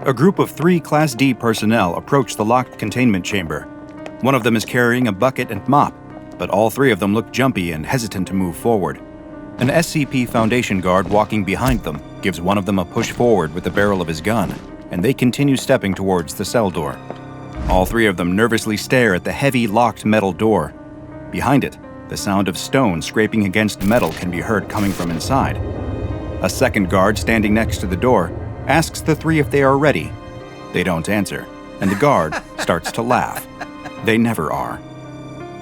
A group of 3 Class D personnel approach the locked containment chamber. One of them is carrying a bucket and mop, but all 3 of them look jumpy and hesitant to move forward. An SCP Foundation guard walking behind them gives one of them a push forward with the barrel of his gun, and they continue stepping towards the cell door. All 3 of them nervously stare at the heavy, locked metal door. Behind it, the sound of stone scraping against metal can be heard coming from inside. A second guard standing next to the door asks the 3 if they are ready. They don't answer, and the guard starts to laugh. They never are.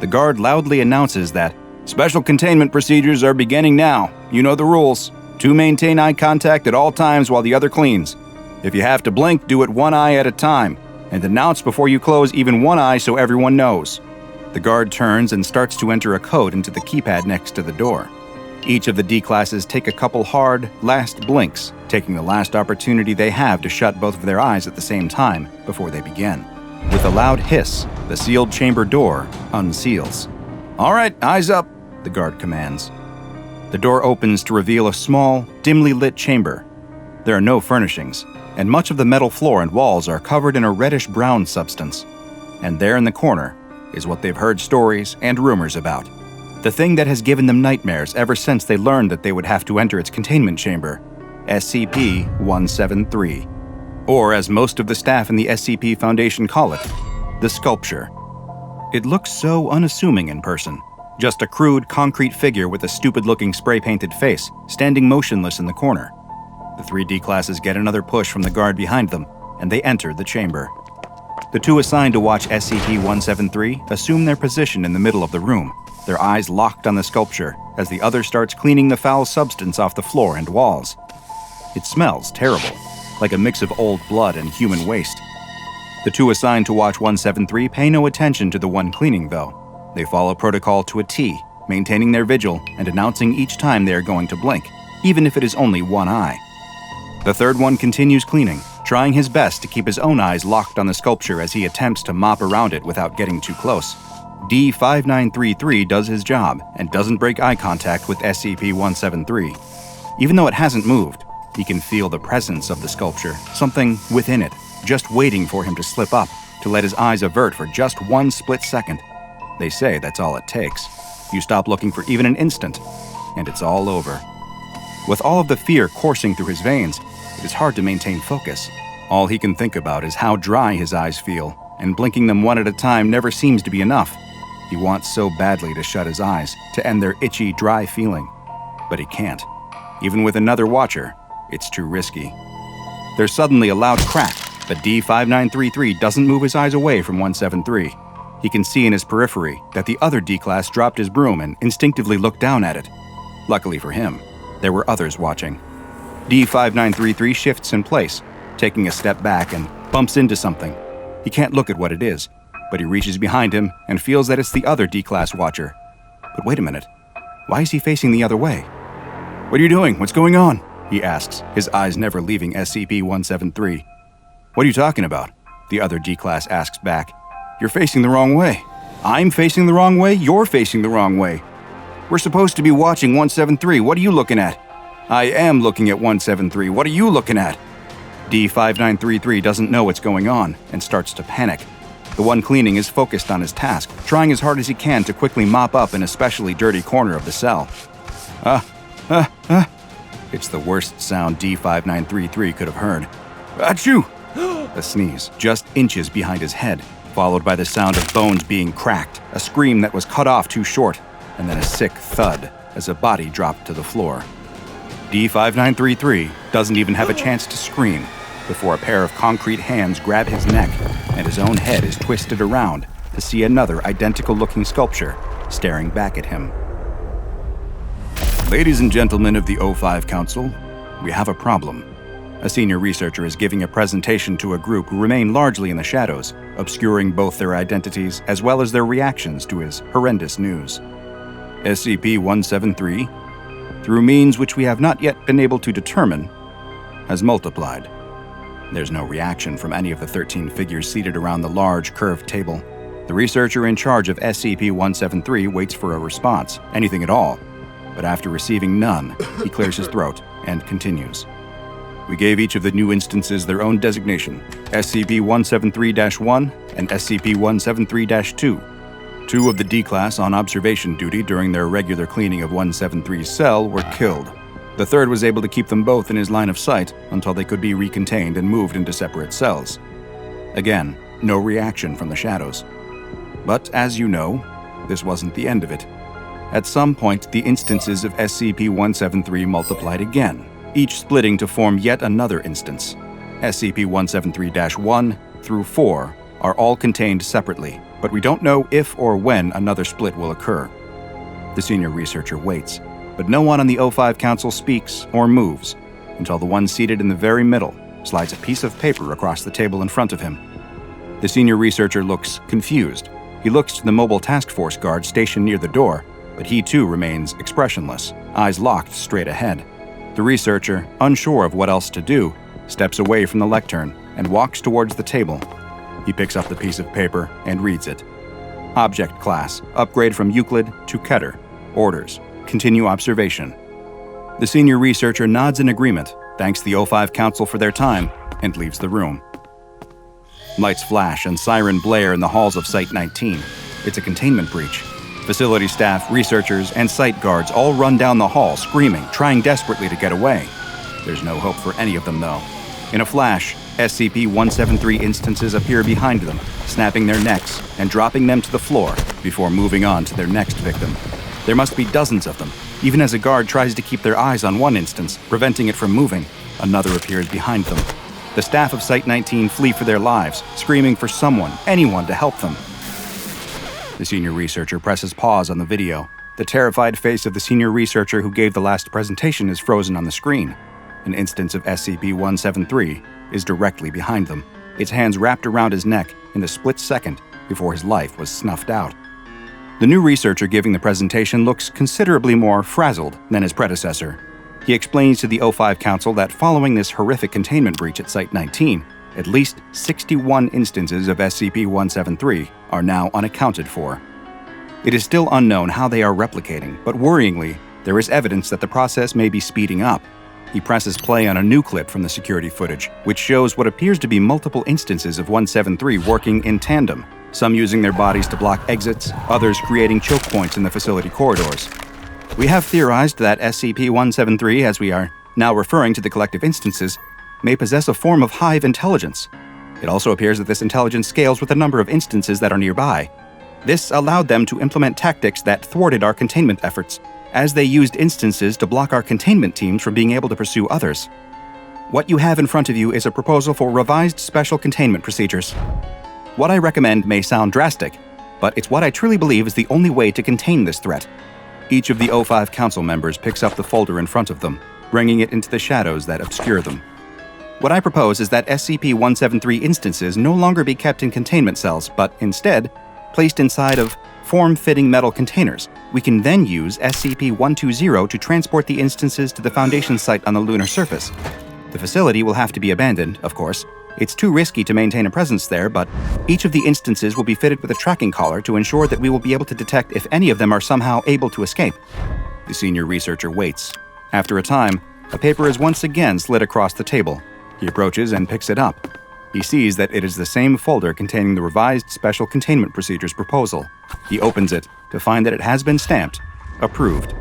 The guard loudly announces that special containment procedures are beginning now. You know the rules. 2 maintain eye contact at all times while the other cleans. If you have to blink, do it 1 eye at a time, and announce before you close even 1 eye so everyone knows. The guard turns and starts to enter a code into the keypad next to the door. Each of the D classes take a couple hard, last blinks, taking the last opportunity they have to shut both of their eyes at the same time before they begin. With a loud hiss, the sealed chamber door unseals. "All right, eyes up," the guard commands. The door opens to reveal a small, dimly lit chamber. There are no furnishings, and much of the metal floor and walls are covered in a reddish-brown substance. And there in the corner is what they've heard stories and rumors about. The thing that has given them nightmares ever since they learned that they would have to enter its containment chamber, SCP-173. Or, as most of the staff in the SCP Foundation call it, the sculpture. It looks so unassuming in person. Just a crude, concrete figure with a stupid-looking spray-painted face, standing motionless in the corner. The 3 D classes get another push from the guard behind them, and they enter the chamber. The 2 assigned to watch SCP-173 assume their position in the middle of the room, their eyes locked on the sculpture as the other starts cleaning the foul substance off the floor and walls. It smells terrible, like a mix of old blood and human waste. The 2 assigned to watch 173 pay no attention to the one cleaning, though. They follow protocol to a T, maintaining their vigil and announcing each time they are going to blink, even if it is only 1 eye. The third one continues cleaning, trying his best to keep his own eyes locked on the sculpture as he attempts to mop around it without getting too close. D5933 does his job and doesn't break eye contact with SCP-173. Even though it hasn't moved, he can feel the presence of the sculpture, something within it, just waiting for him to slip up, to let his eyes avert for just 1 split second. They say that's all it takes. You stop looking for even an instant, and it's all over. With all of the fear coursing through his veins, it is hard to maintain focus. All he can think about is how dry his eyes feel, and blinking them 1 at a time never seems to be enough. He wants so badly to shut his eyes, to end their itchy, dry feeling. But he can't. Even with another watcher, it's too risky. There's suddenly a loud crack, but D5933 doesn't move his eyes away from 173. He can see in his periphery that the other D-Class dropped his broom and instinctively looked down at it. Luckily for him, there were others watching. D5933 shifts in place, taking a step back and bumps into something. He can't look at what it is, but he reaches behind him and feels that it's the other D-Class watcher. But wait a minute, why is he facing the other way? "What are you doing? What's going on?" he asks, his eyes never leaving SCP-173. "What are you talking about?" the other D-Class asks back. "You're facing the wrong way." "I'm facing the wrong way? You're facing the wrong way. We're supposed to be watching 173. What are you looking at?" "I am looking at 173. What are you looking at?" D5933 doesn't know what's going on and starts to panic. The one cleaning is focused on his task, trying as hard as he can to quickly mop up an especially dirty corner of the cell. It's the worst sound D5933 could have heard. "Achoo!" A sneeze, just inches behind his head, followed by the sound of bones being cracked, a scream that was cut off too short, and then a sick thud as a body dropped to the floor. D5933 doesn't even have a chance to scream before a pair of concrete hands grab his neck and his own head is twisted around to see another identical-looking sculpture staring back at him. "Ladies and gentlemen of the O5 Council, we have a problem." A senior researcher is giving a presentation to a group who remain largely in the shadows, obscuring both their identities as well as their reactions to his horrendous news. SCP-173, through means which we have not yet been able to determine, has multiplied. There's no reaction from any of the 13 figures seated around the large, curved table. The researcher in charge of SCP-173 waits for a response, anything at all, but after receiving none, he clears his throat and continues. We gave each of the new instances their own designation, SCP-173-1 and SCP-173-2. 2 of the D-Class on observation duty during their regular cleaning of 173's cell were killed. The third was able to keep them both in his line of sight until they could be recontained and moved into separate cells. Again, no reaction from the shadows. But as you know, this wasn't the end of it. At some point, the instances of SCP-173 multiplied again, each splitting to form yet another instance. SCP-173-1 through 4 are all contained separately, but we don't know if or when another split will occur. The senior researcher waits, but no one on the O5 Council speaks or moves until the one seated in the very middle slides a piece of paper across the table in front of him. The senior researcher looks confused. He looks to the mobile task force guard stationed near the door, but he too remains expressionless, eyes locked straight ahead. The researcher, unsure of what else to do, steps away from the lectern and walks towards the table. He picks up the piece of paper and reads it. Object Class, upgrade from Euclid to Keter. Orders, continue observation. The senior researcher nods in agreement, thanks the O5 Council for their time, and leaves the room. Lights flash and siren blare in the halls of Site-19. It's a containment breach. Facility staff, researchers, and site guards all run down the hall, screaming, trying desperately to get away. There's no hope for any of them, though. In a flash, SCP-173 instances appear behind them, snapping their necks and dropping them to the floor before moving on to their next victim. There must be dozens of them. Even as a guard tries to keep their eyes on one instance, preventing it from moving, another appears behind them. The staff of Site-19 flee for their lives, screaming for someone, anyone to help them. The senior researcher presses pause on the video. The terrified face of the senior researcher who gave the last presentation is frozen on the screen. An instance of SCP-173 is directly behind them, its hands wrapped around his neck in the split second before his life was snuffed out. The new researcher giving the presentation looks considerably more frazzled than his predecessor. He explains to the O5 Council that following this horrific containment breach at Site-19, at least 61 instances of SCP-173 are now unaccounted for. It is still unknown how they are replicating, but worryingly, there is evidence that the process may be speeding up. He presses play on a new clip from the security footage, which shows what appears to be multiple instances of 173 working in tandem, some using their bodies to block exits, others creating choke points in the facility corridors. We have theorized that SCP-173, as we are now referring to the collective instances, may possess a form of hive intelligence. It also appears that this intelligence scales with the number of instances that are nearby. This allowed them to implement tactics that thwarted our containment efforts, as they used instances to block our containment teams from being able to pursue others. What you have in front of you is a proposal for revised special containment procedures. What I recommend may sound drastic, but it's what I truly believe is the only way to contain this threat. Each of the O5 Council members picks up the folder in front of them, bringing it into the shadows that obscure them. What I propose is that SCP-173 instances no longer be kept in containment cells, but instead placed inside of form-fitting metal containers. We can then use SCP-120 to transport the instances to the Foundation site on the lunar surface. The facility will have to be abandoned, of course. It's too risky to maintain a presence there, but each of the instances will be fitted with a tracking collar to ensure that we will be able to detect if any of them are somehow able to escape. The senior researcher waits. After a time, a paper is once again slid across the table. He approaches and picks it up. He sees that it is the same folder containing the revised Special Containment Procedures proposal. He opens it to find that it has been stamped, approved.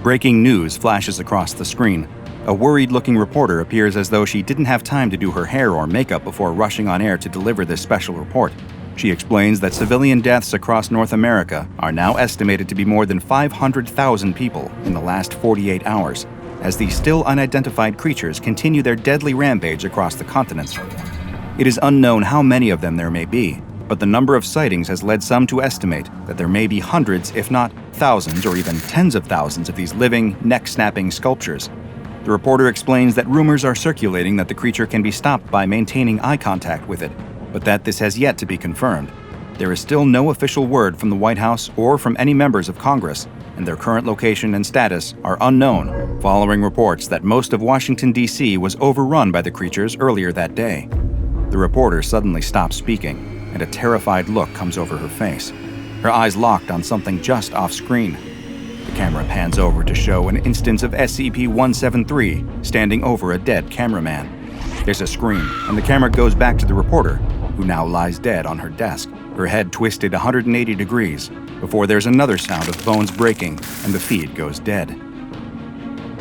Breaking news flashes across the screen. A worried-looking reporter appears as though she didn't have time to do her hair or makeup before rushing on air to deliver this special report. She explains that civilian deaths across North America are now estimated to be more than 500,000 people in the last 48 hours, as these still unidentified creatures continue their deadly rampage across the continent. It is unknown how many of them there may be, but the number of sightings has led some to estimate that there may be hundreds, if not thousands or even tens of thousands of these living, neck-snapping sculptures. The reporter explains that rumors are circulating that the creature can be stopped by maintaining eye contact with it, but that this has yet to be confirmed. There is still no official word from the White House or from any members of Congress, and their current location and status are unknown, following reports that most of Washington, D.C. was overrun by the creatures earlier that day. The reporter suddenly stops speaking, and a terrified look comes over her face, her eyes locked on something just off-screen. The camera pans over to show an instance of SCP-173 standing over a dead cameraman. There's a scream, and the camera goes back to the reporter, who now lies dead on her desk, her head twisted 180 degrees, before there's another sound of bones breaking and the feed goes dead.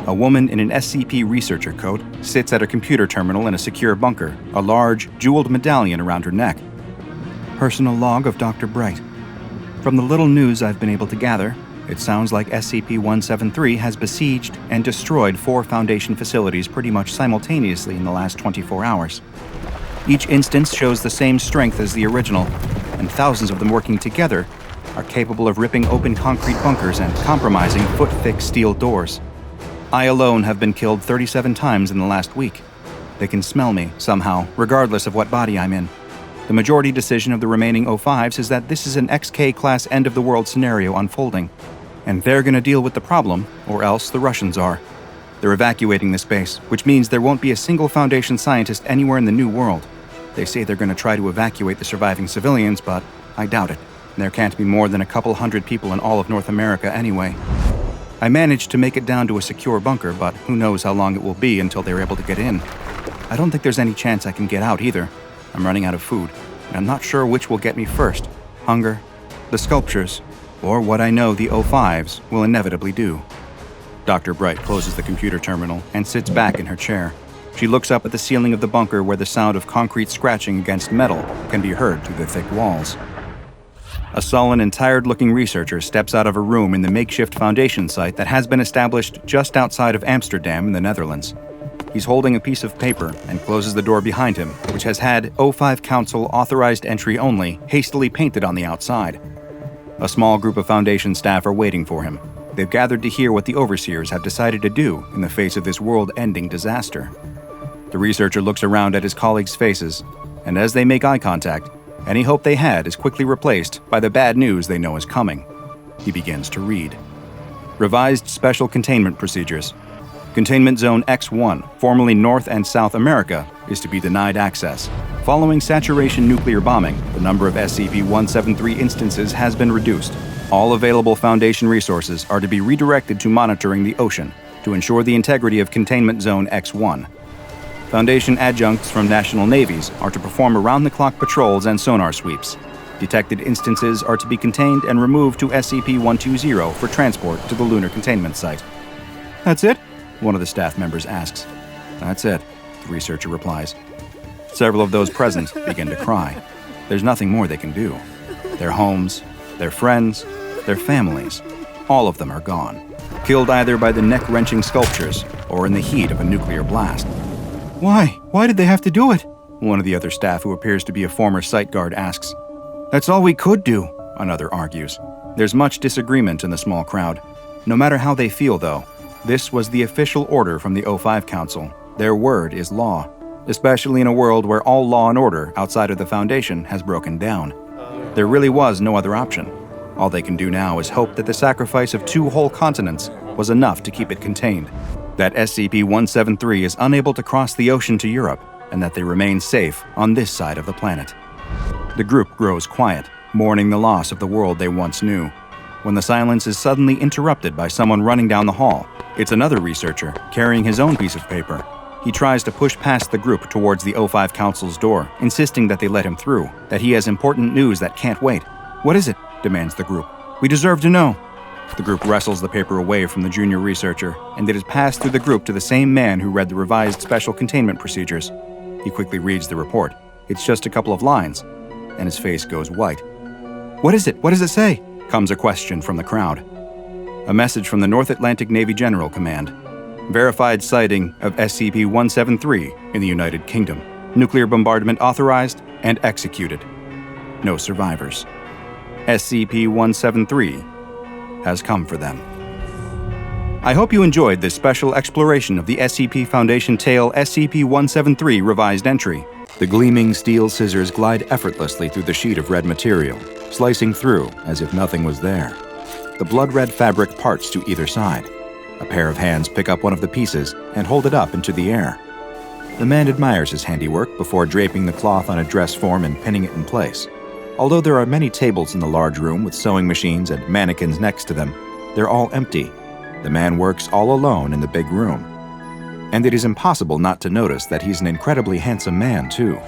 A woman in an SCP researcher coat sits at a computer terminal in a secure bunker, a large, jeweled medallion around her neck. Personal log of Dr. Bright. From the little news I've been able to gather, it sounds like SCP-173 has besieged and destroyed 4 Foundation facilities pretty much simultaneously in the last 24 hours. Each instance shows the same strength as the original, and thousands of them working together are capable of ripping open concrete bunkers and compromising foot-thick steel doors. I alone have been killed 37 times in the last week. They can smell me, somehow, regardless of what body I'm in. The majority decision of the remaining O5s is that this is an XK-class end-of-the-world scenario unfolding, and they're gonna deal with the problem, or else the Russians are. They're evacuating this base, which means there won't be a single Foundation scientist anywhere in the New World. They say they're gonna try to evacuate the surviving civilians, but I doubt it. There can't be more than a couple hundred people in all of North America anyway. I managed to make it down to a secure bunker, but who knows how long it will be until they're able to get in. I don't think there's any chance I can get out either. I'm running out of food, and I'm not sure which will get me first. Hunger, the sculptures, or what I know the O5s will inevitably do. Dr. Bright closes the computer terminal and sits back in her chair. She looks up at the ceiling of the bunker where the sound of concrete scratching against metal can be heard through the thick walls. A sullen and tired-looking researcher steps out of a room in the makeshift Foundation site that has been established just outside of Amsterdam in the Netherlands. He's holding a piece of paper and closes the door behind him, which has had O5 Council authorized entry only hastily painted on the outside. A small group of Foundation staff are waiting for him. They've gathered to hear what the overseers have decided to do in the face of this world-ending disaster. The researcher looks around at his colleagues' faces, and as they make eye contact, any hope they had is quickly replaced by the bad news they know is coming. He begins to read. Revised Special Containment Procedures. Containment Zone X1, formerly North and South America, is to be denied access. Following saturation nuclear bombing, the number of SCP-173 instances has been reduced. All available Foundation resources are to be redirected to monitoring the ocean to ensure the integrity of Containment Zone X1. Foundation adjuncts from national navies are to perform around-the-clock patrols and sonar sweeps. Detected instances are to be contained and removed to SCP-120 for transport to the lunar containment site. That's it? One of the staff members asks. That's it, the researcher replies. Several of those present begin to cry. There's nothing more they can do. Their homes, their friends, their families, all of them are gone, killed either by the neck-wrenching sculptures or in the heat of a nuclear blast. Why? Why did they have to do it? One of the other staff, who appears to be a former site guard, asks. That's all we could do, another argues. There's much disagreement in the small crowd. No matter how they feel, though, this was the official order from the O5 Council. Their word is law, especially in a world where all law and order outside of the Foundation has broken down. There really was no other option. All they can do now is hope that the sacrifice of 2 whole continents was enough to keep it contained, that SCP-173 is unable to cross the ocean to Europe, and that they remain safe on this side of the planet. The group grows quiet, mourning the loss of the world they once knew, when the silence is suddenly interrupted by someone running down the hall. It's another researcher, carrying his own piece of paper. He tries to push past the group towards the O5 Council's door, insisting that they let him through, that he has important news that can't wait. What is it? Demands the group. We deserve to know. The group wrestles the paper away from the junior researcher, and it is passed through the group to the same man who read the revised special containment procedures. He quickly reads the report. It's just a couple of lines, and his face goes white. What is it? What does it say? Comes a question from the crowd. A message from the North Atlantic Navy General Command. Verified sighting of SCP-173 in the United Kingdom. Nuclear bombardment authorized and executed. No survivors. SCP-173 has come for them. I hope you enjoyed this special exploration of the SCP Foundation tale SCP-173 revised entry. The gleaming steel scissors glide effortlessly through the sheet of red material, slicing through as if nothing was there. The blood-red fabric parts to either side. A pair of hands pick up one of the pieces and hold it up into the air. The man admires his handiwork before draping the cloth on a dress form and pinning it in place. Although there are many tables in the large room with sewing machines and mannequins next to them, they're all empty. The man works all alone in the big room. And it is impossible not to notice that he's an incredibly handsome man, too.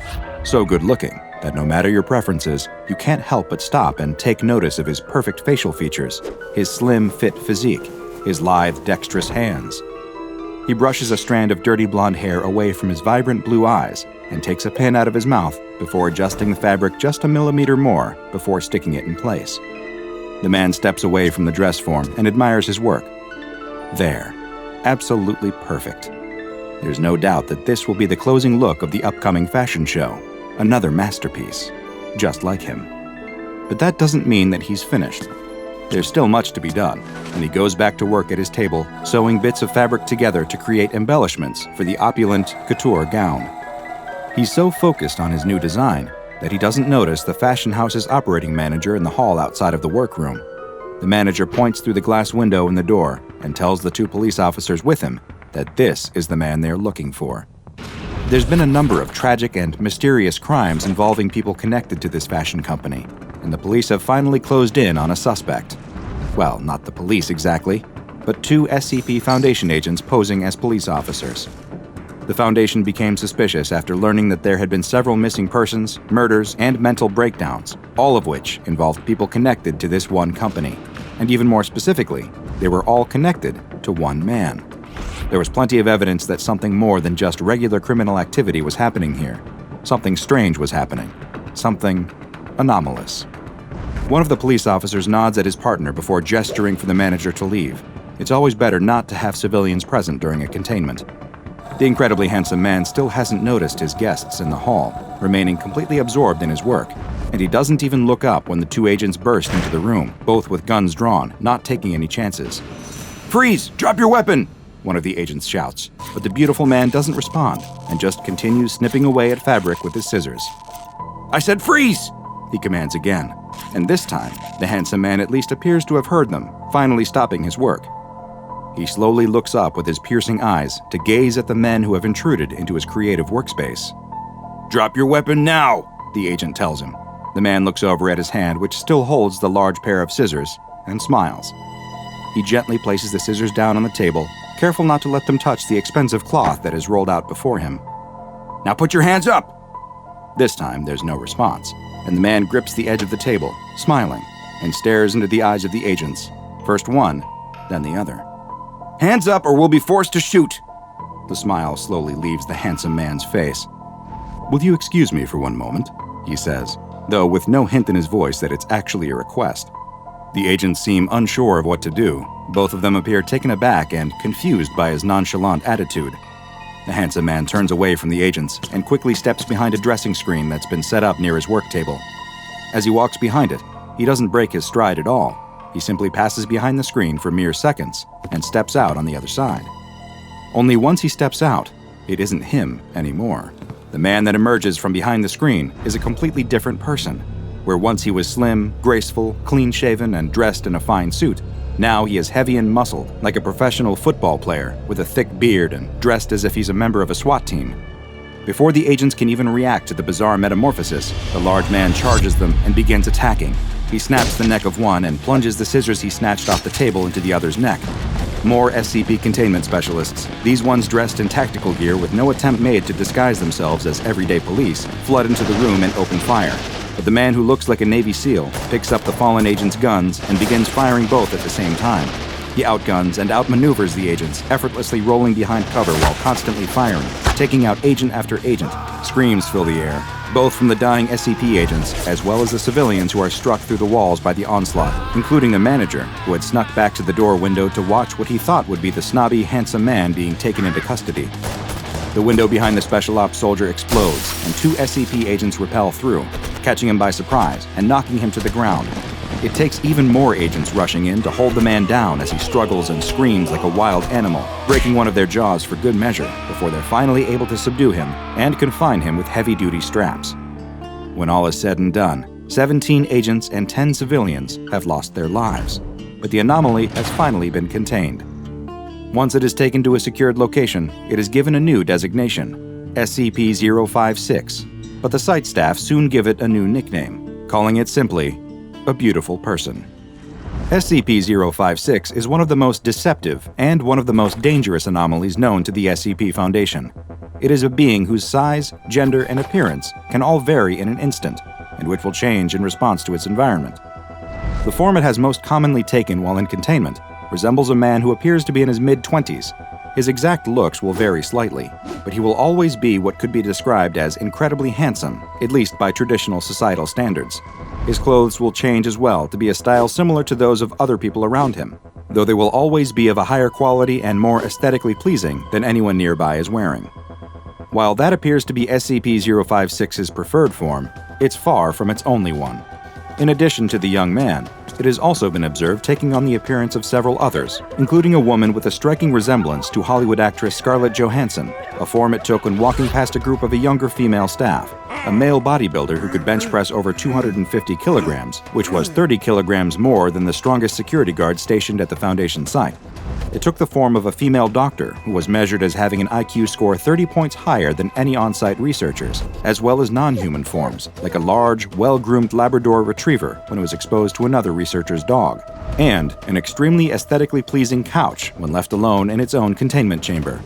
So good-looking that no matter your preferences, you can't help but stop and take notice of his perfect facial features, his slim, fit physique, his lithe, dexterous hands. He brushes a strand of dirty blonde hair away from his vibrant blue eyes and takes a pin out of his mouth before adjusting the fabric just a millimeter more before sticking it in place. The man steps away from the dress form and admires his work. There. Absolutely perfect. There's no doubt that this will be the closing look of the upcoming fashion show. Another masterpiece. Just like him. But that doesn't mean that he's finished. There's still much to be done, and he goes back to work at his table, sewing bits of fabric together to create embellishments for the opulent couture gown. He's so focused on his new design that he doesn't notice the fashion house's operating manager in the hall outside of the workroom. The manager points through the glass window in the door and tells the 2 police officers with him that this is the man they're looking for. There's been a number of tragic and mysterious crimes involving people connected to this fashion company, and the police have finally closed in on a suspect. Well, not the police exactly, but 2 SCP Foundation agents posing as police officers. The Foundation became suspicious after learning that there had been several missing persons, murders, and mental breakdowns, all of which involved people connected to this one company. And even more specifically, they were all connected to one man. There was plenty of evidence that something more than just regular criminal activity was happening here. Something strange was happening. Something anomalous. One of the police officers nods at his partner before gesturing for the manager to leave. It's always better not to have civilians present during a containment. The incredibly handsome man still hasn't noticed his guests in the hall, remaining completely absorbed in his work, and he doesn't even look up when the 2 agents burst into the room, both with guns drawn, not taking any chances. "Freeze! Drop your weapon!" one of the agents shouts, but the beautiful man doesn't respond and just continues snipping away at fabric with his scissors. "I said freeze!" he commands again, and this time, the handsome man at least appears to have heard them, finally stopping his work. He slowly looks up with his piercing eyes to gaze at the men who have intruded into his creative workspace. "Drop your weapon now!" the agent tells him. The man looks over at his hand, which still holds the large pair of scissors, and smiles. He gently places the scissors down on the table, careful not to let them touch the expensive cloth that is rolled out before him. "Now put your hands up!" This time, there's no response, and the man grips the edge of the table, smiling, and stares into the eyes of the agents, first one, then the other. "Hands up or we'll be forced to shoot!" The smile slowly leaves the handsome man's face. "Will you excuse me for one moment?" he says, though with no hint in his voice that it's actually a request. The agents seem unsure of what to do. Both of them appear taken aback and confused by his nonchalant attitude. The handsome man turns away from the agents and quickly steps behind a dressing screen that's been set up near his work table. As he walks behind it, he doesn't break his stride at all. He simply passes behind the screen for mere seconds and steps out on the other side. Only once he steps out, it isn't him anymore. The man that emerges from behind the screen is a completely different person. Where once he was slim, graceful, clean-shaven, and dressed in a fine suit, now he is heavy and muscled, like a professional football player, with a thick beard and dressed as if he's a member of a SWAT team. Before the agents can even react to the bizarre metamorphosis, the large man charges them and begins attacking. He snaps the neck of one and plunges the scissors he snatched off the table into the other's neck. More SCP containment specialists, these ones dressed in tactical gear with no attempt made to disguise themselves as everyday police, flood into the room and open fire. But the man who looks like a Navy SEAL picks up the fallen agent's guns and begins firing both at the same time. He outguns and outmaneuvers the agents, effortlessly rolling behind cover while constantly firing, taking out agent after agent. Screams fill the air, both from the dying SCP agents as well as the civilians who are struck through the walls by the onslaught, including the manager, who had snuck back to the door window to watch what he thought would be the snobby, handsome man being taken into custody. The window behind the Special Ops soldier explodes, and 2 SCP agents rappel through, catching him by surprise and knocking him to the ground. It takes even more agents rushing in to hold the man down as he struggles and screams like a wild animal, breaking one of their jaws for good measure before they're finally able to subdue him and confine him with heavy-duty straps. When all is said and done, 17 agents and 10 civilians have lost their lives, but the anomaly has finally been contained. Once it is taken to a secured location, it is given a new designation, SCP-056, but the site staff soon give it a new nickname, calling it simply a beautiful person. SCP-056 is one of the most deceptive and one of the most dangerous anomalies known to the SCP Foundation. It is a being whose size, gender, and appearance can all vary in an instant, and which will change in response to its environment. The form it has most commonly taken while in containment resembles a man who appears to be in his mid-20s. His exact looks will vary slightly, but he will always be what could be described as incredibly handsome, at least by traditional societal standards. His clothes will change as well to be a style similar to those of other people around him, though they will always be of a higher quality and more aesthetically pleasing than anyone nearby is wearing. While that appears to be SCP-056's preferred form, it's far from its only one. In addition to the young man, it has also been observed taking on the appearance of several others, including a woman with a striking resemblance to Hollywood actress Scarlett Johansson, a form it took when walking past a group of a younger female staff, a male bodybuilder who could bench press over 250 kilograms, which was 30 kilograms more than the strongest security guard stationed at the Foundation site. It took the form of a female doctor who was measured as having an IQ score 30 points higher than any on-site researchers, as well as non-human forms, like a large, well-groomed Labrador retriever when it was exposed to another researcher's dog, and an extremely aesthetically pleasing couch when left alone in its own containment chamber.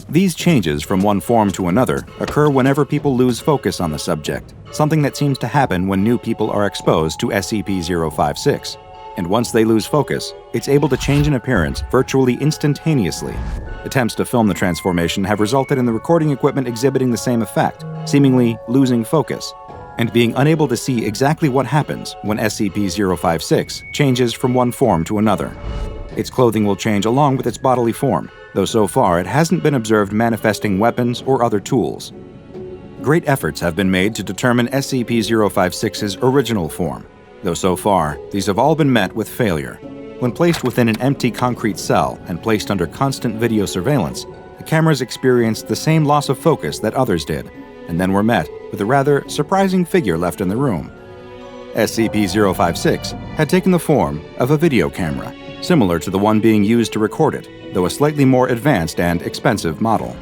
These changes from one form to another occur whenever people lose focus on the subject, something that seems to happen when new people are exposed to SCP-056. And once they lose focus, it's able to change in appearance virtually instantaneously. Attempts to film the transformation have resulted in the recording equipment exhibiting the same effect, seemingly losing focus, and being unable to see exactly what happens when SCP-056 changes from one form to another. Its clothing will change along with its bodily form, though so far it hasn't been observed manifesting weapons or other tools. Great efforts have been made to determine SCP-056's original form, though so far, these have all been met with failure. When placed within an empty concrete cell and placed under constant video surveillance, the cameras experienced the same loss of focus that others did, and then were met with a rather surprising figure left in the room. SCP-056 had taken the form of a video camera, similar to the one being used to record it, though a slightly more advanced and expensive model.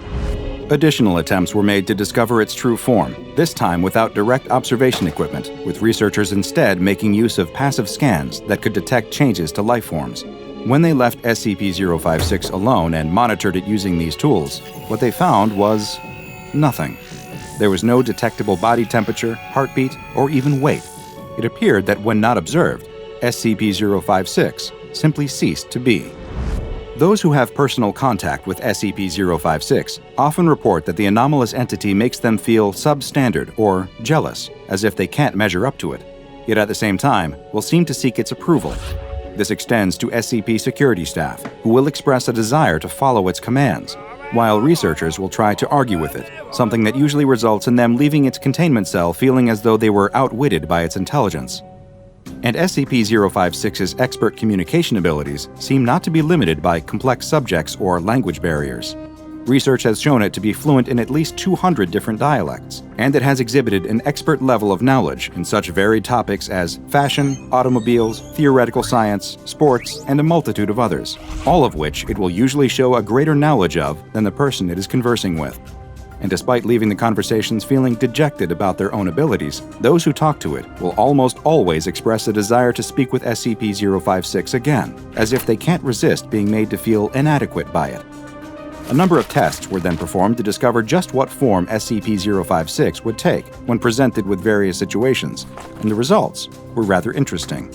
Additional attempts were made to discover its true form, this time without direct observation equipment, with researchers instead making use of passive scans that could detect changes to life forms. When they left SCP-056 alone and monitored it using these tools, what they found was nothing. There was no detectable body temperature, heartbeat, or even weight. It appeared that when not observed, SCP-056 simply ceased to be. Those who have personal contact with SCP-056 often report that the anomalous entity makes them feel substandard or jealous, as if they can't measure up to it, yet at the same time will seem to seek its approval. This extends to SCP security staff, who will express a desire to follow its commands, while researchers will try to argue with it, something that usually results in them leaving its containment cell feeling as though they were outwitted by its intelligence. And SCP-056's expert communication abilities seem not to be limited by complex subjects or language barriers. Research has shown it to be fluent in at least 200 different dialects, and it has exhibited an expert level of knowledge in such varied topics as fashion, automobiles, theoretical science, sports, and a multitude of others, all of which it will usually show a greater knowledge of than the person it is conversing with. And despite leaving the conversations feeling dejected about their own abilities, those who talk to it will almost always express a desire to speak with SCP-056 again, as if they can't resist being made to feel inadequate by it. A number of tests were then performed to discover just what form SCP-056 would take when presented with various situations, and the results were rather interesting.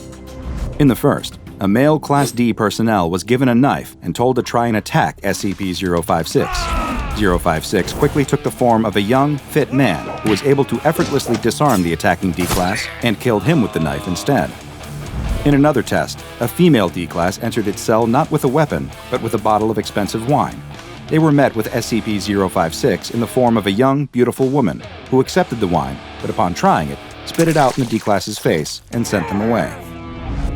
In the first, a male Class D personnel was given a knife and told to try and attack SCP-056. 056 quickly took the form of a young, fit man who was able to effortlessly disarm the attacking D-Class and killed him with the knife instead. In another test, a female D-Class entered its cell not with a weapon, but with a bottle of expensive wine. They were met with SCP-056 in the form of a young, beautiful woman who accepted the wine, but upon trying it, spit it out in the D-Class's face and sent them away.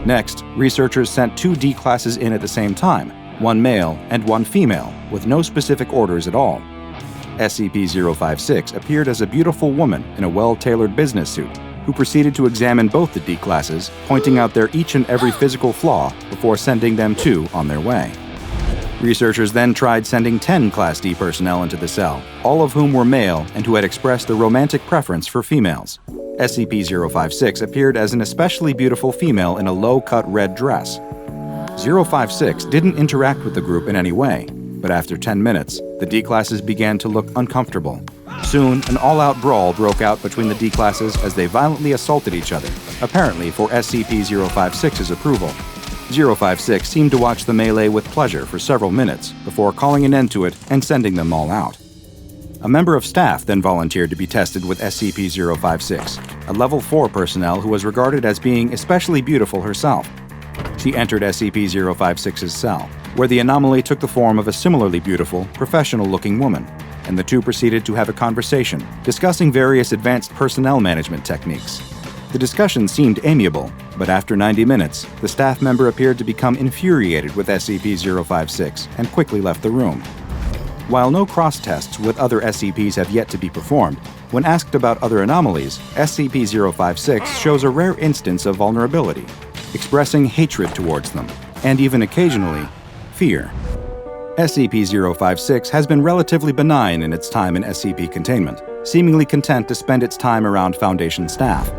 Next, researchers sent 2 D-Classes in at the same time, one male and one female, with no specific orders at all. SCP-056 appeared as a beautiful woman in a well-tailored business suit, who proceeded to examine both the D-Classes, pointing out their each and every physical flaw before sending them 2 on their way. Researchers then tried sending 10 Class D personnel into the cell, all of whom were male and who had expressed a romantic preference for females. SCP-056 appeared as an especially beautiful female in a low-cut red dress. 056 didn't interact with the group in any way, but after 10 minutes, the D-classes began to look uncomfortable. Soon, an all-out brawl broke out between the D-classes as they violently assaulted each other, apparently for SCP-056's approval. 056 seemed to watch the melee with pleasure for several minutes before calling an end to it and sending them all out. A member of staff then volunteered to be tested with SCP-056, a Level 4 personnel who was regarded as being especially beautiful herself. She entered SCP-056's cell, where the anomaly took the form of a similarly beautiful, professional-looking woman, and the two proceeded to have a conversation, discussing various advanced personnel management techniques. The discussion seemed amiable, but after 90 minutes, the staff member appeared to become infuriated with SCP-056 and quickly left the room. While no cross-tests with other SCPs have yet to be performed, when asked about other anomalies, SCP-056 shows a rare instance of vulnerability, expressing hatred towards them, and even occasionally, fear. SCP-056 has been relatively benign in its time in SCP containment, seemingly content to spend its time around Foundation staff.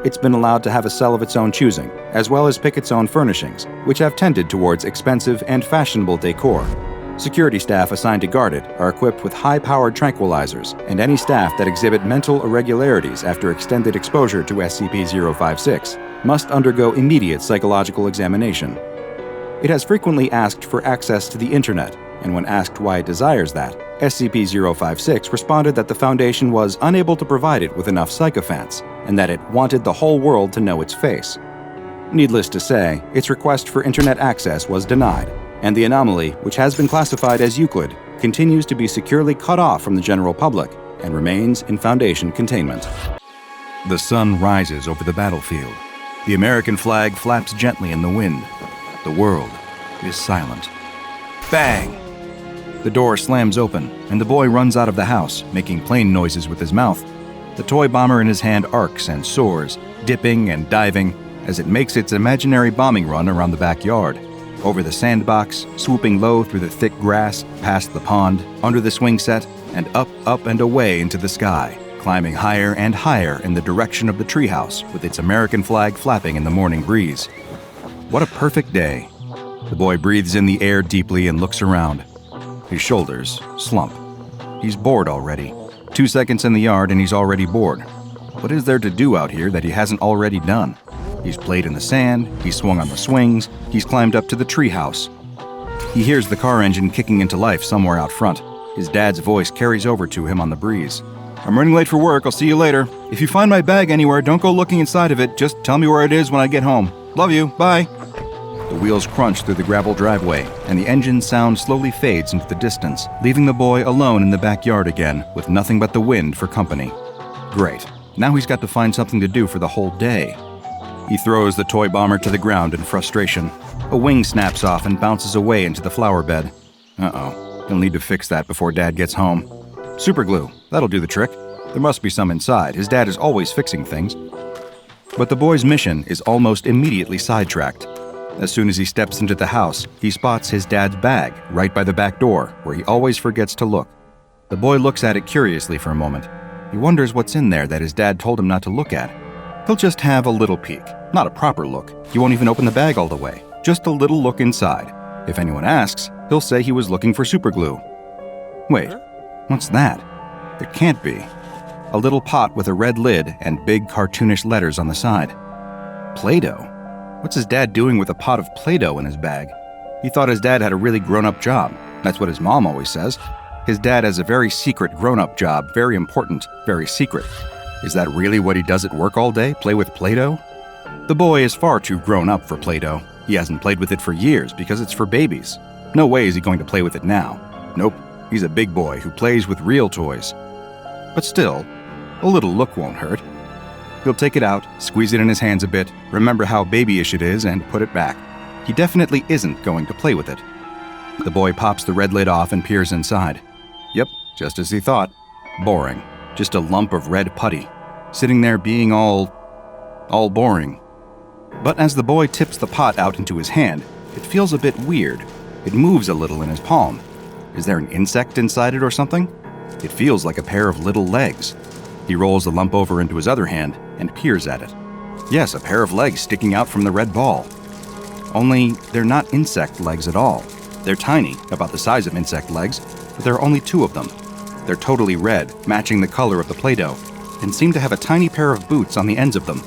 It's been allowed to have a cell of its own choosing, as well as pick its own furnishings, which have tended towards expensive and fashionable decor. Security staff assigned to guard it are equipped with high-powered tranquilizers, and any staff that exhibit mental irregularities after extended exposure to SCP-056 must undergo immediate psychological examination. It has frequently asked for access to the internet, and when asked why it desires that, SCP-056 responded that the Foundation was unable to provide it with enough sycophants, and that it wanted the whole world to know its face. Needless to say, its request for internet access was denied, and the anomaly, which has been classified as Euclid, continues to be securely cut off from the general public and remains in Foundation containment. The sun rises over the battlefield. The American flag flaps gently in the wind. The world is silent. Bang! The door slams open, and the boy runs out of the house, making plane noises with his mouth. The toy bomber in his hand arcs and soars, dipping and diving, as it makes its imaginary bombing run around the backyard. Over the sandbox, swooping low through the thick grass, past the pond, under the swing set, and up and away into the sky, climbing higher and higher in the direction of the treehouse with its American flag flapping in the morning breeze. What a perfect day. The boy breathes in the air deeply and looks around. His shoulders slump. He's bored already. 2 seconds in the yard and he's already bored. What is there to do out here that he hasn't already done? He's played in the sand, he's swung on the swings, he's climbed up to the treehouse. He hears the car engine kicking into life somewhere out front. His dad's voice carries over to him on the breeze. "I'm running late for work, I'll see you later. If you find my bag anywhere, don't go looking inside of it, just tell me where it is when I get home. Love you, bye." The wheels crunch through the gravel driveway, and the engine sound slowly fades into the distance, leaving the boy alone in the backyard again, with nothing but the wind for company. Great. Now he's got to find something to do for the whole day. He throws the toy bomber to the ground in frustration. A wing snaps off and bounces away into the flower bed. Uh-oh. He'll need to fix that before Dad gets home. Superglue. That'll do the trick. There must be some inside. His dad is always fixing things. But the boy's mission is almost immediately sidetracked. As soon as he steps into the house, he spots his dad's bag right by the back door, where he always forgets to look. The boy looks at it curiously for a moment. He wonders what's in there that his dad told him not to look at. He'll just have a little peek, not a proper look. He won't even open the bag all the way, just a little look inside. If anyone asks, he'll say he was looking for superglue. Wait, what's that? It can't be. A little pot with a red lid and big cartoonish letters on the side. Play-Doh? What's his dad doing with a pot of Play-Doh in his bag? He thought his dad had a really grown-up job. That's what his mom always says. His dad has a very secret grown-up job, very important, very secret. Is that really what he does at work all day, play with Play-Doh? The boy is far too grown up for Play-Doh. He hasn't played with it for years because it's for babies. No way is he going to play with it now. Nope, he's a big boy who plays with real toys. But still, a little look won't hurt. He'll take it out, squeeze it in his hands a bit, remember how babyish it is, and put it back. He definitely isn't going to play with it. The boy pops the red lid off and peers inside. Yep, just as he thought. Boring. Just a lump of red putty, sitting there being all boring. But as the boy tips the pot out into his hand, it feels a bit weird. It moves a little in his palm. Is there an insect inside it or something? It feels like a pair of little legs. He rolls the lump over into his other hand and peers at it. Yes, a pair of legs sticking out from the red ball. Only they're not insect legs at all. They're tiny, about the size of insect legs, but there are only 2 of them. They're totally red, matching the color of the Play-Doh, and seem to have a tiny pair of boots on the ends of them.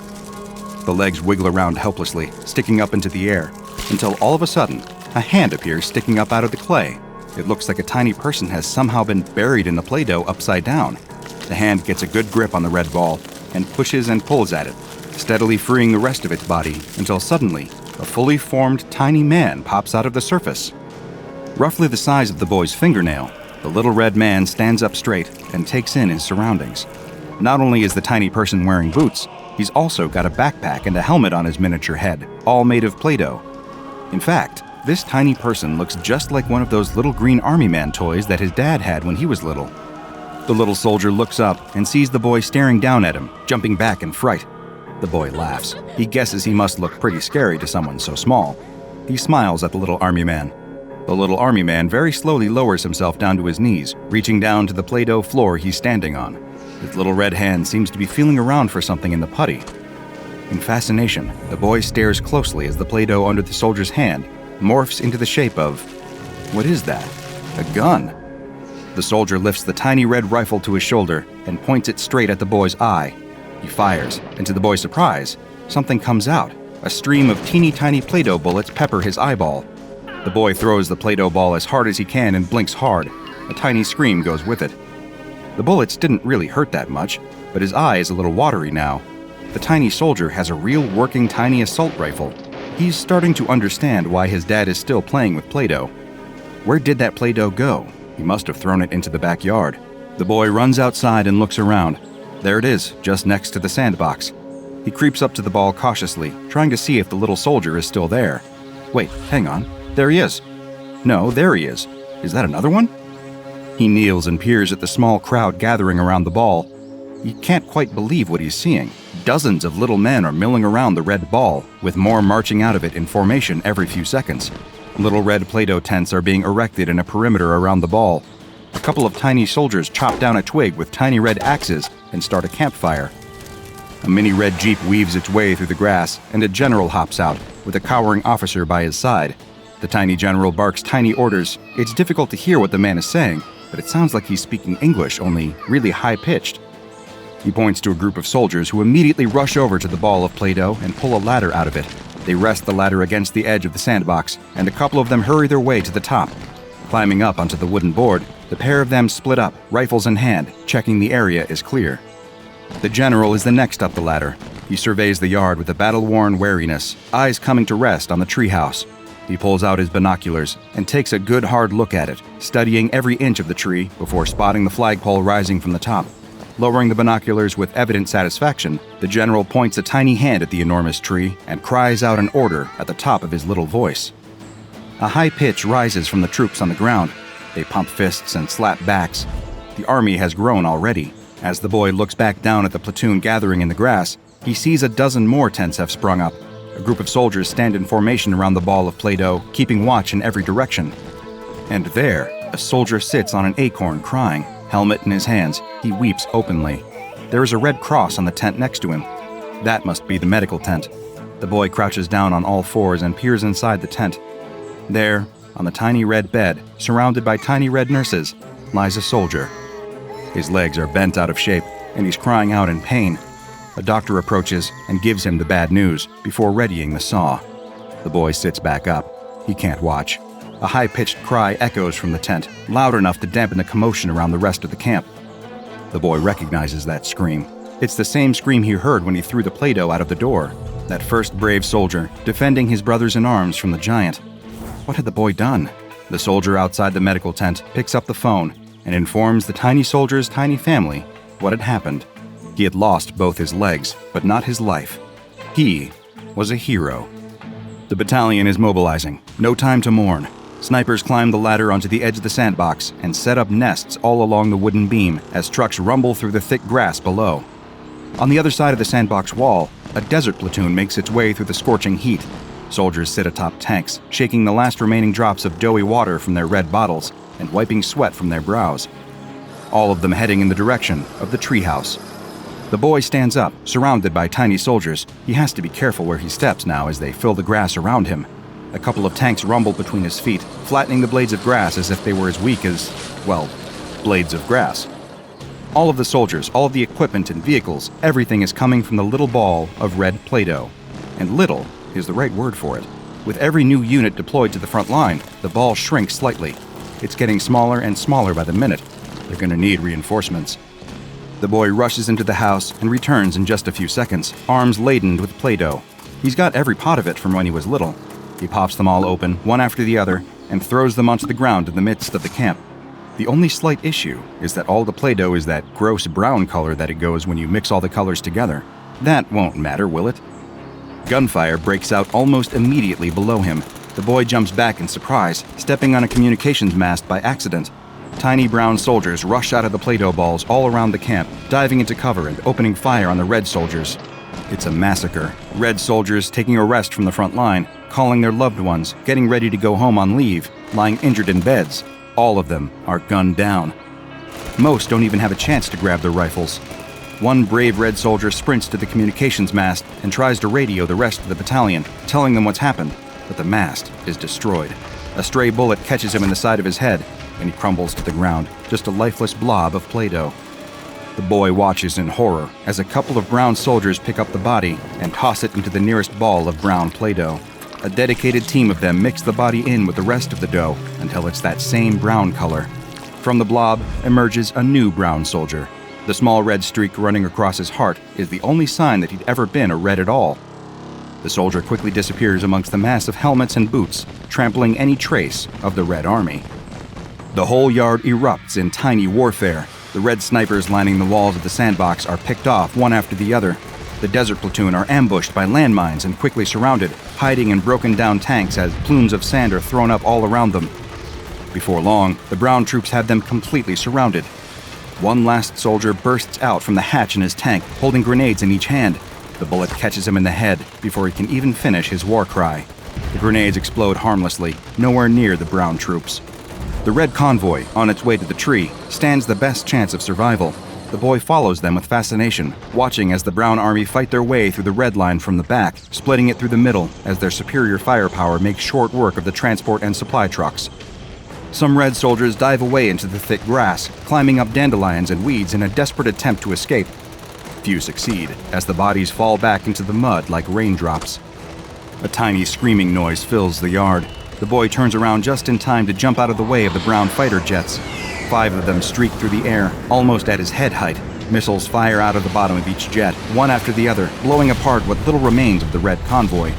The legs wiggle around helplessly, sticking up into the air, until all of a sudden, a hand appears sticking up out of the clay. It looks like a tiny person has somehow been buried in the Play-Doh upside down. The hand gets a good grip on the red ball and pushes and pulls at it, steadily freeing the rest of its body until suddenly, a fully formed tiny man pops out of the surface. Roughly the size of the boy's fingernail, the little red man stands up straight and takes in his surroundings. Not only is the tiny person wearing boots, he's also got a backpack and a helmet on his miniature head, all made of Play-Doh. In fact, this tiny person looks just like one of those little green army man toys that his dad had when he was little. The little soldier looks up and sees the boy staring down at him, jumping back in fright. The boy laughs. He guesses he must look pretty scary to someone so small. He smiles at the little army man. The little army man very slowly lowers himself down to his knees, reaching down to the Play-Doh floor he's standing on. His little red hand seems to be feeling around for something in the putty. In fascination, the boy stares closely as the Play-Doh under the soldier's hand morphs into the shape of... what is that? A gun. The soldier lifts the tiny red rifle to his shoulder and points it straight at the boy's eye. He fires, and to the boy's surprise, something comes out. A stream of teeny tiny Play-Doh bullets pepper his eyeball. The boy throws the Play-Doh ball as hard as he can and blinks hard. A tiny scream goes with it. The bullets didn't really hurt that much, but his eye is a little watery now. The tiny soldier has a real working tiny assault rifle. He's starting to understand why his dad is still playing with Play-Doh. Where did that Play-Doh go? He must have thrown it into the backyard. The boy runs outside and looks around. There it is, just next to the sandbox. He creeps up to the ball cautiously, trying to see if the little soldier is still there. Wait, hang on. There he is. No, there he is. Is that another one? He kneels and peers at the small crowd gathering around the ball. He can't quite believe what he's seeing. Dozens of little men are milling around the red ball, with more marching out of it in formation every few seconds. Little red Play-Doh tents are being erected in a perimeter around the ball. A couple of tiny soldiers chop down a twig with tiny red axes and start a campfire. A mini red jeep weaves its way through the grass, and a general hops out, with a cowering officer by his side. The tiny general barks tiny orders. It's difficult to hear what the man is saying, but it sounds like he's speaking English, only really high-pitched. He points to a group of soldiers who immediately rush over to the ball of Play-Doh and pull a ladder out of it. They rest the ladder against the edge of the sandbox, and a couple of them hurry their way to the top. Climbing up onto the wooden board, the pair of them split up, rifles in hand, checking the area is clear. The general is the next up the ladder. He surveys the yard with a battle-worn wariness, eyes coming to rest on the treehouse. He pulls out his binoculars and takes a good hard look at it, studying every inch of the tree before spotting the flagpole rising from the top. Lowering the binoculars with evident satisfaction, the general points a tiny hand at the enormous tree and cries out an order at the top of his little voice. A high pitch rises from the troops on the ground. They pump fists and slap backs. The army has grown already. As the boy looks back down at the platoon gathering in the grass, he sees a dozen more tents have sprung up. A group of soldiers stand in formation around the ball of Play-Doh, keeping watch in every direction. And there, a soldier sits on an acorn crying. Helmet in his hands, he weeps openly. There is a red cross on the tent next to him. That must be the medical tent. The boy crouches down on all fours and peers inside the tent. There, on the tiny red bed, surrounded by tiny red nurses, lies a soldier. His legs are bent out of shape, and he's crying out in pain. A doctor approaches and gives him the bad news before readying the saw. The boy sits back up. He can't watch. A high-pitched cry echoes from the tent, loud enough to dampen the commotion around the rest of the camp. The boy recognizes that scream. It's the same scream he heard when he threw the Play-Doh out of the door. That first brave soldier, defending his brothers in arms from the giant. What had the boy done? The soldier outside the medical tent picks up the phone and informs the tiny soldier's tiny family what had happened. He had lost both his legs, but not his life. He was a hero. The battalion is mobilizing. No time to mourn. Snipers climb the ladder onto the edge of the sandbox and set up nests all along the wooden beam as trucks rumble through the thick grass below. On the other side of the sandbox wall, a desert platoon makes its way through the scorching heat. Soldiers sit atop tanks, shaking the last remaining drops of doughy water from their red bottles and wiping sweat from their brows. All of them heading in the direction of the treehouse. The boy stands up, surrounded by tiny soldiers. He has to be careful where he steps now as they fill the grass around him. A couple of tanks rumble between his feet, flattening the blades of grass as if they were as weak as, well, blades of grass. All of the soldiers, all of the equipment and vehicles, everything is coming from the little ball of red Play-Doh. And little is the right word for it. With every new unit deployed to the front line, the ball shrinks slightly. It's getting smaller and smaller by the minute. They're going to need reinforcements. The boy rushes into the house and returns in just a few seconds, arms laden with Play-Doh. He's got every pot of it from when he was little. He pops them all open, one after the other, and throws them onto the ground in the midst of the camp. The only slight issue is that all the Play-Doh is that gross brown color that it goes when you mix all the colors together. That won't matter, will it? Gunfire breaks out almost immediately below him. The boy jumps back in surprise, stepping on a communications mast by accident. Tiny brown soldiers rush out of the Play-Doh balls all around the camp, diving into cover and opening fire on the red soldiers. It's a massacre. Red soldiers taking a rest from the front line, calling their loved ones, getting ready to go home on leave, lying injured in beds. All of them are gunned down. Most don't even have a chance to grab their rifles. One brave red soldier sprints to the communications mast and tries to radio the rest of the battalion, telling them what's happened, but the mast is destroyed. A stray bullet catches him in the side of his head, and he crumbles to the ground, just a lifeless blob of Play-Doh. The boy watches in horror as a couple of brown soldiers pick up the body and toss it into the nearest ball of brown Play-Doh. A dedicated team of them mix the body in with the rest of the dough until it's that same brown color. From the blob emerges a new brown soldier. The small red streak running across his heart is the only sign that he'd ever been a red at all. The soldier quickly disappears amongst the mass of helmets and boots, trampling any trace of the Red Army. The whole yard erupts in tiny warfare. The red snipers lining the walls of the sandbox are picked off one after the other. The desert platoon are ambushed by landmines and quickly surrounded, hiding in broken down tanks as plumes of sand are thrown up all around them. Before long, the brown troops have them completely surrounded. One last soldier bursts out from the hatch in his tank, holding grenades in each hand. The bullet catches him in the head before he can even finish his war cry. The grenades explode harmlessly, nowhere near the brown troops. The red convoy, on its way to the tree, stands the best chance of survival. The boy follows them with fascination, watching as the brown army fight their way through the red line from the back, splitting it through the middle as their superior firepower makes short work of the transport and supply trucks. Some red soldiers dive away into the thick grass, climbing up dandelions and weeds in a desperate attempt to escape. Few succeed, as the bodies fall back into the mud like raindrops. A tiny screaming noise fills the yard. The boy turns around just in time to jump out of the way of the brown fighter jets. 5 of them streak through the air, almost at his head height. Missiles fire out of the bottom of each jet, one after the other, blowing apart what little remains of the red convoy.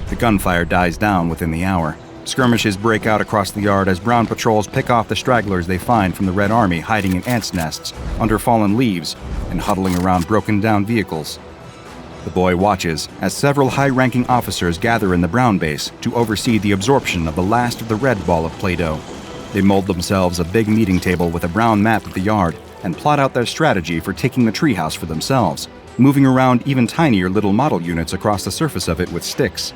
The gunfire dies down within the hour. Skirmishes break out across the yard as brown patrols pick off the stragglers they find from the Red Army hiding in ants' nests, under fallen leaves, and huddling around broken-down vehicles. The boy watches as several high-ranking officers gather in the brown base to oversee the absorption of the last of the red ball of Play-Doh. They mold themselves a big meeting table with a brown map of the yard and plot out their strategy for taking the treehouse for themselves, moving around even tinier little model units across the surface of it with sticks.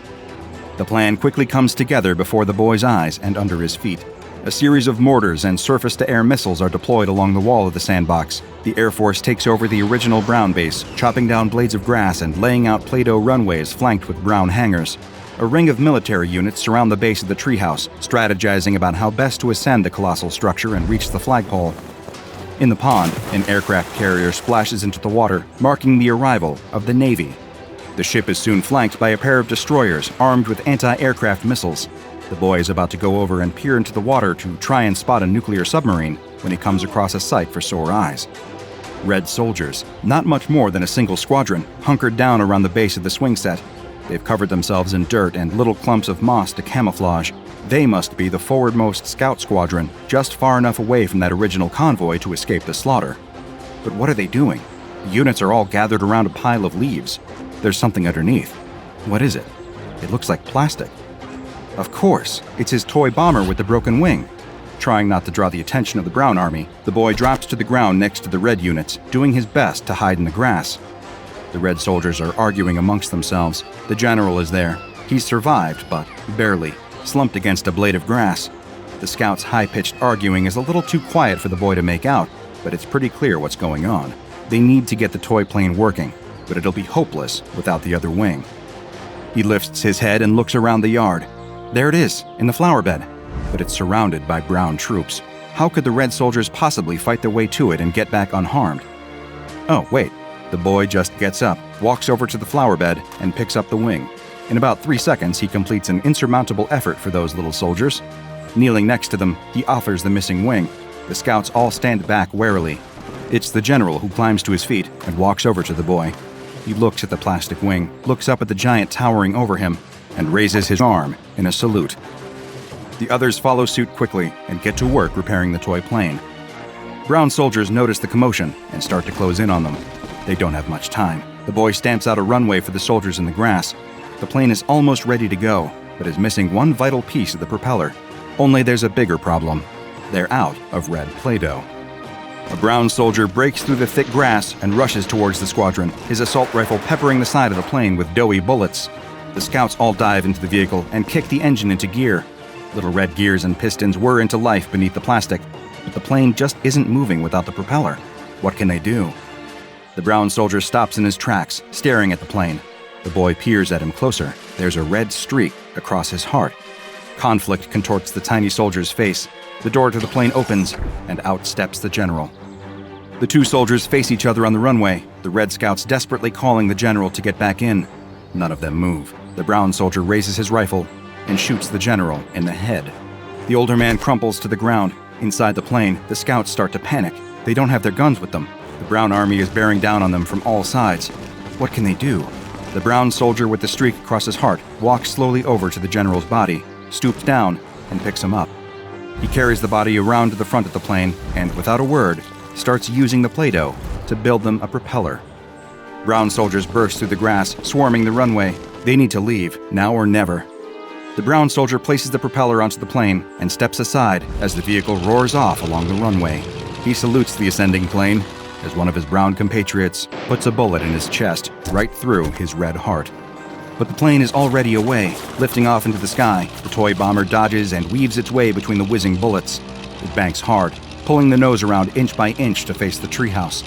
The plan quickly comes together before the boy's eyes and under his feet. A series of mortars and surface-to-air missiles are deployed along the wall of the sandbox. The Air Force takes over the original brown base, chopping down blades of grass and laying out Play-Doh runways flanked with brown hangars. A ring of military units surround the base of the treehouse, strategizing about how best to ascend the colossal structure and reach the flagpole. In the pond, an aircraft carrier splashes into the water, marking the arrival of the Navy. The ship is soon flanked by a pair of destroyers armed with anti-aircraft missiles. The boy is about to go over and peer into the water to try and spot a nuclear submarine when he comes across a sight for sore eyes. Red soldiers, not much more than a single squadron, hunkered down around the base of the swing set. They've covered themselves in dirt and little clumps of moss to camouflage. They must be the forwardmost scout squadron, just far enough away from that original convoy to escape the slaughter. But what are they doing? The units are all gathered around a pile of leaves. There's something underneath. What is it? It looks like plastic. Of course, it's his toy bomber with the broken wing. Trying not to draw the attention of the brown army, the boy drops to the ground next to the red units, doing his best to hide in the grass. The red soldiers are arguing amongst themselves. The general is there. He's survived, but barely, slumped against a blade of grass. The scouts' high-pitched arguing is a little too quiet for the boy to make out, but it's pretty clear what's going on. They need to get the toy plane working, but it'll be hopeless without the other wing. He lifts his head and looks around the yard. There it is, in the flower bed, but it's surrounded by brown troops. How could the red soldiers possibly fight their way to it and get back unharmed? Oh, wait. The boy just gets up, walks over to the flower bed, and picks up the wing. In about 3 seconds, he completes an insurmountable effort for those little soldiers. Kneeling next to them, he offers the missing wing. The scouts all stand back warily. It's the general who climbs to his feet and walks over to the boy. He looks at the plastic wing, looks up at the giant towering over him, and raises his arm in a salute. The others follow suit quickly and get to work repairing the toy plane. Brown soldiers notice the commotion and start to close in on them. They don't have much time. The boy stamps out a runway for the soldiers in the grass. The plane is almost ready to go, but is missing one vital piece of the propeller. Only there's a bigger problem. They're out of red Play-Doh. A brown soldier breaks through the thick grass and rushes towards the squadron, his assault rifle peppering the side of the plane with doughy bullets. The scouts all dive into the vehicle and kick the engine into gear. Little red gears and pistons whir into life beneath the plastic, but the plane just isn't moving without the propeller. What can they do? The brown soldier stops in his tracks, staring at the plane. The boy peers at him closer. There's a red streak across his heart. Conflict contorts the tiny soldier's face. The door to the plane opens, and out steps the general. The two soldiers face each other on the runway, the red scouts desperately calling the general to get back in. None of them move. The brown soldier raises his rifle and shoots the general in the head. The older man crumples to the ground. Inside the plane, the scouts start to panic. They don't have their guns with them. The brown army is bearing down on them from all sides. What can they do? The brown soldier with the streak across his heart walks slowly over to the general's body, stoops down, and picks him up. He carries the body around to the front of the plane and, without a word, starts using the Play-Doh to build them a propeller. Brown soldiers burst through the grass, swarming the runway. They need to leave, now or never. The brown soldier places the propeller onto the plane and steps aside as the vehicle roars off along the runway. He salutes the ascending plane as one of his brown compatriots puts a bullet in his chest, right through his red heart. But the plane is already away. Lifting off into the sky, the toy bomber dodges and weaves its way between the whizzing bullets. It banks hard, pulling the nose around inch by inch to face the treehouse.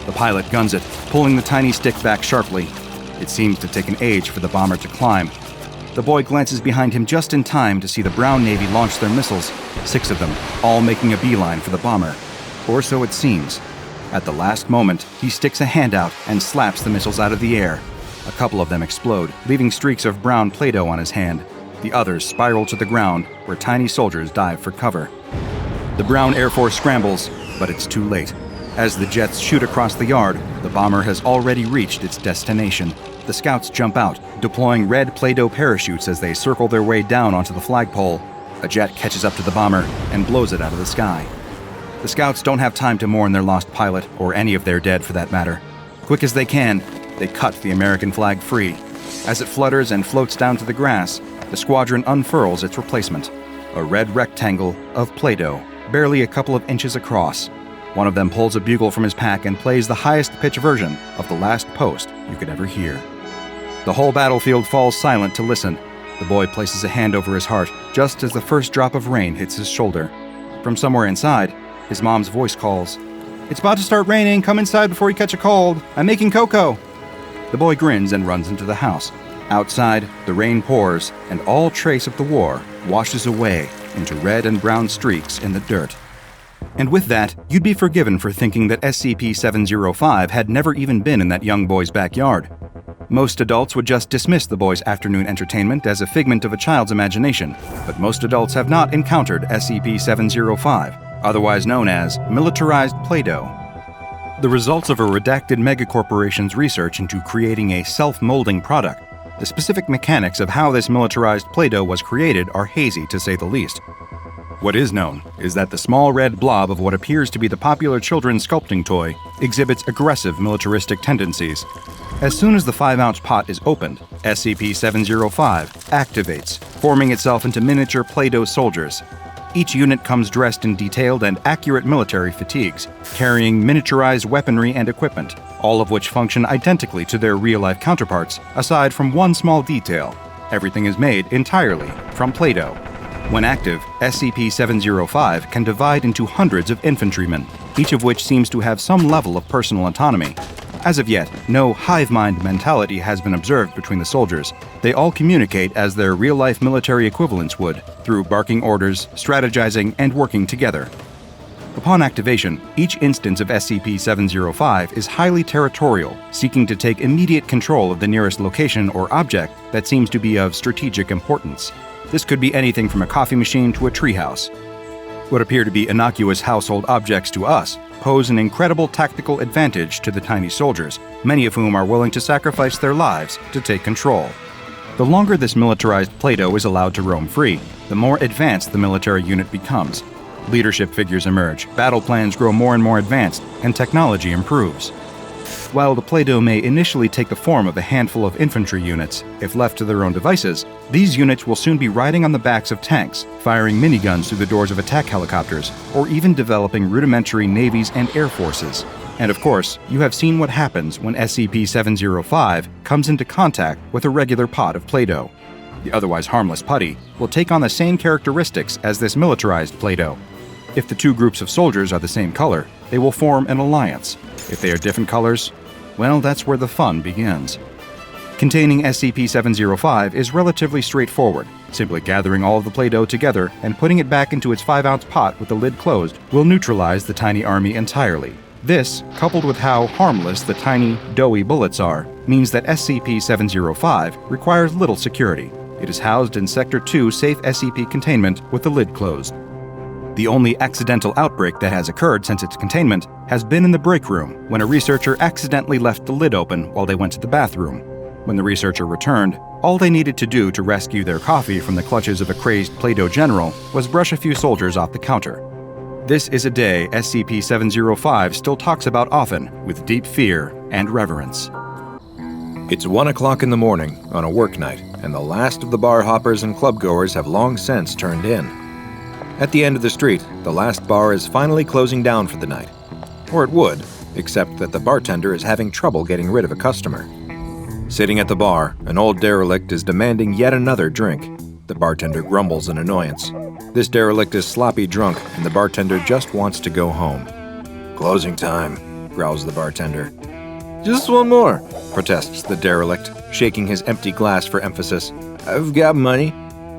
The pilot guns it, pulling the tiny stick back sharply. It seems to take an age for the bomber to climb. The boy glances behind him just in time to see the Brown Navy launch their missiles, 6 of them, all making a beeline for the bomber. Or so it seems. At the last moment, he sticks a hand out and slaps the missiles out of the air. A couple of them explode, leaving streaks of brown Play-Doh on his hand. The others spiral to the ground, where tiny soldiers dive for cover. The Brown Air Force scrambles, but it's too late. As the jets shoot across the yard, the bomber has already reached its destination. The scouts jump out, deploying red Play-Doh parachutes as they circle their way down onto the flagpole. A jet catches up to the bomber and blows it out of the sky. The scouts don't have time to mourn their lost pilot, or any of their dead for that matter. Quick as they can, they cut the American flag free. As it flutters and floats down to the grass, the squadron unfurls its replacement, a red rectangle of Play-Doh, barely a couple of inches across. One of them pulls a bugle from his pack and plays the highest pitch version of The Last Post you could ever hear. The whole battlefield falls silent to listen. The boy places a hand over his heart just as the first drop of rain hits his shoulder. From somewhere inside, his mom's voice calls, "It's about to start raining. Come inside before you catch a cold. I'm making cocoa." The boy grins and runs into the house. Outside, the rain pours, and all trace of the war washes away into red and brown streaks in the dirt. And with that, you'd be forgiven for thinking that SCP-705 had never even been in that young boy's backyard. Most adults would just dismiss the boy's afternoon entertainment as a figment of a child's imagination, but most adults have not encountered SCP-705, otherwise known as militarized Play-Doh. The results of a redacted megacorporation's research into creating a self-molding product. The specific mechanics of how this militarized Play-Doh was created are hazy, to say the least. What is known is that the small red blob of what appears to be the popular children's sculpting toy exhibits aggressive militaristic tendencies. As soon as the 5-ounce pot is opened, SCP-705 activates, forming itself into miniature Play-Doh soldiers. Each unit comes dressed in detailed and accurate military fatigues, carrying miniaturized weaponry and equipment, all of which function identically to their real-life counterparts, aside from one small detail. Everything is made entirely from Play-Doh. When active, SCP-705 can divide into hundreds of infantrymen. each of which seems to have some level of personal autonomy. As of yet, no hive mind mentality has been observed between the soldiers. They all communicate as their real-life military equivalents would, through barking orders, strategizing, and working together. Upon activation, each instance of SCP-705 is highly territorial, seeking to take immediate control of the nearest location or object that seems to be of strategic importance. This could be anything from a coffee machine to a treehouse. What appear to be innocuous household objects to us pose an incredible tactical advantage to the tiny soldiers, many of whom are willing to sacrifice their lives to take control. The longer this militarized Play-Doh is allowed to roam free, the more advanced the military unit becomes. Leadership figures emerge, battle plans grow more and more advanced, and technology improves. While the Play-Doh may initially take the form of a handful of infantry units, if left to their own devices, these units will soon be riding on the backs of tanks, firing miniguns through the doors of attack helicopters, or even developing rudimentary navies and air forces. And of course, you have seen what happens when SCP-705 comes into contact with a regular pot of Play-Doh. The otherwise harmless putty will take on the same characteristics as this militarized Play-Doh. If the two groups of soldiers are the same color, they will form an alliance. If they are different colors, well, that's where the fun begins. Containing SCP-705 is relatively straightforward. Simply gathering all of the Play-Doh together and putting it back into its 5-ounce pot with the lid closed will neutralize the tiny army entirely. This, coupled with how harmless the tiny, doughy bullets are, means that SCP-705 requires little security. It is housed in Sector 2 safe SCP containment with the lid closed. The only accidental outbreak that has occurred since its containment has been in the break room, when a researcher accidentally left the lid open while they went to the bathroom. When the researcher returned, all they needed to do to rescue their coffee from the clutches of a crazed Play-Doh general was brush a few soldiers off the counter. This is a day SCP-705 still talks about often, with deep fear and reverence. It's 1 o'clock in the morning on a work night, and the last of the bar hoppers and clubgoers have long since turned in. At the end of the street, the last bar is finally closing down for the night. Or it would, except that the bartender is having trouble getting rid of a customer. Sitting at the bar, an old derelict is demanding yet another drink. The bartender grumbles in annoyance. This derelict is sloppy drunk, and the bartender just wants to go home. "Closing time," growls the bartender. "Just one more," protests the derelict, shaking his empty glass for emphasis. "I've got money."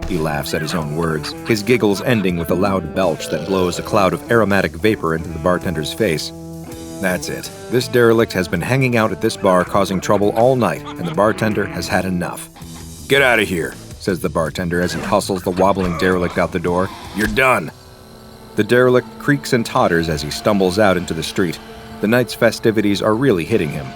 He laughs at his own words, his giggles ending with a loud belch that blows a cloud of aromatic vapor into the bartender's face. That's it. This derelict has been hanging out at this bar causing trouble all night, and the bartender has had enough. "Get out of here," says the bartender as he hustles the wobbling derelict out the door. "You're done." The derelict creaks and totters as he stumbles out into the street. The night's festivities are really hitting him.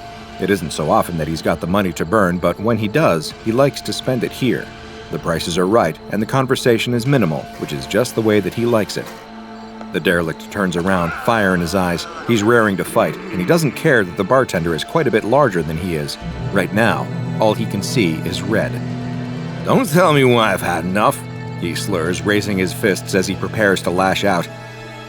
It isn't so often that he's got the money to burn, but when he does, he likes to spend it here. The prices are right, and the conversation is minimal, which is just the way that he likes it. The derelict turns around, fire in his eyes. He's raring to fight, and he doesn't care that the bartender is quite a bit larger than he is. Right now, all he can see is red. "Don't tell me when I've had enough," he slurs, raising his fists as he prepares to lash out.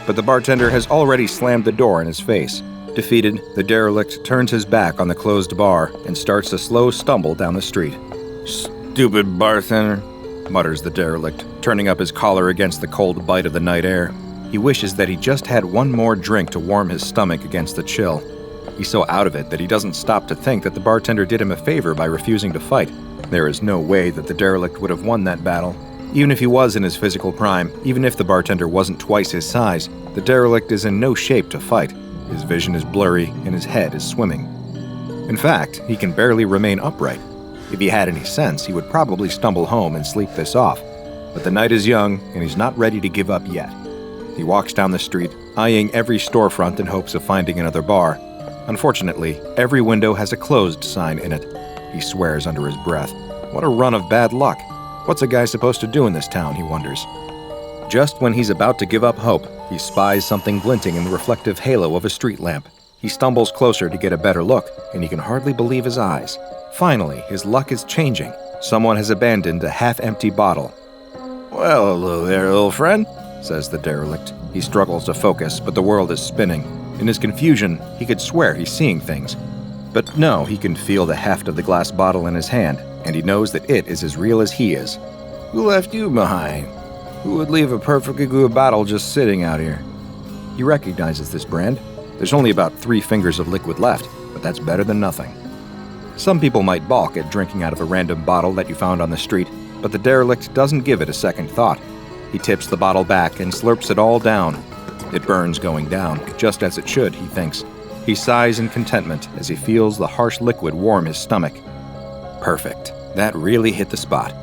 But the bartender has already slammed the door in his face. Defeated, the derelict turns his back on the closed bar and starts a slow stumble down the street. "Stupid bartender," mutters the derelict, turning up his collar against the cold bite of the night air. He wishes that he just had one more drink to warm his stomach against the chill. He's so out of it that he doesn't stop to think that the bartender did him a favor by refusing to fight. There is no way that the derelict would have won that battle. Even if he was in his physical prime, even if the bartender wasn't twice his size, the derelict is in no shape to fight. His vision is blurry and his head is swimming. In fact, he can barely remain upright. If he had any sense, he would probably stumble home and sleep this off. But the night is young, and he's not ready to give up yet. He walks down the street, eyeing every storefront in hopes of finding another bar. Unfortunately, every window has a closed sign in it. He swears under his breath. What a run of bad luck. What's a guy supposed to do in this town, he wonders. Just when he's about to give up hope, he spies something glinting in the reflective halo of a street lamp. He stumbles closer to get a better look, and he can hardly believe his eyes. Finally, his luck is changing. Someone has abandoned a half-empty bottle. "Well, hello there, little friend," says the derelict. He struggles to focus, but the world is spinning. In his confusion, he could swear he's seeing things. But no, he can feel the heft of the glass bottle in his hand, and he knows that it is as real as he is. "Who left you behind? Who would leave a perfectly good bottle just sitting out here?" He recognizes this brand. There's only about 3 fingers of liquid left, but that's better than nothing. Some people might balk at drinking out of a random bottle that you found on the street, but the derelict doesn't give it a second thought. He tips the bottle back and slurps it all down. It burns going down, just as it should, he thinks. He sighs in contentment as he feels the harsh liquid warm his stomach. Perfect. That really hit the spot.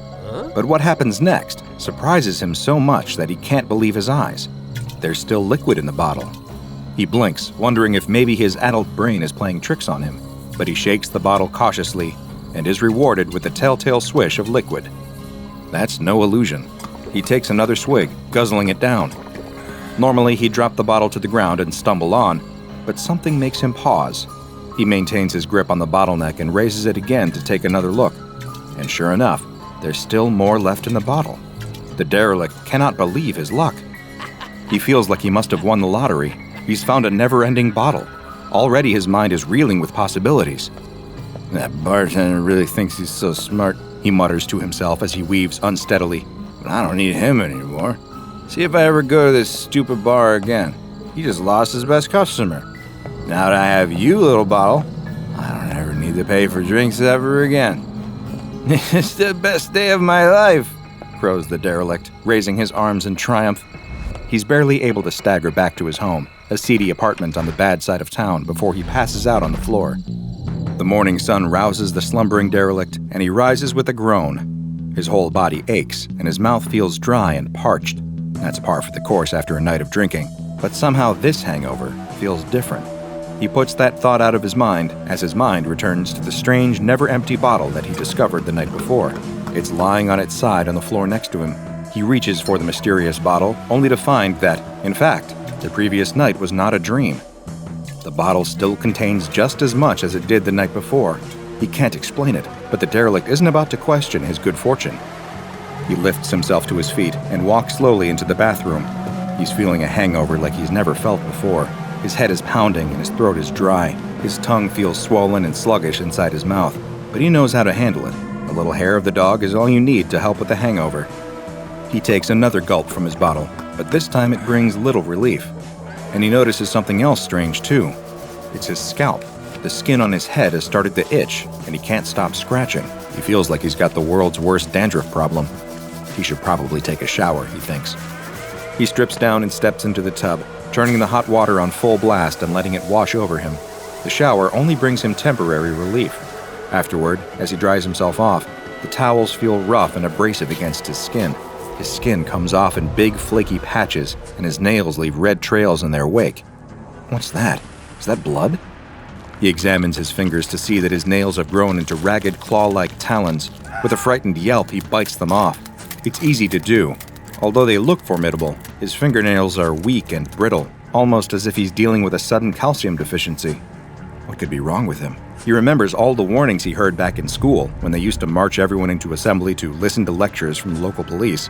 But what happens next surprises him so much that he can't believe his eyes. There's still liquid in the bottle. He blinks, wondering if maybe his adult brain is playing tricks on him, but he shakes the bottle cautiously and is rewarded with the telltale swish of liquid. That's no illusion. He takes another swig, guzzling it down. Normally, he'd drop the bottle to the ground and stumble on, but something makes him pause. He maintains his grip on the bottleneck and raises it again to take another look. And sure enough, there's still more left in the bottle. The derelict cannot believe his luck. He feels like he must have won the lottery. He's found a never-ending bottle. Already his mind is reeling with possibilities. That bartender really thinks he's so smart, he mutters to himself as he weaves unsteadily. But I don't need him anymore. See if I ever go to this stupid bar again. He just lost his best customer. Now that I have you, little bottle, I don't ever need to pay for drinks ever again. It's the best day of my life, crows the derelict, raising his arms in triumph. He's barely able to stagger back to his home, a seedy apartment on the bad side of town, before he passes out on the floor. The morning sun rouses the slumbering derelict, and he rises with a groan. His whole body aches, and his mouth feels dry and parched. That's par for the course after a night of drinking, but somehow this hangover feels different. He puts that thought out of his mind as his mind returns to the strange, never-empty bottle that he discovered the night before. It's lying on its side on the floor next to him. He reaches for the mysterious bottle, only to find that, in fact, the previous night was not a dream. The bottle still contains just as much as it did the night before. He can't explain it, but the derelict isn't about to question his good fortune. He lifts himself to his feet and walks slowly into the bathroom. He's feeling a hangover like he's never felt before. His head is pounding and his throat is dry. His tongue feels swollen and sluggish inside his mouth, but he knows how to handle it. A little hair of the dog is all you need to help with the hangover. He takes another gulp from his bottle, but this time it brings little relief. And he notices something else strange too. It's his scalp. The skin on his head has started to itch, and he can't stop scratching. He feels like he's got the world's worst dandruff problem. He should probably take a shower, he thinks. He strips down and steps into the tub, turning the hot water on full blast and letting it wash over him. The shower only brings him temporary relief. Afterward, as he dries himself off, the towels feel rough and abrasive against his skin. His skin comes off in big, flaky patches, and his nails leave red trails in their wake. What's that? Is that blood? He examines his fingers to see that his nails have grown into ragged, claw-like talons. With a frightened yelp, he bites them off. It's easy to do. Although they look formidable, his fingernails are weak and brittle, almost as if he's dealing with a sudden calcium deficiency. What could be wrong with him? He remembers all the warnings he heard back in school when they used to march everyone into assembly to listen to lectures from the local police.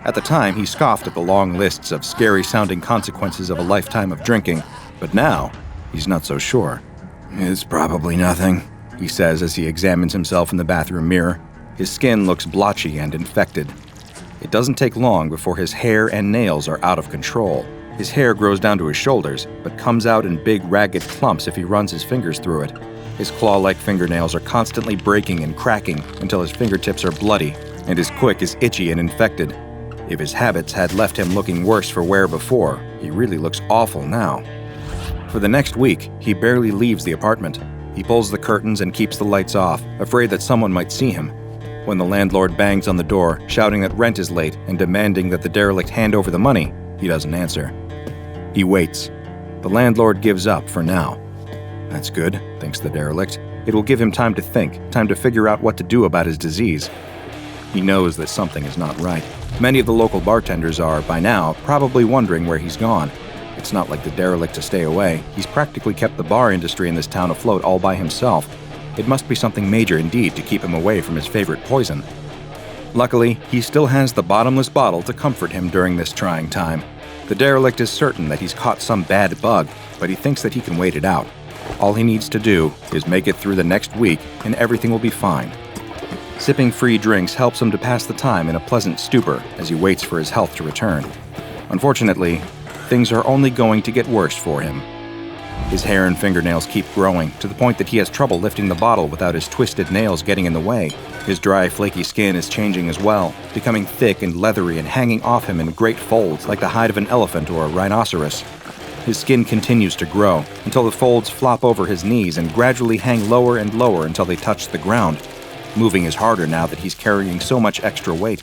At the time, he scoffed at the long lists of scary-sounding consequences of a lifetime of drinking, but now, he's not so sure. It's probably nothing, he says as he examines himself in the bathroom mirror. His skin looks blotchy and infected. It doesn't take long before his hair and nails are out of control. His hair grows down to his shoulders, but comes out in big, ragged clumps if he runs his fingers through it. His claw-like fingernails are constantly breaking and cracking until his fingertips are bloody, and his quick is itchy and infected. If his habits had left him looking worse for wear before, he really looks awful now. For the next week, he barely leaves the apartment. He pulls the curtains and keeps the lights off, afraid that someone might see him. When the landlord bangs on the door, shouting that rent is late and demanding that the derelict hand over the money, he doesn't answer. He waits. The landlord gives up for now. That's good, thinks the derelict. It will give him time to think, time to figure out what to do about his disease. He knows that something is not right. Many of the local bartenders are, by now, probably wondering where he's gone. It's not like the derelict to stay away. He's practically kept the bar industry in this town afloat all by himself. It must be something major indeed to keep him away from his favorite poison. Luckily, he still has the bottomless bottle to comfort him during this trying time. The derelict is certain that he's caught some bad bug, but he thinks that he can wait it out. All he needs to do is make it through the next week, and everything will be fine. Sipping free drinks helps him to pass the time in a pleasant stupor as he waits for his health to return. Unfortunately, things are only going to get worse for him. His hair and fingernails keep growing, to the point that he has trouble lifting the bottle without his twisted nails getting in the way. His dry, flaky skin is changing as well, becoming thick and leathery and hanging off him in great folds like the hide of an elephant or a rhinoceros. His skin continues to grow, until the folds flop over his knees and gradually hang lower and lower until they touch the ground. Moving is harder now that he's carrying so much extra weight.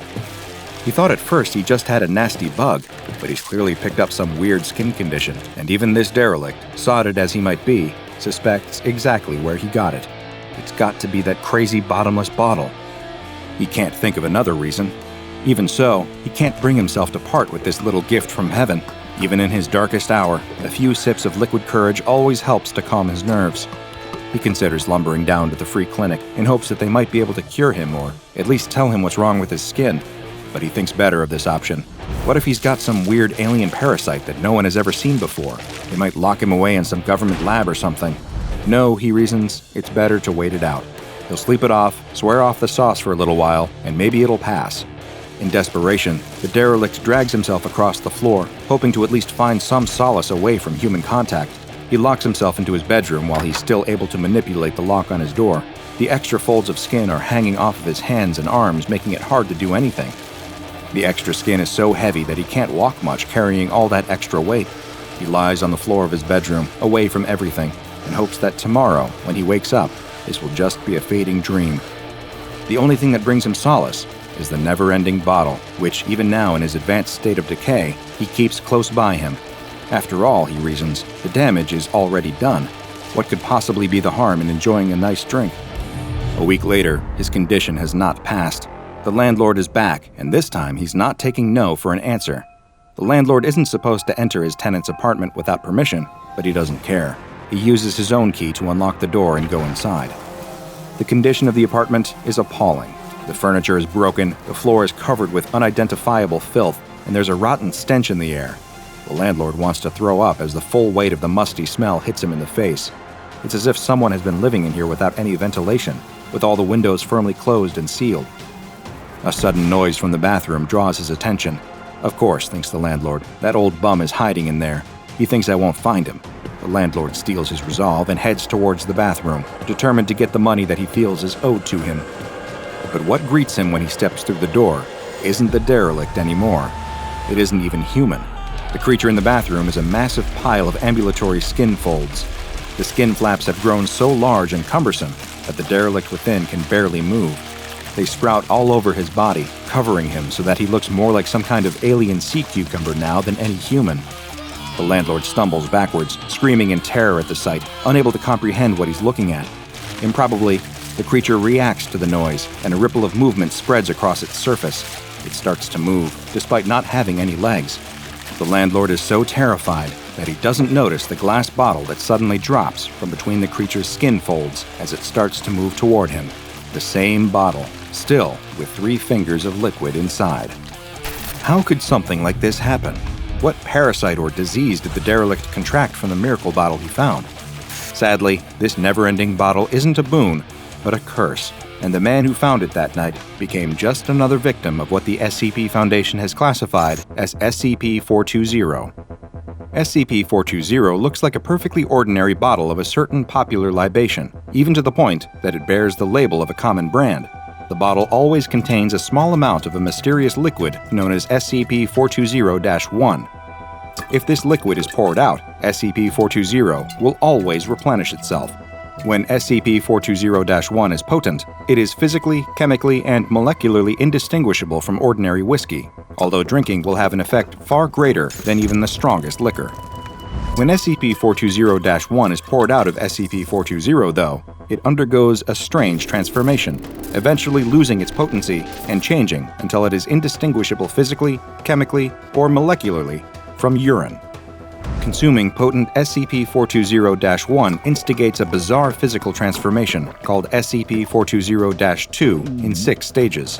He thought at first he just had a nasty bug, but he's clearly picked up some weird skin condition, and even this derelict, sodded as he might be, suspects exactly where he got it. It's got to be that crazy bottomless bottle. He can't think of another reason. Even so, he can't bring himself to part with this little gift from heaven. Even in his darkest hour, a few sips of liquid courage always helps to calm his nerves. He considers lumbering down to the free clinic in hopes that they might be able to cure him or at least tell him what's wrong with his skin. But he thinks better of this option. What if he's got some weird alien parasite that no one has ever seen before? They might lock him away in some government lab or something. No, he reasons, it's better to wait it out. He'll sleep it off, swear off the sauce for a little while, and maybe it'll pass. In desperation, the derelict drags himself across the floor, hoping to at least find some solace away from human contact. He locks himself into his bedroom while he's still able to manipulate the lock on his door. The extra folds of skin are hanging off of his hands and arms, making it hard to do anything. The extra skin is so heavy that he can't walk much carrying all that extra weight. He lies on the floor of his bedroom, away from everything, and hopes that tomorrow, when he wakes up, this will just be a fading dream. The only thing that brings him solace is the never-ending bottle, which, even now in his advanced state of decay, he keeps close by him. After all, he reasons, the damage is already done. What could possibly be the harm in enjoying a nice drink? A week later, his condition has not passed. The landlord is back, and this time he's not taking no for an answer. The landlord isn't supposed to enter his tenant's apartment without permission, but he doesn't care. He uses his own key to unlock the door and go inside. The condition of the apartment is appalling. The furniture is broken, the floor is covered with unidentifiable filth, and there's a rotten stench in the air. The landlord wants to throw up as the full weight of the musty smell hits him in the face. It's as if someone has been living in here without any ventilation, with all the windows firmly closed and sealed. A sudden noise from the bathroom draws his attention. Of course, thinks the landlord, that old bum is hiding in there. He thinks I won't find him. The landlord steels his resolve and heads towards the bathroom, determined to get the money that he feels is owed to him. But what greets him when he steps through the door isn't the derelict anymore. It isn't even human. The creature in the bathroom is a massive pile of ambulatory skin folds. The skin flaps have grown so large and cumbersome that the derelict within can barely move. They sprout all over his body, covering him so that he looks more like some kind of alien sea cucumber now than any human. The landlord stumbles backwards, screaming in terror at the sight, unable to comprehend what he's looking at. Improbably, the creature reacts to the noise, and a ripple of movement spreads across its surface. It starts to move, despite not having any legs. The landlord is so terrified that he doesn't notice the glass bottle that suddenly drops from between the creature's skin folds as it starts to move toward him. The same bottle, still with 3 fingers of liquid inside. How could something like this happen? What parasite or disease did the derelict contract from the miracle bottle he found? Sadly, this never-ending bottle isn't a boon, but a curse, and the man who found it that night became just another victim of what the SCP Foundation has classified as SCP-420. SCP-420 looks like a perfectly ordinary bottle of a certain popular libation, even to the point that it bears the label of a common brand. The bottle always contains a small amount of a mysterious liquid known as SCP-420-1. If this liquid is poured out, SCP-420 will always replenish itself. When SCP-420-1 is potent, it is physically, chemically, and molecularly indistinguishable from ordinary whiskey, although drinking will have an effect far greater than even the strongest liquor. When SCP-420-1 is poured out of SCP-420, though, it undergoes a strange transformation, eventually losing its potency and changing until it is indistinguishable physically, chemically, or molecularly from urine. Consuming potent SCP-420-1 instigates a bizarre physical transformation called SCP-420-2 in 6 stages.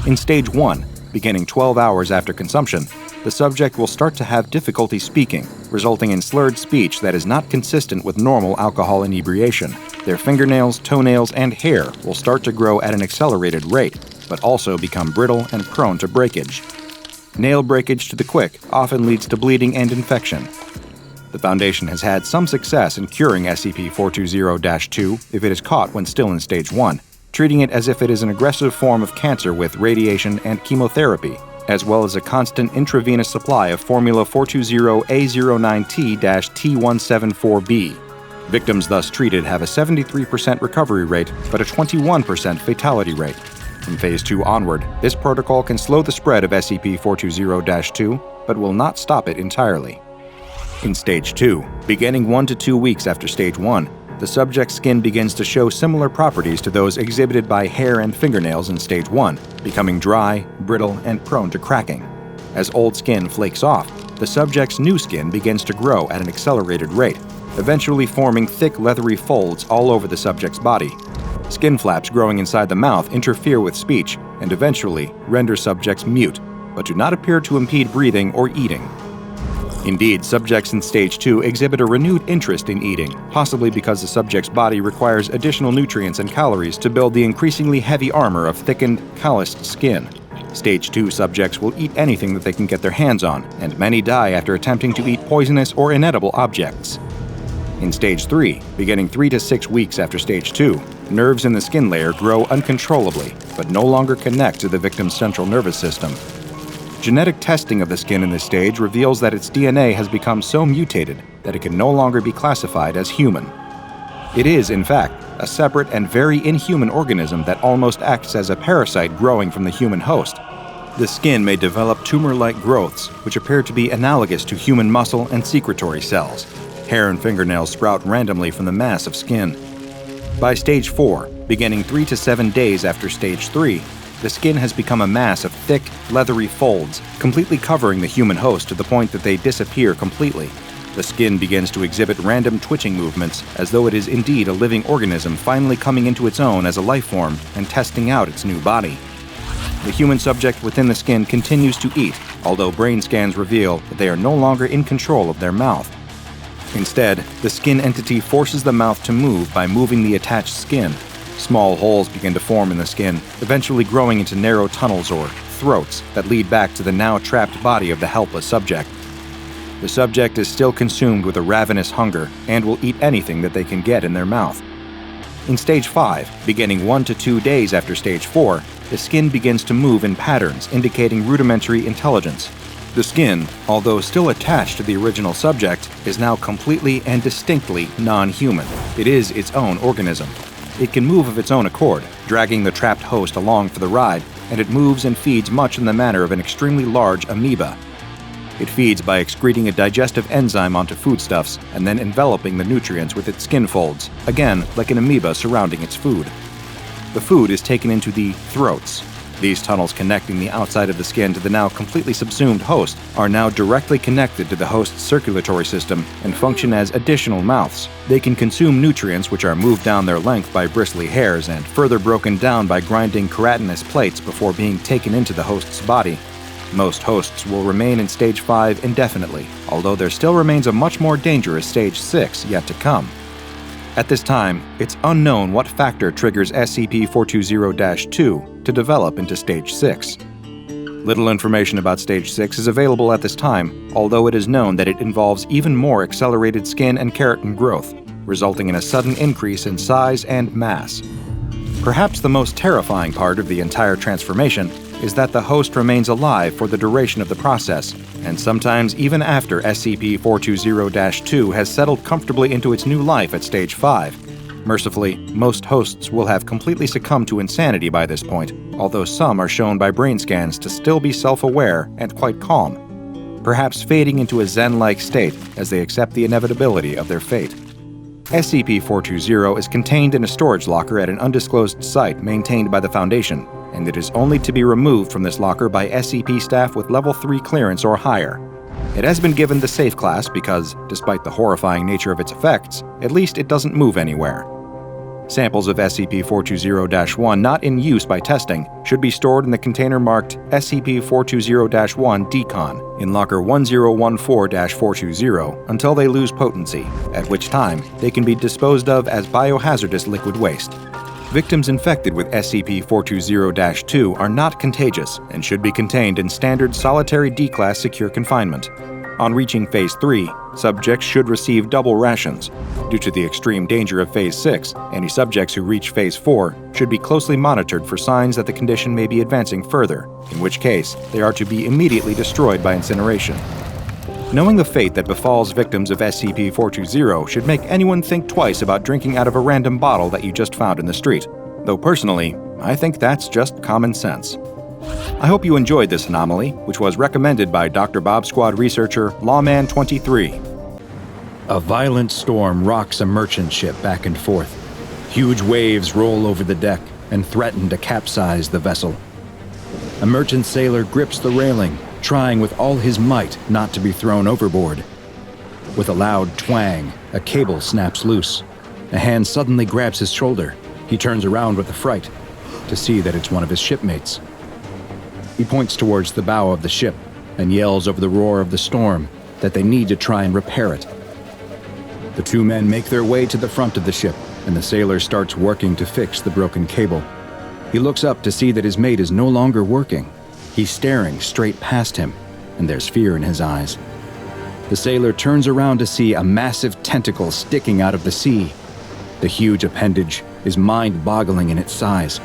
In Stage 1, beginning 12 hours after consumption, the subject will start to have difficulty speaking, resulting in slurred speech that is not consistent with normal alcohol inebriation. Their fingernails, toenails, and hair will start to grow at an accelerated rate, but also become brittle and prone to breakage. nail breakage to the quick often leads to bleeding and infection. The Foundation has had some success in curing SCP-420-2 if it is caught when still in Stage 1, treating it as if it is an aggressive form of cancer with radiation and chemotherapy, as well as a constant intravenous supply of Formula 420A09T-T174B. Victims thus treated have a 73% recovery rate, but a 21% fatality rate. From Phase 2 onward, this protocol can slow the spread of SCP-420-2, but will not stop it entirely. In Stage 2, beginning 1 to 2 weeks after Stage 1, the subject's skin begins to show similar properties to those exhibited by hair and fingernails in Stage 1, becoming dry, brittle, and prone to cracking. As old skin flakes off, the subject's new skin begins to grow at an accelerated rate, eventually forming thick leathery folds all over the subject's body. Skin flaps growing inside the mouth interfere with speech and eventually render subjects mute, but do not appear to impede breathing or eating. Indeed, subjects in Stage 2 exhibit a renewed interest in eating, possibly because the subject's body requires additional nutrients and calories to build the increasingly heavy armor of thickened, calloused skin. Stage 2 subjects will eat anything that they can get their hands on, and many die after attempting to eat poisonous or inedible objects. In Stage 3, beginning 3 to 6 weeks after Stage 2, nerves in the skin layer grow uncontrollably, but no longer connect to the victim's central nervous system. Genetic testing of the skin in this stage reveals that its DNA has become so mutated that it can no longer be classified as human. It is, in fact, a separate and very inhuman organism that almost acts as a parasite growing from the human host. The skin may develop tumor-like growths, which appear to be analogous to human muscle and secretory cells. Hair and fingernails sprout randomly from the mass of skin. By Stage 4, beginning 3 to 7 days after Stage 3, the skin has become a mass of thick, leathery folds, completely covering the human host to the point that they disappear completely. The skin begins to exhibit random twitching movements, as though it is indeed a living organism finally coming into its own as a life form and testing out its new body. The human subject within the skin continues to eat, although brain scans reveal that they are no longer in control of their mouth. Instead, the skin entity forces the mouth to move by moving the attached skin. Small holes begin to form in the skin, eventually growing into narrow tunnels or throats that lead back to the now trapped body of the helpless subject. The subject is still consumed with a ravenous hunger and will eat anything that they can get in their mouth. In Stage 5, beginning 1 to 2 days after Stage 4, the skin begins to move in patterns indicating rudimentary intelligence. The skin, although still attached to the original subject, is now completely and distinctly non-human. It is its own organism. It can move of its own accord, dragging the trapped host along for the ride, and it moves and feeds much in the manner of an extremely large amoeba. It feeds by excreting a digestive enzyme onto foodstuffs and then enveloping the nutrients with its skin folds, again like an amoeba surrounding its food. The food is taken into the throats. These tunnels connecting the outside of the skin to the now completely subsumed host are now directly connected to the host's circulatory system and function as additional mouths. They can consume nutrients which are moved down their length by bristly hairs and further broken down by grinding keratinous plates before being taken into the host's body. Most hosts will remain in Stage 5 indefinitely, although there still remains a much more dangerous Stage 6 yet to come. At this time, it's unknown what factor triggers SCP-420-2 to develop into Stage 6. Little information about Stage 6 is available at this time, although it is known that it involves even more accelerated skin and keratin growth, resulting in a sudden increase in size and mass. Perhaps the most terrifying part of the entire transformation is that the host remains alive for the duration of the process, and sometimes even after SCP-420-2 has settled comfortably into its new life at Stage 5. Mercifully, most hosts will have completely succumbed to insanity by this point, although some are shown by brain scans to still be self-aware and quite calm, perhaps fading into a Zen-like state as they accept the inevitability of their fate. SCP-420 is contained in a storage locker at an undisclosed site maintained by the Foundation, and it is only to be removed from this locker by SCP staff with Level 3 clearance or higher. It has been given the Safe class because, despite the horrifying nature of its effects, at least it doesn't move anywhere. Samples of SCP-420-1 not in use by testing should be stored in the container marked SCP-420-1 Decon in Locker 1014-420 until they lose potency, at which time they can be disposed of as biohazardous liquid waste. Victims infected with SCP-420-2 are not contagious and should be contained in standard solitary D-class secure confinement. On reaching Phase 3, subjects should receive double rations. Due to the extreme danger of Phase 6, any subjects who reach Phase 4 should be closely monitored for signs that the condition may be advancing further, in which case they are to be immediately destroyed by incineration. Knowing the fate that befalls victims of SCP-420 should make anyone think twice about drinking out of a random bottle that you just found in the street, though personally, I think that's just common sense. I hope you enjoyed this anomaly, which was recommended by DrBob Squad researcher Lawman23. A violent storm rocks a merchant ship back and forth. Huge waves roll over the deck and threaten to capsize the vessel. A merchant sailor grips the railing, trying with all his might not to be thrown overboard. With a loud twang, a cable snaps loose. A hand suddenly grabs his shoulder. He turns around with affright to see that it's one of his shipmates. He points towards the bow of the ship and yells over the roar of the storm that they need to try and repair it. The two men make their way to the front of the ship, and the sailor starts working to fix the broken cable. He looks up to see that his mate is no longer working. He's staring straight past him, and there's fear in his eyes. The sailor turns around to see a massive tentacle sticking out of the sea. The huge appendage is mind-boggling in its size.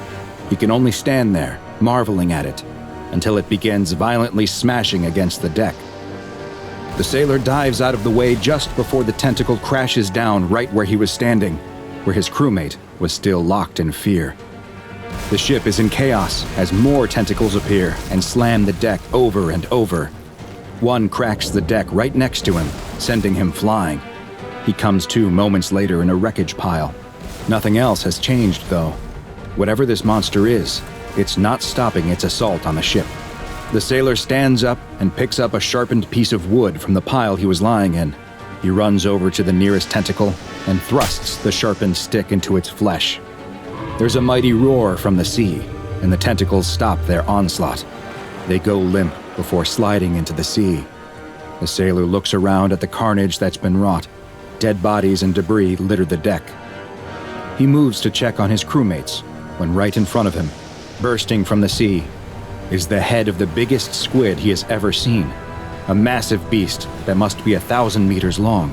He can only stand there, marveling at it, until it begins violently smashing against the deck. The sailor dives out of the way just before the tentacle crashes down right where he was standing, where his crewmate was still locked in fear. The ship is in chaos as more tentacles appear and slam the deck over and over. One cracks the deck right next to him, sending him flying. He comes to moments later in a wreckage pile. Nothing else has changed, though. Whatever this monster is, it's not stopping its assault on the ship. The sailor stands up and picks up a sharpened piece of wood from the pile he was lying in. He runs over to the nearest tentacle and thrusts the sharpened stick into its flesh. There's a mighty roar from the sea, and the tentacles stop their onslaught. They go limp before sliding into the sea. The sailor looks around at the carnage that's been wrought. Dead bodies and debris litter the deck. He moves to check on his crewmates, when right in front of him, bursting from the sea, is the head of the biggest squid he has ever seen. A massive beast that must be 1,000 meters long.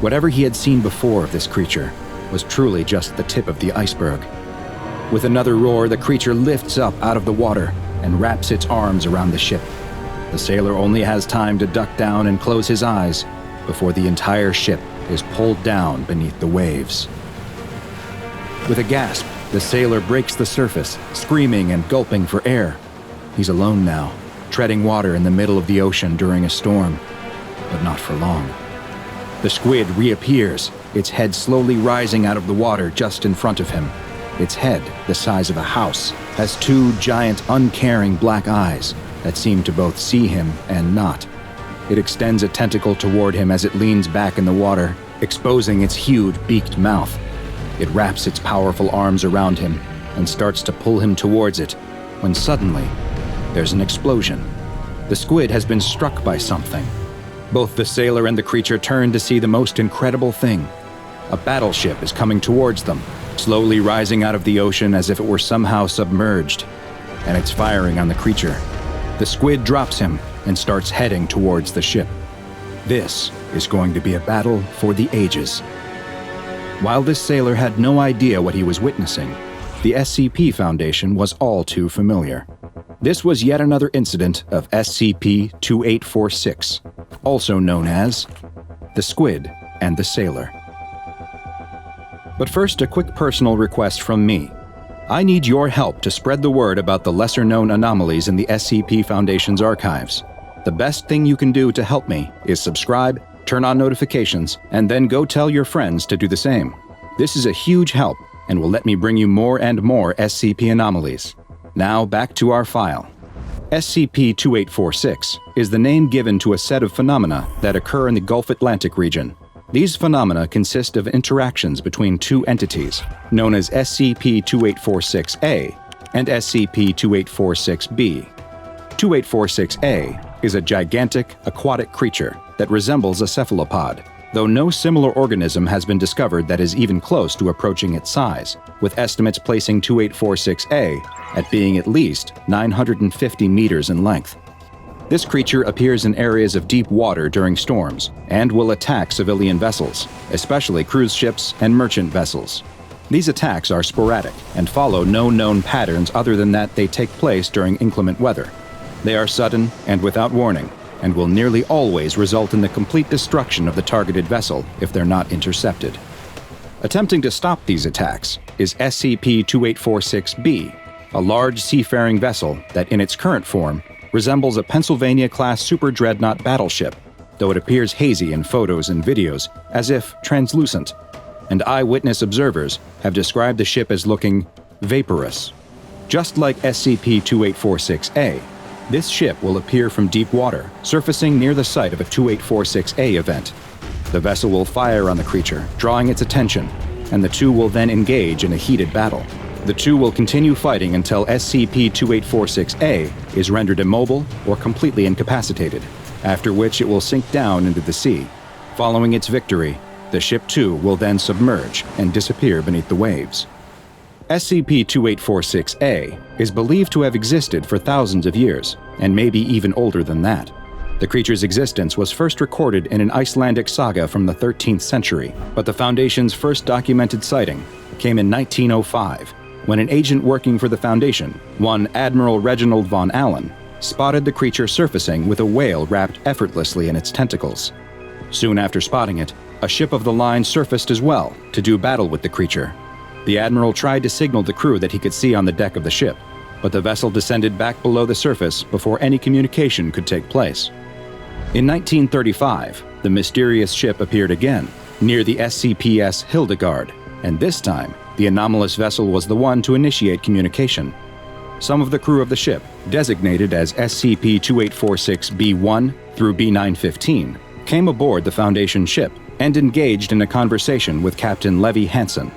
Whatever he had seen before of this creature was truly just the tip of the iceberg. With another roar, the creature lifts up out of the water and wraps its arms around the ship. The sailor only has time to duck down and close his eyes before the entire ship is pulled down beneath the waves. With a gasp, the sailor breaks the surface, screaming and gulping for air. He's alone now, treading water in the middle of the ocean during a storm, but not for long. The squid reappears, its head slowly rising out of the water just in front of him. Its head, the size of a house, has two giant, uncaring black eyes that seem to both see him and not. It extends a tentacle toward him as it leans back in the water, exposing its huge, beaked mouth. It wraps its powerful arms around him and starts to pull him towards it, when suddenly, there's an explosion. The squid has been struck by something. Both the sailor and the creature turn to see the most incredible thing. A battleship is coming towards them, slowly rising out of the ocean as if it were somehow submerged, and it's firing on the creature. The squid drops him and starts heading towards the ship. This is going to be a battle for the ages. While this sailor had no idea what he was witnessing, the SCP Foundation was all too familiar. This was yet another incident of SCP-2846, also known as the Squid and the Sailor. But first, a quick personal request from me. I need your help to spread the word about the lesser-known anomalies in the SCP Foundation's archives. The best thing you can do to help me is subscribe, turn on notifications, and then go tell your friends to do the same. This is a huge help and will let me bring you more and more SCP anomalies. Now back to our file. SCP-2846 is the name given to a set of phenomena that occur in the Gulf Atlantic region. These phenomena consist of interactions between two entities, known as SCP-2846-A and SCP-2846-B. 2846-A is a gigantic, aquatic creature that resembles a cephalopod. though no similar organism has been discovered that is even close to approaching its size, with estimates placing 2846A at being at least 950 meters in length. This creature appears in areas of deep water during storms and will attack civilian vessels, especially cruise ships and merchant vessels. These attacks are sporadic and follow no known patterns other than that they take place during inclement weather. They are sudden and without warning, and will nearly always result in the complete destruction of the targeted vessel if they're not intercepted. Attempting to stop these attacks is SCP-2846-B, a large seafaring vessel that in its current form resembles a Pennsylvania-class super dreadnought battleship, though it appears hazy in photos and videos, as if translucent, and eyewitness observers have described the ship as looking vaporous. Just like SCP-2846-A, this ship will appear from deep water, surfacing near the site of a 2846-A event. The vessel will fire on the creature, drawing its attention, and the two will then engage in a heated battle. The two will continue fighting until SCP-2846-A is rendered immobile or completely incapacitated, after which it will sink down into the sea. Following its victory, the ship too will then submerge and disappear beneath the waves. SCP-2846-A is believed to have existed for thousands of years, and maybe even older than that. The creature's existence was first recorded in an Icelandic saga from the 13th century, but the Foundation's first documented sighting came in 1905, when an agent working for the Foundation, one Admiral Reginald von Allen, spotted the creature surfacing with a whale wrapped effortlessly in its tentacles. Soon after spotting it, a ship of the line surfaced as well to do battle with the creature. The Admiral tried to signal the crew that he could see on the deck of the ship, but the vessel descended back below the surface before any communication could take place. In 1935, the mysterious ship appeared again, near the SCPS Hildegard, and this time, the anomalous vessel was the one to initiate communication. Some of the crew of the ship, designated as SCP-2846-B1 through B915, came aboard the Foundation ship and engaged in a conversation with Captain Levy Hansen.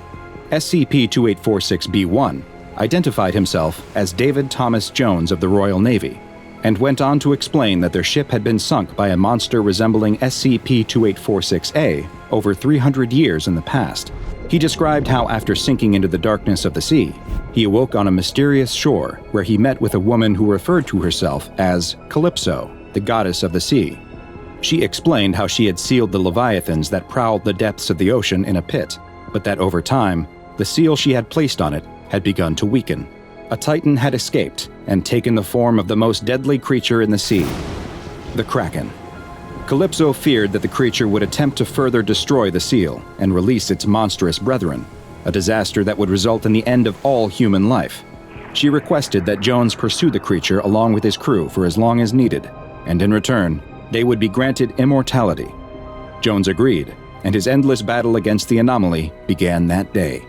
SCP-2846-B1 identified himself as David Thomas Jones of the Royal Navy, and went on to explain that their ship had been sunk by a monster resembling SCP-2846-A over 300 years in the past. He described how after sinking into the darkness of the sea, he awoke on a mysterious shore where he met with a woman who referred to herself as Calypso, the goddess of the sea. She explained how she had sealed the leviathans that prowled the depths of the ocean in a pit, but that over time, the seal she had placed on it had begun to weaken. A titan had escaped and taken the form of the most deadly creature in the sea, the Kraken. Calypso feared that the creature would attempt to further destroy the seal and release its monstrous brethren, a disaster that would result in the end of all human life. She requested that Jones pursue the creature along with his crew for as long as needed, and in return, they would be granted immortality. Jones agreed, and his endless battle against the anomaly began that day.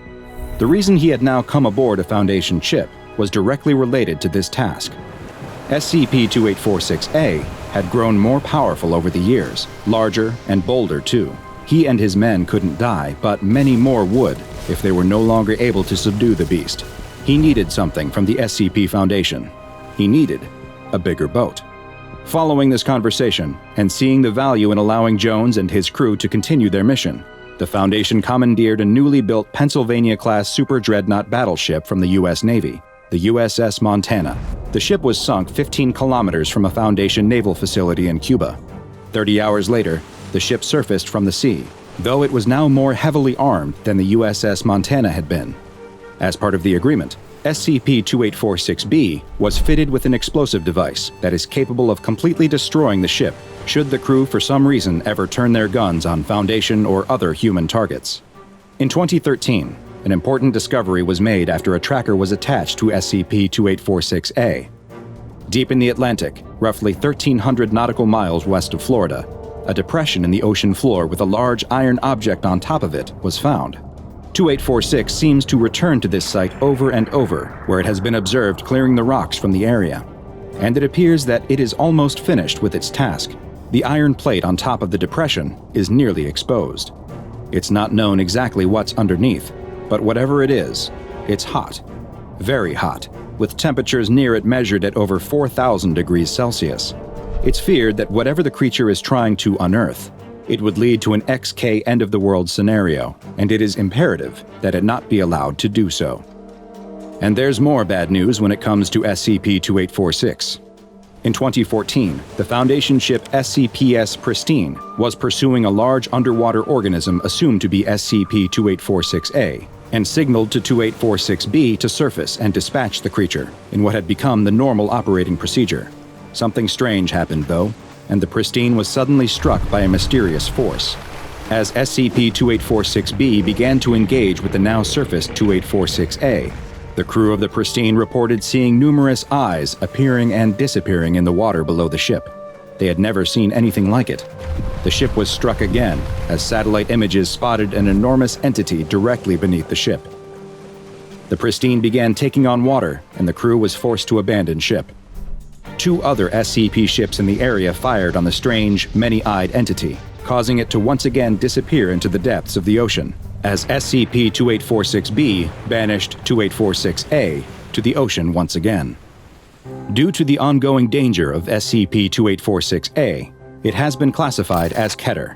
The reason he had now come aboard a Foundation ship was directly related to this task. SCP-2846-A had grown more powerful over the years, larger and bolder too. He and his men couldn't die, but many more would if they were no longer able to subdue the beast. He needed something from the SCP Foundation. He needed a bigger boat. Following this conversation, and seeing the value in allowing Jones and his crew to continue their mission, the Foundation commandeered a newly built Pennsylvania-class super dreadnought battleship from the U.S. Navy, the USS Montana. The ship was sunk 15 kilometers from a Foundation naval facility in Cuba. 30 hours later, the ship surfaced from the sea, though it was now more heavily armed than the USS Montana had been. As part of the agreement, SCP-2846-B was fitted with an explosive device that is capable of completely destroying the ship should the crew for some reason ever turn their guns on Foundation or other human targets. In 2013, an important discovery was made after a tracker was attached to SCP-2846-A. Deep in the Atlantic, roughly 1,300 nautical miles west of Florida, a depression in the ocean floor with a large iron object on top of it was found. 2846 seems to return to this site over and over, where it has been observed clearing the rocks from the area. And it appears that it is almost finished with its task. The iron plate on top of the depression is nearly exposed. It's not known exactly what's underneath, but whatever it is, it's hot. Very hot, with temperatures near it measured at over 4,000 degrees Celsius. It's feared that whatever the creature is trying to unearth It would lead to an XK end-of-the-world scenario, and it is imperative that it not be allowed to do so. And there's more bad news when it comes to SCP-2846. In 2014, the Foundation ship SCP-Pristine was pursuing a large underwater organism assumed to be SCP-2846-A, and signaled to 2846-B to surface and dispatch the creature in what had become the normal operating procedure. Something strange happened, though, and the Pristine was suddenly struck by a mysterious force. As SCP-2846-B began to engage with the now surfaced 2846-A, the crew of the Pristine reported seeing numerous eyes appearing and disappearing in the water below the ship. They had never seen anything like it. The ship was struck again as satellite images spotted an enormous entity directly beneath the ship. The Pristine began taking on water, and the crew was forced to abandon ship. 2 other SCP ships in the area fired on the strange, many-eyed entity, causing it to once again disappear into the depths of the ocean, as SCP-2846-B banished 2846-A to the ocean once again. Due to the ongoing danger of SCP-2846-A, it has been classified as Keter.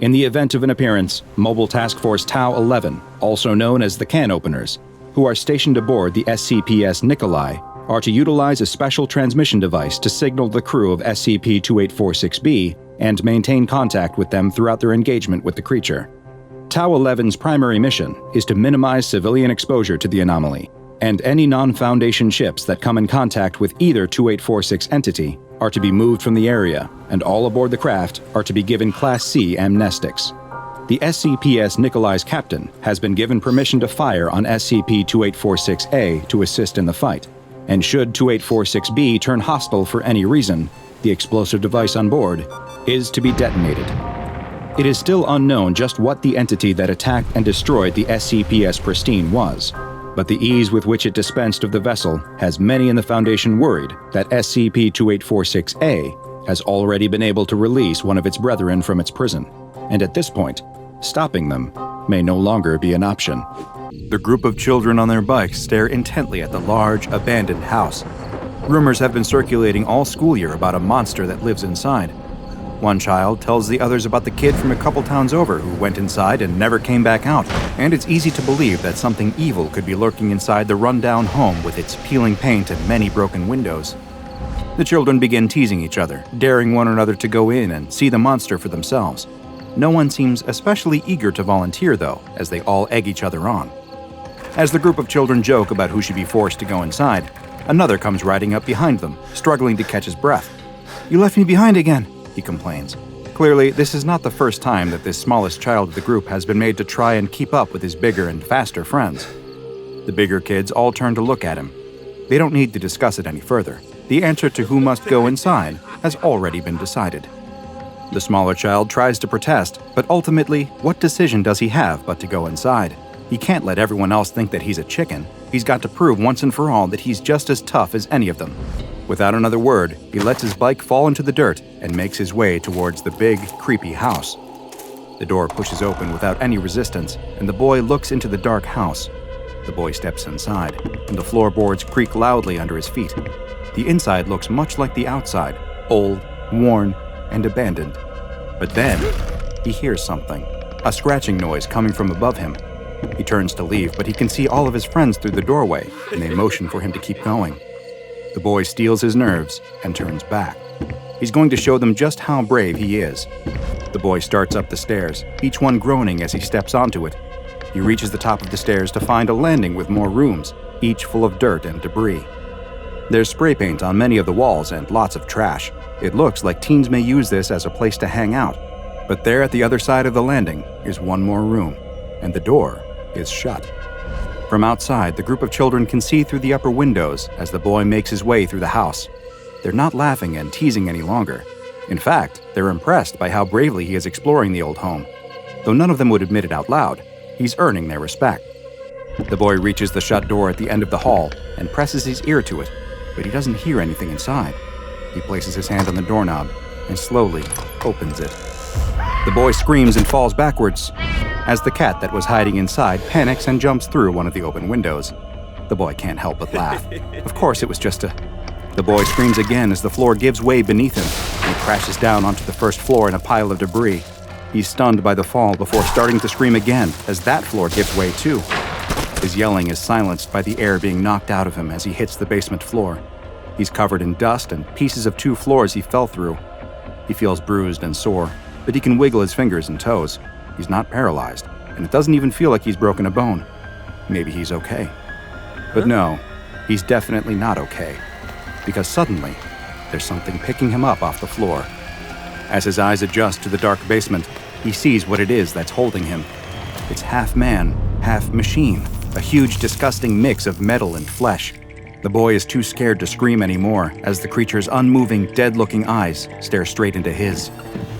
In the event of an appearance, Mobile Task Force Tau-11, also known as the Can Openers, who are stationed aboard the SCPS Nikolai, are to utilize a special transmission device to signal the crew of SCP-2846-B and maintain contact with them throughout their engagement with the creature. Tau-11's primary mission is to minimize civilian exposure to the anomaly, and any non-Foundation ships that come in contact with either 2846 entity are to be moved from the area, and all aboard the craft are to be given Class C amnestics. The SCPS Nikolai's captain has been given permission to fire on SCP-2846-A to assist in the fight, and should 2846-B turn hostile for any reason, the explosive device on board is to be detonated. It is still unknown just what the entity that attacked and destroyed the SCPS Pristine was, but the ease with which it dispensed of the vessel has many in the Foundation worried that SCP-2846-A has already been able to release one of its brethren from its prison, and at this point, stopping them may no longer be an option. The group of children on their bikes stare intently at the large, abandoned house. Rumors have been circulating all school year about a monster that lives inside. One child tells the others about the kid from a couple towns over who went inside and never came back out, and it's easy to believe that something evil could be lurking inside the run-down home with its peeling paint and many broken windows. The children begin teasing each other, daring one another to go in and see the monster for themselves. No one seems especially eager to volunteer, though, as they all egg each other on. As the group of children joke about who should be forced to go inside, another comes riding up behind them, struggling to catch his breath. "You left me behind again," he complains. Clearly, this is not the first time that this smallest child of the group has been made to try and keep up with his bigger and faster friends. The bigger kids all turn to look at him. They don't need to discuss it any further. The answer to who must go inside has already been decided. The smaller child tries to protest, but ultimately, what decision does he have but to go inside? He can't let everyone else think that he's a chicken. He's got to prove once and for all that he's just as tough as any of them. Without another word, he lets his bike fall into the dirt and makes his way towards the big, creepy house. The door pushes open without any resistance, and the boy looks into the dark house. The boy steps inside, and the floorboards creak loudly under his feet. The inside looks much like the outside, old, worn, and abandoned. But then, he hears something, a scratching noise coming from above him. He turns to leave, but he can see all of his friends through the doorway, and they motion for him to keep going. The boy steels his nerves and turns back. He's going to show them just how brave he is. The boy starts up the stairs, each one groaning as he steps onto it. He reaches the top of the stairs to find a landing with more rooms, each full of dirt and debris. There's spray paint on many of the walls and lots of trash. It looks like teens may use this as a place to hang out. But there at the other side of the landing is one more room, and the door is shut. From outside, the group of children can see through the upper windows as the boy makes his way through the house. They're not laughing and teasing any longer. In fact, they're impressed by how bravely he is exploring the old home. Though none of them would admit it out loud, he's earning their respect. The boy reaches the shut door at the end of the hall and presses his ear to it, but he doesn't hear anything inside. He places his hand on the doorknob and slowly opens it. The boy screams and falls backwards as the cat that was hiding inside panics and jumps through one of the open windows. The boy can't help but laugh. Of course it was just a... The boy screams again as the floor gives way beneath him, and he crashes down onto the first floor in a pile of debris. He's stunned by the fall before starting to scream again as that floor gives way too. His yelling is silenced by the air being knocked out of him as he hits the basement floor. He's covered in dust and pieces of 2 floors he fell through. He feels bruised and sore, but he can wiggle his fingers and toes. He's not paralyzed, and it doesn't even feel like he's broken a bone. Maybe he's okay. But no, he's definitely not okay. Because suddenly, there's something picking him up off the floor. As his eyes adjust to the dark basement, he sees what it is that's holding him. It's half man, half machine, a huge, disgusting mix of metal and flesh. The boy is too scared to scream anymore as the creature's unmoving, dead-looking eyes stare straight into his.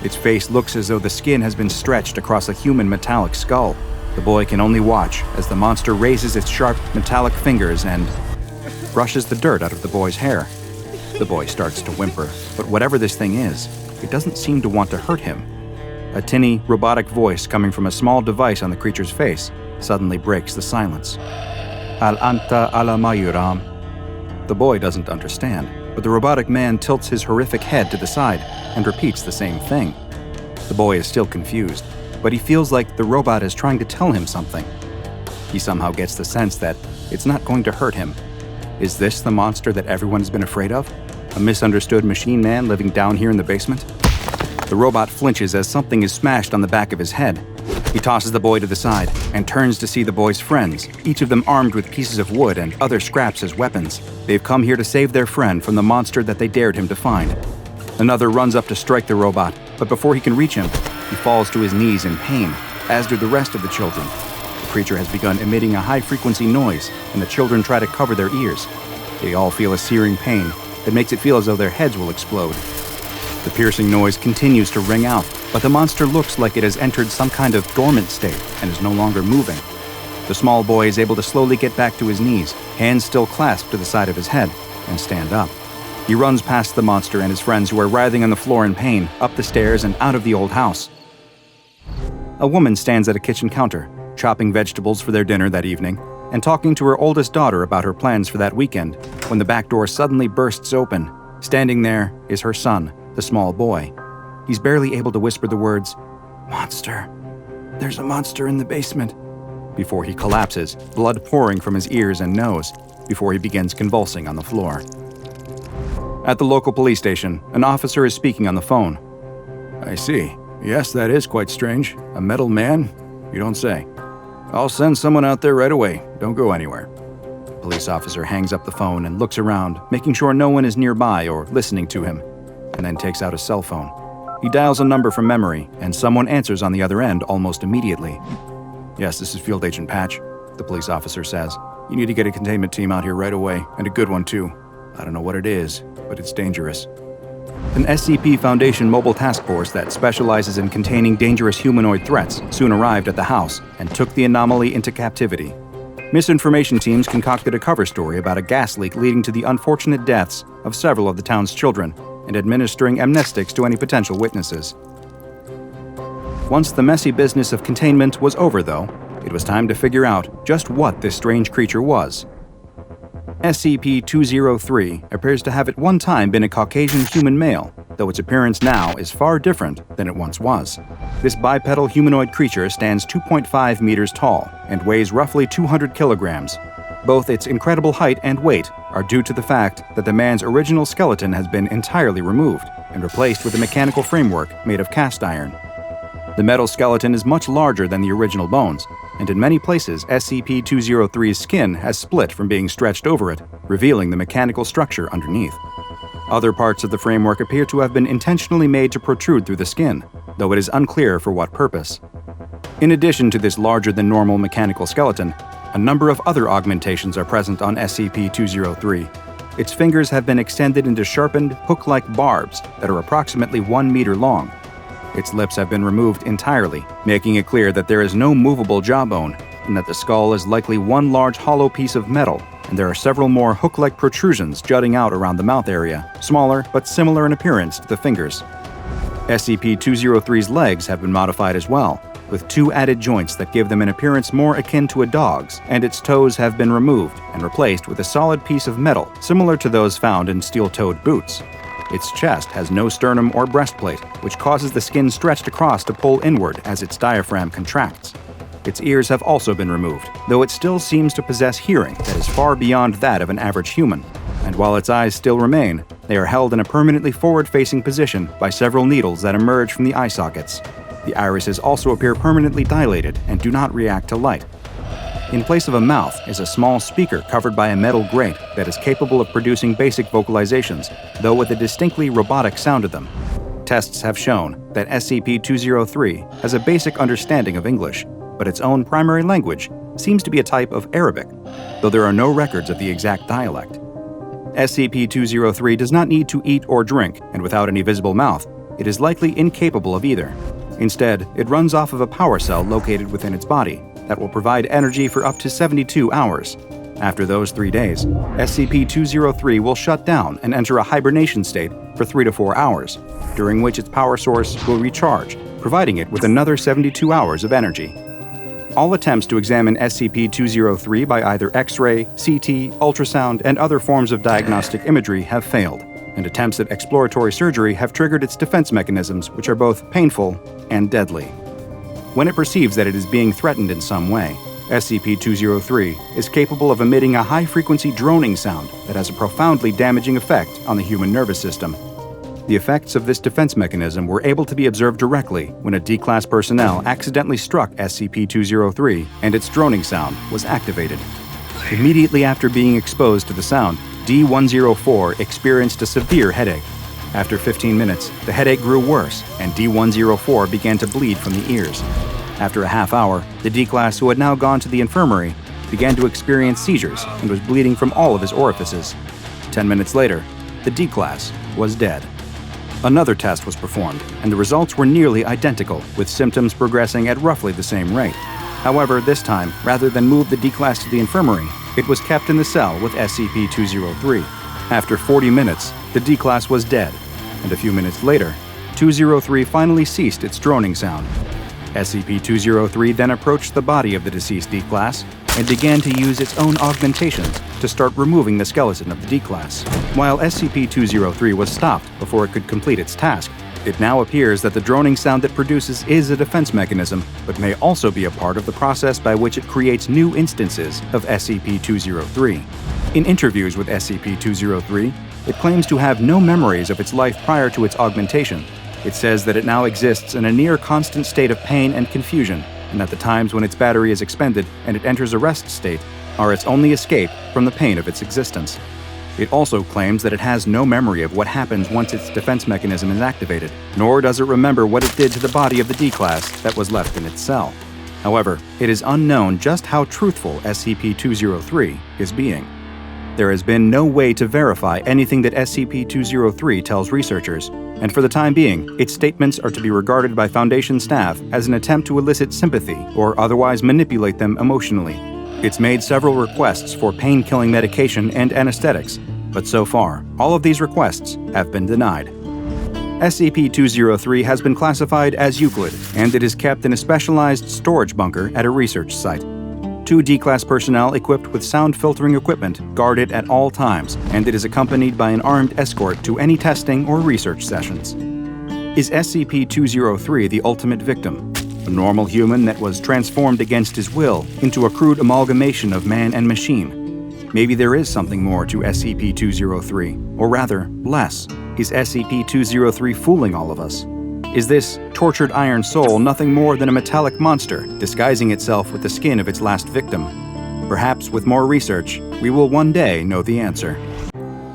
Its face looks as though the skin has been stretched across a human metallic skull. The boy can only watch as the monster raises its sharp, metallic fingers and brushes the dirt out of the boy's hair. The boy starts to whimper, but whatever this thing is, it doesn't seem to want to hurt him. A tinny, robotic voice coming from a small device on the creature's face suddenly breaks the silence. Al anta ala mayuram. The boy doesn't understand, but the robotic man tilts his horrific head to the side and repeats the same thing. The boy is still confused, but he feels like the robot is trying to tell him something. He somehow gets the sense that it's not going to hurt him. Is this the monster that everyone has been afraid of? A misunderstood machine man living down here in the basement? The robot flinches as something is smashed on the back of his head. He tosses the boy to the side and turns to see the boy's friends, each of them armed with pieces of wood and other scraps as weapons. They've come here to save their friend from the monster that they dared him to find. Another runs up to strike the robot, but before he can reach him, he falls to his knees in pain, as do the rest of the children. The creature has begun emitting a high-frequency noise, and the children try to cover their ears. They all feel a searing pain that makes it feel as though their heads will explode. The piercing noise continues to ring out, but the monster looks like it has entered some kind of dormant state and is no longer moving. The small boy is able to slowly get back to his knees, hands still clasped to the side of his head, and stand up. He runs past the monster and his friends who are writhing on the floor in pain, up the stairs and out of the old house. A woman stands at a kitchen counter, chopping vegetables for their dinner that evening, and talking to her oldest daughter about her plans for that weekend, when the back door suddenly bursts open. Standing there is her son, the small boy. He's barely able to whisper the words, "Monster. There's a monster in the basement," before he collapses, blood pouring from his ears and nose, before he begins convulsing on the floor. At the local police station, an officer is speaking on the phone. "I see. Yes, that is quite strange. A metal man? You don't say. I'll send someone out there right away. Don't go anywhere." The police officer hangs up the phone and looks around, making sure no one is nearby or listening to him, and then takes out his cell phone. He dials a number from memory, and someone answers on the other end almost immediately. "Yes, this is Field Agent Patch," the police officer says. "You need to get a containment team out here right away, and a good one too. I don't know what it is, but it's dangerous." An SCP Foundation mobile task force that specializes in containing dangerous humanoid threats soon arrived at the house and took the anomaly into captivity. Misinformation teams concocted a cover story about a gas leak leading to the unfortunate deaths of several of the town's children and administering amnestics to any potential witnesses. Once the messy business of containment was over, though, it was time to figure out just what this strange creature was. SCP-203 appears to have at one time been a Caucasian human male, though its appearance now is far different than it once was. This bipedal humanoid creature stands 2.5 meters tall and weighs roughly 200 kilograms. Both its incredible height and weight are due to the fact that the man's original skeleton has been entirely removed and replaced with a mechanical framework made of cast iron. The metal skeleton is much larger than the original bones, and in many places SCP-203's skin has split from being stretched over it, revealing the mechanical structure underneath. Other parts of the framework appear to have been intentionally made to protrude through the skin, though it is unclear for what purpose. In addition to this larger-than-normal mechanical skeleton, a number of other augmentations are present on SCP-203. Its fingers have been extended into sharpened, hook-like barbs that are approximately 1 meter long. Its lips have been removed entirely, making it clear that there is no movable jawbone, and that the skull is likely one large hollow piece of metal, and there are several more hook-like protrusions jutting out around the mouth area, smaller but similar in appearance to the fingers. SCP-203's legs have been modified as well, with 2 added joints that give them an appearance more akin to a dog's, and its toes have been removed and replaced with a solid piece of metal similar to those found in steel-toed boots. Its chest has no sternum or breastplate, which causes the skin stretched across to pull inward as its diaphragm contracts. Its ears have also been removed, though it still seems to possess hearing that is far beyond that of an average human. And while its eyes still remain, they are held in a permanently forward-facing position by several needles that emerge from the eye sockets. The irises also appear permanently dilated and do not react to light. In place of a mouth is a small speaker covered by a metal grate that is capable of producing basic vocalizations, though with a distinctly robotic sound to them. Tests have shown that SCP-203 has a basic understanding of English, but its own primary language seems to be a type of Arabic, though there are no records of the exact dialect. SCP-203 does not need to eat or drink, and without any visible mouth, it is likely incapable of either. Instead, it runs off of a power cell located within its body that will provide energy for up to 72 hours. After those 3 days, SCP-203 will shut down and enter a hibernation state for 3 to 4 hours, during which its power source will recharge, providing it with another 72 hours of energy. All attempts to examine SCP-203 by either X-ray, CT, ultrasound, and other forms of diagnostic imagery have failed, and attempts at exploratory surgery have triggered its defense mechanisms, which are both painful and deadly. When it perceives that it is being threatened in some way, SCP-203 is capable of emitting a high-frequency droning sound that has a profoundly damaging effect on the human nervous system. The effects of this defense mechanism were able to be observed directly when a D-Class personnel accidentally struck SCP-203 and its droning sound was activated. Immediately after being exposed to the sound, D-104 experienced a severe headache. After 15 minutes, the headache grew worse, and D-104 began to bleed from the ears. After a half hour, the D-Class, who had now gone to the infirmary, began to experience seizures and was bleeding from all of his orifices. 10 minutes later, the D-Class was dead. Another test was performed, and the results were nearly identical, with symptoms progressing at roughly the same rate. However, this time, rather than move the D-Class to the infirmary, it was kept in the cell with SCP-203. After 40 minutes, the D-Class was dead, and a few minutes later, 203 finally ceased its droning sound. SCP-203 then approached the body of the deceased D-Class and began to use its own augmentations to start removing the skeleton of the D-Class. While SCP-203 was stopped before it could complete its task, it now appears that the droning sound it produces is a defense mechanism, but may also be a part of the process by which it creates new instances of SCP-203. In interviews with SCP-203, it claims to have no memories of its life prior to its augmentation. It says that it now exists in a near-constant state of pain and confusion, and that the times when its battery is expended and it enters a rest state are its only escape from the pain of its existence. It also claims that it has no memory of what happens once its defense mechanism is activated, nor does it remember what it did to the body of the D-Class that was left in its cell. However, it is unknown just how truthful SCP-203 is being. There has been no way to verify anything that SCP-203 tells researchers, and for the time being, its statements are to be regarded by Foundation staff as an attempt to elicit sympathy or otherwise manipulate them emotionally. It's made several requests for pain-killing medication and anesthetics, but so far, all of these requests have been denied. SCP-203 has been classified as Euclid, and it is kept in a specialized storage bunker at a research site. 2 D-Class personnel equipped with sound filtering equipment guard it at all times, and it is accompanied by an armed escort to any testing or research sessions. Is SCP-203 the ultimate victim? A normal human that was transformed against his will into a crude amalgamation of man and machine? Maybe there is something more to SCP-203, or rather, less. Is SCP-203 fooling all of us? Is this tortured iron soul nothing more than a metallic monster disguising itself with the skin of its last victim? Perhaps with more research, we will one day know the answer.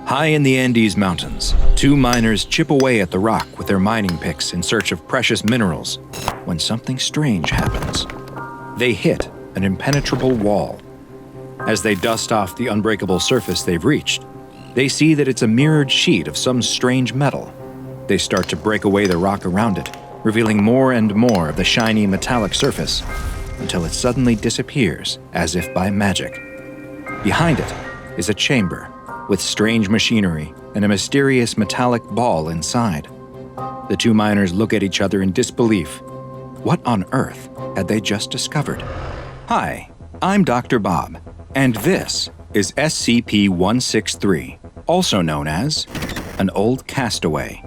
High in the Andes Mountains, 2 miners chip away at the rock with their mining picks in search of precious minerals when something strange happens. They hit an impenetrable wall. As they dust off the unbreakable surface they've reached, they see that it's a mirrored sheet of some strange metal. They start to break away the rock around it, revealing more and more of the shiny metallic surface, until it suddenly disappears as if by magic. Behind it is a chamber with strange machinery and a mysterious metallic ball inside. The 2 miners look at each other in disbelief. What on earth had they just discovered? Hi, I'm Dr. Bob, and this is SCP-163, also known as an old castaway.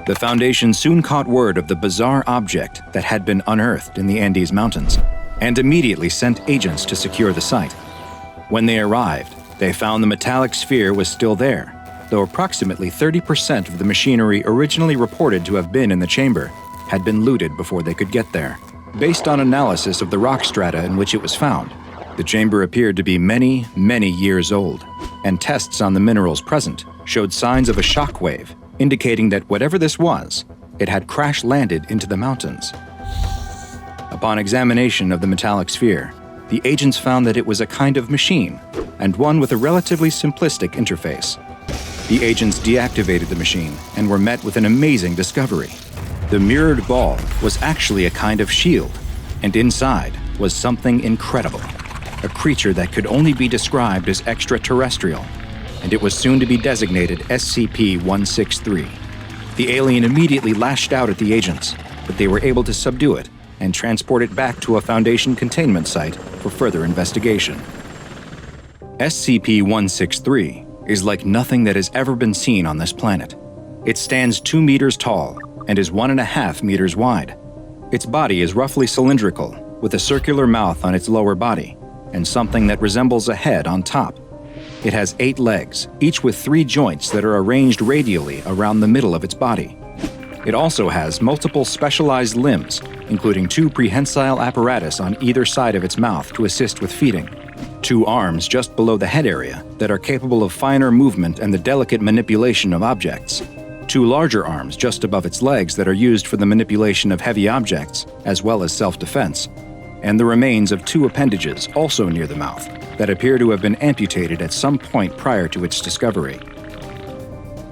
The Foundation soon caught word of the bizarre object that had been unearthed in the Andes Mountains and immediately sent agents to secure the site. When they arrived, they found the metallic sphere was still there, though approximately 30% of the machinery originally reported to have been in the chamber had been looted before they could get there. Based on analysis of the rock strata in which it was found, the chamber appeared to be many, many years old, and tests on the minerals present showed signs of a shock wave, indicating that whatever this was, it had crash-landed into the mountains. Upon examination of the metallic sphere, the agents found that it was a kind of machine, and one with a relatively simplistic interface. The agents deactivated the machine and were met with an amazing discovery. The mirrored ball was actually a kind of shield, and inside was something incredible, a creature that could only be described as extraterrestrial, and it was soon to be designated SCP-163. The alien immediately lashed out at the agents, but they were able to subdue it and transport it back to a Foundation containment site for further investigation. SCP-163 is like nothing that has ever been seen on this planet. It stands 2 meters tall and is 1.5 meters wide. Its body is roughly cylindrical, with a circular mouth on its lower body and something that resembles a head on top. It has 8 legs, each with 3 joints that are arranged radially around the middle of its body. It also has multiple specialized limbs, including 2 prehensile apparatus on either side of its mouth to assist with feeding, 2 arms just below the head area that are capable of finer movement and the delicate manipulation of objects, 2 larger arms just above its legs that are used for the manipulation of heavy objects, as well as self-defense, and the remains of 2 appendages also near the mouth that appear to have been amputated at some point prior to its discovery.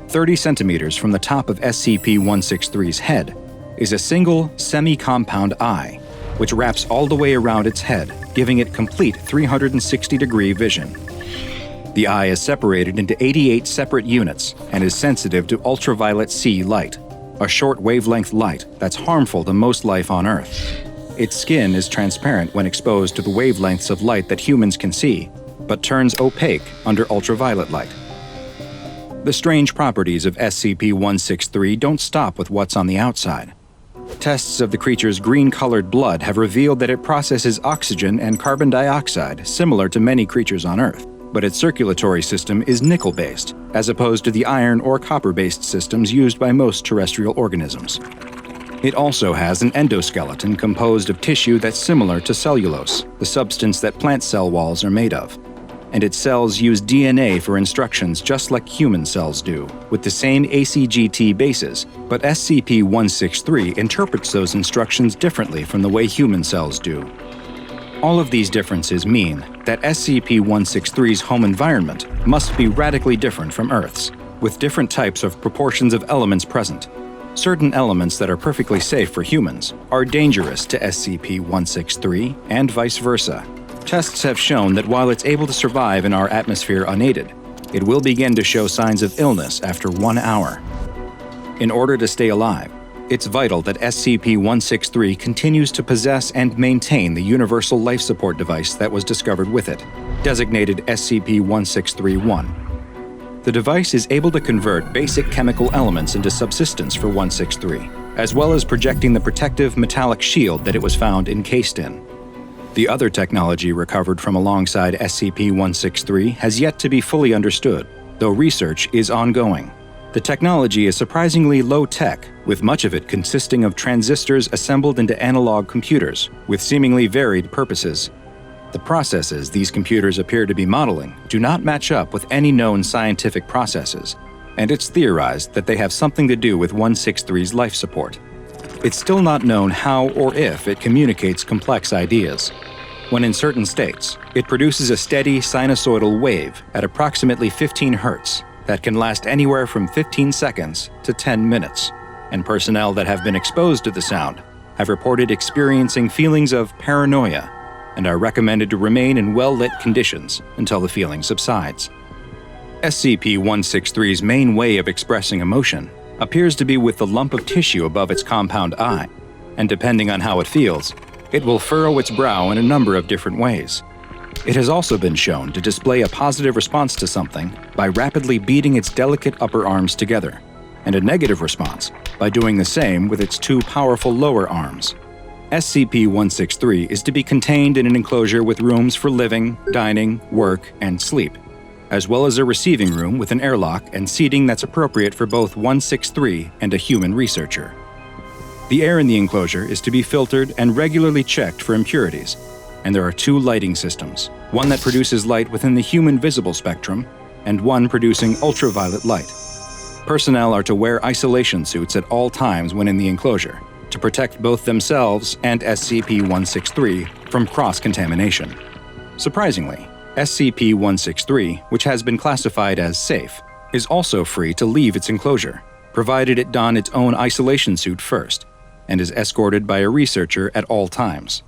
30 centimeters from the top of SCP-163's head is a single semi-compound eye, which wraps all the way around its head, giving it complete 360-degree vision. The eye is separated into 88 separate units and is sensitive to ultraviolet C light, a short wavelength light that's harmful to most life on Earth. Its skin is transparent when exposed to the wavelengths of light that humans can see, but turns opaque under ultraviolet light. The strange properties of SCP-163 don't stop with what's on the outside. Tests of the creature's green-colored blood have revealed that it processes oxygen and carbon dioxide similar to many creatures on Earth, but its circulatory system is nickel-based, as opposed to the iron or copper-based systems used by most terrestrial organisms. It also has an endoskeleton composed of tissue that's similar to cellulose, the substance that plant cell walls are made of. And its cells use DNA for instructions just like human cells do, with the same ACGT bases, but SCP-163 interprets those instructions differently from the way human cells do. All of these differences mean that SCP-163's home environment must be radically different from Earth's, with different types of proportions of elements present. Certain elements that are perfectly safe for humans are dangerous to SCP-163 and vice versa. Tests have shown that while it's able to survive in our atmosphere unaided, it will begin to show signs of illness after 1 hour. In order to stay alive, it's vital that SCP-163 continues to possess and maintain the universal life support device that was discovered with it, designated SCP-1631. The device is able to convert basic chemical elements into subsistence for 163, as well as projecting the protective metallic shield that it was found encased in. The other technology recovered from alongside SCP-163 has yet to be fully understood, though research is ongoing. The technology is surprisingly low-tech, with much of it consisting of transistors assembled into analog computers, with seemingly varied purposes. The processes these computers appear to be modeling do not match up with any known scientific processes, and it's theorized that they have something to do with 163's life support. It's still not known how or if it communicates complex ideas. When in certain states, it produces a steady sinusoidal wave at approximately 15 Hz that can last anywhere from 15 seconds to 10 minutes, and personnel that have been exposed to the sound have reported experiencing feelings of paranoia and are recommended to remain in well-lit conditions until the feeling subsides. SCP-163's main way of expressing emotion appears to be with the lump of tissue above its compound eye, and depending on how it feels, it will furrow its brow in a number of different ways. It has also been shown to display a positive response to something by rapidly beating its delicate upper arms together, and a negative response by doing the same with its two powerful lower arms. SCP-163 is to be contained in an enclosure with rooms for living, dining, work, and sleep, as well as a receiving room with an airlock and seating that's appropriate for both 163 and a human researcher. The air in the enclosure is to be filtered and regularly checked for impurities, and there are two lighting systems, one that produces light within the human visible spectrum, and one producing ultraviolet light. Personnel are to wear isolation suits at all times when in the enclosure, to protect both themselves and SCP-163 from cross-contamination. Surprisingly, SCP-163, which has been classified as safe, is also free to leave its enclosure, provided it don its own isolation suit first, and is escorted by a researcher at all times.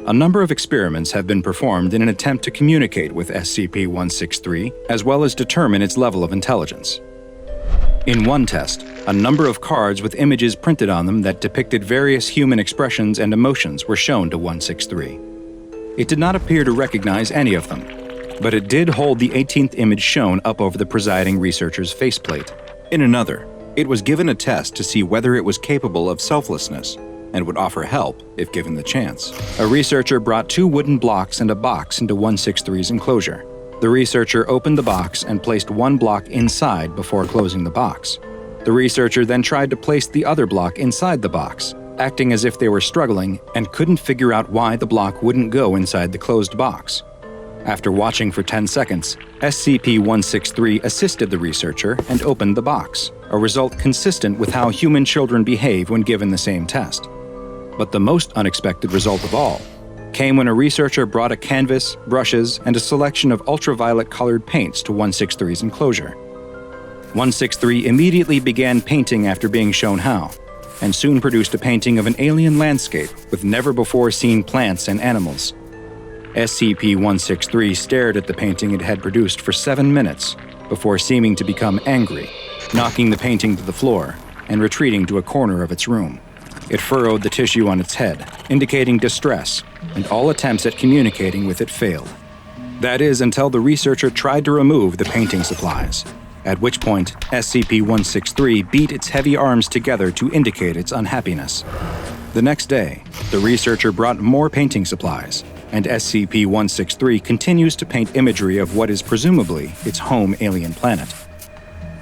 A number of experiments have been performed in an attempt to communicate with SCP-163, as well as determine its level of intelligence. In one test, a number of cards with images printed on them that depicted various human expressions and emotions were shown to 163. It did not appear to recognize any of them, but it did hold the 18th image shown up over the presiding researcher's faceplate. In another, it was given a test to see whether it was capable of selflessness and would offer help if given the chance. A researcher brought two wooden blocks and a box into 163's enclosure. The researcher opened the box and placed one block inside before closing the box. The researcher then tried to place the other block inside the box, acting as if they were struggling and couldn't figure out why the block wouldn't go inside the closed box. After watching for 10 seconds, SCP-163 assisted the researcher and opened the box, a result consistent with how human children behave when given the same test. But the most unexpected result of all came when a researcher brought a canvas, brushes, and a selection of ultraviolet-colored paints to 163's enclosure. 163 immediately began painting after being shown how, and soon produced a painting of an alien landscape with never-before-seen plants and animals. SCP-163 stared at the painting it had produced for 7 minutes before seeming to become angry, knocking the painting to the floor and retreating to a corner of its room. It furrowed the tissue on its head, indicating distress, and all attempts at communicating with it failed. That is, until the researcher tried to remove the painting supplies, at which point SCP-163 beat its heavy arms together to indicate its unhappiness. The next day, the researcher brought more painting supplies, and SCP-163 continues to paint imagery of what is presumably its home alien planet.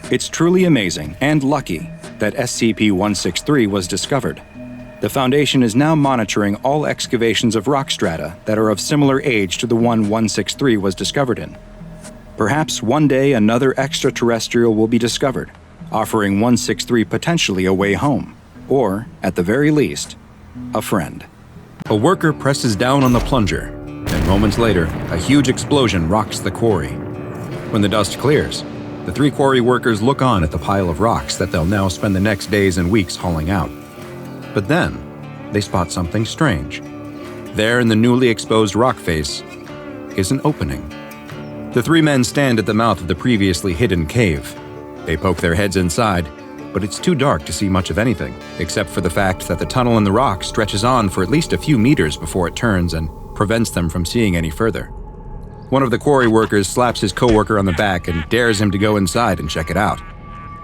It's truly amazing and lucky that SCP-163 was discovered. The Foundation is now monitoring all excavations of rock strata that are of similar age to the one 163 was discovered in. Perhaps one day another extraterrestrial will be discovered, offering 163 potentially a way home, or, at the very least, a friend. A worker presses down on the plunger, and moments later, a huge explosion rocks the quarry. When the dust clears, the 3 quarry workers look on at the pile of rocks that they'll now spend the next days and weeks hauling out. But then, they spot something strange. There in the newly exposed rock face is an opening. The 3 men stand at the mouth of the previously hidden cave. They poke their heads inside, but it's too dark to see much of anything, except for the fact that the tunnel in the rock stretches on for at least a few meters before it turns and prevents them from seeing any further. One of the quarry workers slaps his coworker on the back and dares him to go inside and check it out.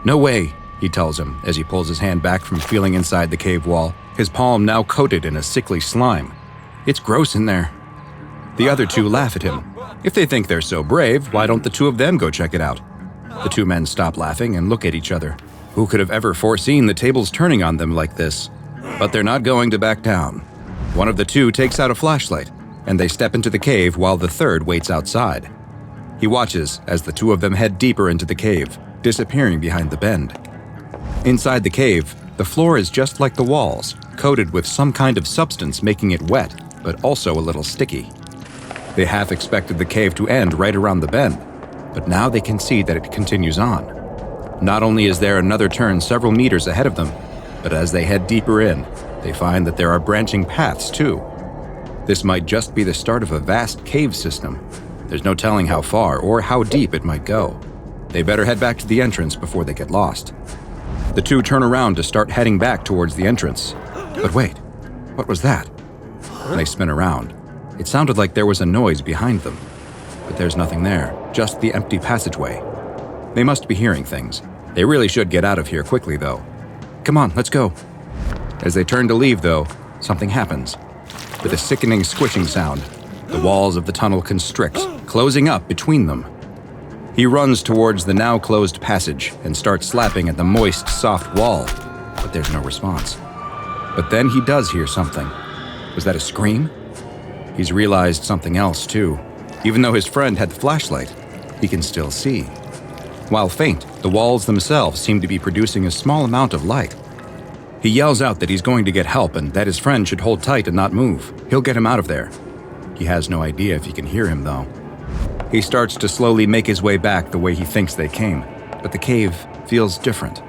"No way," he tells him as he pulls his hand back from feeling inside the cave wall, his palm now coated in a sickly slime. "It's gross in there." The other 2 laugh at him. If they think they're so brave, why don't the 2 of them go check it out? The 2 men stop laughing and look at each other. Who could have ever foreseen the tables turning on them like this? But they're not going to back down. One of the 2 takes out a flashlight, and they step into the cave while the 3rd waits outside. He watches as the 2 of them head deeper into the cave, disappearing behind the bend. Inside the cave, the floor is just like the walls, coated with some kind of substance making it wet, but also a little sticky. They half expected the cave to end right around the bend, but now they can see that it continues on. Not only is there another turn several meters ahead of them, but as they head deeper in, they find that there are branching paths too. This might just be the start of a vast cave system. There's no telling how far or how deep it might go. They better head back to the entrance before they get lost. The 2 turn around to start heading back towards the entrance. But wait, what was that? They spin around, It sounded like there was a noise behind them. But there's nothing there, just the empty passageway. They must be hearing things. They really should get out of here quickly, though. Come on, let's go. As they turn to leave, though, something happens. With a sickening squishing sound, the walls of the tunnel constrict, closing up between them. He runs towards the now closed passage and starts slapping at the moist, soft wall, but there's no response. But then he does hear something. Was that a scream? He's realized something else, too. Even though his friend had the flashlight, he can still see. While faint, the walls themselves seem to be producing a small amount of light. He yells out that he's going to get help and that his friend should hold tight and not move. He'll get him out of there. He has no idea if he can hear him, though. He starts to slowly make his way back the way he thinks they came, but the cave feels different.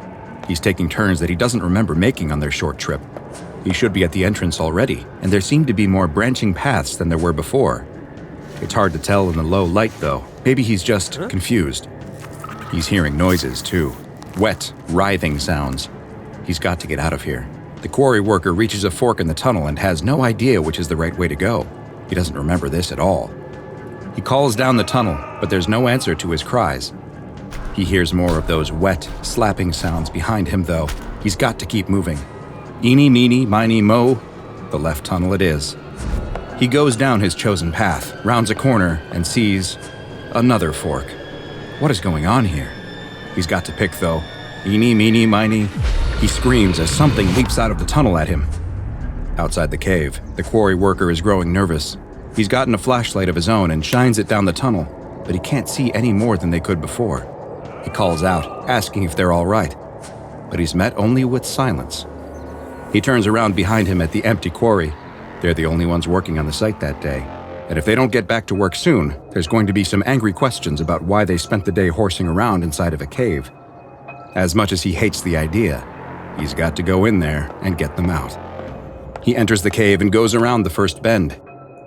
He's taking turns that he doesn't remember making on their short trip. He should be at the entrance already, and there seem to be more branching paths than there were before. It's hard to tell in the low light, though. Maybe he's just confused. He's hearing noises, too. Wet, writhing sounds. He's got to get out of here. The quarry worker reaches a fork in the tunnel and has no idea which is the right way to go. He doesn't remember this at all. He calls down the tunnel, but there's no answer to his cries. He hears more of those wet, slapping sounds behind him, though. He's got to keep moving. Eeny, meeny, miny, mo. The left tunnel it is. He goes down his chosen path, rounds a corner, and sees another fork. What is going on here? He's got to pick, though. Eeny, meeny, miny. He screams as something leaps out of the tunnel at him. Outside the cave, the quarry worker is growing nervous. He's gotten a flashlight of his own and shines it down the tunnel, but he can't see any more than they could before. He calls out, asking if they're all right, but he's met only with silence. He turns around behind him at the empty quarry. They're the only ones working on the site that day, and if they don't get back to work soon, there's going to be some angry questions about why they spent the day horsing around inside of a cave. As much as he hates the idea, he's got to go in there and get them out. He enters the cave and goes around the first bend.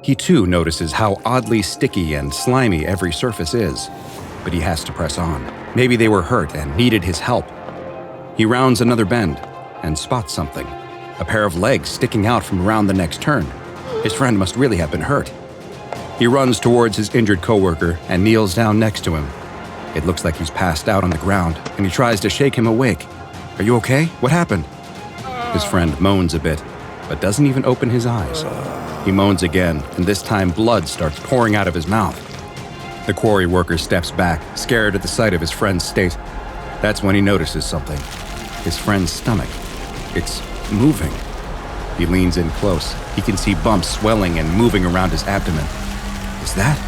He too notices how oddly sticky and slimy every surface is, but he has to press on. Maybe they were hurt and needed his help. He rounds another bend and spots something, a pair of legs sticking out from around the next turn. His friend must really have been hurt. He runs towards his injured coworker and kneels down next to him. It looks like he's passed out on the ground, and he tries to shake him awake. "Are you okay? What happened?" His friend moans a bit, but doesn't even open his eyes. He moans again, and this time blood starts pouring out of his mouth. The quarry worker steps back, scared at the sight of his friend's state. That's when he notices something. His friend's stomach. It's moving. He leans in close. He can see bumps swelling and moving around his abdomen. Is that?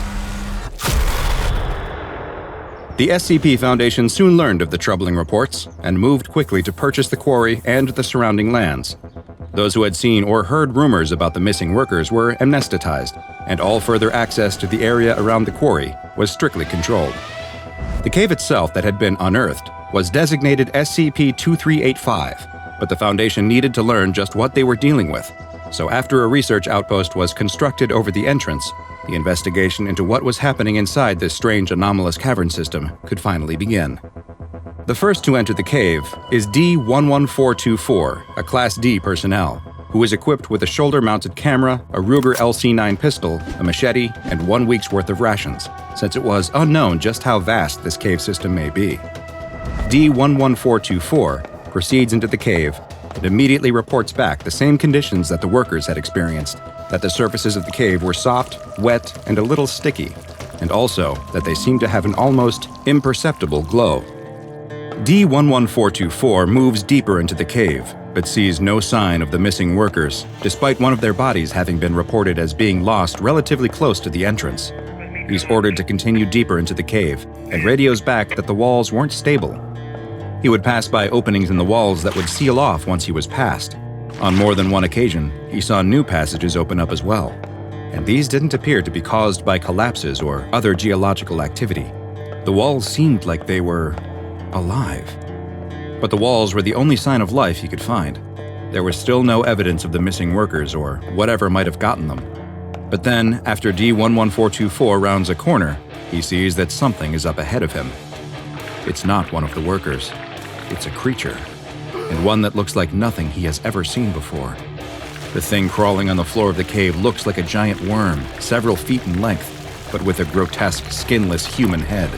The SCP Foundation soon learned of the troubling reports and moved quickly to purchase the quarry and the surrounding lands. Those who had seen or heard rumors about the missing workers were amnesticized, and all further access to the area around the quarry was strictly controlled. The cave itself that had been unearthed was designated SCP-2385, but the Foundation needed to learn just what they were dealing with. So after a research outpost was constructed over the entrance, the investigation into what was happening inside this strange anomalous cavern system could finally begin. The first to enter the cave is D-11424, a Class D personnel, who is equipped with a shoulder-mounted camera, a Ruger LC-9 pistol, a machete, and 1 week's worth of rations, since it was unknown just how vast this cave system may be. D-11424 proceeds into the cave and immediately reports back the same conditions that the workers had experienced, that the surfaces of the cave were soft, wet, and a little sticky, and also that they seemed to have an almost imperceptible glow. D-11424 moves deeper into the cave, but sees no sign of the missing workers, despite one of their bodies having been reported as being lost relatively close to the entrance. He's ordered to continue deeper into the cave, and radios back that the walls weren't stable. He would pass by openings in the walls that would seal off once he was past. On more than one occasion, he saw new passages open up as well, and these didn't appear to be caused by collapses or other geological activity. The walls seemed like they were alive. But the walls were the only sign of life he could find. There was still no evidence of the missing workers or whatever might have gotten them. But then, after D-11424 rounds a corner, he sees that something is up ahead of him. It's not one of the workers. It's a creature, and one that looks like nothing he has ever seen before. The thing crawling on the floor of the cave looks like a giant worm, several feet in length, but with a grotesque, skinless human head.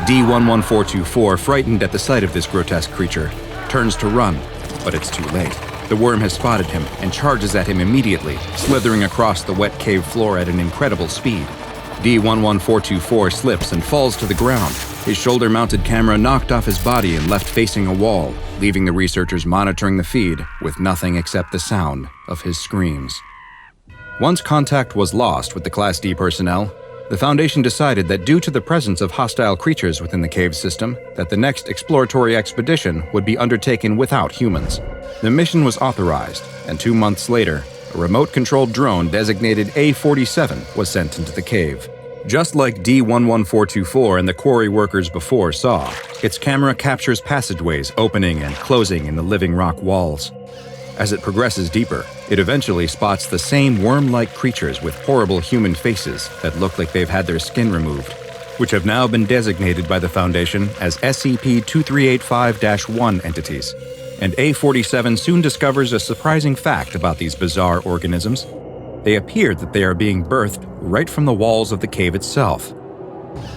D-11424, frightened at the sight of this grotesque creature, turns to run, but it's too late. The worm has spotted him and charges at him immediately, slithering across the wet cave floor at an incredible speed. D-11424 slips and falls to the ground, his shoulder-mounted camera knocked off his body and left facing a wall, leaving the researchers monitoring the feed with nothing except the sound of his screams. Once contact was lost with the Class D personnel, the Foundation decided that due to the presence of hostile creatures within the cave system, that the next exploratory expedition would be undertaken without humans. The mission was authorized, and 2 months later, a remote-controlled drone designated A-47 was sent into the cave. Just like D-11424 and the quarry workers before saw, its camera captures passageways opening and closing in the living rock walls. As it progresses deeper, it eventually spots the same worm-like creatures with horrible human faces that look like they've had their skin removed, which have now been designated by the Foundation as SCP-2385-1 entities. And A-47 soon discovers a surprising fact about these bizarre organisms. They appear that they are being birthed right from the walls of the cave itself.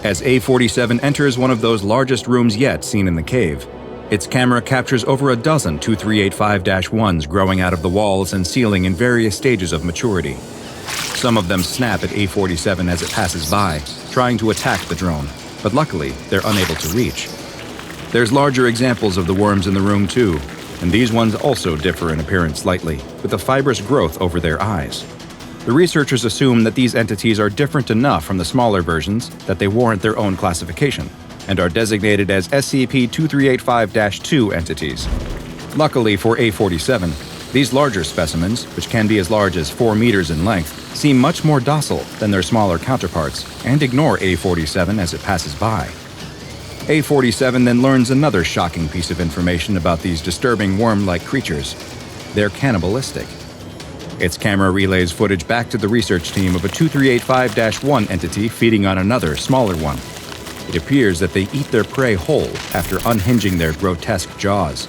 As A-47 enters one of those largest rooms yet seen in the cave, its camera captures over a dozen 2385-1s growing out of the walls and ceiling in various stages of maturity. Some of them snap at A-47 as it passes by, trying to attack the drone, but luckily they're unable to reach. There's larger examples of the worms in the room too, and these ones also differ in appearance slightly, with a fibrous growth over their eyes. The researchers assume that these entities are different enough from the smaller versions that they warrant their own classification, and are designated as SCP-2385-2 entities. Luckily for A-47, these larger specimens, which can be as large as 4 meters in length, seem much more docile than their smaller counterparts and ignore A-47 as it passes by. A-47 then learns another shocking piece of information about these disturbing worm-like creatures. They're cannibalistic. Its camera relays footage back to the research team of a 2385-1 entity feeding on another, smaller one. It appears that they eat their prey whole after unhinging their grotesque jaws.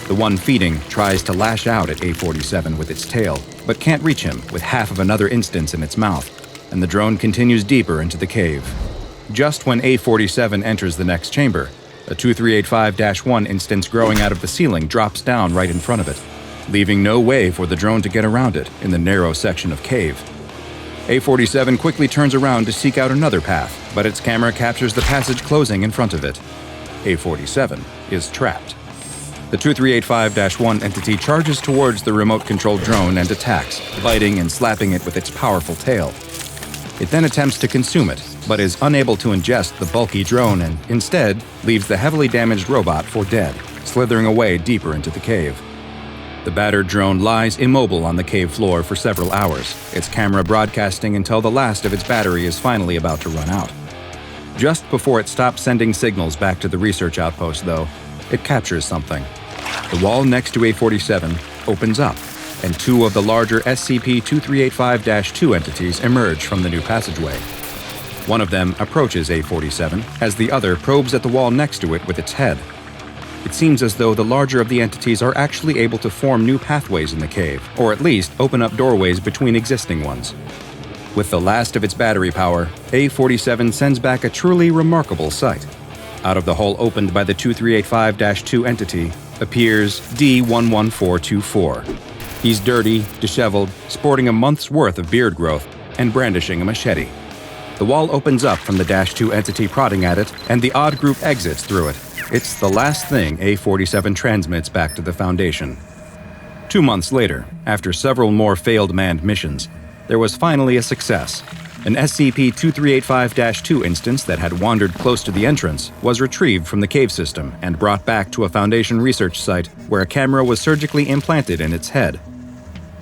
The one feeding tries to lash out at A-47 with its tail, but can't reach him with half of another instance in its mouth, and the drone continues deeper into the cave. Just when A-47 enters the next chamber, a 2385-1 instance growing out of the ceiling drops down right in front of it, leaving no way for the drone to get around it in the narrow section of cave. A-47 quickly turns around to seek out another path, but its camera captures the passage closing in front of it. A-47 is trapped. The 2385-1 entity charges towards the remote-controlled drone and attacks, biting and slapping it with its powerful tail. It then attempts to consume it, but is unable to ingest the bulky drone and, instead, leaves the heavily damaged robot for dead, slithering away deeper into the cave. The battered drone lies immobile on the cave floor for several hours, its camera broadcasting until the last of its battery is finally about to run out. Just before it stops sending signals back to the research outpost, though, it captures something. The wall next to A-47 opens up, and 2 of the larger SCP-2385-2 entities emerge from the new passageway. One of them approaches A-47 as the other probes at the wall next to it with its head. It seems as though the larger of the entities are actually able to form new pathways in the cave, or at least open up doorways between existing ones. With the last of its battery power, A-47 sends back a truly remarkable sight. Out of the hole opened by the 2385-2 entity appears D-11424. He's dirty, disheveled, sporting a month's worth of beard growth, and brandishing a machete. The wall opens up from the -2 entity prodding at it, and the odd group exits through it. It's the last thing A-47 transmits back to the Foundation. 2 months later, after several more failed manned missions, there was finally a success. An SCP-2385-2 instance that had wandered close to the entrance was retrieved from the cave system and brought back to a Foundation research site where a camera was surgically implanted in its head.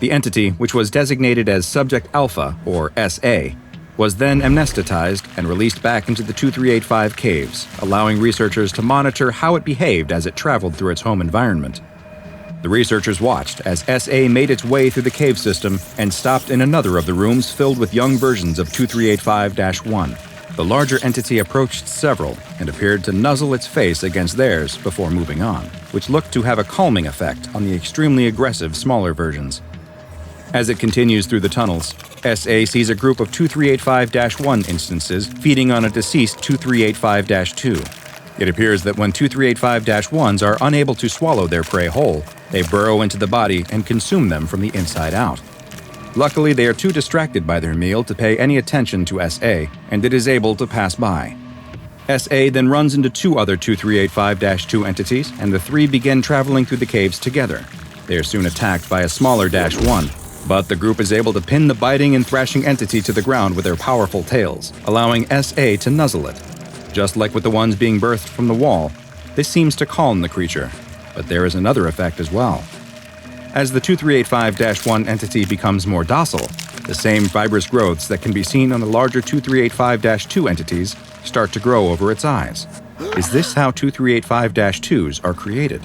The entity, which was designated as Subject Alpha, or SA, was then amnestetized and released back into the 2385 caves, allowing researchers to monitor how it behaved as it traveled through its home environment. The researchers watched as SA made its way through the cave system and stopped in another of the rooms filled with young versions of 2385-1. The larger entity approached several and appeared to nuzzle its face against theirs before moving on, which looked to have a calming effect on the extremely aggressive smaller versions. As it continues through the tunnels, SA sees a group of 2385-1 instances feeding on a deceased 2385-2. It appears that when 2385-1s are unable to swallow their prey whole, they burrow into the body and consume them from the inside out. Luckily, they are too distracted by their meal to pay any attention to SA, and it is able to pass by. SA then runs into two other 2385-2 entities, and the three begin traveling through the caves together. They are soon attacked by a smaller -1, but the group is able to pin the biting and thrashing entity to the ground with their powerful tails, allowing SA to nuzzle it. Just like with the ones being birthed from the wall, this seems to calm the creature, but there is another effect as well. As the 2385-1 entity becomes more docile, the same fibrous growths that can be seen on the larger 2385-2 entities start to grow over its eyes. Is this how 2385-2s are created?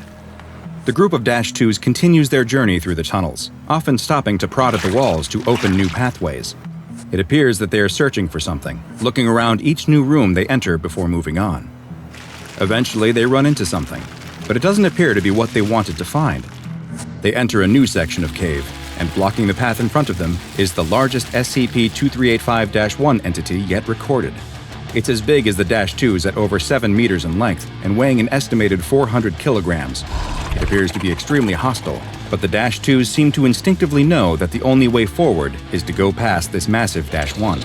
The group of -2s continues their journey through the tunnels, often stopping to prod at the walls to open new pathways. It appears that they are searching for something, looking around each new room they enter before moving on. Eventually, they run into something, but it doesn't appear to be what they wanted to find. They enter a new section of cave, and blocking the path in front of them is the largest SCP-2385-1 entity yet recorded. It's as big as the -2s at over 7 meters in length and weighing an estimated 400 kilograms. It appears to be extremely hostile, but the -2s seem to instinctively know that the only way forward is to go past this massive -1.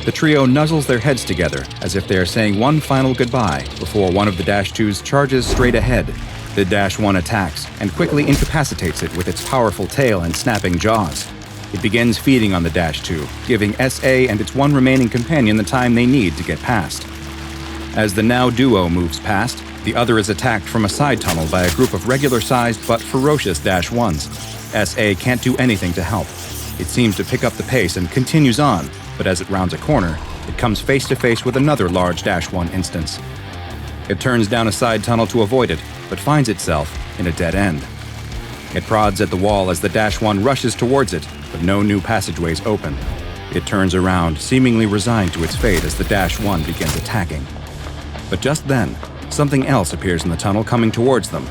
The trio nuzzles their heads together as if they are saying one final goodbye before one of the -2s charges straight ahead. The -1 attacks and quickly incapacitates it with its powerful tail and snapping jaws. It begins feeding on the -2, giving SA and its one remaining companion the time they need to get past. As the now duo moves past, the other is attacked from a side tunnel by a group of regular-sized but ferocious -1s. SA can't do anything to help. It seems to pick up the pace and continues on, but as it rounds a corner, it comes face-to-face with another large -1 instance. It turns down a side tunnel to avoid it, but finds itself in a dead end. It prods at the wall as the -1 rushes towards it, but no new passageways open. It turns around, seemingly resigned to its fate as the -1 begins attacking. But just then, something else appears in the tunnel coming towards them.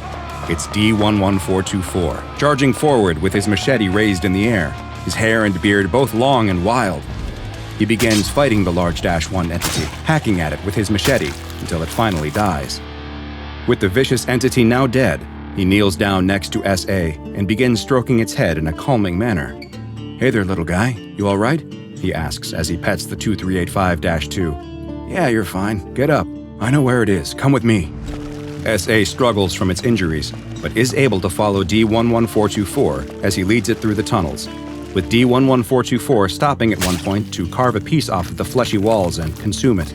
It's D11424, charging forward with his machete raised in the air, his hair and beard both long and wild. He begins fighting the large -1 entity, hacking at it with his machete until it finally dies. With the vicious entity now dead, he kneels down next to SA and begins stroking its head in a calming manner. "Hey there, little guy. You all right?" he asks as he pets the 2385-2. "Yeah, you're fine. Get up. I know where it is. Come with me." SA struggles from its injuries, but is able to follow D11424 as he leads it through the tunnels, with D11424 stopping at one point to carve a piece off of the fleshy walls and consume it.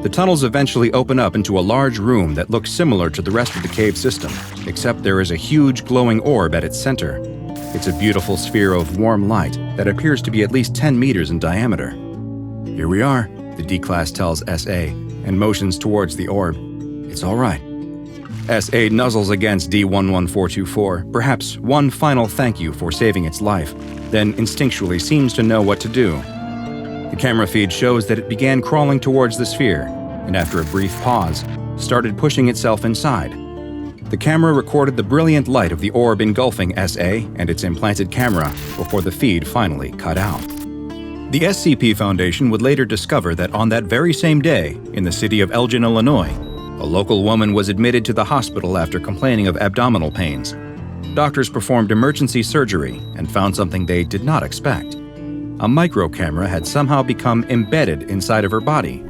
The tunnels eventually open up into a large room that looks similar to the rest of the cave system, except there is a huge glowing orb at its center. It's a beautiful sphere of warm light that appears to be at least 10 meters in diameter. "Here we are," the D-Class tells SA and motions towards the orb. "It's all right." SA nuzzles against D11424, perhaps one final thank you for saving its life, then instinctually seems to know what to do. The camera feed shows that it began crawling towards the sphere, and after a brief pause, started pushing itself inside. The camera recorded the brilliant light of the orb engulfing SA and its implanted camera before the feed finally cut out. The SCP Foundation would later discover that on that very same day, in the city of Elgin, Illinois, a local woman was admitted to the hospital after complaining of abdominal pains. Doctors performed emergency surgery and found something they did not expect. A micro-camera had somehow become embedded inside of her body,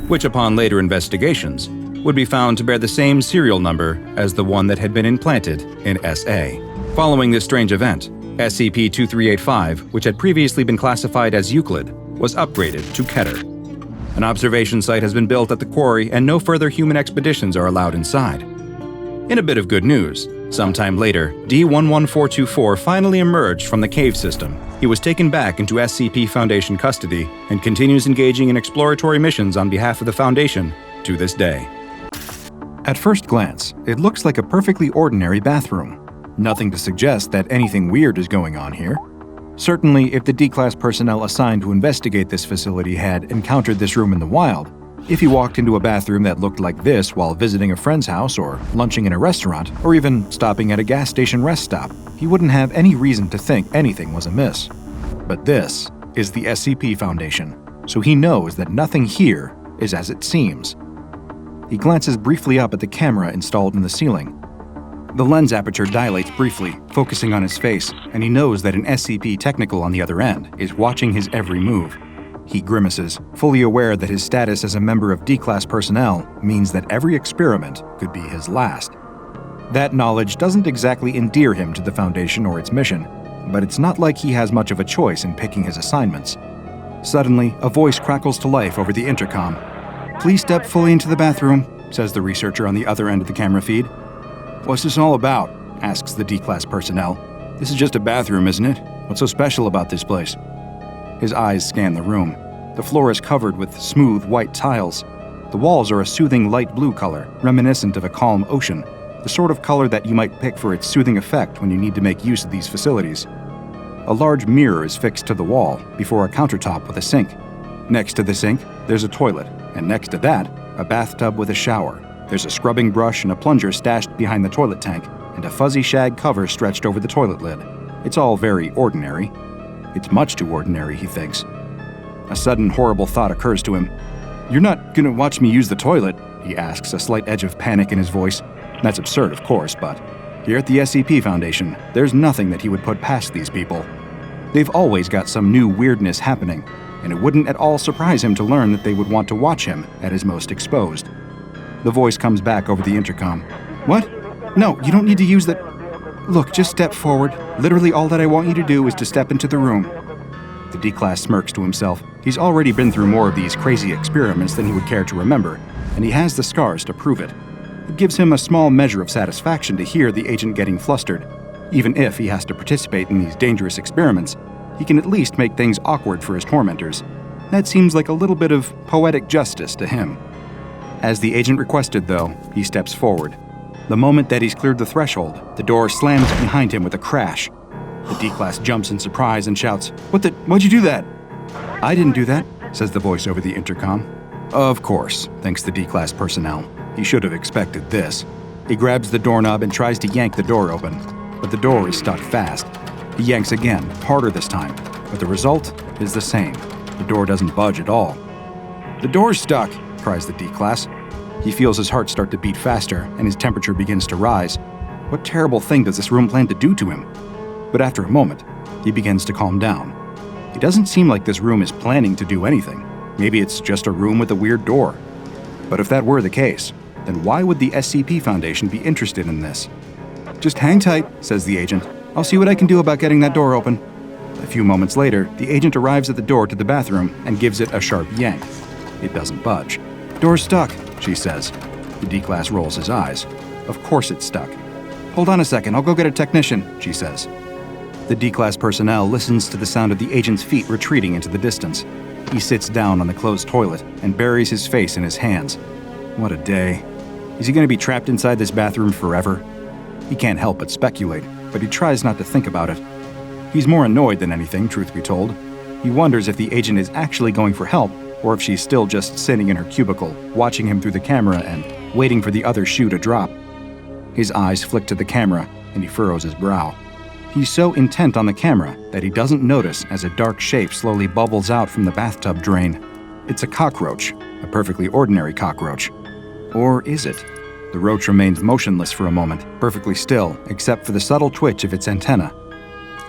which upon later investigations would be found to bear the same serial number as the one that had been implanted in SA. Following this strange event, SCP-2385, which had previously been classified as Euclid, was upgraded to Keter. An observation site has been built at the quarry and no further human expeditions are allowed inside. In a bit of good news, sometime later, D11424 finally emerged from the cave system. He was taken back into SCP Foundation custody and continues engaging in exploratory missions on behalf of the Foundation to this day. At first glance, it looks like a perfectly ordinary bathroom. Nothing to suggest that anything weird is going on here. Certainly, if the D-Class personnel assigned to investigate this facility had encountered this room in the wild, If he walked into a bathroom that looked like this while visiting a friend's house or lunching in a restaurant or even stopping at a gas station rest stop, he wouldn't have any reason to think anything was amiss. But this is the SCP Foundation, so he knows that nothing here is as it seems. He glances briefly up at the camera installed in the ceiling. The lens aperture dilates briefly, focusing on his face, and he knows that an SCP technical on the other end is watching his every move. He grimaces, fully aware that his status as a member of D-Class personnel means that every experiment could be his last. That knowledge doesn't exactly endear him to the Foundation or its mission, but it's not like he has much of a choice in picking his assignments. Suddenly, a voice crackles to life over the intercom. "Please step fully into the bathroom," says the researcher on the other end of the camera feed. "What's this all about?" asks the D-Class personnel. "This is just a bathroom, isn't it? What's so special about this place?" His eyes scan the room. The floor is covered with smooth white tiles. The walls are a soothing light blue color, reminiscent of a calm ocean, the sort of color that you might pick for its soothing effect when you need to make use of these facilities. A large mirror is fixed to the wall, before a countertop with a sink. Next to the sink, there's a toilet, and next to that, a bathtub with a shower. There's a scrubbing brush and a plunger stashed behind the toilet tank, and a fuzzy shag cover stretched over the toilet lid. It's all very ordinary. It's much too ordinary, he thinks. A sudden horrible thought occurs to him. "You're not gonna watch me use the toilet?" he asks, a slight edge of panic in his voice. That's absurd, of course, but here at the SCP Foundation, there's nothing that he would put past these people. They've always got some new weirdness happening, and it wouldn't at all surprise him to learn that they would want to watch him at his most exposed. The voice comes back over the intercom. "What? No, you don't need to use that. Look, just step forward. Literally all that I want you to do is to step into the room." The D-Class smirks to himself. He's already been through more of these crazy experiments than he would care to remember, and he has the scars to prove it. It gives him a small measure of satisfaction to hear the agent getting flustered. Even if he has to participate in these dangerous experiments, he can at least make things awkward for his tormentors. That seems like a little bit of poetic justice to him. As the agent requested, though, he steps forward. The moment that he's cleared the threshold, the door slams behind him with a crash. The D-Class jumps in surprise and shouts, Why'd you do that?" "I didn't do that," says the voice over the intercom. Of course, thinks the D-Class personnel. He should have expected this. He grabs the doorknob and tries to yank the door open, but the door is stuck fast. He yanks again, harder this time, but the result is the same. The door doesn't budge at all. "The door's stuck," cries the D-Class. He feels his heart start to beat faster, and his temperature begins to rise. What terrible thing does this room plan to do to him? But after a moment, he begins to calm down. It doesn't seem like this room is planning to do anything. Maybe it's just a room with a weird door. But if that were the case, then why would the SCP Foundation be interested in this? "Just hang tight," says the agent. "I'll see what I can do about getting that door open." A few moments later, the agent arrives at the door to the bathroom and gives it a sharp yank. It doesn't budge. "Door's stuck," she says. The D-Class rolls his eyes. Of course it's stuck. "Hold on a second, I'll go get a technician," she says. The D-Class personnel listens to the sound of the agent's feet retreating into the distance. He sits down on the closed toilet and buries his face in his hands. What a day. Is he going to be trapped inside this bathroom forever? He can't help but speculate, but he tries not to think about it. He's more annoyed than anything, truth be told. He wonders if the agent is actually going for help, or if she's still just sitting in her cubicle, watching him through the camera and waiting for the other shoe to drop. His eyes flick to the camera, and he furrows his brow. He's so intent on the camera that he doesn't notice as a dark shape slowly bubbles out from the bathtub drain. It's a cockroach, a perfectly ordinary cockroach. Or is it? The roach remains motionless for a moment, perfectly still, except for the subtle twitch of its antenna.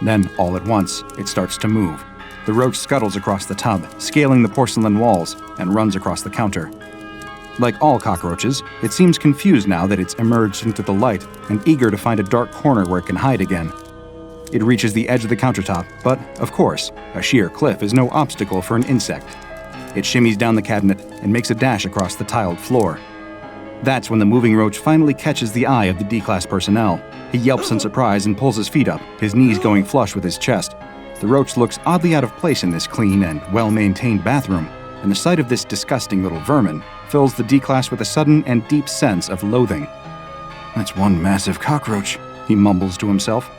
Then, all at once, it starts to move. The roach scuttles across the tub, scaling the porcelain walls, and runs across the counter. Like all cockroaches, it seems confused now that it's emerged into the light and eager to find a dark corner where it can hide again. It reaches the edge of the countertop, but, of course, a sheer cliff is no obstacle for an insect. It shimmies down the cabinet and makes a dash across the tiled floor. That's when the moving roach finally catches the eye of the D-Class personnel. He yelps in surprise and pulls his feet up, his knees going flush with his chest. The roach looks oddly out of place in this clean and well-maintained bathroom, and the sight of this disgusting little vermin fills the D-Class with a sudden and deep sense of loathing. "That's one massive cockroach," he mumbles to himself.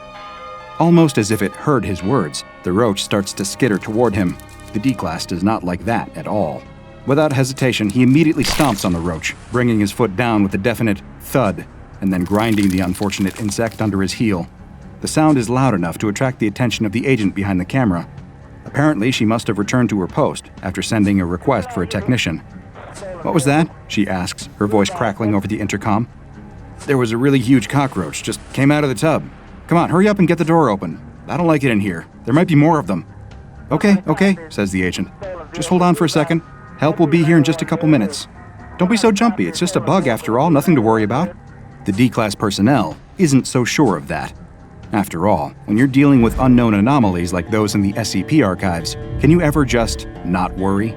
Almost as if it heard his words, the roach starts to skitter toward him. The D-Class does not like that at all. Without hesitation, he immediately stomps on the roach, bringing his foot down with a definite thud, and then grinding the unfortunate insect under his heel. The sound is loud enough to attract the attention of the agent behind the camera. Apparently, she must have returned to her post after sending a request for a technician. "What was that?" she asks, her voice crackling over the intercom. "There was a really huge cockroach, just came out of the tub. Come on, hurry up and get the door open. I don't like it in here. There might be more of them." Okay, says the agent. "Just hold on for a second. Help will be here in just a couple minutes. Don't be so jumpy, it's just a bug after all, nothing to worry about." The D-Class personnel isn't so sure of that. After all, when you're dealing with unknown anomalies like those in the SCP archives, can you ever just not worry?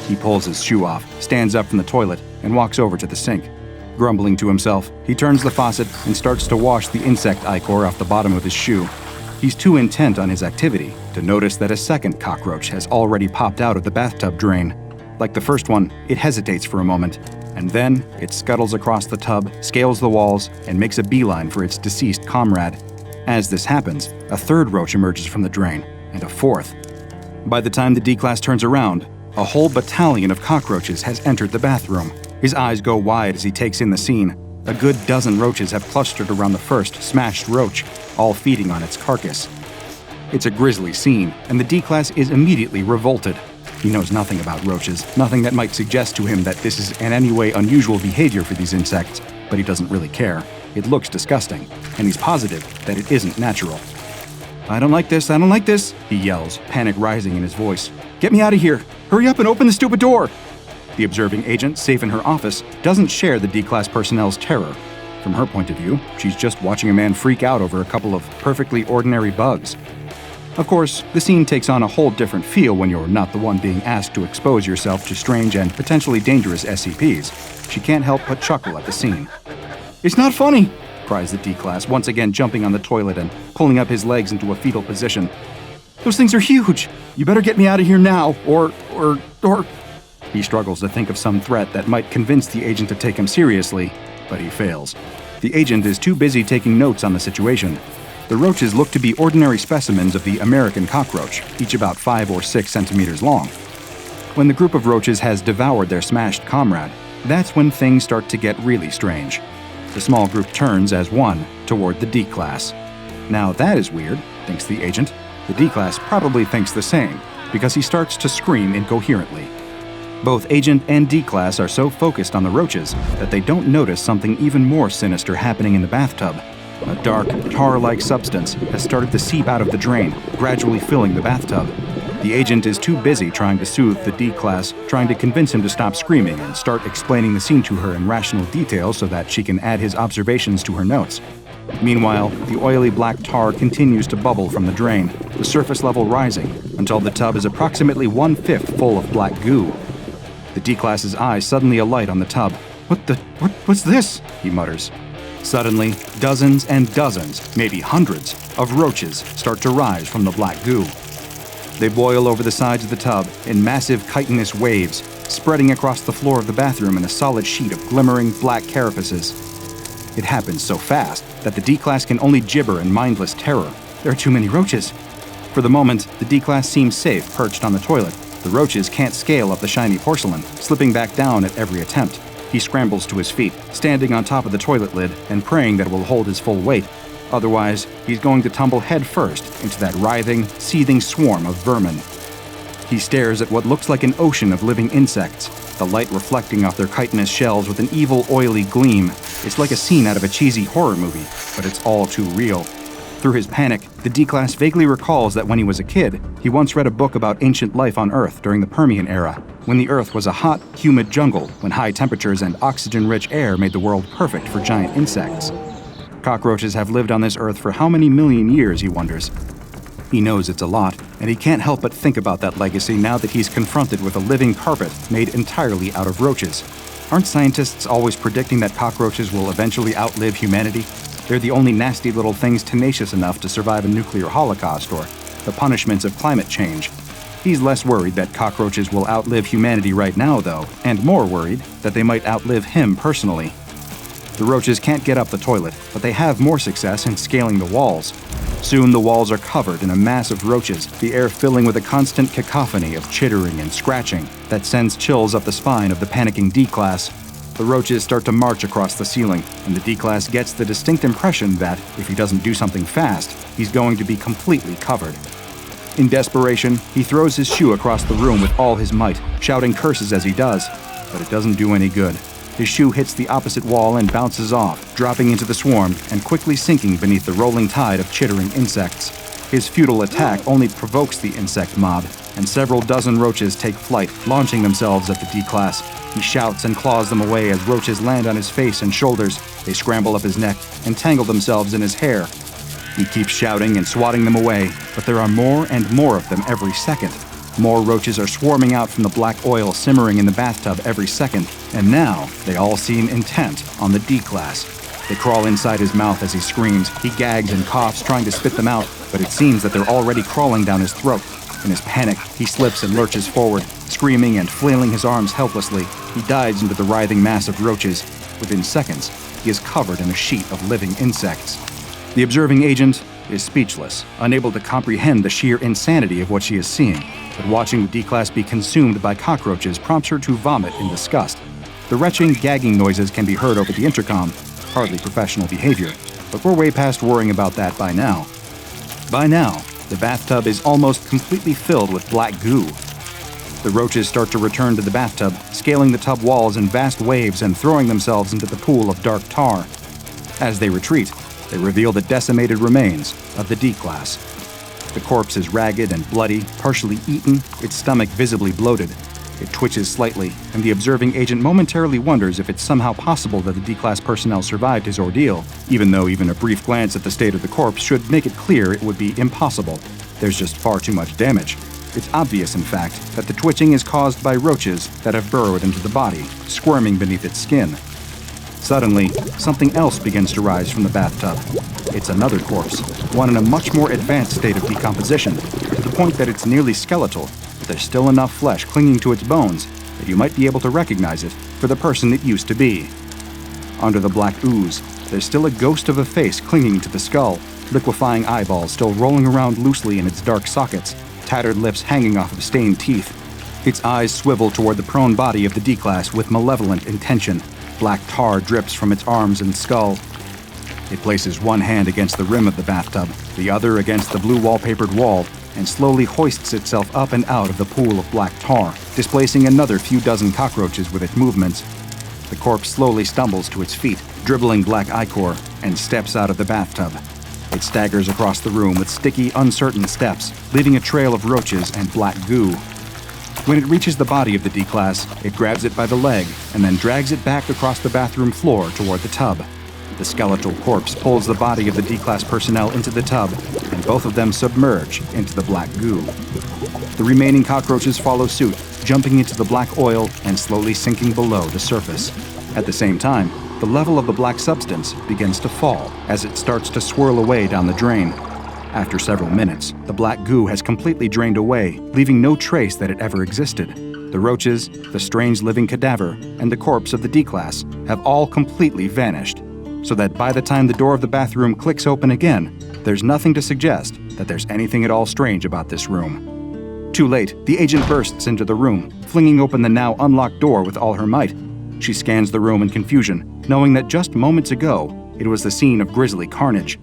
He pulls his shoe off, stands up from the toilet, and walks over to the sink. Grumbling to himself, he turns the faucet and starts to wash the insect ichor off the bottom of his shoe. He's too intent on his activity to notice that a second cockroach has already popped out of the bathtub drain. Like the first one, it hesitates for a moment, and then it scuttles across the tub, scales the walls, and makes a beeline for its deceased comrade. As this happens, a third roach emerges from the drain, and a fourth. By the time the D-Class turns around, a whole battalion of cockroaches has entered the bathroom. His eyes go wide as he takes in the scene. A good dozen roaches have clustered around the first smashed roach, all feeding on its carcass. It's a grisly scene, and the D-Class is immediately revolted. He knows nothing about roaches, nothing that might suggest to him that this is in any way unusual behavior for these insects, but he doesn't really care. It looks disgusting, and he's positive that it isn't natural. I don't like this, he yells, panic rising in his voice. "Get me out of here! Hurry up and open the stupid door!" The observing agent, safe in her office, doesn't share the D-Class personnel's terror. From her point of view, she's just watching a man freak out over a couple of perfectly ordinary bugs. Of course, the scene takes on a whole different feel when you're not the one being asked to expose yourself to strange and potentially dangerous SCPs. She can't help but chuckle at the scene. "It's not funny!" cries the D-Class, once again jumping on the toilet and pulling up his legs into a fetal position. "Those things are huge! You better get me out of here now, or... He struggles to think of some threat that might convince the agent to take him seriously, but he fails. The agent is too busy taking notes on the situation. The roaches look to be ordinary specimens of the American cockroach, each about 5 or 6 centimeters long. When the group of roaches has devoured their smashed comrade, that's when things start to get really strange. The small group turns as one toward the D-Class. Now that is weird, thinks the agent. The D-Class probably thinks the same, because he starts to scream incoherently. Both Agent and D-Class are so focused on the roaches that they don't notice something even more sinister happening in the bathtub. A dark, tar-like substance has started to seep out of the drain, gradually filling the bathtub. The agent is too busy trying to soothe the D-Class, trying to convince him to stop screaming and start explaining the scene to her in rational detail so that she can add his observations to her notes. Meanwhile, the oily black tar continues to bubble from the drain, the surface level rising, until the tub is approximately 1/5 full of black goo. The D-Class's eyes suddenly alight on the tub. What's this? He mutters. Suddenly, dozens and dozens, maybe hundreds, of roaches start to rise from the black goo. They boil over the sides of the tub in massive chitinous waves, spreading across the floor of the bathroom in a solid sheet of glimmering black carapaces. It happens so fast that the D-Class can only gibber in mindless terror. There are too many roaches. For the moment, the D-Class seems safe perched on the toilet. The roaches can't scale up the shiny porcelain, slipping back down at every attempt. He scrambles to his feet, standing on top of the toilet lid and praying that it will hold his full weight. Otherwise, he's going to tumble headfirst into that writhing, seething swarm of vermin. He stares at what looks like an ocean of living insects, the light reflecting off their chitinous shells with an evil, oily gleam. It's like a scene out of a cheesy horror movie, but it's all too real. Through his panic, the D-Class vaguely recalls that when he was a kid, he once read a book about ancient life on Earth during the Permian era, when the Earth was a hot, humid jungle, when high temperatures and oxygen-rich air made the world perfect for giant insects. Cockroaches have lived on this Earth for how many million years, he wonders. He knows it's a lot, and he can't help but think about that legacy now that he's confronted with a living carpet made entirely out of roaches. Aren't scientists always predicting that cockroaches will eventually outlive humanity? They're the only nasty little things tenacious enough to survive a nuclear holocaust or the punishments of climate change. He's less worried that cockroaches will outlive humanity right now, though, and more worried that they might outlive him personally. The roaches can't get up the toilet, but they have more success in scaling the walls. Soon the walls are covered in a mass of roaches, the air filling with a constant cacophony of chittering and scratching that sends chills up the spine of the panicking D-Class. The roaches start to march across the ceiling, and the D-Class gets the distinct impression that, if he doesn't do something fast, he's going to be completely covered. In desperation, he throws his shoe across the room with all his might, shouting curses as he does, but it doesn't do any good. His shoe hits the opposite wall and bounces off, dropping into the swarm and quickly sinking beneath the rolling tide of chittering insects. His futile attack only provokes the insect mob, and several dozen roaches take flight, launching themselves at the D-Class. He shouts and claws them away as roaches land on his face and shoulders. They scramble up his neck and tangle themselves in his hair. He keeps shouting and swatting them away, but there are more and more of them every second. More roaches are swarming out from the black oil simmering in the bathtub every second, and now they all seem intent on the D-Class. They crawl inside his mouth as he screams. He gags and coughs, trying to spit them out, but it seems that they're already crawling down his throat. In his panic, he slips and lurches forward, screaming and flailing his arms helplessly. He dives into the writhing mass of roaches. Within seconds, he is covered in a sheet of living insects. The observing agent is speechless, unable to comprehend the sheer insanity of what she is seeing. But watching the D-Class be consumed by cockroaches prompts her to vomit in disgust. The retching, gagging noises can be heard over the intercom. Hardly professional behavior, but we're way past worrying about that by now. By now, the bathtub is almost completely filled with black goo. The roaches start to return to the bathtub, scaling the tub walls in vast waves and throwing themselves into the pool of dark tar. As they retreat, they reveal the decimated remains of the D-Class. The corpse is ragged and bloody, partially eaten, its stomach visibly bloated. It twitches slightly, and the observing agent momentarily wonders if it's somehow possible that the D-Class personnel survived his ordeal, even though even a brief glance at the state of the corpse should make it clear it would be impossible. There's just far too much damage. It's obvious, in fact, that the twitching is caused by roaches that have burrowed into the body, squirming beneath its skin. Suddenly, something else begins to rise from the bathtub. It's another corpse, one in a much more advanced state of decomposition, to the point that it's nearly skeletal, but there's still enough flesh clinging to its bones that you might be able to recognize it for the person it used to be. Under the black ooze, there's still a ghost of a face clinging to the skull, liquefying eyeballs still rolling around loosely in its dark sockets, tattered lips hanging off of stained teeth. Its eyes swivel toward the prone body of the D-Class with malevolent intention. Black tar drips from its arms and skull. It places one hand against the rim of the bathtub, the other against the blue wallpapered wall, and slowly hoists itself up and out of the pool of black tar, displacing another few dozen cockroaches with its movements. The corpse slowly stumbles to its feet, dribbling black ichor, and steps out of the bathtub. It staggers across the room with sticky, uncertain steps, leaving a trail of roaches and black goo. When it reaches the body of the D-Class, it grabs it by the leg and then drags it back across the bathroom floor toward the tub. The skeletal corpse pulls the body of the D-Class personnel into the tub, and both of them submerge into the black goo. The remaining cockroaches follow suit, jumping into the black oil and slowly sinking below the surface. At the same time, the level of the black substance begins to fall as it starts to swirl away down the drain. After several minutes, the black goo has completely drained away, leaving no trace that it ever existed. The roaches, the strange living cadaver, and the corpse of the D-Class have all completely vanished, so that by the time the door of the bathroom clicks open again, there's nothing to suggest that there's anything at all strange about this room. Too late, the agent bursts into the room, flinging open the now unlocked door with all her might. She scans the room in confusion, knowing that just moments ago, it was the scene of grisly carnage.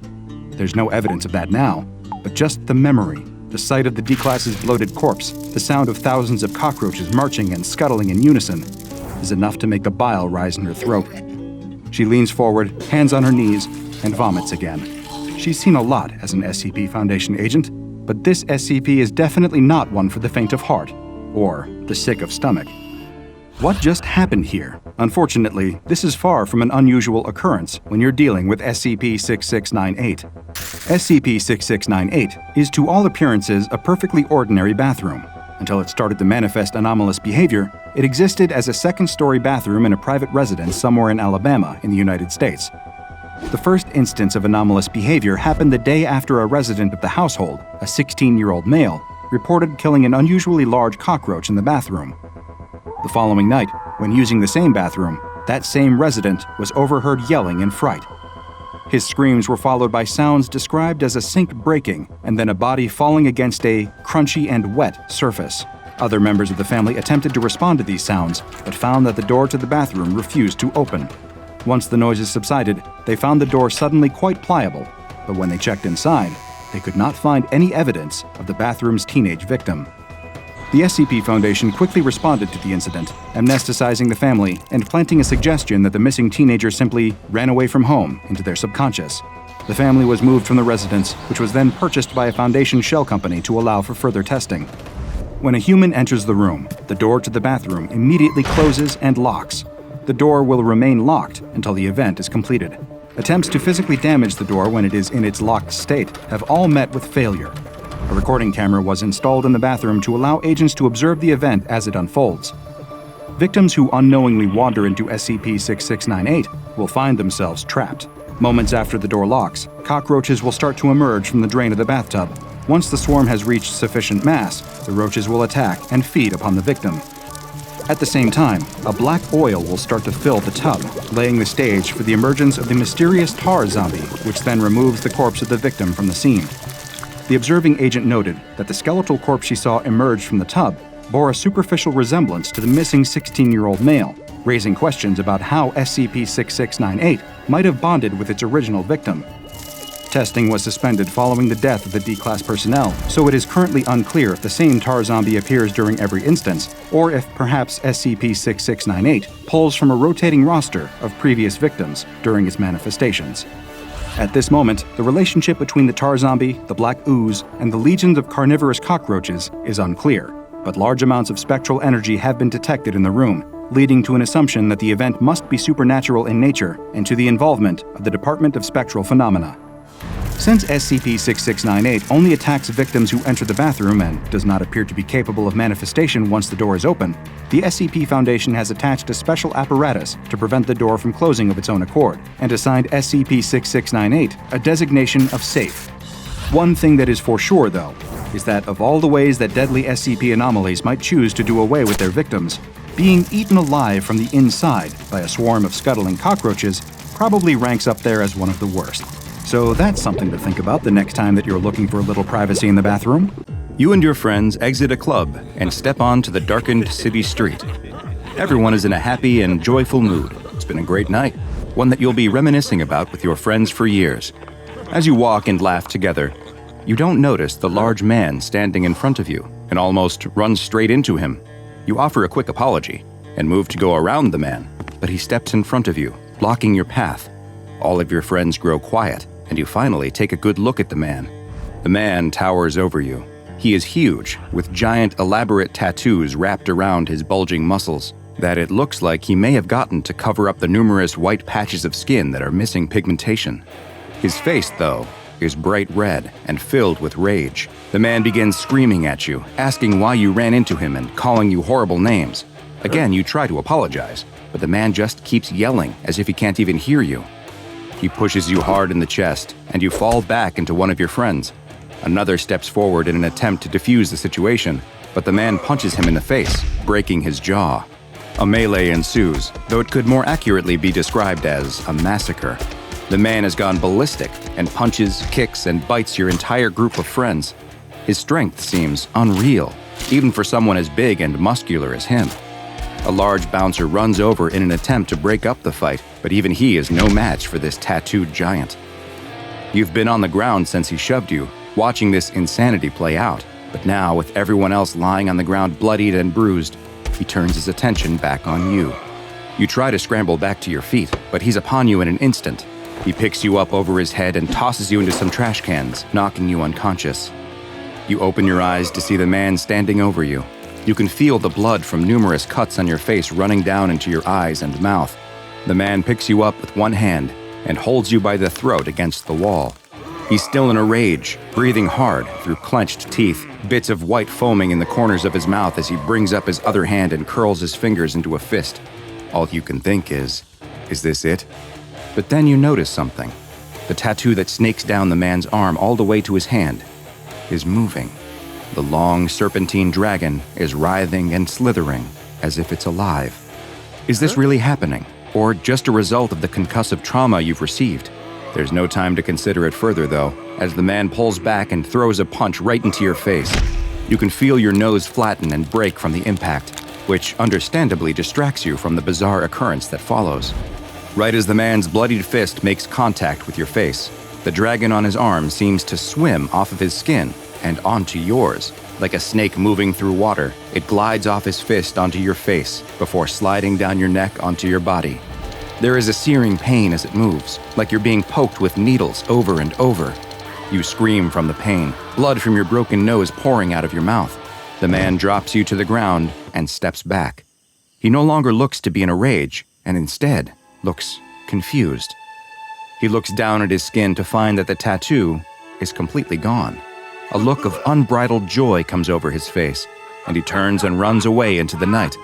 There's no evidence of that now, but just the memory, the sight of the D-Class's bloated corpse, the sound of thousands of cockroaches marching and scuttling in unison, is enough to make the bile rise in her throat. She leans forward, hands on her knees, and vomits again. She's seen a lot as an SCP Foundation agent, but this SCP is definitely not one for the faint of heart, or the sick of stomach. What just happened here? Unfortunately, this is far from an unusual occurrence when you're dealing with SCP-6698. SCP-6698 is to all appearances a perfectly ordinary bathroom. Until it started to manifest anomalous behavior, it existed as a second-story bathroom in a private residence somewhere in Alabama in the United States. The first instance of anomalous behavior happened the day after a resident of the household, a 16-year-old male, reported killing an unusually large cockroach in the bathroom. The following night, when using the same bathroom, that same resident was overheard yelling in fright. His screams were followed by sounds described as a sink breaking and then a body falling against a crunchy and wet surface. Other members of the family attempted to respond to these sounds, but found that the door to the bathroom refused to open. Once the noises subsided, they found the door suddenly quite pliable, but when they checked inside, they could not find any evidence of the bathroom's teenage victim. The SCP Foundation quickly responded to the incident, amnesticizing the family and planting a suggestion that the missing teenager simply ran away from home into their subconscious. The family was moved from the residence, which was then purchased by a Foundation shell company to allow for further testing. When a human enters the room, the door to the bathroom immediately closes and locks. The door will remain locked until the event is completed. Attempts to physically damage the door when it is in its locked state have all met with failure. A recording camera was installed in the bathroom to allow agents to observe the event as it unfolds. Victims who unknowingly wander into SCP-6698 will find themselves trapped. Moments after the door locks, cockroaches will start to emerge from the drain of the bathtub. Once the swarm has reached sufficient mass, the roaches will attack and feed upon the victim. At the same time, a black oil will start to fill the tub, laying the stage for the emergence of the mysterious tar zombie, which then removes the corpse of the victim from the scene. The observing agent noted that the skeletal corpse she saw emerge from the tub bore a superficial resemblance to the missing 16-year-old male, raising questions about how SCP-6698 might have bonded with its original victim. Testing was suspended following the death of the D-Class personnel, so it is currently unclear if the same tar zombie appears during every instance, or if perhaps SCP-6698 pulls from a rotating roster of previous victims during its manifestations. At this moment, the relationship between the tar zombie, the black ooze, and the legions of carnivorous cockroaches is unclear, but large amounts of spectral energy have been detected in the room, leading to an assumption that the event must be supernatural in nature and to the involvement of the Department of Spectral Phenomena. Since SCP-6698 only attacks victims who enter the bathroom and does not appear to be capable of manifestation once the door is open, the SCP Foundation has attached a special apparatus to prevent the door from closing of its own accord, and assigned SCP-6698 a designation of safe. One thing that is for sure, though, is that of all the ways that deadly SCP anomalies might choose to do away with their victims, being eaten alive from the inside by a swarm of scuttling cockroaches probably ranks up there as one of the worst. So that's something to think about the next time that you're looking for a little privacy in the bathroom. You and your friends exit a club and step onto the darkened city street. Everyone is in a happy and joyful mood. It's been a great night, one that you'll be reminiscing about with your friends for years. As you walk and laugh together, you don't notice the large man standing in front of you and almost run straight into him. You offer a quick apology and move to go around the man, but he steps in front of you, blocking your path. All of your friends grow quiet, and you finally take a good look at the man. The man towers over you. He is huge, with giant, elaborate tattoos wrapped around his bulging muscles that it looks like he may have gotten to cover up the numerous white patches of skin that are missing pigmentation. His face, though, is bright red and filled with rage. The man begins screaming at you, asking why you ran into him and calling you horrible names. Again, you try to apologize, but the man just keeps yelling as if he can't even hear you. He pushes you hard in the chest, and you fall back into one of your friends. Another steps forward in an attempt to defuse the situation, but the man punches him in the face, breaking his jaw. A melee ensues, though it could more accurately be described as a massacre. The man has gone ballistic and punches, kicks, and bites your entire group of friends. His strength seems unreal, even for someone as big and muscular as him. A large bouncer runs over in an attempt to break up the fight, but even he is no match for this tattooed giant. You've been on the ground since he shoved you, watching this insanity play out, but now, with everyone else lying on the ground bloodied and bruised, he turns his attention back on you. You try to scramble back to your feet, but he's upon you in an instant. He picks you up over his head and tosses you into some trash cans, knocking you unconscious. You open your eyes to see the man standing over you. You can feel the blood from numerous cuts on your face running down into your eyes and mouth. The man picks you up with one hand and holds you by the throat against the wall. He's still in a rage, breathing hard through clenched teeth, bits of white foaming in the corners of his mouth as he brings up his other hand and curls his fingers into a fist. All you can think is this it? But then you notice something. The tattoo that snakes down the man's arm all the way to his hand is moving. The long serpentine dragon is writhing and slithering as if it's alive. Is this really happening? or just a result of the concussive trauma you've received. There's no time to consider it further, though, as the man pulls back and throws a punch right into your face. You can feel your nose flatten and break from the impact, which understandably distracts you from the bizarre occurrence that follows. Right as the man's bloodied fist makes contact with your face, the dragon on his arm seems to swim off of his skin and onto yours. Like a snake moving through water, it glides off his fist onto your face before sliding down your neck onto your body. There is a searing pain as it moves, like you're being poked with needles over and over. You scream from the pain, blood from your broken nose pouring out of your mouth. The man drops you to the ground and steps back. He no longer looks to be in a rage, and instead looks confused. He looks down at his skin to find that the tattoo is completely gone. A look of unbridled joy comes over his face, and he turns and runs away into the night,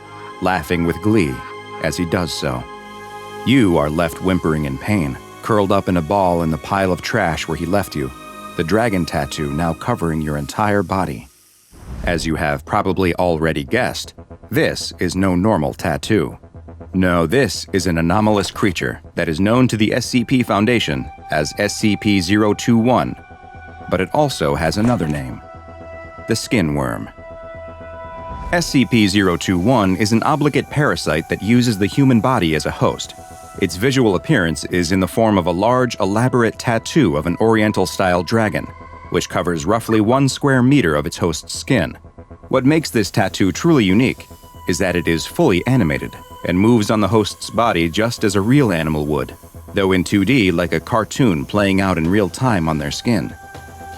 laughing with glee as he does so. You are left whimpering in pain, curled up in a ball in the pile of trash where he left you, the dragon tattoo now covering your entire body. As you have probably already guessed, this is no normal tattoo. No, this is an anomalous creature that is known to the SCP Foundation as SCP-021, but it also has another name: the skin worm. SCP-021 is an obligate parasite that uses the human body as a host. Its visual appearance is in the form of a large, elaborate tattoo of an Oriental-style dragon, which covers roughly 1 square meter of its host's skin. What makes this tattoo truly unique is that it is fully animated and moves on the host's body just as a real animal would, though in 2D like a cartoon playing out in real time on their skin.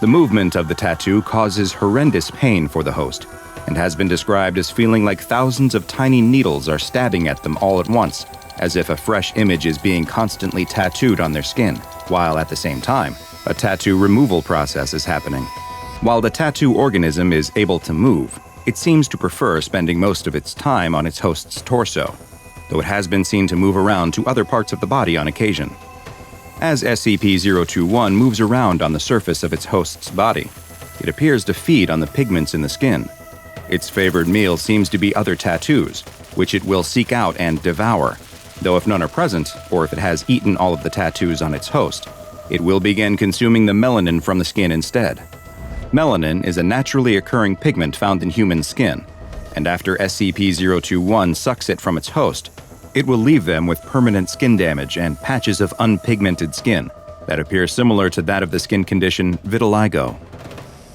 The movement of the tattoo causes horrendous pain for the host, and has been described as feeling like thousands of tiny needles are stabbing at them all at once, as if a fresh image is being constantly tattooed on their skin, while at the same time, a tattoo removal process is happening. While the tattoo organism is able to move, it seems to prefer spending most of its time on its host's torso, though it has been seen to move around to other parts of the body on occasion. As SCP-021 moves around on the surface of its host's body, it appears to feed on the pigments in the skin. Its favored meal seems to be other tattoos, which it will seek out and devour, though if none are present, or if it has eaten all of the tattoos on its host, it will begin consuming the melanin from the skin instead. Melanin is a naturally occurring pigment found in human skin, and after SCP-021 sucks it from its host, it will leave them with permanent skin damage and patches of unpigmented skin that appear similar to that of the skin condition vitiligo.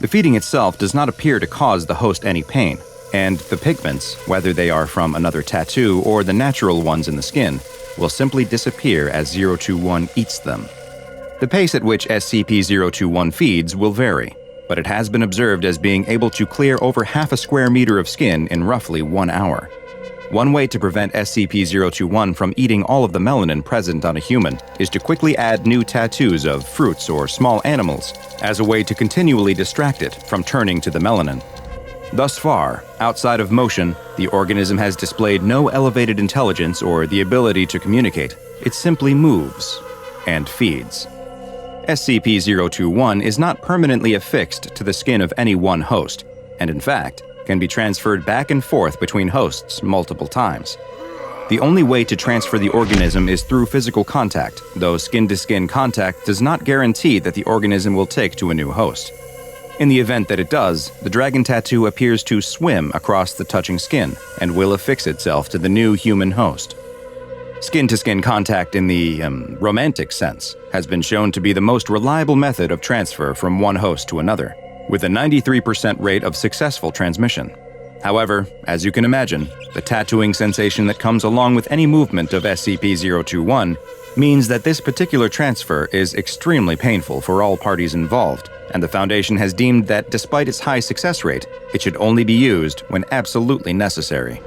The feeding itself does not appear to cause the host any pain, and the pigments, whether they are from another tattoo or the natural ones in the skin, will simply disappear as 021 eats them. The pace at which SCP-021 feeds will vary, but it has been observed as being able to clear over half a square meter of skin in roughly 1 hour. One way to prevent SCP-021 from eating all of the melanin present on a human is to quickly add new tattoos of fruits or small animals as a way to continually distract it from turning to the melanin. Thus far, outside of motion, the organism has displayed no elevated intelligence or the ability to communicate. It simply moves and feeds. SCP-021 is not permanently affixed to the skin of any one host, and in fact, can be transferred back and forth between hosts multiple times. The only way to transfer the organism is through physical contact, though skin-to-skin contact does not guarantee that the organism will take to a new host. In the event that it does, the dragon tattoo appears to swim across the touching skin and will affix itself to the new human host. Skin-to-skin contact in the romantic sense has been shown to be the most reliable method of transfer from one host to another, with a 93% rate of successful transmission. However, as you can imagine, the tattooing sensation that comes along with any movement of SCP-021 means that this particular transfer is extremely painful for all parties involved, and the Foundation has deemed that despite its high success rate, it should only be used when absolutely necessary.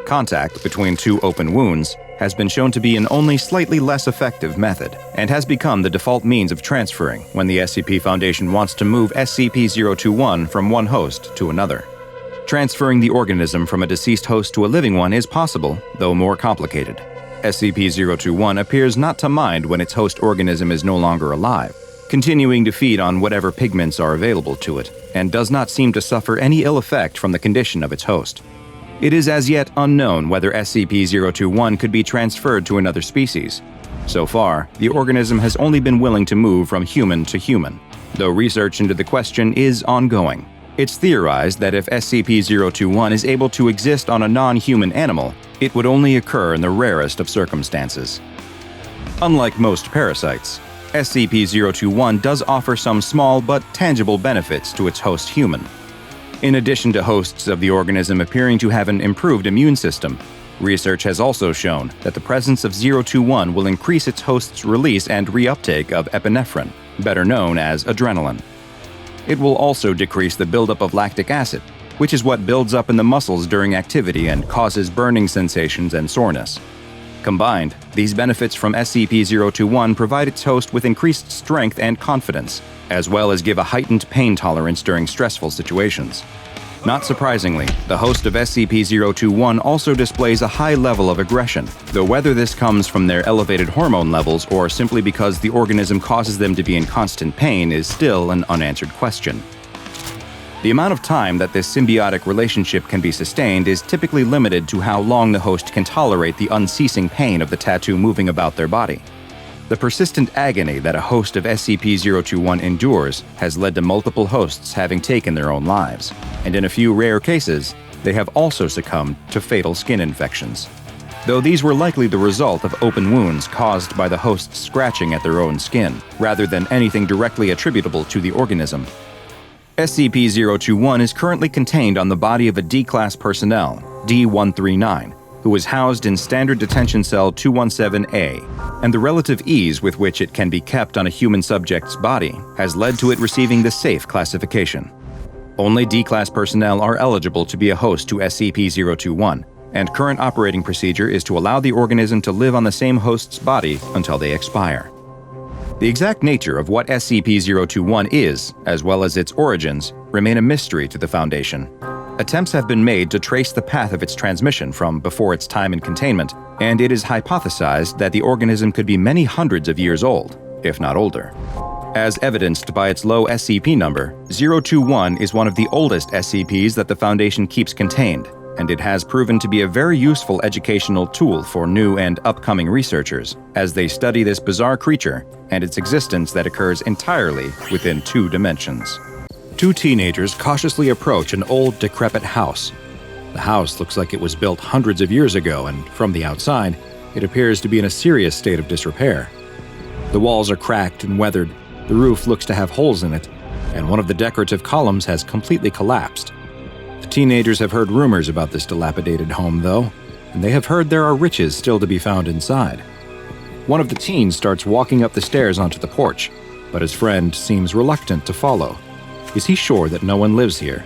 Contact between 2 open wounds has been shown to be an only slightly less effective method, and has become the default means of transferring when the SCP Foundation wants to move SCP-021 from one host to another. Transferring the organism from a deceased host to a living one is possible, though more complicated. SCP-021 appears not to mind when its host organism is no longer alive, continuing to feed on whatever pigments are available to it, and does not seem to suffer any ill effect from the condition of its host. It is as yet unknown whether SCP-021 could be transferred to another species. So far, the organism has only been willing to move from human to human, though research into the question is ongoing. It's theorized that if SCP-021 is able to exist on a non-human animal, it would only occur in the rarest of circumstances. Unlike most parasites, SCP-021 does offer some small but tangible benefits to its host human. In addition to hosts of the organism appearing to have an improved immune system, research has also shown that the presence of 021 will increase its host's release and reuptake of epinephrine, better known as adrenaline. It will also decrease the buildup of lactic acid, which is what builds up in the muscles during activity and causes burning sensations and soreness. Combined, these benefits from SCP-021 provide its host with increased strength and confidence, as well as give a heightened pain tolerance during stressful situations. Not surprisingly, the host of SCP-021 also displays a high level of aggression, though whether this comes from their elevated hormone levels or simply because the organism causes them to be in constant pain is still an unanswered question. The amount of time that this symbiotic relationship can be sustained is typically limited to how long the host can tolerate the unceasing pain of the tattoo moving about their body. The persistent agony that a host of SCP-021 endures has led to multiple hosts having taken their own lives, and in a few rare cases, they have also succumbed to fatal skin infections. Though these were likely the result of open wounds caused by the hosts scratching at their own skin, rather than anything directly attributable to the organism. SCP-021 is currently contained on the body of a D-Class personnel, D-139, who is housed in Standard Detention Cell 217-A, and the relative ease with which it can be kept on a human subject's body has led to it receiving the Safe classification. Only D-Class personnel are eligible to be a host to SCP-021, and current operating procedure is to allow the organism to live on the same host's body until they expire. The exact nature of what SCP-021 is, as well as its origins, remain a mystery to the Foundation. Attempts have been made to trace the path of its transmission from before its time in containment, and it is hypothesized that the organism could be many hundreds of years old, if not older. As evidenced by its low SCP number, 021 is one of the oldest SCPs that the Foundation keeps contained, and it has proven to be a very useful educational tool for new and upcoming researchers as they study this bizarre creature and its existence that occurs entirely within 2 dimensions. 2 teenagers cautiously approach an old, decrepit house. The house looks like it was built hundreds of years ago, and from the outside, it appears to be in a serious state of disrepair. The walls are cracked and weathered, the roof looks to have holes in it, and one of the decorative columns has completely collapsed. The teenagers have heard rumors about this dilapidated home, though, and they have heard there are riches still to be found inside. One of the teens starts walking up the stairs onto the porch, but his friend seems reluctant to follow. Is he sure that no one lives here?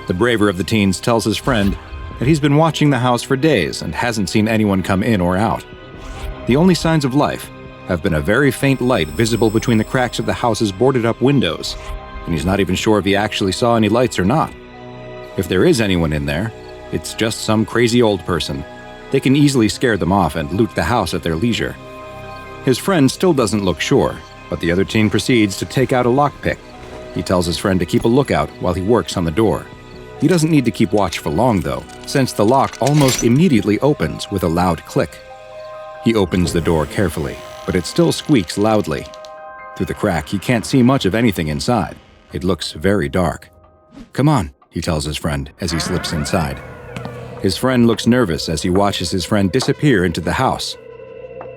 The braver of the teens tells his friend that he's been watching the house for days and hasn't seen anyone come in or out. The only signs of life have been a very faint light visible between the cracks of the house's boarded-up windows, and he's not even sure if he actually saw any lights or not. If there is anyone in there, it's just some crazy old person. They can easily scare them off and loot the house at their leisure. His friend still doesn't look sure, but the other teen proceeds to take out a lockpick. He tells his friend to keep a lookout while he works on the door. He doesn't need to keep watch for long, though, since the lock almost immediately opens with a loud click. He opens the door carefully, but it still squeaks loudly. Through the crack, he can't see much of anything inside. It looks very dark. "Come on," he tells his friend as he slips inside. His friend looks nervous as he watches his friend disappear into the house.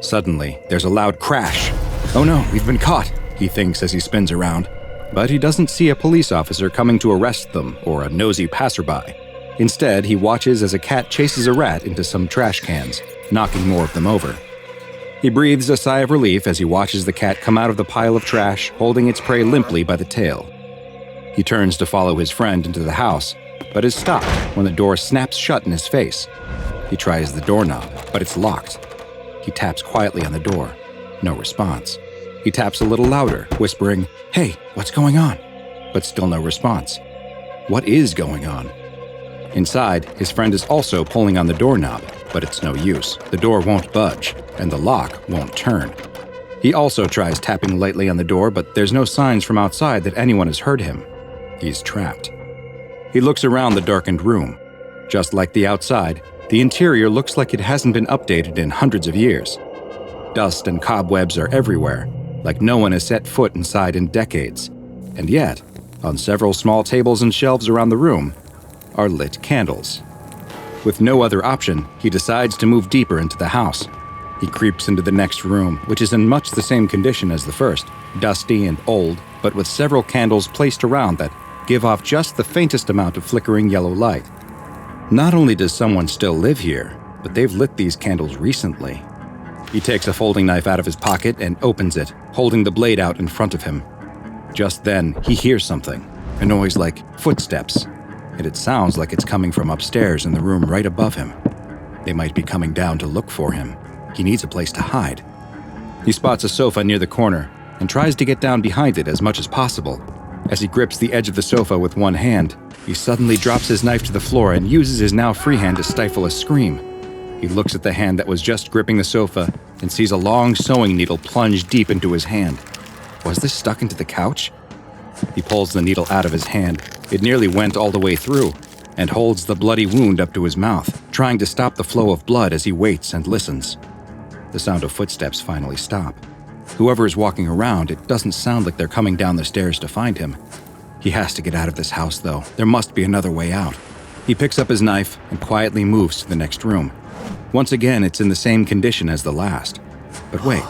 Suddenly, there's a loud crash. "Oh no, we've been caught," he thinks as he spins around. But he doesn't see a police officer coming to arrest them or a nosy passerby. Instead, he watches as a cat chases a rat into some trash cans, knocking more of them over. He breathes a sigh of relief as he watches the cat come out of the pile of trash, holding its prey limply by the tail. He turns to follow his friend into the house, but is stopped when the door snaps shut in his face. He tries the doorknob, but it's locked. He taps quietly on the door. No response. He taps a little louder, whispering, "Hey, what's going on?" But still no response. What is going on? Inside, his friend is also pulling on the doorknob, but it's no use. The door won't budge, and the lock won't turn. He also tries tapping lightly on the door, but there's no signs from outside that anyone has heard him. He's trapped. He looks around the darkened room. Just like the outside, the interior looks like it hasn't been updated in hundreds of years. Dust and cobwebs are everywhere, like no one has set foot inside in decades. And yet, on several small tables and shelves around the room, are lit candles. With no other option, he decides to move deeper into the house. He creeps into the next room, which is in much the same condition as the first, dusty and old, but with several candles placed around that give off just the faintest amount of flickering yellow light. Not only does someone still live here, but they've lit these candles recently. He takes a folding knife out of his pocket and opens it, holding the blade out in front of him. Just then, he hears something, a noise like footsteps, and it sounds like it's coming from upstairs in the room right above him. They might be coming down to look for him. He needs a place to hide. He spots a sofa near the corner and tries to get down behind it as much as possible. As he grips the edge of the sofa with one hand, he suddenly drops his knife to the floor and uses his now free hand to stifle a scream. He looks at the hand that was just gripping the sofa and sees a long sewing needle plunge deep into his hand. Was this stuck into the couch? He pulls the needle out of his hand. It nearly went all the way through, and holds the bloody wound up to his mouth, trying to stop the flow of blood as he waits and listens. The sound of footsteps finally stop. Whoever is walking around, it doesn't sound like they're coming down the stairs to find him. He has to get out of this house, though. There must be another way out. He picks up his knife and quietly moves to the next room. Once again, it's in the same condition as the last. But wait,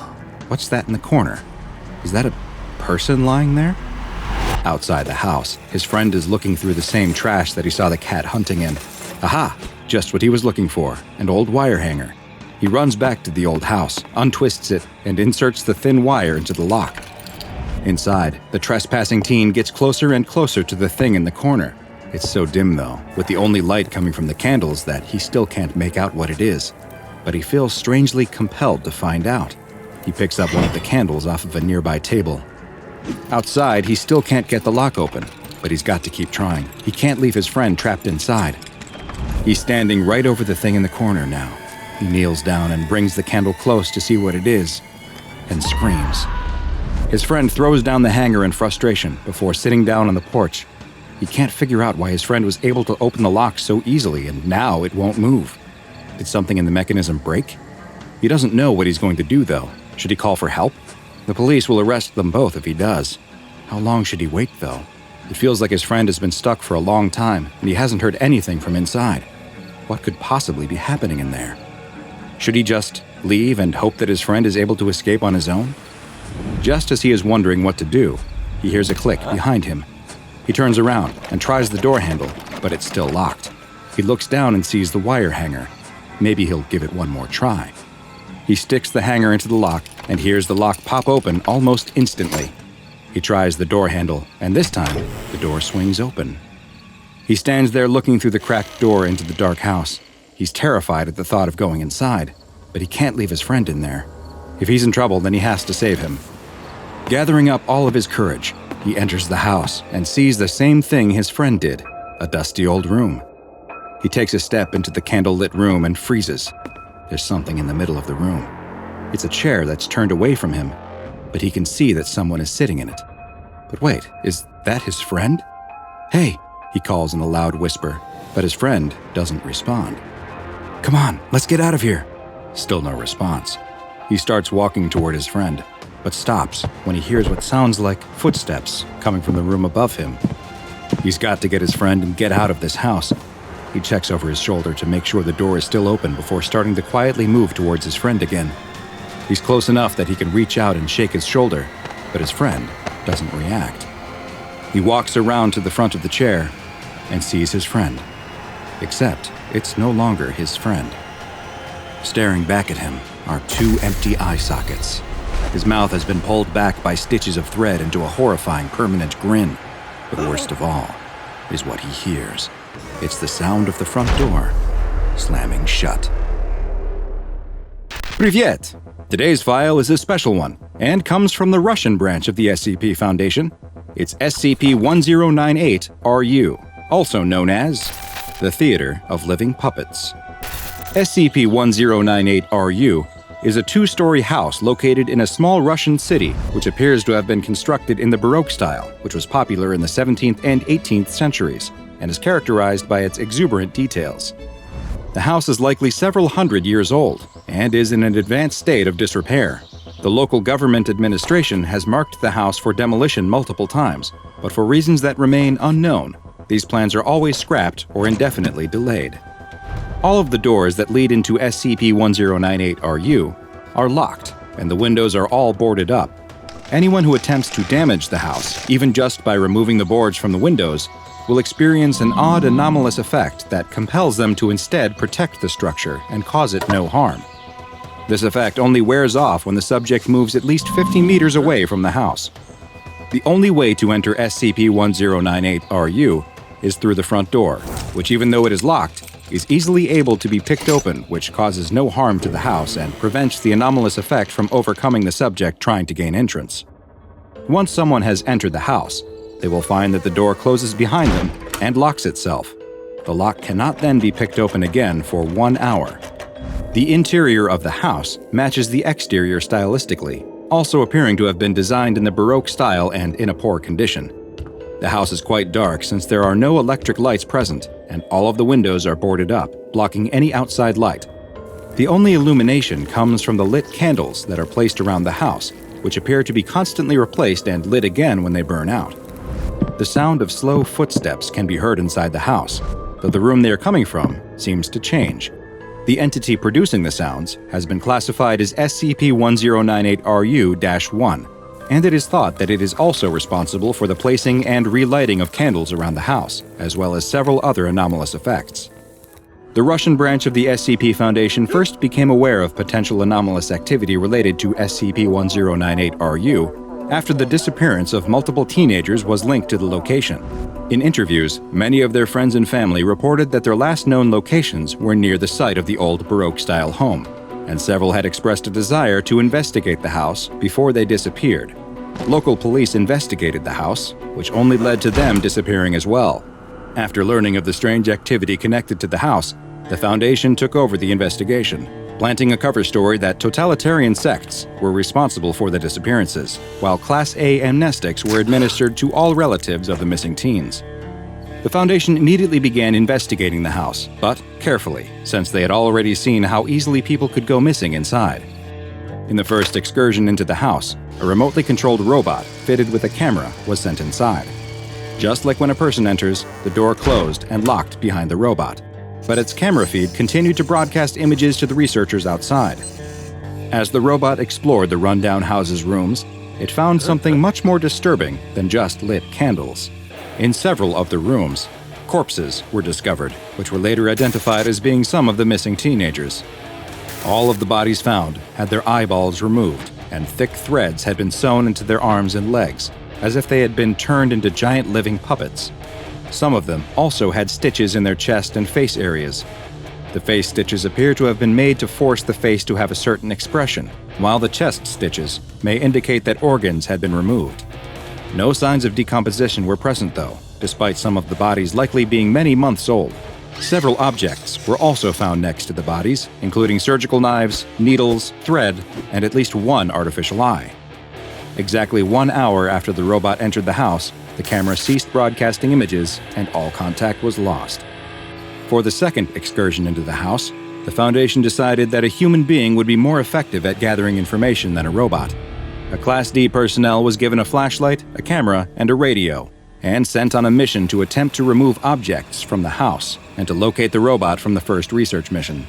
what's that in the corner? Is that a person lying there? Outside the house, his friend is looking through the same trash that he saw the cat hunting in. Aha! Just what he was looking for, an old wire hanger. He runs back to the old house, untwists it, and inserts the thin wire into the lock. Inside, the trespassing teen gets closer and closer to the thing in the corner. It's so dim, though, with the only light coming from the candles, that he still can't make out what it is. But he feels strangely compelled to find out. He picks up one of the candles off of a nearby table. Outside, he still can't get the lock open, but he's got to keep trying. He can't leave his friend trapped inside. He's standing right over the thing in the corner now. He kneels down and brings the candle close to see what it is, and screams. His friend throws down the hanger in frustration before sitting down on the porch. He can't figure out why his friend was able to open the lock so easily, and now it won't move. Did something in the mechanism break? He doesn't know what he's going to do, though. Should he call for help? The police will arrest them both if he does. How long should he wait, though? It feels like his friend has been stuck for a long time, and he hasn't heard anything from inside. What could possibly be happening in there? Should he just leave and hope that his friend is able to escape on his own? Just as he is wondering what to do, he hears a click behind him. He turns around and tries the door handle, but it's still locked. He looks down and sees the wire hanger. Maybe he'll give it one more try. He sticks the hanger into the lock and hears the lock pop open almost instantly. He tries the door handle, and this time, the door swings open. He stands there looking through the cracked door into the dark house. He's terrified at the thought of going inside, but he can't leave his friend in there. If he's in trouble, then he has to save him. Gathering up all of his courage, he enters the house and sees the same thing his friend did, a dusty old room. He takes a step into the candle-lit room and freezes. There's something in the middle of the room. It's a chair that's turned away from him, but he can see that someone is sitting in it. But wait, is that his friend? Hey, he calls in a loud whisper, but his friend doesn't respond. Come on, let's get out of here. Still no response. He starts walking toward his friend, but stops when he hears what sounds like footsteps coming from the room above him. He's got to get his friend and get out of this house. He checks over his shoulder to make sure the door is still open before starting to quietly move towards his friend again. He's close enough that he can reach out and shake his shoulder, but his friend doesn't react. He walks around to the front of the chair and sees his friend. Except it's no longer his friend. Staring back at him are two empty eye sockets. His mouth has been pulled back by stitches of thread into a horrifying permanent grin. But worst of all is what he hears. It's the sound of the front door slamming shut. Privyet! Today's file is a special one and comes from the Russian branch of the SCP Foundation. It's SCP-1098-RU, also known as the Theater of Living Puppets. SCP-1098-RU is a two-story house located in a small Russian city which appears to have been constructed in the Baroque style, which was popular in the 17th and 18th centuries. and is characterized by its exuberant details. The house is likely several hundred years old and is in an advanced state of disrepair. The local government administration has marked the house for demolition multiple times, but for reasons that remain unknown, these plans are always scrapped or indefinitely delayed. All of the doors that lead into SCP-1098-RU are locked, and the windows are all boarded up. Anyone who attempts to damage the house, even just by removing the boards from the windows, will experience an odd anomalous effect that compels them to instead protect the structure and cause it no harm. This effect only wears off when the subject moves at least 50 meters away from the house. The only way to enter SCP-1098-RU is through the front door, which, even though it is locked, is easily able to be picked open, which causes no harm to the house and prevents the anomalous effect from overcoming the subject trying to gain entrance. Once someone has entered the house, they will find that the door closes behind them and locks itself. The lock cannot then be picked open again for 1 hour. The interior of the house matches the exterior stylistically, also appearing to have been designed in the Baroque style and in a poor condition. The house is quite dark since there are no electric lights present, and all of the windows are boarded up, blocking any outside light. The only illumination comes from the lit candles that are placed around the house, which appear to be constantly replaced and lit again when they burn out. The sound of slow footsteps can be heard inside the house, though the room they are coming from seems to change. The entity producing the sounds has been classified as SCP-1098-RU-1, and it is thought that it is also responsible for the placing and relighting of candles around the house, as well as several other anomalous effects. The Russian branch of the SCP Foundation first became aware of potential anomalous activity related to SCP-1098-RU after the disappearance of multiple teenagers was linked to the location. In interviews, many of their friends and family reported that their last known locations were near the site of the old Baroque-style home, and several had expressed a desire to investigate the house before they disappeared. Local police investigated the house, which only led to them disappearing as well. After learning of the strange activity connected to the house, the Foundation took over the investigation, planting a cover story that totalitarian sects were responsible for the disappearances, while Class A amnestics were administered to all relatives of the missing teens. The Foundation immediately began investigating the house, but carefully, since they had already seen how easily people could go missing inside. In the first excursion into the house, a remotely controlled robot fitted with a camera was sent inside. Just like when a person enters, the door closed and locked behind the robot, but its camera feed continued to broadcast images to the researchers outside. As the robot explored the rundown house's rooms, it found something much more disturbing than just lit candles. In several of the rooms, corpses were discovered, which were later identified as being some of the missing teenagers. All of the bodies found had their eyeballs removed, and thick threads had been sewn into their arms and legs, as if they had been turned into giant living puppets. Some of them also had stitches in their chest and face areas. The face stitches appear to have been made to force the face to have a certain expression, while the chest stitches may indicate that organs had been removed. No signs of decomposition were present, though, despite some of the bodies likely being many months old. Several objects were also found next to the bodies, including surgical knives, needles, thread, and at least one artificial eye. Exactly 1 hour after the robot entered the house, the camera ceased broadcasting images and all contact was lost. For the second excursion into the house, the Foundation decided that a human being would be more effective at gathering information than a robot. A Class D personnel was given a flashlight, a camera, and a radio, and sent on a mission to attempt to remove objects from the house and to locate the robot from the first research mission.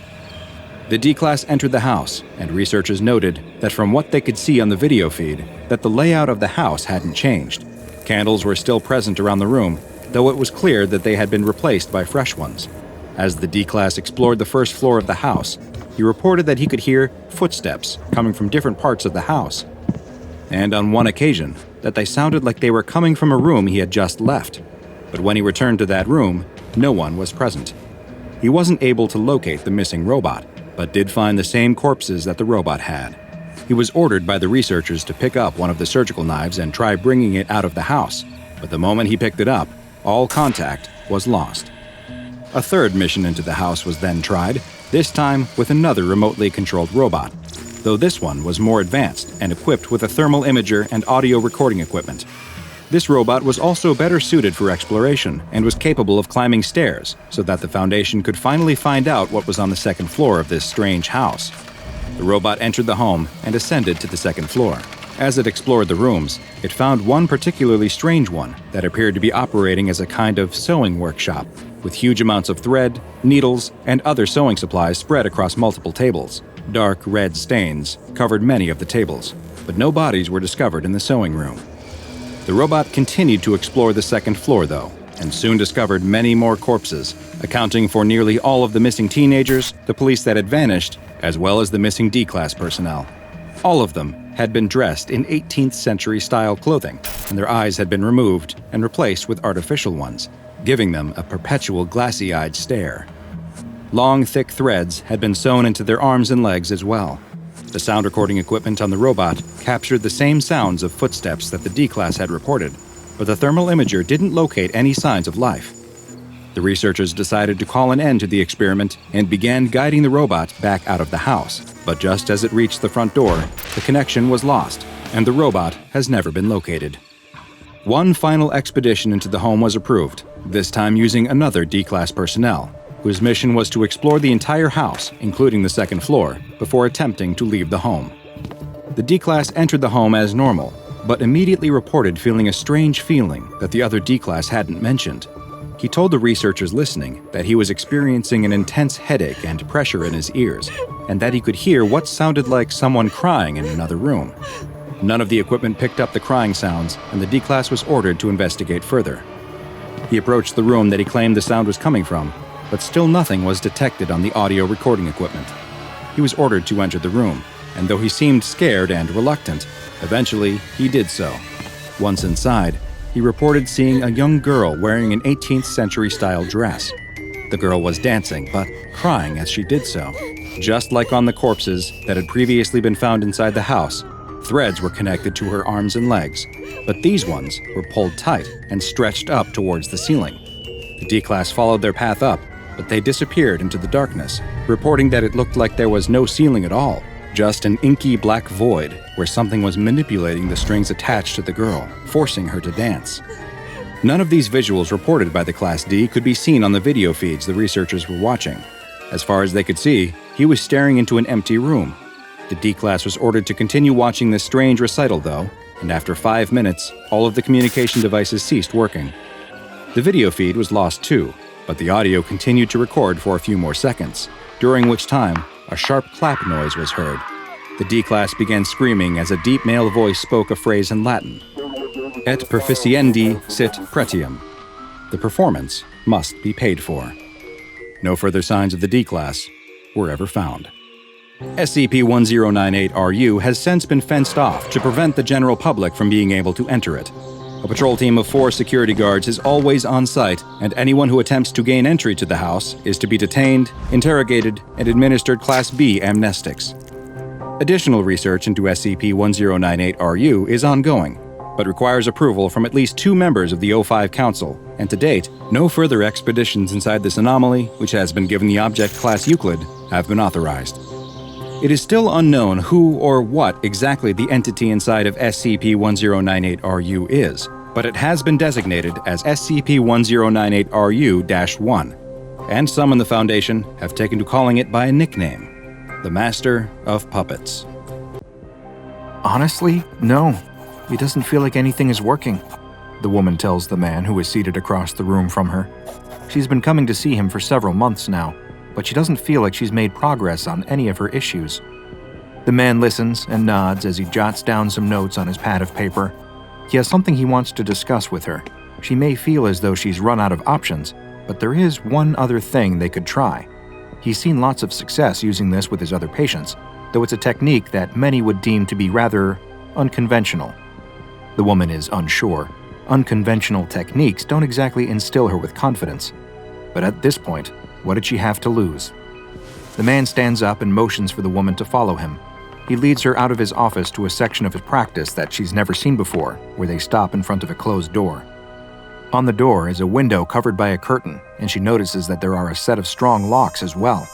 The D-Class entered the house, and researchers noted that from what they could see on the video feed, that the layout of the house hadn't changed. Candles were still present around the room, though it was clear that they had been replaced by fresh ones. As the D-Class explored the first floor of the house, he reported that he could hear footsteps coming from different parts of the house, and on one occasion, that they sounded like they were coming from a room he had just left. But when he returned to that room, no one was present. He wasn't able to locate the missing robot, but did find the same corpses that the robot had. He was ordered by the researchers to pick up one of the surgical knives and try bringing it out of the house, but the moment he picked it up, all contact was lost. A third mission into the house was then tried, this time with another remotely controlled robot, though this one was more advanced and equipped with a thermal imager and audio recording equipment. This robot was also better suited for exploration and was capable of climbing stairs so that the Foundation could finally find out what was on the second floor of this strange house. The robot entered the home and ascended to the second floor. As it explored the rooms, it found one particularly strange one that appeared to be operating as a kind of sewing workshop, with huge amounts of thread, needles, and other sewing supplies spread across multiple tables. Dark red stains covered many of the tables, but no bodies were discovered in the sewing room. The robot continued to explore the second floor, though, and soon discovered many more corpses, accounting for nearly all of the missing teenagers, the police that had vanished, as well as the missing D-Class personnel. All of them had been dressed in 18th century style clothing, and their eyes had been removed and replaced with artificial ones, giving them a perpetual glassy-eyed stare. Long, thick threads had been sewn into their arms and legs as well. The sound recording equipment on the robot captured the same sounds of footsteps that the D-Class had reported, but the thermal imager didn't locate any signs of life. The researchers decided to call an end to the experiment and began guiding the robot back out of the house. But just as it reached the front door, the connection was lost, and the robot has never been located. One final expedition into the home was approved, this time using another D-Class personnel, whose mission was to explore the entire house, including the second floor, before attempting to leave the home. The D-Class entered the home as normal, but immediately reported feeling a strange feeling that the other D-Class hadn't mentioned. He told the researchers listening that he was experiencing an intense headache and pressure in his ears, and that he could hear what sounded like someone crying in another room. None of the equipment picked up the crying sounds, and the D-Class was ordered to investigate further. He approached the room that he claimed the sound was coming from, but still nothing was detected on the audio recording equipment. He was ordered to enter the room, and though he seemed scared and reluctant, eventually he did so. Once inside, he reported seeing a young girl wearing an 18th century style dress. The girl was dancing, but crying as she did so. Just like on the corpses that had previously been found inside the house, threads were connected to her arms and legs, but these ones were pulled tight and stretched up towards the ceiling. The D-Class followed their path up, but they disappeared into the darkness, reporting that it looked like there was no ceiling at all, just an inky black void where something was manipulating the strings attached to the girl, forcing her to dance. None of these visuals reported by the Class D could be seen on the video feeds the researchers were watching. As far as they could see, he was staring into an empty room. The D-Class was ordered to continue watching this strange recital, though, and after 5 minutes, all of the communication devices ceased working. The video feed was lost too, but the audio continued to record for a few more seconds, during which time a sharp clap noise was heard. The D-Class began screaming as a deep male voice spoke a phrase in Latin. Et perficiendi sit pretium. The performance must be paid for. No further signs of the D-Class were ever found. SCP-1098-RU has since been fenced off to prevent the general public from being able to enter it. A patrol team of 4 security guards is always on site, and anyone who attempts to gain entry to the house is to be detained, interrogated, and administered Class B amnestics. Additional research into SCP-1098-RU is ongoing, but requires approval from at least 2 members of the O5 Council, and to date, no further expeditions inside this anomaly, which has been given the object class Euclid, have been authorized. It is still unknown who or what exactly the entity inside of SCP-1098-RU is, but it has been designated as SCP-1098-RU-1, and some in the Foundation have taken to calling it by a nickname, the Master of Puppets. Honestly, no. It doesn't feel like anything is working, the woman tells the man who is seated across the room from her. She's been coming to see him for several months now, but she doesn't feel like she's made progress on any of her issues. The man listens and nods as he jots down some notes on his pad of paper. He has something he wants to discuss with her. She may feel as though she's run out of options, but there is one other thing they could try. He's seen lots of success using this with his other patients, though it's a technique that many would deem to be rather unconventional. The woman is unsure. Unconventional techniques don't exactly instill her with confidence. But at this point, what did she have to lose? The man stands up and motions for the woman to follow him. He leads her out of his office to a section of his practice that she's never seen before, where they stop in front of a closed door. On the door is a window covered by a curtain, and she notices that there are a set of strong locks as well.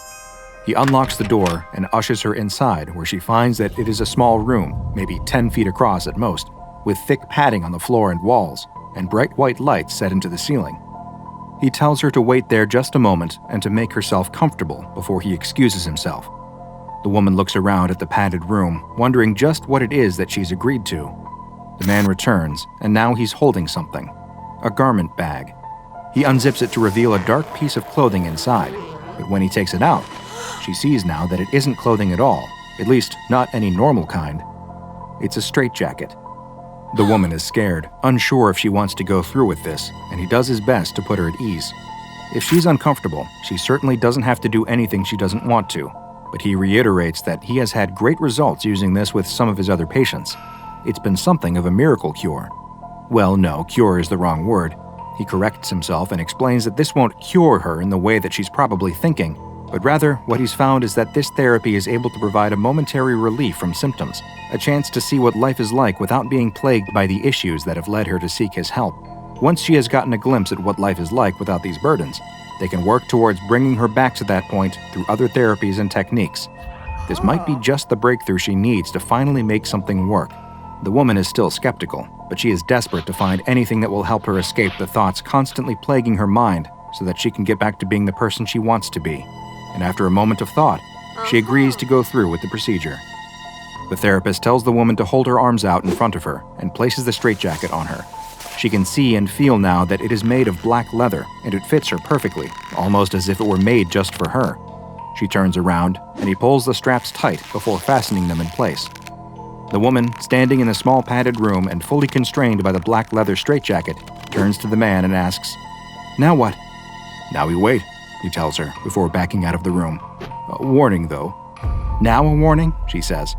He unlocks the door and ushers her inside, where she finds that it is a small room, maybe 10 feet across at most. with thick padding on the floor and walls, and bright white lights set into the ceiling. He tells her to wait there just a moment and to make herself comfortable before he excuses himself. The woman looks around at the padded room, wondering just what it is that she's agreed to. The man returns, and now he's holding something. A garment bag. He unzips it to reveal a dark piece of clothing inside, but when he takes it out, she sees now that it isn't clothing at all, at least not any normal kind. It's a straitjacket. The woman is scared, unsure if she wants to go through with this, and he does his best to put her at ease. If she's uncomfortable, she certainly doesn't have to do anything she doesn't want to, but he reiterates that he has had great results using this with some of his other patients. It's been something of a miracle cure. Well, no, cure is the wrong word. He corrects himself and explains that this won't cure her in the way that she's probably thinking, but rather what he's found is that this therapy is able to provide a momentary relief from symptoms, a chance to see what life is like without being plagued by the issues that have led her to seek his help. Once she has gotten a glimpse at what life is like without these burdens, they can work towards bringing her back to that point through other therapies and techniques. This might be just the breakthrough she needs to finally make something work. The woman is still skeptical, but she is desperate to find anything that will help her escape the thoughts constantly plaguing her mind so that she can get back to being the person she wants to be. And after a moment of thought, she agrees to go through with the procedure. The therapist tells the woman to hold her arms out in front of her and places the straitjacket on her. She can see and feel now that it is made of black leather, and it fits her perfectly, almost as if it were made just for her. She turns around, and he pulls the straps tight before fastening them in place. The woman, standing in the small padded room and fully constrained by the black leather straitjacket, turns to the man and asks, "Now what?" "Now we wait," he tells her, before backing out of the room. "A warning, though." "Now a warning?" she says.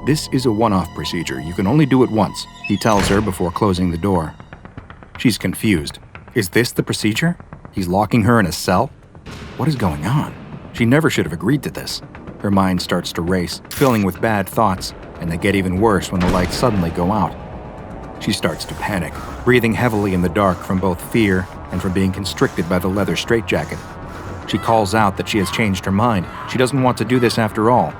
"This is a one-off procedure. You can only do it once," he tells her before closing the door. She's confused. Is this the procedure? He's locking her in a cell? What is going on? She never should have agreed to this. Her mind starts to race, filling with bad thoughts, and they get even worse when the lights suddenly go out. She starts to panic, breathing heavily in the dark from both fear and from being constricted by the leather straitjacket. She calls out that she has changed her mind. She doesn't want to do this after all.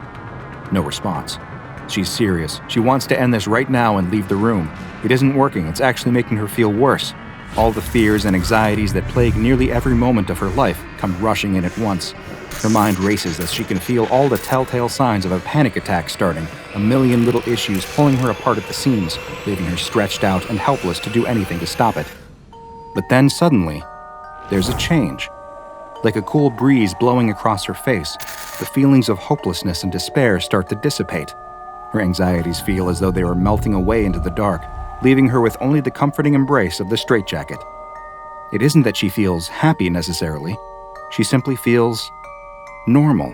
No response. She's serious. She wants to end this right now and leave the room. It isn't working. It's actually making her feel worse. All the fears and anxieties that plague nearly every moment of her life come rushing in at once. Her mind races as she can feel all the telltale signs of a panic attack starting, a million little issues pulling her apart at the seams, leaving her stretched out and helpless to do anything to stop it. But then suddenly, there's a change. Like a cool breeze blowing across her face, the feelings of hopelessness and despair start to dissipate. Her anxieties feel as though they were melting away into the dark, leaving her with only the comforting embrace of the straitjacket. It isn't that she feels happy necessarily. She simply feels normal,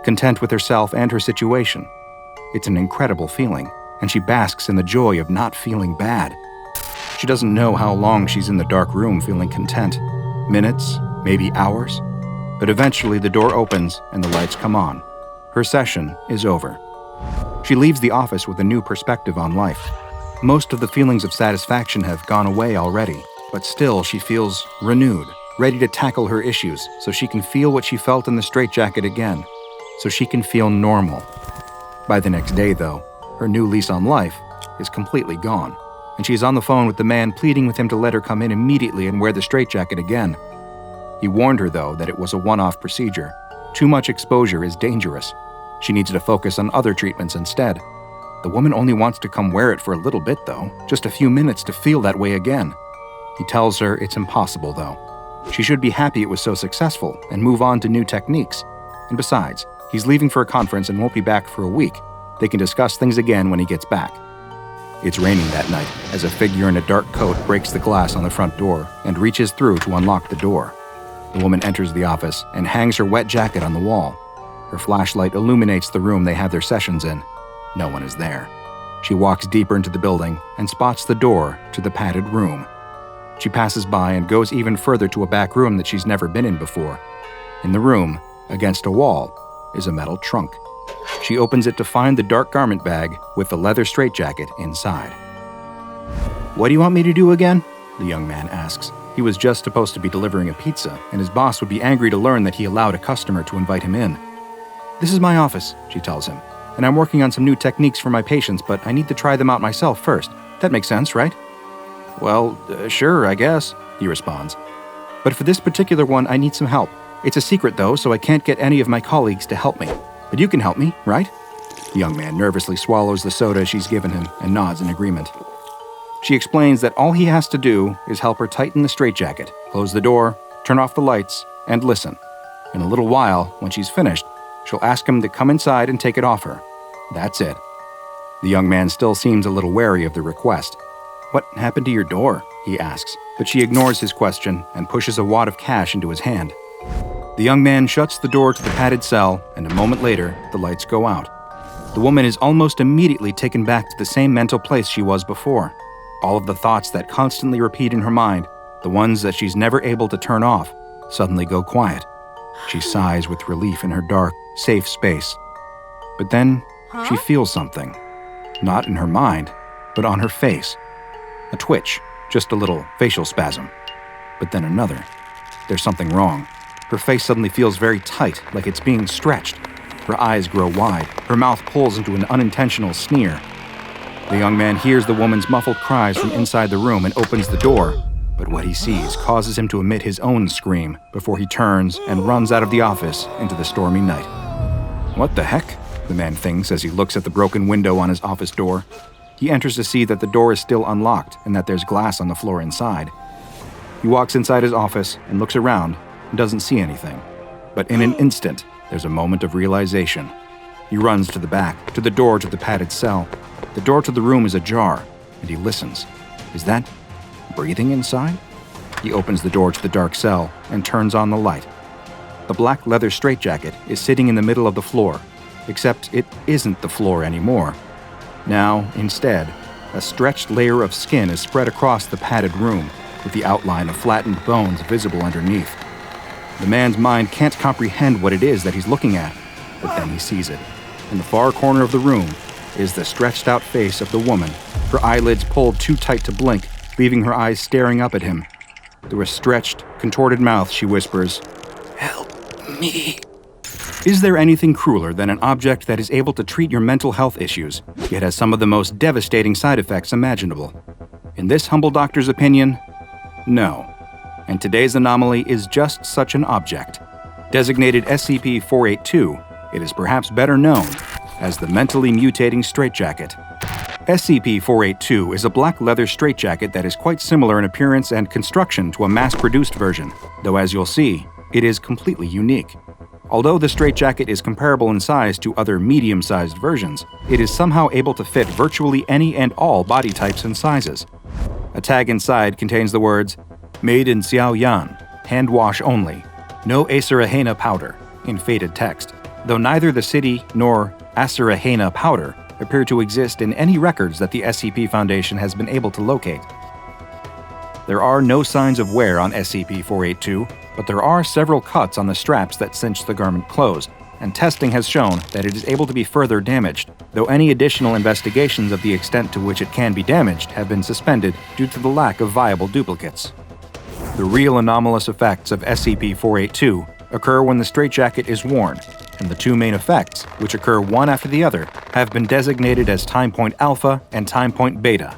content with herself and her situation. It's an incredible feeling, and she basks in the joy of not feeling bad. She doesn't know how long she's in the dark room feeling content. Minutes, maybe hours. But eventually the door opens and the lights come on. Her session is over. She leaves the office with a new perspective on life. Most of the feelings of satisfaction have gone away already, but still she feels renewed, ready to tackle her issues so she can feel what she felt in the straitjacket again, so she can feel normal. By the next day, though, her new lease on life is completely gone, and she's on the phone with the man pleading with him to let her come in immediately and wear the straitjacket again. He warned her, though, that it was a one-off procedure. Too much exposure is dangerous. She needs to focus on other treatments instead. The woman only wants to come wear it for a little bit, though, just a few minutes to feel that way again. He tells her it's impossible, though. She should be happy it was so successful and move on to new techniques. And besides, he's leaving for a conference and won't be back for a week. They can discuss things again when he gets back. It's raining that night as a figure in a dark coat breaks the glass on the front door and reaches through to unlock the door. The woman enters the office and hangs her wet jacket on the wall. Her flashlight illuminates the room they have their sessions in. No one is there. She walks deeper into the building and spots the door to the padded room. She passes by and goes even further to a back room that she's never been in before. In the room, against a wall, is a metal trunk. She opens it to find the dark garment bag with the leather straitjacket inside. "What do you want me to do again?" the young man asks. He was just supposed to be delivering a pizza, and his boss would be angry to learn that he allowed a customer to invite him in. "This is my office," she tells him, "and I'm working on some new techniques for my patients, but I need to try them out myself first. That makes sense, right? Well, sure, I guess, he responds. But for this particular one, I need some help. It's a secret, though, so I can't get any of my colleagues to help me. But you can help me, right? The young man nervously swallows the soda she's given him and nods in agreement. She explains that all he has to do is help her tighten the straitjacket, close the door, turn off the lights, and listen. In a little while, when she's finished, she'll ask him to come inside and take it off her. That's it. The young man still seems a little wary of the request. What happened to your door? He asks, but she ignores his question and pushes a wad of cash into his hand. The young man shuts the door to the padded cell, and a moment later, the lights go out. The woman is almost immediately taken back to the same mental place she was before. All of the thoughts that constantly repeat in her mind, the ones that she's never able to turn off, suddenly go quiet. She sighs with relief in her dark, safe space. But then, she feels something. Not in her mind, but on her face. A twitch, just a little facial spasm. But then another. There's something wrong. Her face suddenly feels very tight, like it's being stretched. Her eyes grow wide. Her mouth pulls into an unintentional sneer. The young man hears the woman's muffled cries from inside the room and opens the door. But what he sees causes him to emit his own scream before he turns and runs out of the office into the stormy night. What the heck? The man thinks as he looks at the broken window on his office door. He enters to see that the door is still unlocked and that there's glass on the floor inside. He walks inside his office and looks around and doesn't see anything. But in an instant, there's a moment of realization. He runs to the back, to the door to the padded cell. The door to the room is ajar, and he listens. Is that breathing inside? He opens the door to the dark cell and turns on the light. The black leather straitjacket is sitting in the middle of the floor, except it isn't the floor anymore. Now, instead, a stretched layer of skin is spread across the padded room, with the outline of flattened bones visible underneath. The man's mind can't comprehend what it is that he's looking at, but then he sees it. In the far corner of the room is the stretched-out face of the woman, her eyelids pulled too tight to blink, leaving her eyes staring up at him. Through a stretched, contorted mouth, she whispers, "Help me." Is there anything crueler than an object that is able to treat your mental health issues, yet has some of the most devastating side effects imaginable? In this humble doctor's opinion, no. And today's anomaly is just such an object. Designated SCP-482, it is perhaps better known as the mentally mutating straitjacket. SCP-482 is a black leather straitjacket that is quite similar in appearance and construction to a mass-produced version, though as you'll see, it is completely unique. Although the straitjacket is comparable in size to other medium-sized versions, it is somehow able to fit virtually any and all body types and sizes. A tag inside contains the words, "Made in Xiaoyan, hand wash only, no acerahena powder," in faded text, though neither the city nor acerahena powder appear to exist in any records that the SCP Foundation has been able to locate. There are no signs of wear on SCP-482, but there are several cuts on the straps that cinch the garment closed, and testing has shown that it is able to be further damaged, though any additional investigations of the extent to which it can be damaged have been suspended due to the lack of viable duplicates. The real anomalous effects of SCP-482 occur when the straitjacket is worn, and the two main effects, which occur one after the other, have been designated as time point alpha and time point beta.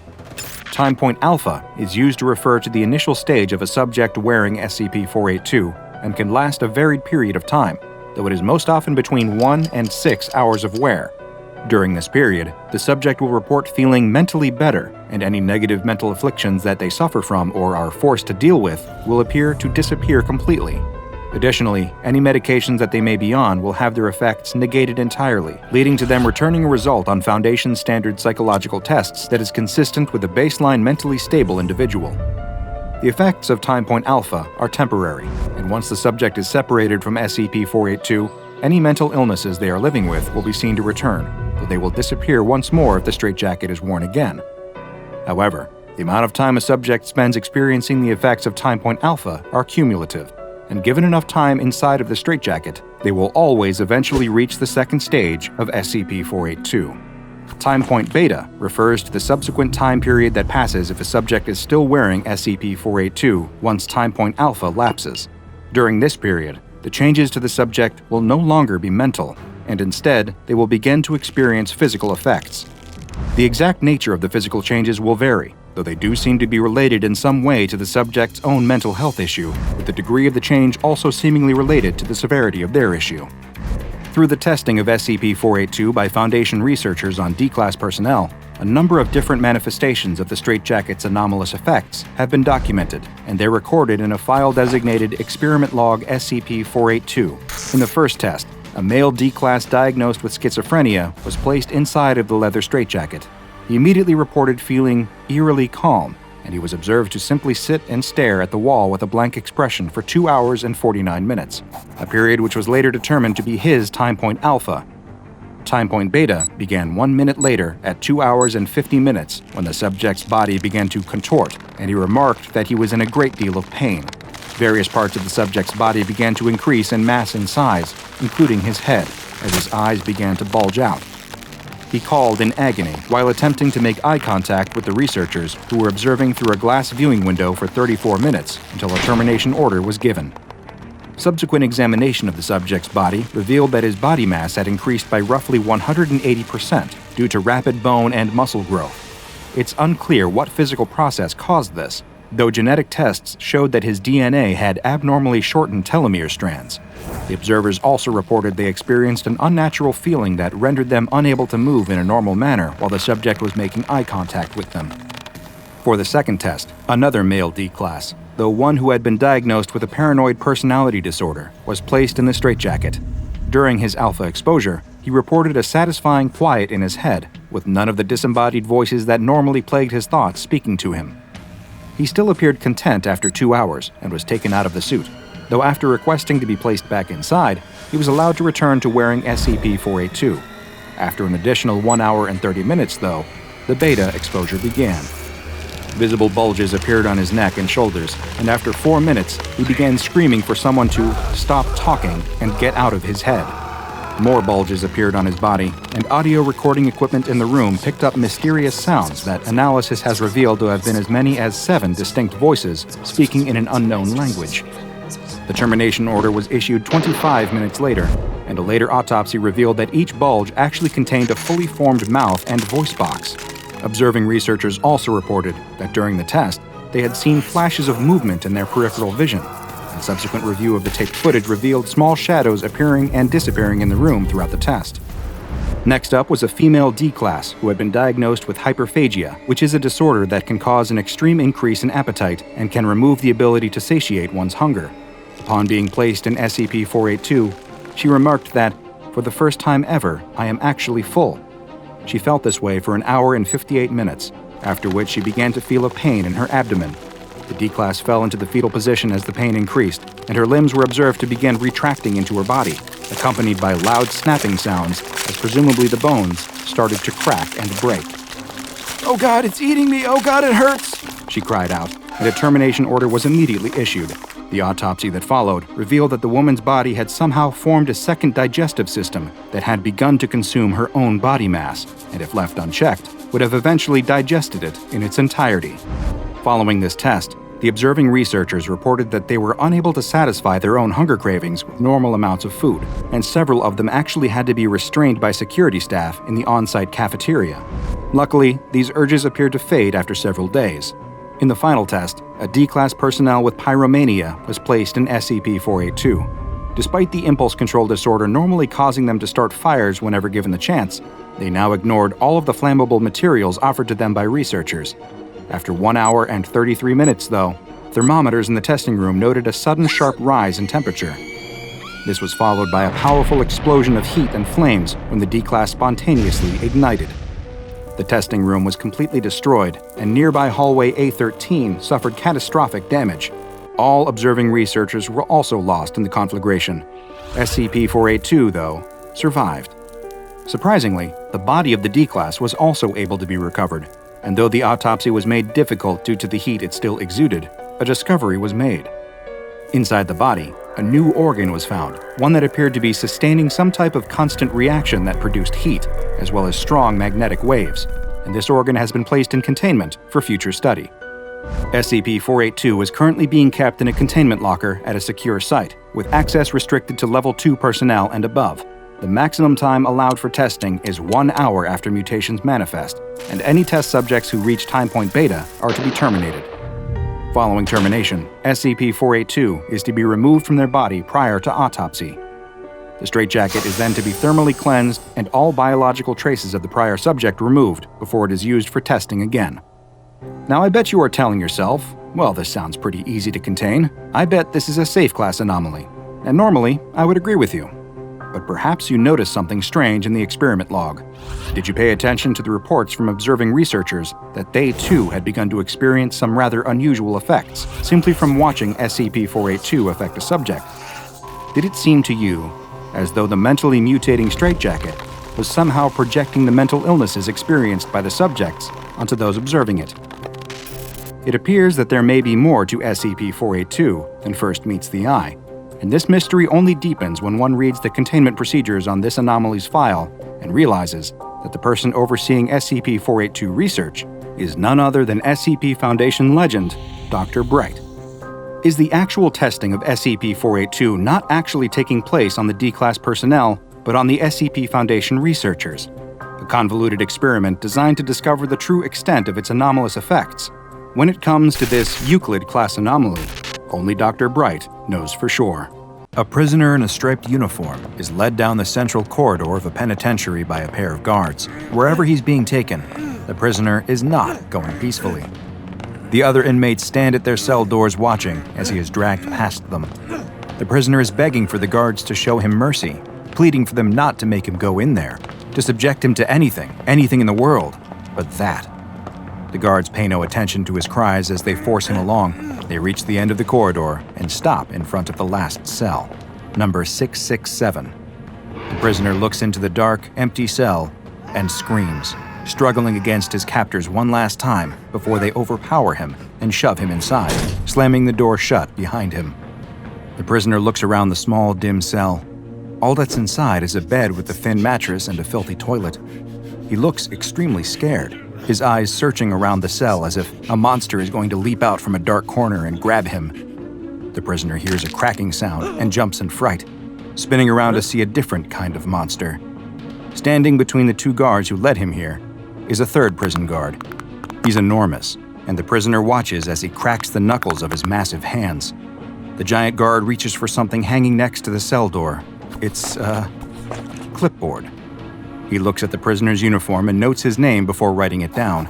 Time point alpha is used to refer to the initial stage of a subject wearing SCP-482 and can last a varied period of time, though it is most often between 1 and 6 hours of wear. During this period, the subject will report feeling mentally better, and any negative mental afflictions that they suffer from or are forced to deal with will appear to disappear completely. Additionally, any medications that they may be on will have their effects negated entirely, leading to them returning a result on Foundation standard psychological tests that is consistent with a baseline mentally stable individual. The effects of time point alpha are temporary, and once the subject is separated from SCP-482, any mental illnesses they are living with will be seen to return, but they will disappear once more if the straitjacket is worn again. However, the amount of time a subject spends experiencing the effects of time point alpha are cumulative, and given enough time inside of the straitjacket, they will always eventually reach the second stage of SCP-482. Time point beta refers to the subsequent time period that passes if a subject is still wearing SCP-482 once time point alpha lapses. During this period, the changes to the subject will no longer be mental, and instead, they will begin to experience physical effects. The exact nature of the physical changes will vary, though they do seem to be related in some way to the subject's own mental health issue, with the degree of the change also seemingly related to the severity of their issue. Through the testing of SCP-482 by Foundation researchers on D-Class personnel, a number of different manifestations of the Straitjacket's anomalous effects have been documented, and they're recorded in a file designated Experiment Log SCP-482. In the first test, a male D-Class diagnosed with schizophrenia was placed inside of the leather straitjacket. He immediately reported feeling eerily calm, and he was observed to simply sit and stare at the wall with a blank expression for 2 hours and 49 minutes, a period which was later determined to be his time point alpha. Time point beta began 1 minute later at 2 hours and 50 minutes when the subject's body began to contort, and he remarked that he was in a great deal of pain. Various parts of the subject's body began to increase in mass and size, including his head, as his eyes began to bulge out. He called in agony while attempting to make eye contact with the researchers who were observing through a glass viewing window for 34 minutes until a termination order was given. Subsequent examination of the subject's body revealed that his body mass had increased by roughly 180% due to rapid bone and muscle growth. It's unclear what physical process caused this, though genetic tests showed that his DNA had abnormally shortened telomere strands. The observers also reported they experienced an unnatural feeling that rendered them unable to move in a normal manner while the subject was making eye contact with them. For the second test, another male D-Class, though one who had been diagnosed with a paranoid personality disorder, was placed in the straitjacket. During his alpha exposure, he reported a satisfying quiet in his head, with none of the disembodied voices that normally plagued his thoughts speaking to him. He still appeared content after 2 hours and was taken out of the suit, though after requesting to be placed back inside, he was allowed to return to wearing SCP-482. After an additional 1 hour and 30 minutes, though, the beta exposure began. Visible bulges appeared on his neck and shoulders, and after 4 minutes, he began screaming for someone to stop talking and get out of his head. More bulges appeared on his body, and audio recording equipment in the room picked up mysterious sounds that analysis has revealed to have been as many as 7 distinct voices speaking in an unknown language. The termination order was issued 25 minutes later, and a later autopsy revealed that each bulge actually contained a fully formed mouth and voice box. Observing researchers also reported that during the test, they had seen flashes of movement in their peripheral vision, and subsequent review of the taped footage revealed small shadows appearing and disappearing in the room throughout the test. Next up was a female D-Class who had been diagnosed with hyperphagia, which is a disorder that can cause an extreme increase in appetite and can remove the ability to satiate one's hunger. Upon being placed in SCP-482, she remarked that, "For the first time ever, I am actually full." She felt this way for 1 hour and 58 minutes, after which she began to feel a pain in her abdomen. The D-Class fell into the fetal position as the pain increased, and her limbs were observed to begin retracting into her body, accompanied by loud snapping sounds as presumably the bones started to crack and break. "Oh God, it's eating me! Oh God, it hurts!" she cried out, and a termination order was immediately issued. The autopsy that followed revealed that the woman's body had somehow formed a second digestive system that had begun to consume her own body mass, and if left unchecked, would have eventually digested it in its entirety. Following this test, the observing researchers reported that they were unable to satisfy their own hunger cravings with normal amounts of food, and several of them actually had to be restrained by security staff in the on-site cafeteria. Luckily, these urges appeared to fade after several days. In the final test, a D-Class personnel with pyromania was placed in SCP-482. Despite the impulse control disorder normally causing them to start fires whenever given the chance, they now ignored all of the flammable materials offered to them by researchers. After 1 hour and 33 minutes, though, thermometers in the testing room noted a sudden sharp rise in temperature. This was followed by a powerful explosion of heat and flames when the D-Class spontaneously ignited. The testing room was completely destroyed, and nearby hallway A13 suffered catastrophic damage. All observing researchers were also lost in the conflagration. SCP-482, though, survived. Surprisingly, the body of the D-Class was also able to be recovered, and though the autopsy was made difficult due to the heat it still exuded, a discovery was made. Inside the body, a new organ was found, one that appeared to be sustaining some type of constant reaction that produced heat, as well as strong magnetic waves, and this organ has been placed in containment for future study. SCP-482 is currently being kept in a containment locker at a secure site, with access restricted to Level 2 personnel and above. The maximum time allowed for testing is 1 hour after mutations manifest, and any test subjects who reach time point beta are to be terminated. Following termination, SCP-482 is to be removed from their body prior to autopsy. The straitjacket is then to be thermally cleansed and all biological traces of the prior subject removed before it is used for testing again. Now I bet you are telling yourself, well, this sounds pretty easy to contain. I bet this is a safe class anomaly. And normally, I would agree with you. But perhaps you noticed something strange in the experiment log. Did you pay attention to the reports from observing researchers that they too had begun to experience some rather unusual effects simply from watching SCP-482 affect a subject? Did it seem to you as though the mentally mutating straitjacket was somehow projecting the mental illnesses experienced by the subjects onto those observing it? It appears that there may be more to SCP-482 than first meets the eye, and this mystery only deepens when one reads the containment procedures on this anomaly's file and realizes that the person overseeing SCP-482 research is none other than SCP Foundation legend, Dr. Bright. Is the actual testing of SCP-482 not actually taking place on the D-Class personnel, but on the SCP Foundation researchers? A convoluted experiment designed to discover the true extent of its anomalous effects. When it comes to this Euclid-class anomaly, only Dr. Bright knows for sure. A prisoner in a striped uniform is led down the central corridor of a penitentiary by a pair of guards. Wherever he's being taken, the prisoner is not going peacefully. The other inmates stand at their cell doors watching as he is dragged past them. The prisoner is begging for the guards to show him mercy, pleading for them not to make him go in there, to subject him to anything in the world, but that. The guards pay no attention to his cries as they force him along. They reach the end of the corridor and stop in front of the last cell, number 667. The prisoner looks into the dark, empty cell and screams, struggling against his captors one last time before they overpower him and shove him inside, slamming the door shut behind him. The prisoner looks around the small, dim cell. All that's inside is a bed with a thin mattress and a filthy toilet. He looks extremely scared, his eyes searching around the cell as if a monster is going to leap out from a dark corner and grab him. The prisoner hears a cracking sound and jumps in fright, spinning around to see a different kind of monster. Standing between the two guards who led him here is a third prison guard. He's enormous, and the prisoner watches as he cracks the knuckles of his massive hands. The giant guard reaches for something hanging next to the cell door. It's a clipboard. He looks at the prisoner's uniform and notes his name before writing it down.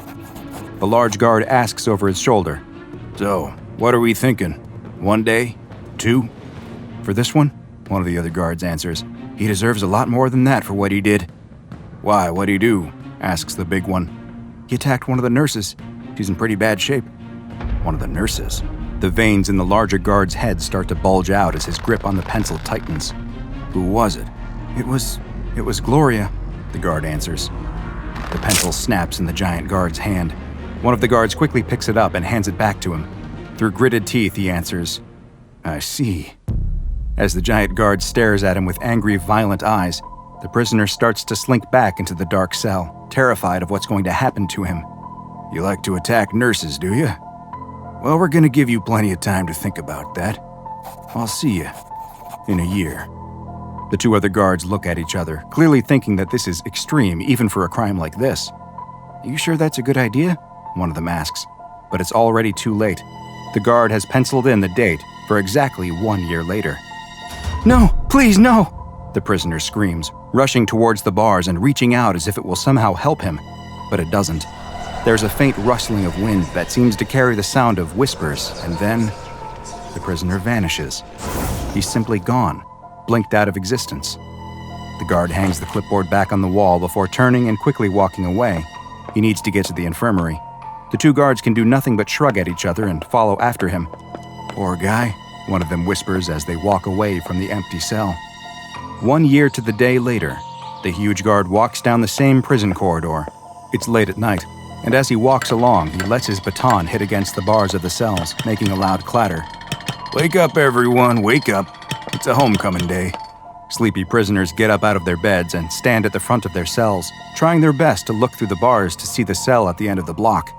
The large guard asks over his shoulder, "So, what are we thinking? 1 day? 2? For this one?" One of the other guards answers. "He deserves a lot more than that for what he did." "Why, what'd he do?" asks the big one. "He attacked one of the nurses. She's in pretty bad shape." One of the nurses? The veins in the larger guard's head start to bulge out as his grip on the pencil tightens. "Who was it?" It was Gloria," the guard answers. The pencil snaps in the giant guard's hand. One of the guards quickly picks it up and hands it back to him. Through gritted teeth, he answers, "I see." As the giant guard stares at him with angry, violent eyes, the prisoner starts to slink back into the dark cell, terrified of what's going to happen to him. "You like to attack nurses, do you? Well, we're going to give you plenty of time to think about that. I'll see you in a year." The two other guards look at each other, clearly thinking that this is extreme even for a crime like this. "Are you sure that's a good idea?" one of them asks. But it's already too late. The guard has penciled in the date for exactly 1 year later. "No, please, no!" the prisoner screams, rushing towards the bars and reaching out as if it will somehow help him. But it doesn't. There's a faint rustling of wind that seems to carry the sound of whispers, and then the prisoner vanishes. He's simply gone, blinked out of existence. The guard hangs the clipboard back on the wall before turning and quickly walking away. He needs to get to the infirmary. The two guards can do nothing but shrug at each other and follow after him. "Poor guy," one of them whispers as they walk away from the empty cell. 1 year to the day later, the huge guard walks down the same prison corridor. It's late at night, and as he walks along, he lets his baton hit against the bars of the cells, making a loud clatter. "Wake up, everyone, wake up. It's a homecoming day." Sleepy prisoners get up out of their beds and stand at the front of their cells, trying their best to look through the bars to see the cell at the end of the block.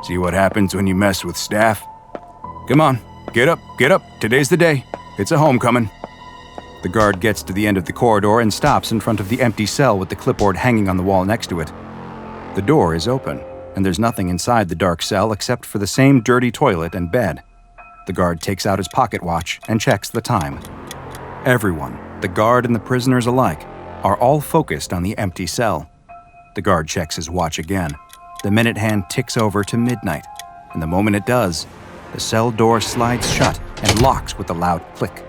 "See what happens when you mess with staff? Come on, get up, today's the day. It's a homecoming." The guard gets to the end of the corridor and stops in front of the empty cell with the clipboard hanging on the wall next to it. The door is open, and there's nothing inside the dark cell except for the same dirty toilet and bed. The guard takes out his pocket watch and checks the time. Everyone, the guard and the prisoners alike, are all focused on the empty cell. The guard checks his watch again. The minute hand ticks over to midnight, and the moment it does, the cell door slides shut and locks with a loud click.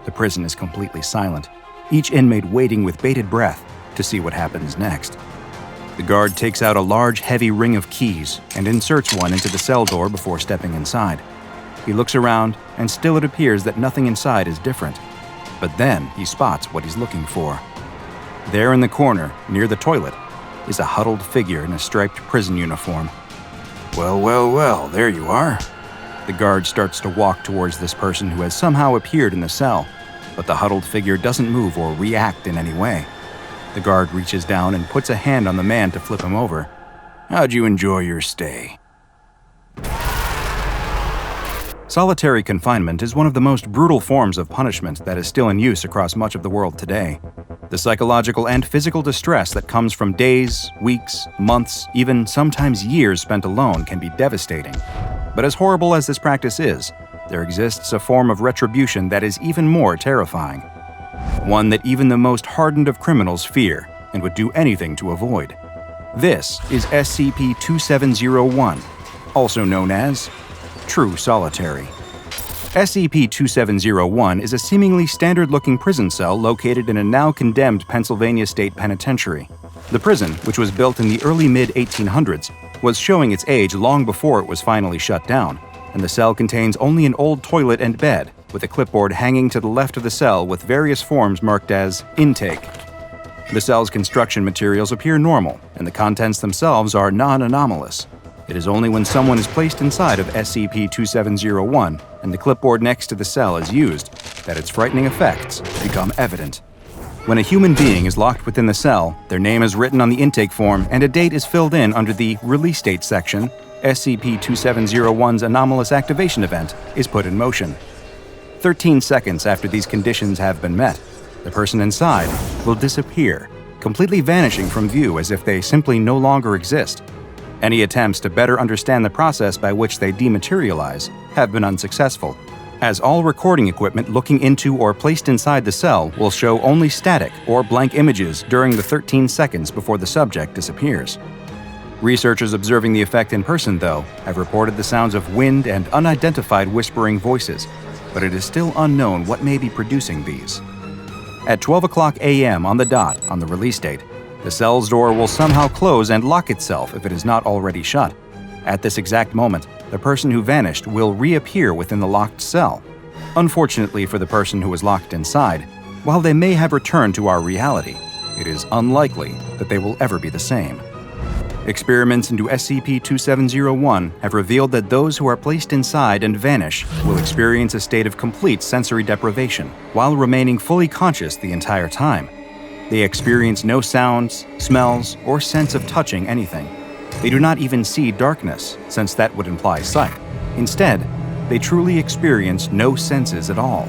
The prison is completely silent, each inmate waiting with bated breath to see what happens next. The guard takes out a large, heavy ring of keys and inserts one into the cell door before stepping inside. He looks around, and still it appears that nothing inside is different. But then he spots what he's looking for. There in the corner, near the toilet, is a huddled figure in a striped prison uniform. Well, there you are. The guard starts to walk towards this person who has somehow appeared in the cell, but the huddled figure doesn't move or react in any way. The guard reaches down and puts a hand on the man to flip him over. How'd you enjoy your stay? Solitary confinement is one of the most brutal forms of punishment that is still in use across much of the world today. The psychological and physical distress that comes from days, weeks, months, even sometimes years spent alone can be devastating. But as horrible as this practice is, there exists a form of retribution that is even more terrifying. One that even the most hardened of criminals fear and would do anything to avoid. This is SCP-2701, also known as True Solitary. SCP-2701 is a seemingly standard-looking prison cell located in a now-condemned Pennsylvania State Penitentiary. The prison, which was built in the early mid-1800s, was showing its age long before it was finally shut down, and the cell contains only an old toilet and bed, with a clipboard hanging to the left of the cell with various forms marked as intake. The cell's construction materials appear normal, and the contents themselves are non-anomalous. It is only when someone is placed inside of SCP-2701 and the clipboard next to the cell is used that its frightening effects become evident. When a human being is locked within the cell, their name is written on the intake form and a date is filled in under the Release Date section. SCP-2701's anomalous activation event is put in motion. 13 seconds after these conditions have been met, the person inside will disappear, completely vanishing from view as if they simply no longer exist. Any attempts to better understand the process by which they dematerialize have been unsuccessful, as all recording equipment looking into or placed inside the cell will show only static or blank images during the 13 seconds before the subject disappears. Researchers observing the effect in person, though, have reported the sounds of wind and unidentified whispering voices, but it is still unknown what may be producing these. At 12:00 a.m. on the dot on the release date, the cell's door will somehow close and lock itself if it is not already shut. At this exact moment, the person who vanished will reappear within the locked cell. Unfortunately for the person who was locked inside, while they may have returned to our reality, it is unlikely that they will ever be the same. Experiments into SCP-2701 have revealed that those who are placed inside and vanish will experience a state of complete sensory deprivation while remaining fully conscious the entire time. They experience no sounds, smells, or sense of touching anything. They do not even see darkness, since that would imply sight. Instead, they truly experience no senses at all.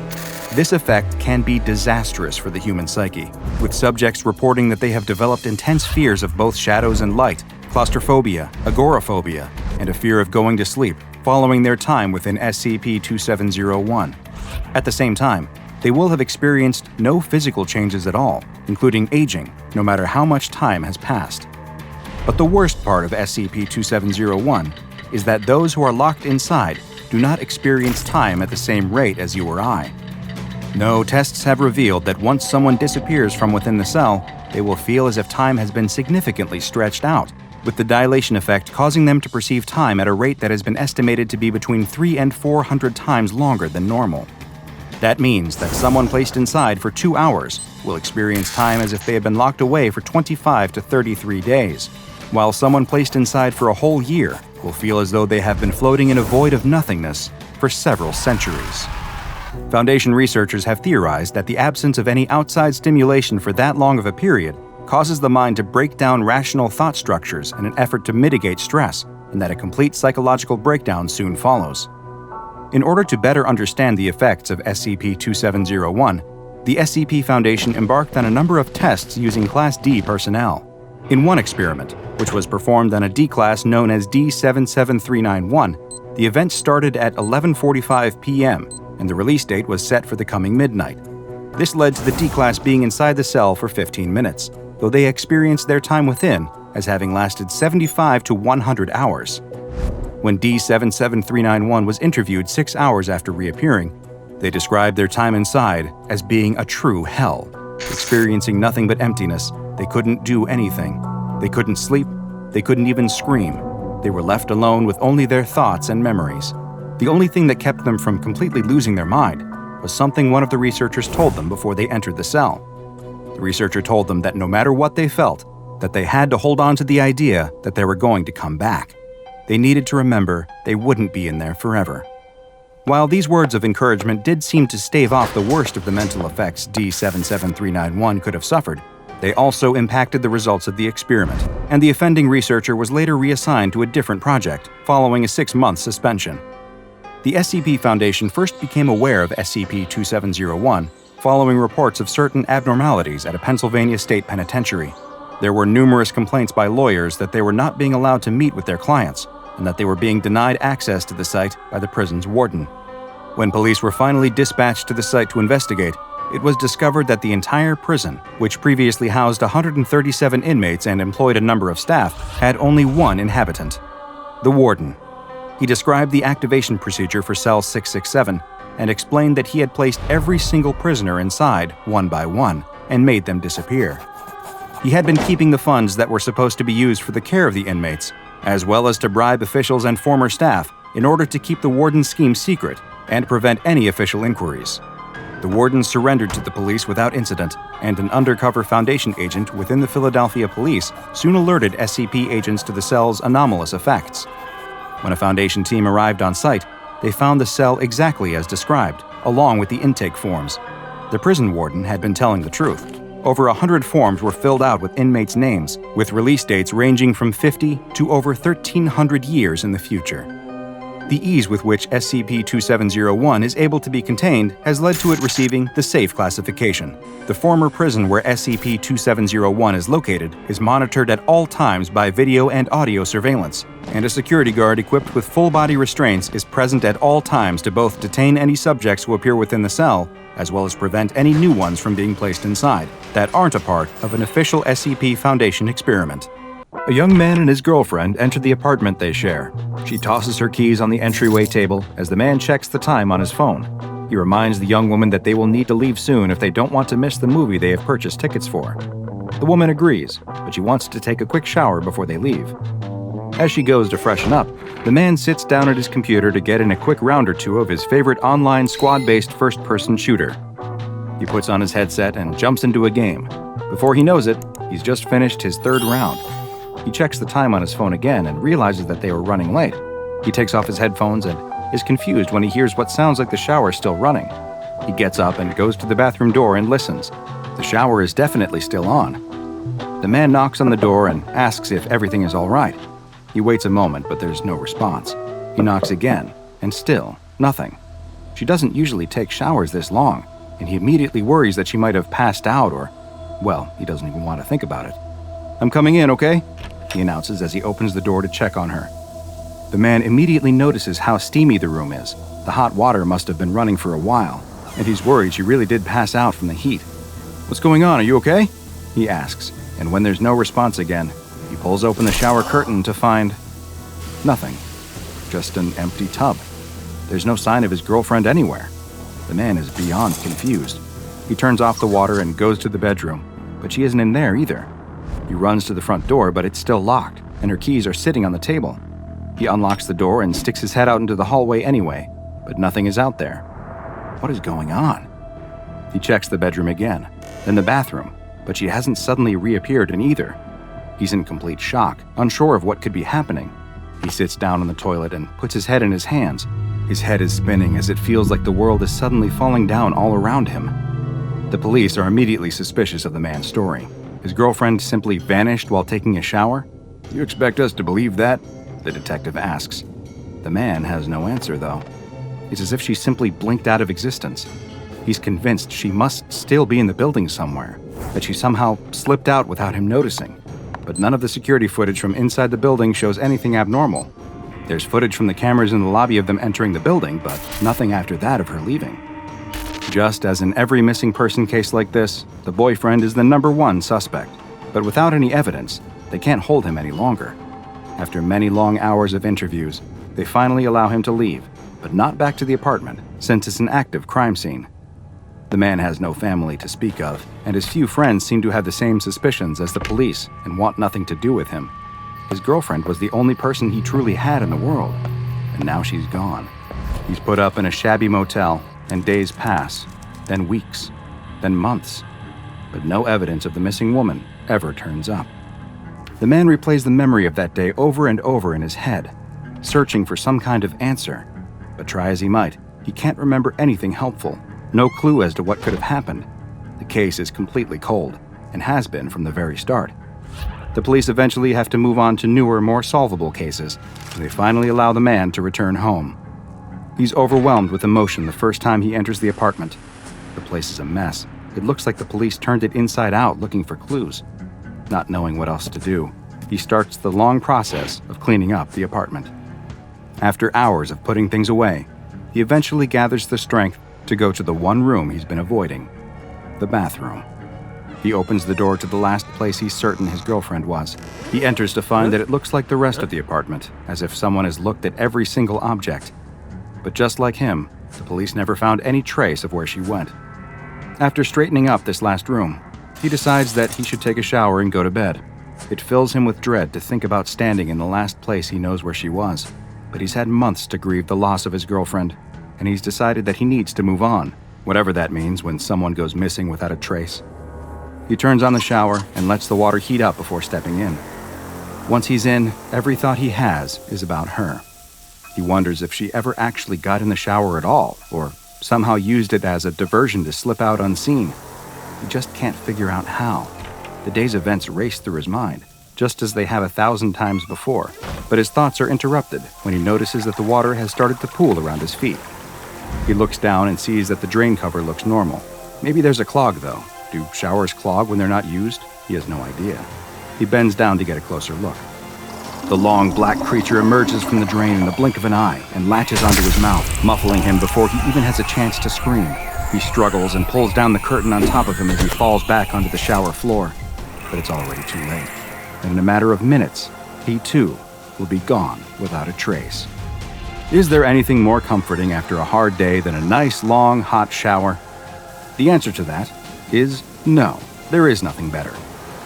This effect can be disastrous for the human psyche, with subjects reporting that they have developed intense fears of both shadows and light, claustrophobia, agoraphobia, and a fear of going to sleep following their time within SCP-2701. At the same time, they will have experienced no physical changes at all, including aging, no matter how much time has passed. But the worst part of SCP-2701 is that those who are locked inside do not experience time at the same rate as you or I. No, tests have revealed that once someone disappears from within the cell, they will feel as if time has been significantly stretched out, with the dilation effect causing them to perceive time at a rate that has been estimated to be between 300 and 400 times longer than normal. That means that someone placed inside for 2 hours will experience time as if they had been locked away for 25 to 33 days, while someone placed inside for a whole year will feel as though they have been floating in a void of nothingness for several centuries. Foundation researchers have theorized that the absence of any outside stimulation for that long of a period causes the mind to break down rational thought structures in an effort to mitigate stress, and that a complete psychological breakdown soon follows. In order to better understand the effects of SCP-2701, The SCP Foundation embarked on a number of tests using Class D personnel. In one experiment, which was performed on a D-class known as D77391, the event started at 11:45 p.m., and the release date was set for the coming midnight. This led to the D-class being inside the cell for 15 minutes, though they experienced their time within as having lasted 75 to 100 hours. When D77391 was interviewed 6 hours after reappearing, they described their time inside as being a true hell. Experiencing nothing but emptiness, they couldn't do anything. They couldn't sleep, they couldn't even scream. They were left alone with only their thoughts and memories. The only thing that kept them from completely losing their mind was something one of the researchers told them before they entered the cell. The researcher told them that no matter what they felt, that they had to hold on to the idea that they were going to come back. They needed to remember they wouldn't be in there forever. While these words of encouragement did seem to stave off the worst of the mental effects D77391 could have suffered, they also impacted the results of the experiment, and the offending researcher was later reassigned to a different project, following a 6-month suspension. The SCP Foundation first became aware of SCP-2701 following reports of certain abnormalities at a Pennsylvania state penitentiary. There were numerous complaints by lawyers that they were not being allowed to meet with their clients, and that they were being denied access to the site by the prison's warden. When police were finally dispatched to the site to investigate, it was discovered that the entire prison, which previously housed 137 inmates and employed a number of staff, had only one inhabitant: the warden. He described the activation procedure for cell 667 and explained that he had placed every single prisoner inside, one by one, and made them disappear. He had been keeping the funds that were supposed to be used for the care of the inmates, as well as to bribe officials and former staff in order to keep the warden's scheme secret and prevent any official inquiries. The warden surrendered to the police without incident, and an undercover Foundation agent within the Philadelphia police soon alerted SCP agents to the cell's anomalous effects. When a Foundation team arrived on site, they found the cell exactly as described, along with the intake forms. The prison warden had been telling the truth. Over 100 forms were filled out with inmates' names, with release dates ranging from 50 to over 1,300 years in the future. The ease with which SCP-2701 is able to be contained has led to it receiving the Safe classification. The former prison where SCP-2701 is located is monitored at all times by video and audio surveillance, and a security guard equipped with full-body restraints is present at all times to both detain any subjects who appear within the cell, as well as prevent any new ones from being placed inside that aren't a part of an official SCP Foundation experiment. A young man and his girlfriend enter the apartment they share. She tosses her keys on the entryway table as the man checks the time on his phone. He reminds the young woman that they will need to leave soon if they don't want to miss the movie they have purchased tickets for. The woman agrees, but she wants to take a quick shower before they leave. As she goes to freshen up, the man sits down at his computer to get in a quick round or two of his favorite online squad-based first-person shooter. He puts on his headset and jumps into a game. Before he knows it, he's just finished his third round. He checks the time on his phone again and realizes that they were running late. He takes off his headphones and is confused when he hears what sounds like the shower still running. He gets up and goes to the bathroom door and listens. The shower is definitely still on. The man knocks on the door and asks if everything is all right. He waits a moment, but there's no response. He knocks again, and still nothing. She doesn't usually take showers this long, and he immediately worries that she might have passed out or, well, he doesn't even want to think about it. "I'm coming in, okay?" he announces as he opens the door to check on her. The man immediately notices how steamy the room is. The hot water must have been running for a while, and he's worried she really did pass out from the heat. "What's going on? Are you okay?" he asks, and when there's no response again, he pulls open the shower curtain to find nothing. Just an empty tub. There's no sign of his girlfriend anywhere. The man is beyond confused. He turns off the water and goes to the bedroom, but she isn't in there either. He runs to the front door, but it's still locked, and her keys are sitting on the table. He unlocks the door and sticks his head out into the hallway anyway, but nothing is out there. What is going on? He checks the bedroom again, then the bathroom, but she hasn't suddenly reappeared in either. He's in complete shock, unsure of what could be happening. He sits down on the toilet and puts his head in his hands. His head is spinning as it feels like the world is suddenly falling down all around him. The police are immediately suspicious of the man's story. His girlfriend simply vanished while taking a shower? "You expect us to believe that?" the detective asks. The man has no answer, though. It's as if she simply blinked out of existence. He's convinced she must still be in the building somewhere, that she somehow slipped out without him noticing. But none of the security footage from inside the building shows anything abnormal. There's footage from the cameras in the lobby of them entering the building, but nothing after that of her leaving. Just as in every missing person case like this, the boyfriend is the #1 suspect. But without any evidence, they can't hold him any longer. After many long hours of interviews, they finally allow him to leave, but not back to the apartment, since it's an active crime scene. The man has no family to speak of, and his few friends seem to have the same suspicions as the police and want nothing to do with him. His girlfriend was the only person he truly had in the world, and now she's gone. He's put up in a shabby motel, and days pass, then weeks, then months, but no evidence of the missing woman ever turns up. The man replays the memory of that day over and over in his head, searching for some kind of answer, but try as he might, he can't remember anything helpful. No clue as to what could have happened. The case is completely cold, and has been from the very start. The police eventually have to move on to newer, more solvable cases, and they finally allow the man to return home. He's overwhelmed with emotion the first time he enters the apartment. The place is a mess. It looks like the police turned it inside out looking for clues. Not knowing what else to do, he starts the long process of cleaning up the apartment. After hours of putting things away, he eventually gathers the strength to go to the one room he's been avoiding, the bathroom. He opens the door to the last place he's certain his girlfriend was. He enters to find that it looks like the rest of the apartment, as if someone has looked at every single object. But just like him, the police never found any trace of where she went. After straightening up this last room, he decides that he should take a shower and go to bed. It fills him with dread to think about standing in the last place he knows where she was. But he's had months to grieve the loss of his girlfriend, and he's decided that he needs to move on, whatever that means when someone goes missing without a trace. He turns on the shower and lets the water heat up before stepping in. Once he's in, every thought he has is about her. He wonders if she ever actually got in the shower at all, or somehow used it as a diversion to slip out unseen. He just can't figure out how. The day's events race through his mind, just as they have 1,000 times before, but his thoughts are interrupted when he notices that the water has started to pool around his feet. He looks down and sees that the drain cover looks normal. Maybe there's a clog, though. Do showers clog when they're not used? He has no idea. He bends down to get a closer look. The long black creature emerges from the drain in the blink of an eye and latches onto his mouth, muffling him before he even has a chance to scream. He struggles and pulls down the curtain on top of him as he falls back onto the shower floor. But it's already too late. And in a matter of minutes, he too will be gone without a trace. Is there anything more comforting after a hard day than a nice, long, hot shower? The answer to that is no, there is nothing better.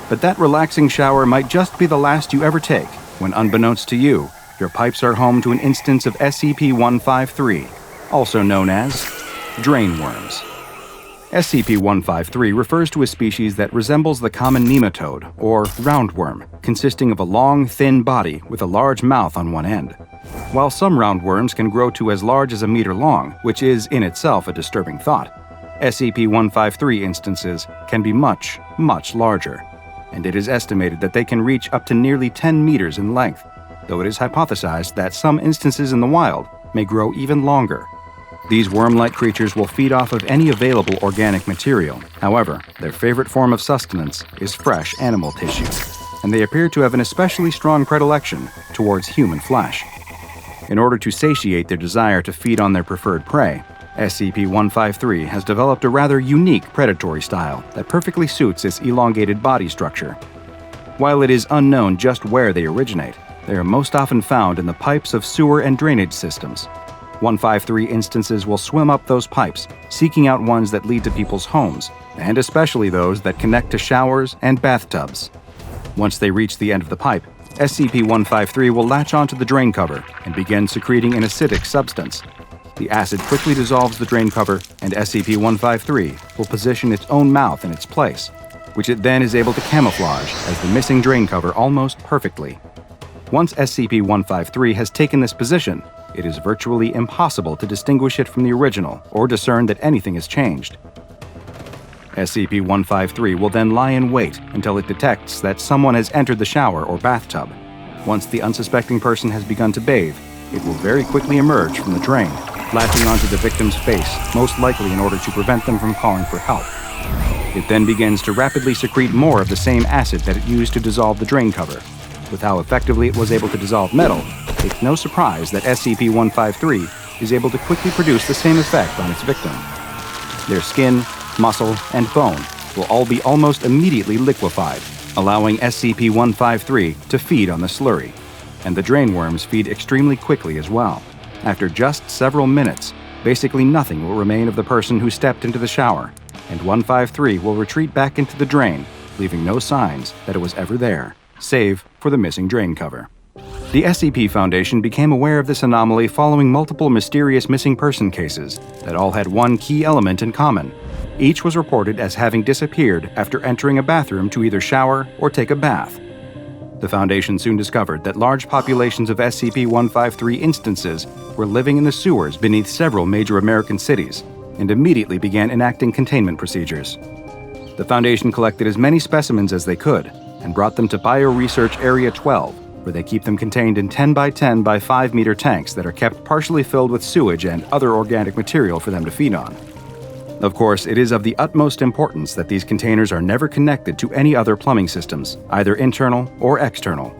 But that relaxing shower might just be the last you ever take when, unbeknownst to you, your pipes are home to an instance of SCP-153, also known as drain worms. SCP-153 refers to a species that resembles the common nematode, or roundworm, consisting of a long, thin body with a large mouth on one end. While some roundworms can grow to as large as a meter long, which is in itself a disturbing thought, SCP-153 instances can be much, much larger, and it is estimated that they can reach up to nearly 10 meters in length, though it is hypothesized that some instances in the wild may grow even longer. These worm-like creatures will feed off of any available organic material. However, their favorite form of sustenance is fresh animal tissue, and they appear to have an especially strong predilection towards human flesh. In order to satiate their desire to feed on their preferred prey, SCP-153 has developed a rather unique predatory style that perfectly suits its elongated body structure. While it is unknown just where they originate, they are most often found in the pipes of sewer and drainage systems. 153 instances will swim up those pipes, seeking out ones that lead to people's homes, and especially those that connect to showers and bathtubs. Once they reach the end of the pipe, SCP-153 will latch onto the drain cover and begin secreting an acidic substance. The acid quickly dissolves the drain cover, and SCP-153 will position its own mouth in its place, which it then is able to camouflage as the missing drain cover almost perfectly. Once SCP-153 has taken this position, it is virtually impossible to distinguish it from the original or discern that anything has changed. SCP-153 will then lie in wait until it detects that someone has entered the shower or bathtub. Once the unsuspecting person has begun to bathe, it will very quickly emerge from the drain, latching onto the victim's face, most likely in order to prevent them from calling for help. It then begins to rapidly secrete more of the same acid that it used to dissolve the drain cover. With how effectively it was able to dissolve metal, it's no surprise that SCP-153 is able to quickly produce the same effect on its victim. Their skin, muscle, and bone will all be almost immediately liquefied, allowing SCP-153 to feed on the slurry, and the drain worms feed extremely quickly as well. After just several minutes, basically nothing will remain of the person who stepped into the shower, and 153 will retreat back into the drain, leaving no signs that it was ever there, save for the missing drain cover. The SCP Foundation became aware of this anomaly following multiple mysterious missing person cases that all had one key element in common. Each was reported as having disappeared after entering a bathroom to either shower or take a bath. The Foundation soon discovered that large populations of SCP-153 instances were living in the sewers beneath several major American cities, and immediately began enacting containment procedures. The Foundation collected as many specimens as they could and brought them to Bioresearch Area 12, where they keep them contained in 10 by 10 by 5 meter tanks that are kept partially filled with sewage and other organic material for them to feed on. Of course, it is of the utmost importance that these containers are never connected to any other plumbing systems, either internal or external.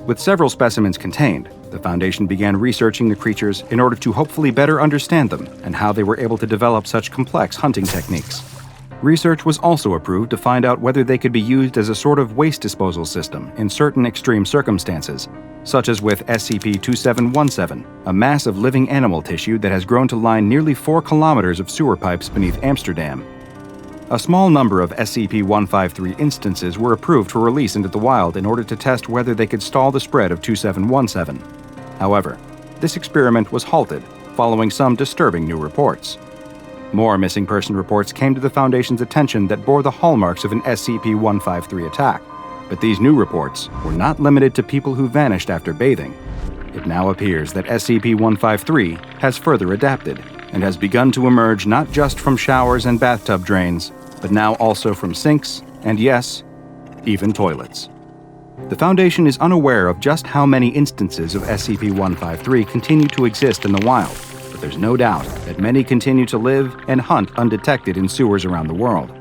With several specimens contained, the Foundation began researching the creatures in order to hopefully better understand them and how they were able to develop such complex hunting techniques. Research was also approved to find out whether they could be used as a sort of waste disposal system in certain extreme circumstances, such as with SCP-2717, a mass of living animal tissue that has grown to line nearly 4 kilometers of sewer pipes beneath Amsterdam. A small number of SCP-153 instances were approved for release into the wild in order to test whether they could stall the spread of 2717. However, this experiment was halted following some disturbing new reports. More missing person reports came to the Foundation's attention that bore the hallmarks of an SCP-153 attack, but these new reports were not limited to people who vanished after bathing. It now appears that SCP-153 has further adapted and has begun to emerge not just from showers and bathtub drains, but now also from sinks and, yes, even toilets. The Foundation is unaware of just how many instances of SCP-153 continue to exist in the wild, but there's no doubt that many continue to live and hunt undetected in sewers around the world.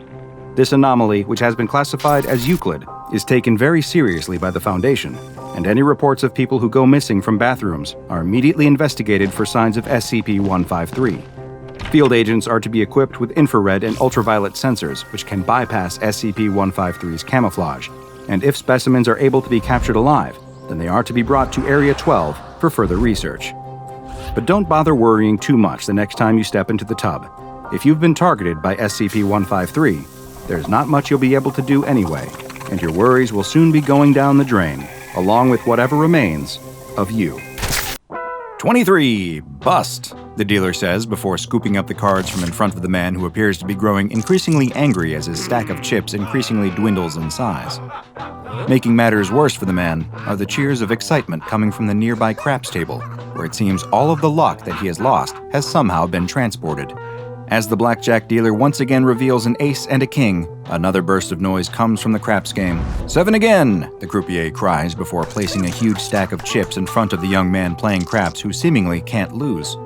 This anomaly, which has been classified as Euclid, is taken very seriously by the Foundation, and any reports of people who go missing from bathrooms are immediately investigated for signs of SCP-153. Field agents are to be equipped with infrared and ultraviolet sensors, which can bypass SCP-153's camouflage, and if specimens are able to be captured alive, then they are to be brought to Area 12 for further research. But don't bother worrying too much the next time you step into the tub. If you've been targeted by SCP-153, there's not much you'll be able to do anyway, and your worries will soon be going down the drain, along with whatever remains of you. 23, bust, the dealer says before scooping up the cards from in front of the man who appears to be growing increasingly angry as his stack of chips increasingly dwindles in size. Making matters worse for the man are the cheers of excitement coming from the nearby craps table, where it seems all of the luck that he has lost has somehow been transported. As the blackjack dealer once again reveals an ace and a king, another burst of noise comes from the craps game. 7 again, the croupier cries before placing a huge stack of chips in front of the young man playing craps who seemingly can't lose.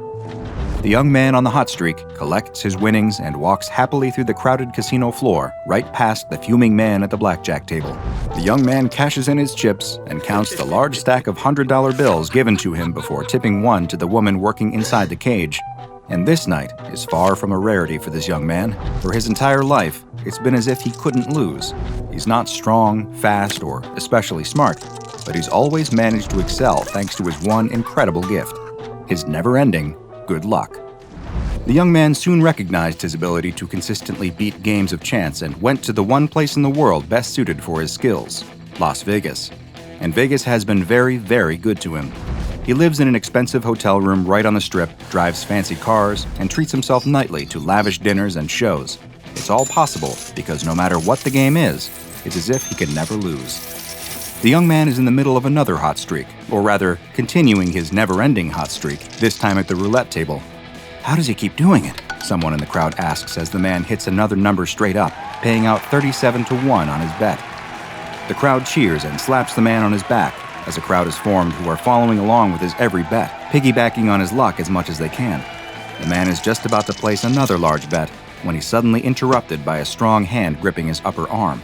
The young man on the hot streak collects his winnings and walks happily through the crowded casino floor, right past the fuming man at the blackjack table. The young man cashes in his chips and counts the large stack of $100 bills given to him before tipping one to the woman working inside the cage. And this night is far from a rarity for this young man. For his entire life, it's been as if he couldn't lose. He's not strong, fast, or especially smart, but he's always managed to excel thanks to his one incredible gift: his never-ending good luck. The young man soon recognized his ability to consistently beat games of chance and went to the one place in the world best suited for his skills: Las Vegas. And Vegas has been very, very good to him. He lives in an expensive hotel room right on the Strip, drives fancy cars, and treats himself nightly to lavish dinners and shows. It's all possible because no matter what the game is, it's as if he can never lose. The young man is in the middle of another hot streak, or rather, continuing his never-ending hot streak, this time at the roulette table. How does he keep doing it? Someone in the crowd asks as the man hits another number straight up, paying out 37-1 on his bet. The crowd cheers and slaps the man on his back, as a crowd is formed who are following along with his every bet, piggybacking on his luck as much as they can. The man is just about to place another large bet when he's suddenly interrupted by a strong hand gripping his upper arm.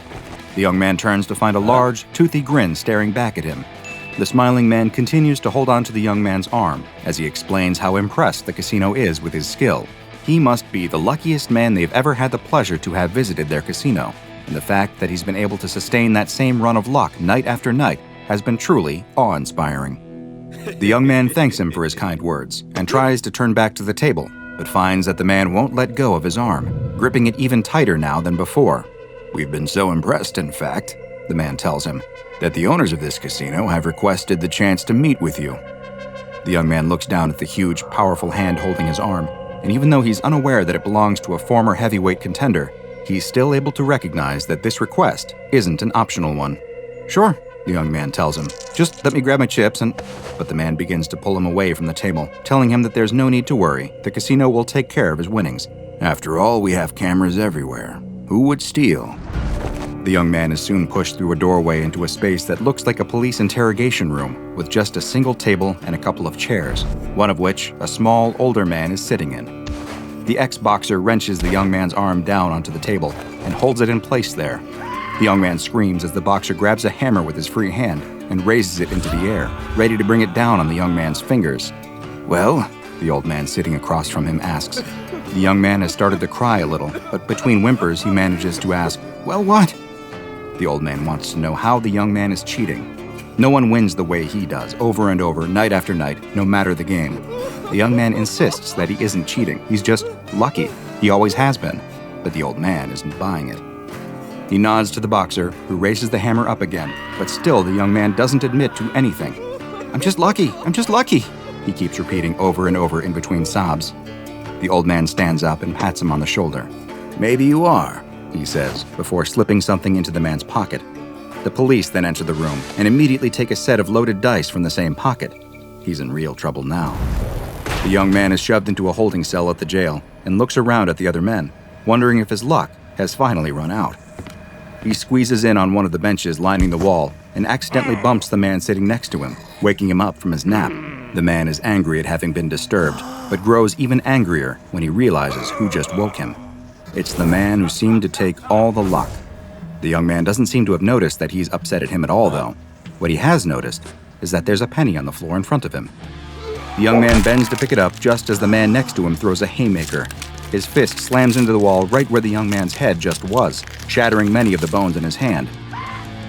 The young man turns to find a large, toothy grin staring back at him. The smiling man continues to hold on to the young man's arm as he explains how impressed the casino is with his skill. He must be the luckiest man they've ever had the pleasure to have visited their casino, and the fact that he's been able to sustain that same run of luck night after night has been truly awe-inspiring. The young man thanks him for his kind words and tries to turn back to the table, but finds that the man won't let go of his arm, gripping it even tighter now than before. "We've been so impressed, in fact," the man tells him, "that the owners of this casino have requested the chance to meet with you." The young man looks down at the huge, powerful hand holding his arm, and even though he's unaware that it belongs to a former heavyweight contender, he's still able to recognize that this request isn't an optional one. "Sure," the young man tells him. "Just let me grab my chips and—" But the man begins to pull him away from the table, telling him that there's no need to worry. The casino will take care of his winnings. "After all, we have cameras everywhere. Who would steal?" The young man is soon pushed through a doorway into a space that looks like a police interrogation room, with just a single table and a couple of chairs, one of which a small, older man is sitting in. The ex-boxer wrenches the young man's arm down onto the table and holds it in place there. The young man screams as the boxer grabs a hammer with his free hand and raises it into the air, ready to bring it down on the young man's fingers. "Well?" the old man sitting across from him asks. The young man has started to cry a little, but between whimpers he manages to ask, "Well, what?" The old man wants to know how the young man is cheating. No one wins the way he does, over and over, night after night, no matter the game. The young man insists that he isn't cheating, he's just lucky. He always has been, but the old man isn't buying it. He nods to the boxer, who raises the hammer up again, but still the young man doesn't admit to anything. I'm just lucky, he keeps repeating over and over in between sobs. The old man stands up and pats him on the shoulder. "Maybe you are," he says, before slipping something into the man's pocket. The police then enter the room and immediately take a set of loaded dice from the same pocket. He's in real trouble now. The young man is shoved into a holding cell at the jail and looks around at the other men, wondering if his luck has finally run out. He squeezes in on one of the benches lining the wall and accidentally bumps the man sitting next to him, waking him up from his nap. The man is angry at having been disturbed, but grows even angrier when he realizes who just woke him. It's the man who seemed to take all the luck. The young man doesn't seem to have noticed that he's upset at him at all, though. What he has noticed is that there's a penny on the floor in front of him. The young man bends to pick it up just as the man next to him throws a haymaker. His fist slams into the wall right where the young man's head just was, shattering many of the bones in his hand.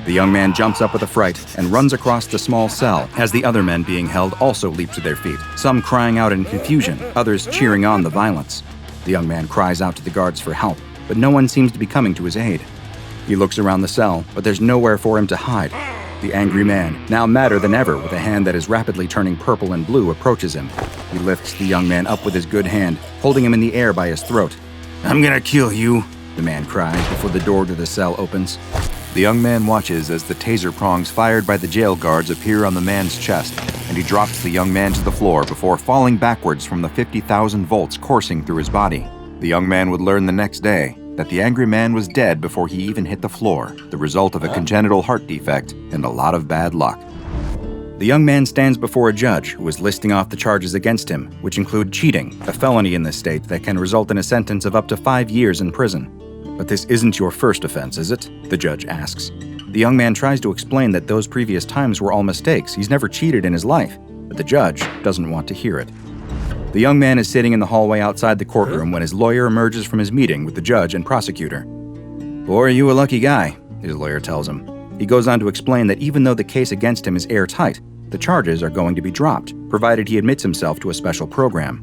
The young man jumps up with a fright and runs across the small cell as the other men being held also leap to their feet, some crying out in confusion, others cheering on the violence. The young man cries out to the guards for help, but no one seems to be coming to his aid. He looks around the cell, but there's nowhere for him to hide. The angry man, now madder than ever with a hand that is rapidly turning purple and blue, approaches him. He lifts the young man up with his good hand, holding him in the air by his throat. "I'm gonna kill you," the man cries before the door to the cell opens. The young man watches as the taser prongs fired by the jail guards appear on the man's chest, and he drops the young man to the floor before falling backwards from the 50,000 volts coursing through his body. The young man would learn the next day that the angry man was dead before he even hit the floor, the result of a congenital heart defect and a lot of bad luck. The young man stands before a judge who is listing off the charges against him, which include cheating, a felony in this state that can result in a sentence of up to 5 years in prison. "But this isn't your first offense, is it?" the judge asks. The young man tries to explain that those previous times were all mistakes. He's never cheated in his life, but the judge doesn't want to hear it. The young man is sitting in the hallway outside the courtroom when his lawyer emerges from his meeting with the judge and prosecutor. "Boy, are you a lucky guy," his lawyer tells him. He goes on to explain that even though the case against him is airtight, the charges are going to be dropped, provided he admits himself to a special program.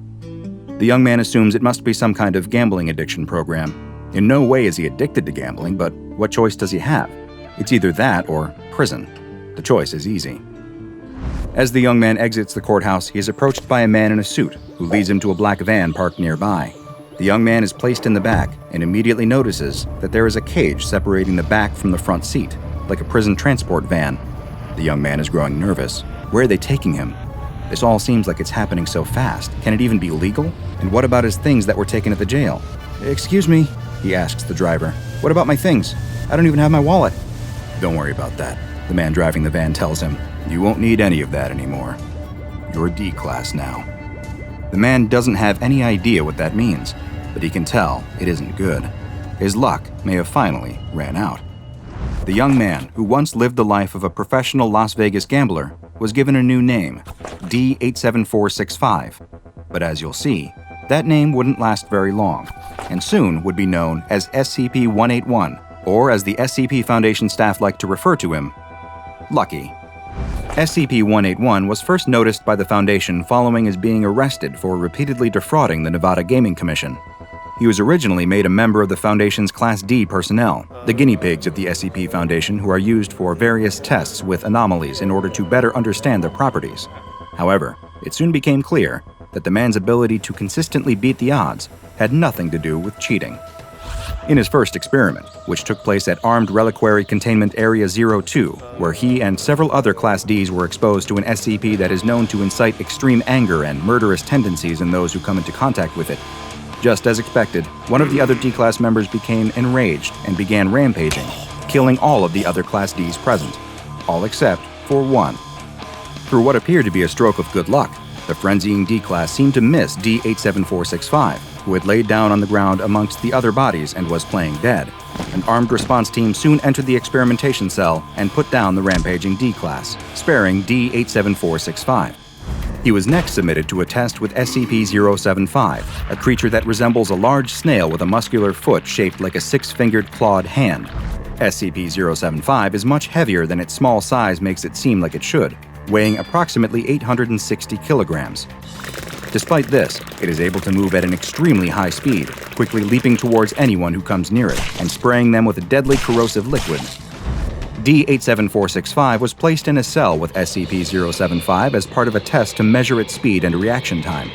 The young man assumes it must be some kind of gambling addiction program. In no way is he addicted to gambling, but what choice does he have? It's either that or prison. The choice is easy. As the young man exits the courthouse, he is approached by a man in a suit who leads him to a black van parked nearby. The young man is placed in the back and immediately notices that there is a cage separating the back from the front seat, like a prison transport van. The young man is growing nervous. Where are they taking him? This all seems like it's happening so fast. Can it even be legal? And what about his things that were taken at the jail? "Excuse me," he asks the driver. "What about my things? I don't even have my wallet." "Don't worry about that," the man driving the van tells him. "You won't need any of that anymore. You're D-class now." The man doesn't have any idea what that means, but he can tell it isn't good. His luck may have finally ran out. The young man, who once lived the life of a professional Las Vegas gambler, was given a new name, D87465. But as you'll see, that name wouldn't last very long, and soon would be known as SCP-181, or as the SCP Foundation staff like to refer to him, Lucky. SCP-181 was first noticed by the Foundation following his being arrested for repeatedly defrauding the Nevada Gaming Commission. He was originally made a member of the Foundation's Class D personnel, the guinea pigs of the SCP Foundation who are used for various tests with anomalies in order to better understand their properties. However, it soon became clear that the man's ability to consistently beat the odds had nothing to do with cheating. In his first experiment, which took place at Armed Reliquary Containment Area 02, where he and several other Class Ds were exposed to an SCP that is known to incite extreme anger and murderous tendencies in those who come into contact with it. Just as expected, one of the other D-Class members became enraged and began rampaging, killing all of the other Class Ds present, all except for one. Through what appeared to be a stroke of good luck, the frenzying D-Class seemed to miss D87465, who had laid down on the ground amongst the other bodies and was playing dead. An armed response team soon entered the experimentation cell and put down the rampaging D-Class, sparing D87465. He was next submitted to a test with SCP-075, a creature that resembles a large snail with a muscular foot shaped like a six-fingered clawed hand. SCP-075 is much heavier than its small size makes it seem like it should, weighing approximately 860 kilograms. Despite this, it is able to move at an extremely high speed, quickly leaping towards anyone who comes near it and spraying them with a deadly corrosive liquid. D87465 was placed in a cell with SCP-075 as part of a test to measure its speed and reaction time.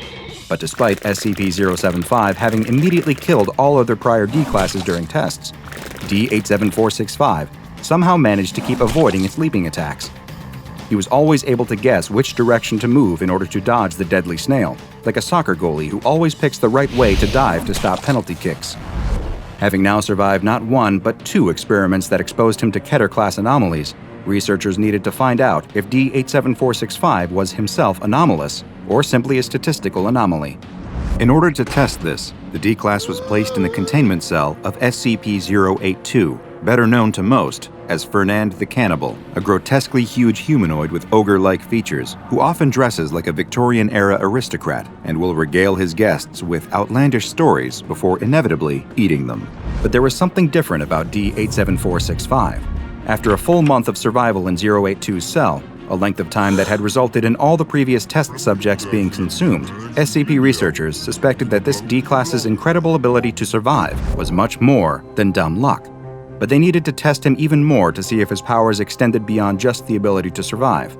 But despite SCP-075 having immediately killed all other prior D-classes during tests, D87465 somehow managed to keep avoiding its leaping attacks. He was always able to guess which direction to move in order to dodge the deadly snail, like a soccer goalie who always picks the right way to dive to stop penalty kicks. Having now survived not one but two experiments that exposed him to Keter-class anomalies, researchers needed to find out if D87465 was himself anomalous or simply a statistical anomaly. In order to test this, the D-Class was placed in the containment cell of SCP-082, better known to most as Fernand the Cannibal, a grotesquely huge humanoid with ogre-like features who often dresses like a Victorian-era aristocrat and will regale his guests with outlandish stories before inevitably eating them. But there was something different about D87465. After a full month of survival in 082's cell, a length of time that had resulted in all the previous test subjects being consumed, SCP researchers suspected that this D-Class's incredible ability to survive was much more than dumb luck. But they needed to test him even more to see if his powers extended beyond just the ability to survive.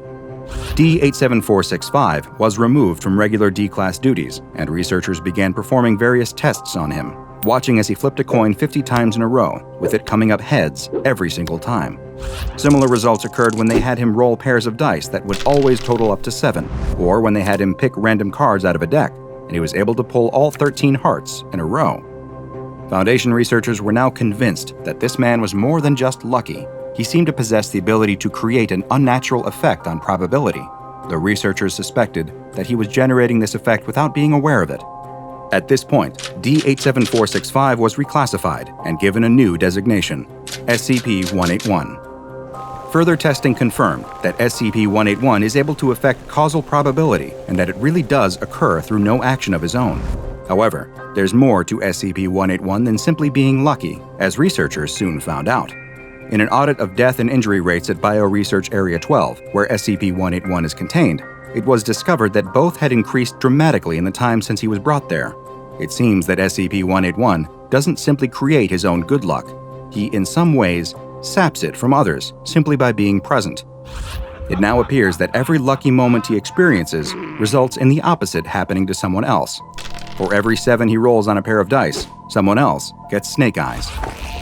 D87465 was removed from regular D-Class duties, and researchers began performing various tests on him, watching as he flipped a coin 50 times in a row, with it coming up heads every single time. Similar results occurred when they had him roll pairs of dice that would always total up to 7, or when they had him pick random cards out of a deck, and he was able to pull all 13 hearts in a row. Foundation researchers were now convinced that this man was more than just lucky. He seemed to possess the ability to create an unnatural effect on probability. The researchers suspected that he was generating this effect without being aware of it. At this point, D87465 was reclassified and given a new designation, SCP-181. Further testing confirmed that SCP-181 is able to affect causal probability and that it really does occur through no action of his own. However, there's more to SCP-181 than simply being lucky, as researchers soon found out. In an audit of death and injury rates at Bioresearch Area 12, where SCP-181 is contained, it was discovered that both had increased dramatically in the time since he was brought there. It seems that SCP-181 doesn't simply create his own good luck. He, in some ways, saps it from others simply by being present. It now appears that every lucky moment he experiences results in the opposite happening to someone else. For every 7 he rolls on a pair of dice, someone else gets snake eyes.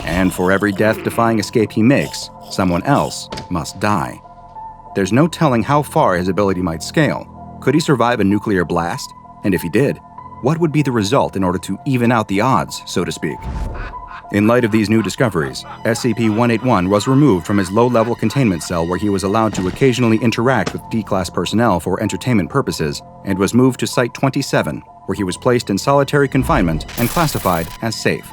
And for every death-defying escape he makes, someone else must die. There's no telling how far his ability might scale. Could he survive a nuclear blast? And if he did, what would be the result in order to even out the odds, so to speak? In light of these new discoveries, SCP-181 was removed from his low-level containment cell where he was allowed to occasionally interact with D-Class personnel for entertainment purposes, and was moved to Site-27, where he was placed in solitary confinement and classified as safe.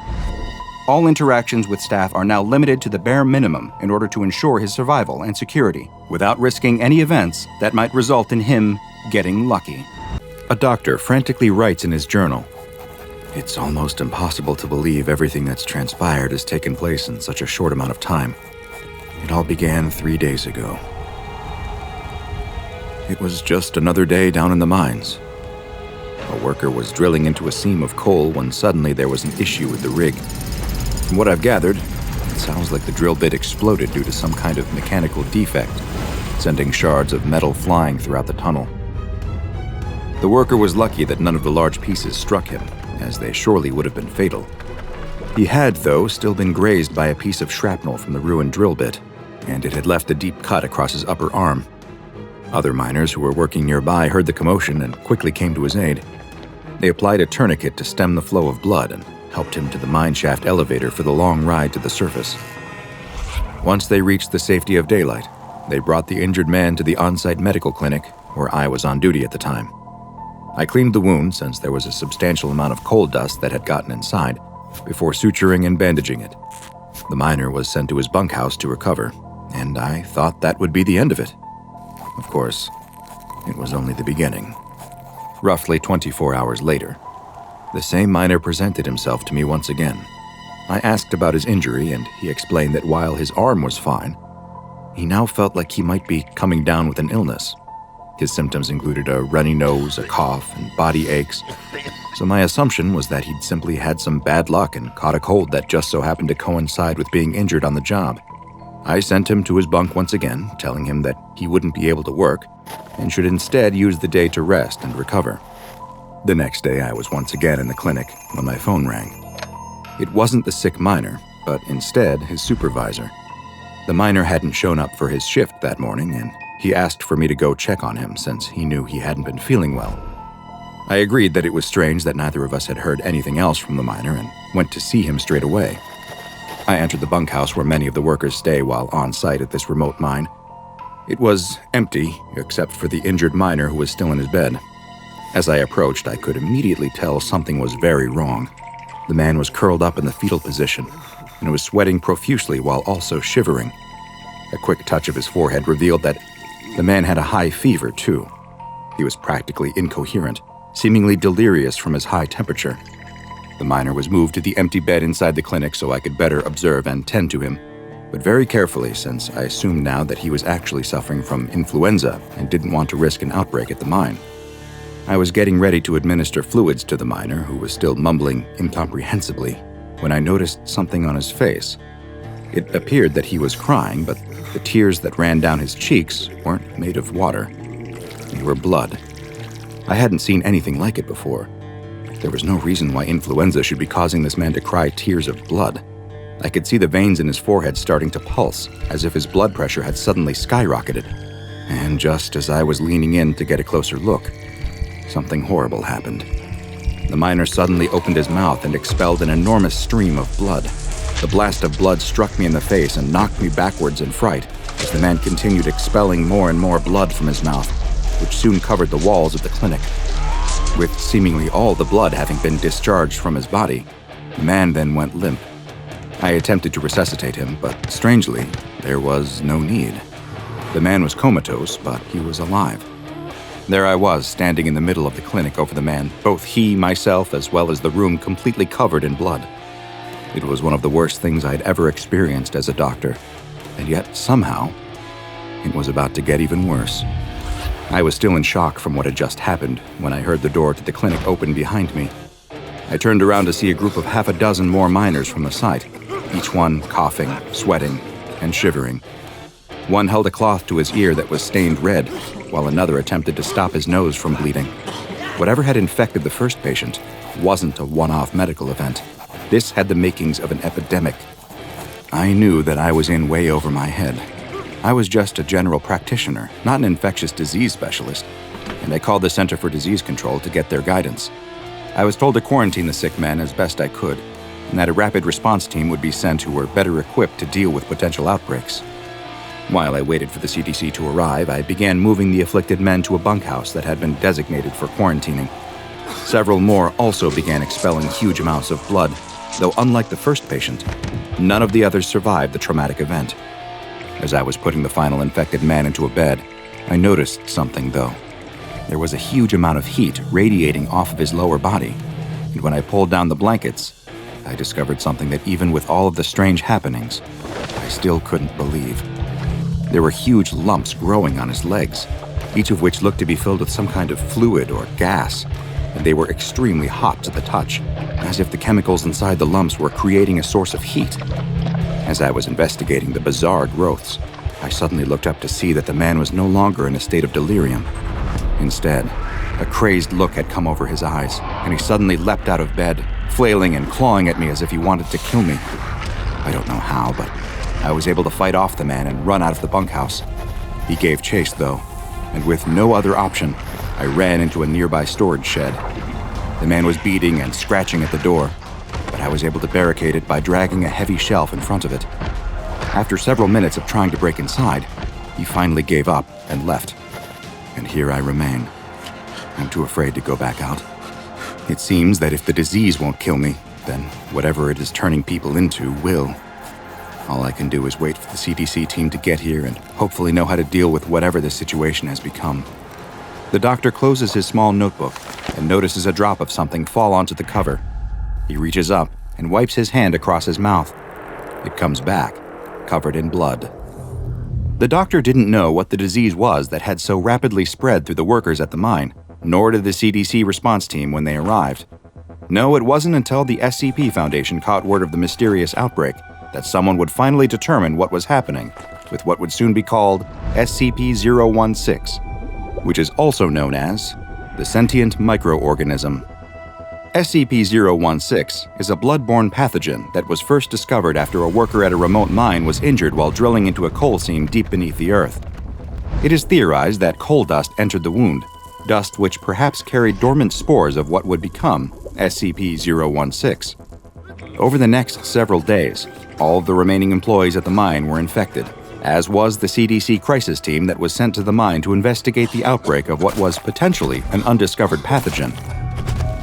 All interactions with staff are now limited to the bare minimum in order to ensure his survival and security, without risking any events that might result in him getting lucky. A doctor frantically writes in his journal, "It's almost impossible to believe everything that's transpired has taken place in such a short amount of time. It all began 3 days ago. It was just another day down in the mines. A worker was drilling into a seam of coal when suddenly there was an issue with the rig. From what I've gathered, it sounds like the drill bit exploded due to some kind of mechanical defect, sending shards of metal flying throughout the tunnel. The worker was lucky that none of the large pieces struck him, as they surely would have been fatal. He had, though, still been grazed by a piece of shrapnel from the ruined drill bit, and it had left a deep cut across his upper arm. Other miners who were working nearby heard the commotion and quickly came to his aid. They applied a tourniquet to stem the flow of blood and helped him to the mine shaft elevator for the long ride to the surface. Once they reached the safety of daylight, they brought the injured man to the on-site medical clinic, where I was on duty at the time. I cleaned the wound since there was a substantial amount of coal dust that had gotten inside, before suturing and bandaging it. The miner was sent to his bunkhouse to recover, and I thought that would be the end of it. Of course, it was only the beginning. Roughly 24 hours later, the same miner presented himself to me once again. I asked about his injury, and he explained that while his arm was fine, he now felt like he might be coming down with an illness. His symptoms included a runny nose, a cough, and body aches, so my assumption was that he'd simply had some bad luck and caught a cold that just so happened to coincide with being injured on the job. I sent him to his bunk once again, telling him that he wouldn't be able to work and should instead use the day to rest and recover. The next day, I was once again in the clinic when my phone rang. It wasn't the sick miner, but instead his supervisor. The miner hadn't shown up for his shift that morning, and he asked for me to go check on him since he knew he hadn't been feeling well. I agreed that it was strange that neither of us had heard anything else from the miner and went to see him straight away. I entered the bunkhouse where many of the workers stay while on site at this remote mine. It was empty, except for the injured miner who was still in his bed. As I approached, I could immediately tell something was very wrong. The man was curled up in the fetal position and was sweating profusely while also shivering. A quick touch of his forehead revealed that the man had a high fever, too. He was practically incoherent, seemingly delirious from his high temperature. The miner was moved to the empty bed inside the clinic so I could better observe and tend to him, but very carefully since I assumed now that he was actually suffering from influenza and didn't want to risk an outbreak at the mine. I was getting ready to administer fluids to the miner, who was still mumbling incomprehensibly, when I noticed something on his face. It appeared that he was crying, but the tears that ran down his cheeks weren't made of water. They were blood. I hadn't seen anything like it before. There was no reason why influenza should be causing this man to cry tears of blood. I could see the veins in his forehead starting to pulse, as if his blood pressure had suddenly skyrocketed. And just as I was leaning in to get a closer look, something horrible happened. The miner suddenly opened his mouth and expelled an enormous stream of blood. The blast of blood struck me in the face and knocked me backwards in fright as the man continued expelling more and more blood from his mouth, which soon covered the walls of the clinic. With seemingly all the blood having been discharged from his body, the man then went limp. I attempted to resuscitate him, but strangely, there was no need. The man was comatose, but he was alive. There I was, standing in the middle of the clinic over the man, both he, myself, as well as the room completely covered in blood. It was one of the worst things I'd ever experienced as a doctor, and yet, somehow, it was about to get even worse. I was still in shock from what had just happened when I heard the door to the clinic open behind me. I turned around to see a group of half a dozen more miners from the site, each one coughing, sweating, and shivering. One held a cloth to his ear that was stained red, while another attempted to stop his nose from bleeding. Whatever had infected the first patient wasn't a one-off medical event. This had the makings of an epidemic. I knew that I was in way over my head. I was just a general practitioner, not an infectious disease specialist, and I called the Center for Disease Control to get their guidance. I was told to quarantine the sick man as best I could, and that a rapid response team would be sent who were better equipped to deal with potential outbreaks. While I waited for the CDC to arrive, I began moving the afflicted men to a bunkhouse that had been designated for quarantining. Several more also began expelling huge amounts of blood, though unlike the first patient, none of the others survived the traumatic event. As I was putting the final infected man into a bed, I noticed something, though. There was a huge amount of heat radiating off of his lower body, and when I pulled down the blankets, I discovered something that even with all of the strange happenings, I still couldn't believe. There were huge lumps growing on his legs, each of which looked to be filled with some kind of fluid or gas, and they were extremely hot to the touch, as if the chemicals inside the lumps were creating a source of heat. As I was investigating the bizarre growths, I suddenly looked up to see that the man was no longer in a state of delirium. Instead, a crazed look had come over his eyes, and he suddenly leapt out of bed, flailing and clawing at me as if he wanted to kill me. I don't know how, but I was able to fight off the man and run out of the bunkhouse. He gave chase, though, and with no other option, I ran into a nearby storage shed. The man was beating and scratching at the door, but I was able to barricade it by dragging a heavy shelf in front of it. After several minutes of trying to break inside, he finally gave up and left. And here I remain. I'm too afraid to go back out. It seems that if the disease won't kill me, then whatever it is turning people into will. All I can do is wait for the CDC team to get here and hopefully know how to deal with whatever this situation has become. The doctor closes his small notebook and notices a drop of something fall onto the cover. He reaches up and wipes his hand across his mouth. It comes back, covered in blood. The doctor didn't know what the disease was that had so rapidly spread through the workers at the mine, nor did the CDC response team when they arrived. No, it wasn't until the SCP Foundation caught word of the mysterious outbreak that someone would finally determine what was happening with what would soon be called SCP-016, which is also known as the Sentient Micro-Organism. SCP-016 is a blood-borne pathogen that was first discovered after a worker at a remote mine was injured while drilling into a coal seam deep beneath the earth. It is theorized that coal dust entered the wound, dust which perhaps carried dormant spores of what would become SCP-016. Over the next several days, all of the remaining employees at the mine were infected, as was the CDC crisis team that was sent to the mine to investigate the outbreak of what was potentially an undiscovered pathogen.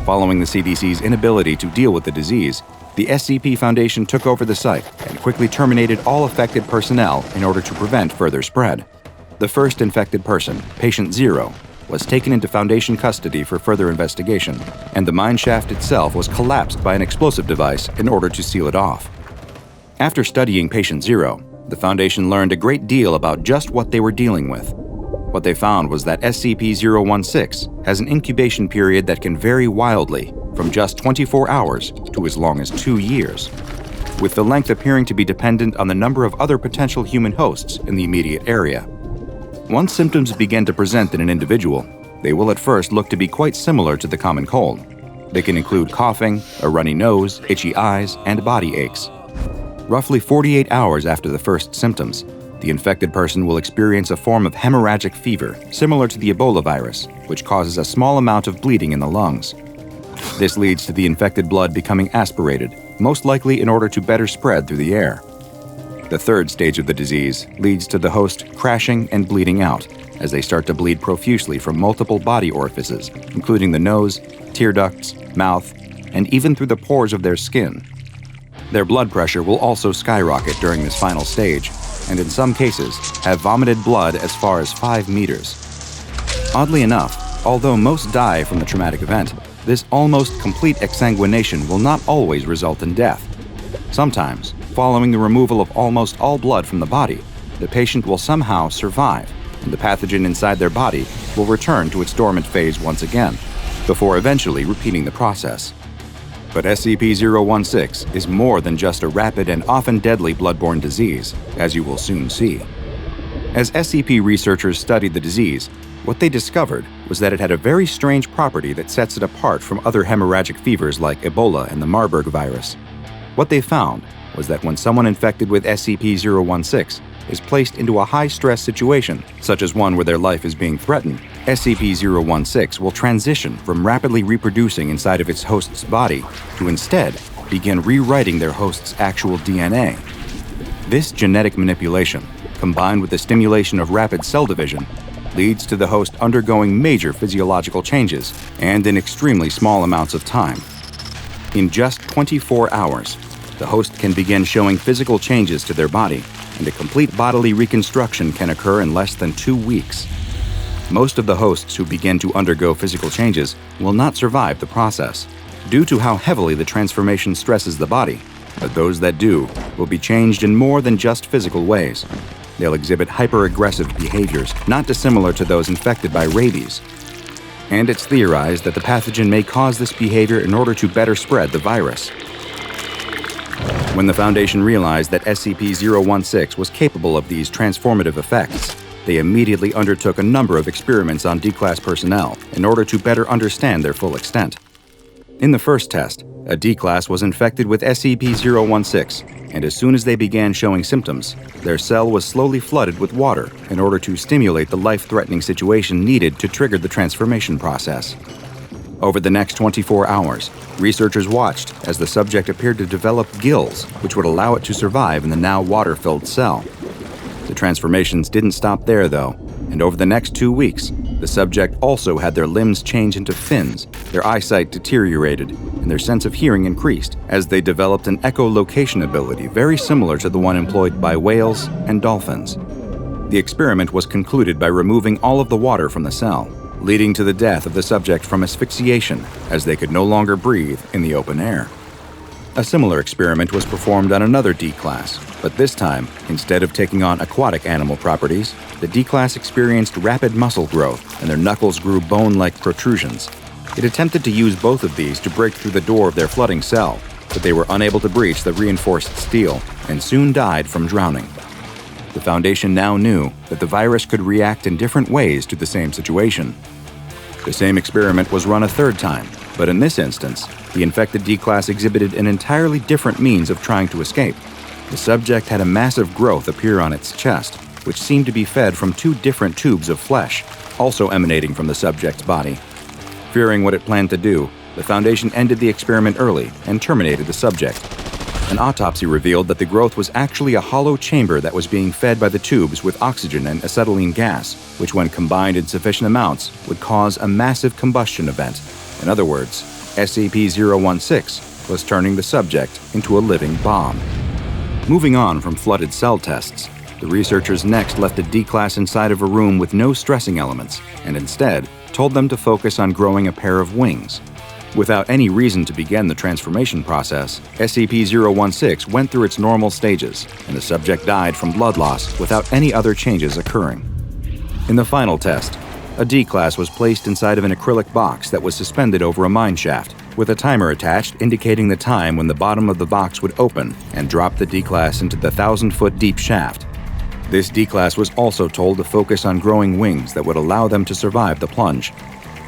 Following the CDC's inability to deal with the disease, the SCP Foundation took over the site and quickly terminated all affected personnel in order to prevent further spread. The first infected person, Patient 0, was taken into Foundation custody for further investigation, and the mine shaft itself was collapsed by an explosive device in order to seal it off. After studying Patient 0, the Foundation learned a great deal about just what they were dealing with. What they found was that SCP-016 has an incubation period that can vary wildly from just 24 hours to as long as 2 years, with the length appearing to be dependent on the number of other potential human hosts in the immediate area. Once symptoms begin to present in an individual, they will at first look to be quite similar to the common cold. They can include coughing, a runny nose, itchy eyes, and body aches. Roughly 48 hours after the first symptoms, the infected person will experience a form of hemorrhagic fever similar to the Ebola virus, which causes a small amount of bleeding in the lungs. This leads to the infected blood becoming aspirated, most likely in order to better spread through the air. The third stage of the disease leads to the host crashing and bleeding out as they start to bleed profusely from multiple body orifices, including the nose, tear ducts, mouth, and even through the pores of their skin. Their blood pressure will also skyrocket during this final stage, and in some cases have vomited blood as far as 5 meters. Oddly enough, although most die from the traumatic event, this almost complete exsanguination will not always result in death. Sometimes, following the removal of almost all blood from the body, the patient will somehow survive, and the pathogen inside their body will return to its dormant phase once again, before eventually repeating the process. But SCP-016 is more than just a rapid and often deadly bloodborne disease, as you will soon see. As SCP researchers studied the disease, what they discovered was that it had a very strange property that sets it apart from other hemorrhagic fevers like Ebola and the Marburg virus. What they found was that when someone infected with SCP-016 is placed into a high-stress situation, such as one where their life is being threatened, SCP-016 will transition from rapidly reproducing inside of its host's body to instead begin rewriting their host's actual DNA. This genetic manipulation, combined with the stimulation of rapid cell division, leads to the host undergoing major physiological changes and in extremely small amounts of time. In just 24 hours, the host can begin showing physical changes to their body, and a complete bodily reconstruction can occur in less than 2 weeks. Most of the hosts who begin to undergo physical changes will not survive the process, due to how heavily the transformation stresses the body, but those that do will be changed in more than just physical ways. They'll exhibit hyper-aggressive behaviors, not dissimilar to those infected by rabies. And it's theorized that the pathogen may cause this behavior in order to better spread the virus. When the Foundation realized that SCP-016 was capable of these transformative effects, they immediately undertook a number of experiments on D-Class personnel in order to better understand their full extent. In the first test, a D-Class was infected with SCP-016, and as soon as they began showing symptoms, their cell was slowly flooded with water in order to stimulate the life-threatening situation needed to trigger the transformation process. Over the next 24 hours, researchers watched as the subject appeared to develop gills, which would allow it to survive in the now water-filled cell. The transformations didn't stop there, though, and over the next 2 weeks, the subject also had their limbs change into fins, their eyesight deteriorated, and their sense of hearing increased as they developed an echolocation ability very similar to the one employed by whales and dolphins. The experiment was concluded by removing all of the water from the cell, leading to the death of the subject from asphyxiation, as they could no longer breathe in the open air. A similar experiment was performed on another D-Class, but this time, instead of taking on aquatic animal properties, the D-Class experienced rapid muscle growth and their knuckles grew bone-like protrusions. It attempted to use both of these to break through the door of their flooding cell, but they were unable to breach the reinforced steel and soon died from drowning. The Foundation now knew that the virus could react in different ways to the same situation. The same experiment was run a third time, but in this instance, the infected D-Class exhibited an entirely different means of trying to escape. The subject had a massive growth appear on its chest, which seemed to be fed from 2 different tubes of flesh, also emanating from the subject's body. Fearing what it planned to do, the Foundation ended the experiment early and terminated the subject. An autopsy revealed that the growth was actually a hollow chamber that was being fed by the tubes with oxygen and acetylene gas, which when combined in sufficient amounts would cause a massive combustion event. In other words, SCP-016 was turning the subject into a living bomb. Moving on from flooded cell tests, the researchers next left a D-Class inside of a room with no stressing elements, and instead told them to focus on growing a pair of wings. Without any reason to begin the transformation process, SCP-016 went through its normal stages, and the subject died from blood loss without any other changes occurring. In the final test, a D-Class was placed inside of an acrylic box that was suspended over a mine shaft, with a timer attached indicating the time when the bottom of the box would open and drop the D-Class into the 1,000-foot deep shaft. This D-Class was also told to focus on growing wings that would allow them to survive the plunge.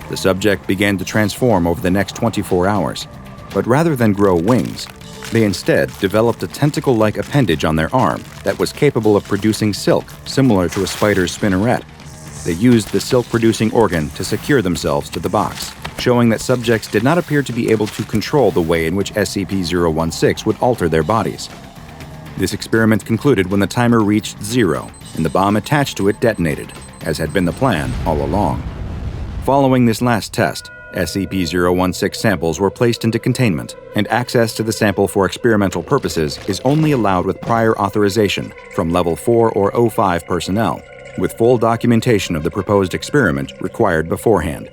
The subject began to transform over the next 24 hours, but rather than grow wings, they instead developed a tentacle-like appendage on their arm that was capable of producing silk, similar to a spider's spinneret. They used the silk-producing organ to secure themselves to the box, showing that subjects did not appear to be able to control the way in which SCP-016 would alter their bodies. This experiment concluded when the timer reached 0 and the bomb attached to it detonated, as had been the plan all along. Following this last test, SCP-016 samples were placed into containment, and access to the sample for experimental purposes is only allowed with prior authorization from Level 4 or 05 personnel, with full documentation of the proposed experiment required beforehand.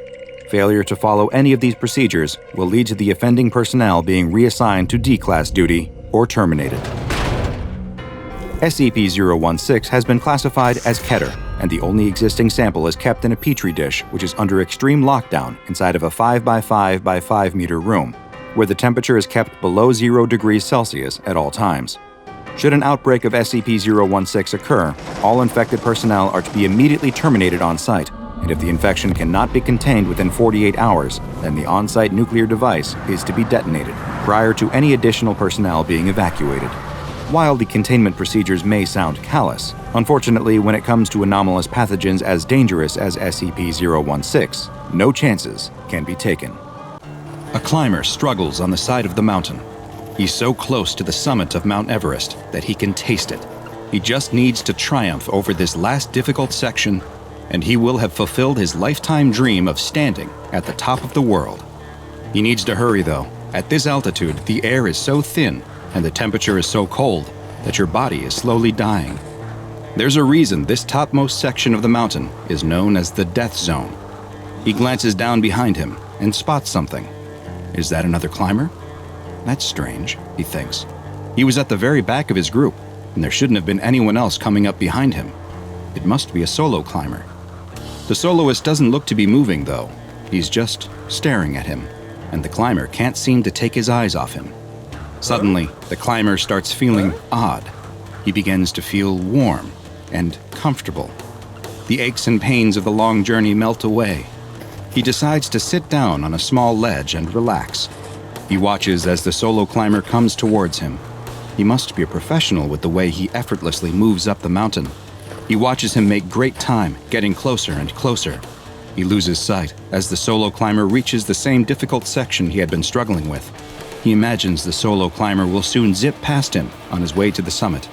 Failure to follow any of these procedures will lead to the offending personnel being reassigned to D-Class duty or terminated. SCP-016 has been classified as Keter, and the only existing sample is kept in a petri dish which is under extreme lockdown inside of a 5 by 5 by 5 meter room, where the temperature is kept below 0 degrees Celsius at all times. Should an outbreak of SCP-016 occur, all infected personnel are to be immediately terminated on site, and if the infection cannot be contained within 48 hours, then the on-site nuclear device is to be detonated prior to any additional personnel being evacuated. While the containment procedures may sound callous, unfortunately, when it comes to anomalous pathogens as dangerous as SCP-016, no chances can be taken. A climber struggles on the side of the mountain. He's so close to the summit of Mount Everest that he can taste it. He just needs to triumph over this last difficult section, and he will have fulfilled his lifetime dream of standing at the top of the world. He needs to hurry, though. At this altitude, the air is so thin and the temperature is so cold that your body is slowly dying. There's a reason this topmost section of the mountain is known as the death zone. He glances down behind him and spots something. Is that another climber? That's strange, he thinks. He was at the very back of his group, and there shouldn't have been anyone else coming up behind him. It must be a solo climber. The soloist doesn't look to be moving, though. He's just staring at him, and the climber can't seem to take his eyes off him. Suddenly, the climber starts feeling odd. He begins to feel warm and comfortable. The aches and pains of the long journey melt away. He decides to sit down on a small ledge and relax. He watches as the solo climber comes towards him. He must be a professional with the way he effortlessly moves up the mountain. He watches him make great time, getting closer and closer. He loses sight as the solo climber reaches the same difficult section he had been struggling with. He imagines the solo climber will soon zip past him on his way to the summit.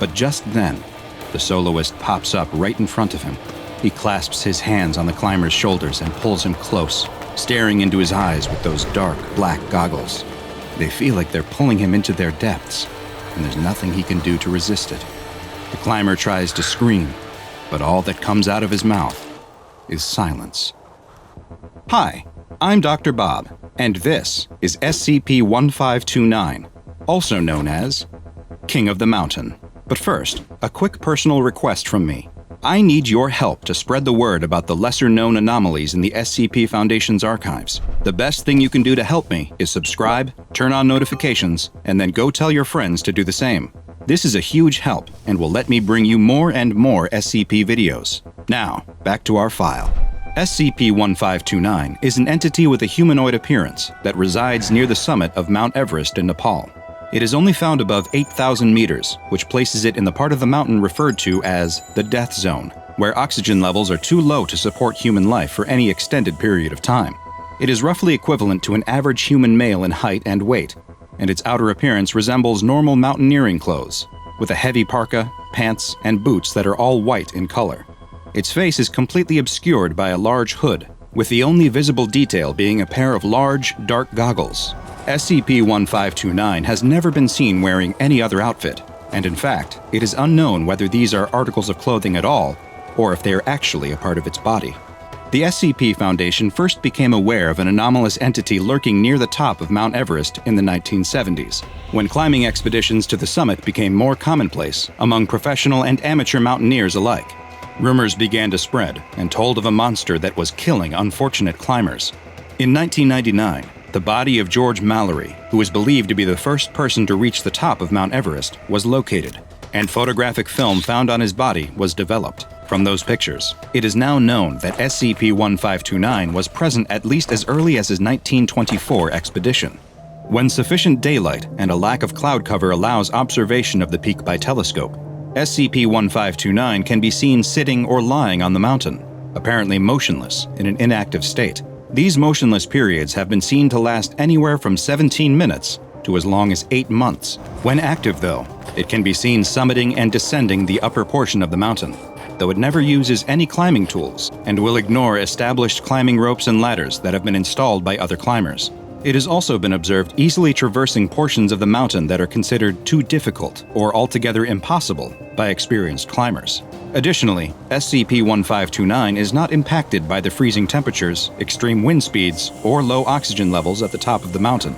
But just then, the soloist pops up right in front of him. He clasps his hands on the climber's shoulders and pulls him close, staring into his eyes with those dark, black goggles. They feel like they're pulling him into their depths, and there's nothing he can do to resist it. The climber tries to scream, but all that comes out of his mouth is silence. Hi, I'm Dr. Bob, and this is SCP-1529, also known as King of the Mountain. But first, a quick personal request from me. I need your help to spread the word about the lesser-known anomalies in the SCP Foundation's archives. The best thing you can do to help me is subscribe, turn on notifications, and then go tell your friends to do the same. This is a huge help and will let me bring you more and more SCP videos. Now, back to our file. SCP-1529 is an entity with a humanoid appearance that resides near the summit of Mount Everest in Nepal. It is only found above 8,000 meters, which places it in the part of the mountain referred to as the death zone, where oxygen levels are too low to support human life for any extended period of time. It is roughly equivalent to an average human male in height and weight, and its outer appearance resembles normal mountaineering clothes, with a heavy parka, pants, and boots that are all white in color. Its face is completely obscured by a large hood, with the only visible detail being a pair of large, dark goggles. SCP-1529 has never been seen wearing any other outfit, and in fact, it is unknown whether these are articles of clothing at all, or if they are actually a part of its body. The SCP Foundation first became aware of an anomalous entity lurking near the top of Mount Everest in the 1970s, when climbing expeditions to the summit became more commonplace among professional and amateur mountaineers alike. Rumors began to spread and told of a monster that was killing unfortunate climbers. In 1999, the body of George Mallory, who is believed to be the first person to reach the top of Mount Everest, was located, and photographic film found on his body was developed. From those pictures, it is now known that SCP-1529 was present at least as early as his 1924 expedition. When sufficient daylight and a lack of cloud cover allows observation of the peak by telescope, SCP-1529 can be seen sitting or lying on the mountain, apparently motionless in an inactive state. These motionless periods have been seen to last anywhere from 17 minutes to as long as 8 months. When active, though, it can be seen summiting and descending the upper portion of the mountain, though it never uses any climbing tools and will ignore established climbing ropes and ladders that have been installed by other climbers. It has also been observed easily traversing portions of the mountain that are considered too difficult or altogether impossible by experienced climbers. Additionally, SCP-1529 is not impacted by the freezing temperatures, extreme wind speeds, or low oxygen levels at the top of the mountain,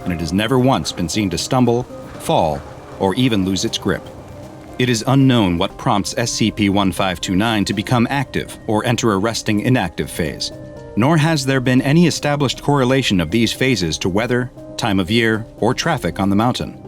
and it has never once been seen to stumble, fall, or even lose its grip. It is unknown what prompts SCP-1529 to become active or enter a resting inactive phase, nor has there been any established correlation of these phases to weather, time of year, or traffic on the mountain.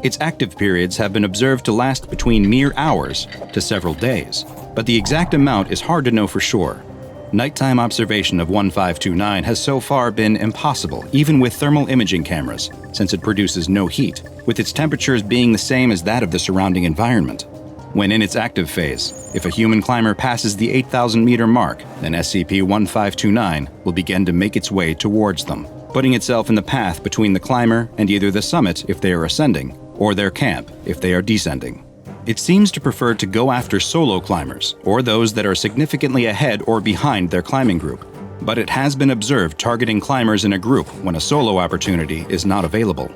Its active periods have been observed to last between mere hours to several days, but the exact amount is hard to know for sure. Nighttime observation of 1529 has so far been impossible, even with thermal imaging cameras, since it produces no heat, with its temperatures being the same as that of the surrounding environment. When in its active phase, if a human climber passes the 8,000-meter mark, then SCP-1529 will begin to make its way towards them. putting itself in the path between the climber and either the summit if they are ascending, or their camp if they are descending. It seems to prefer to go after solo climbers, or those that are significantly ahead or behind their climbing group, but it has been observed targeting climbers in a group when a solo opportunity is not available.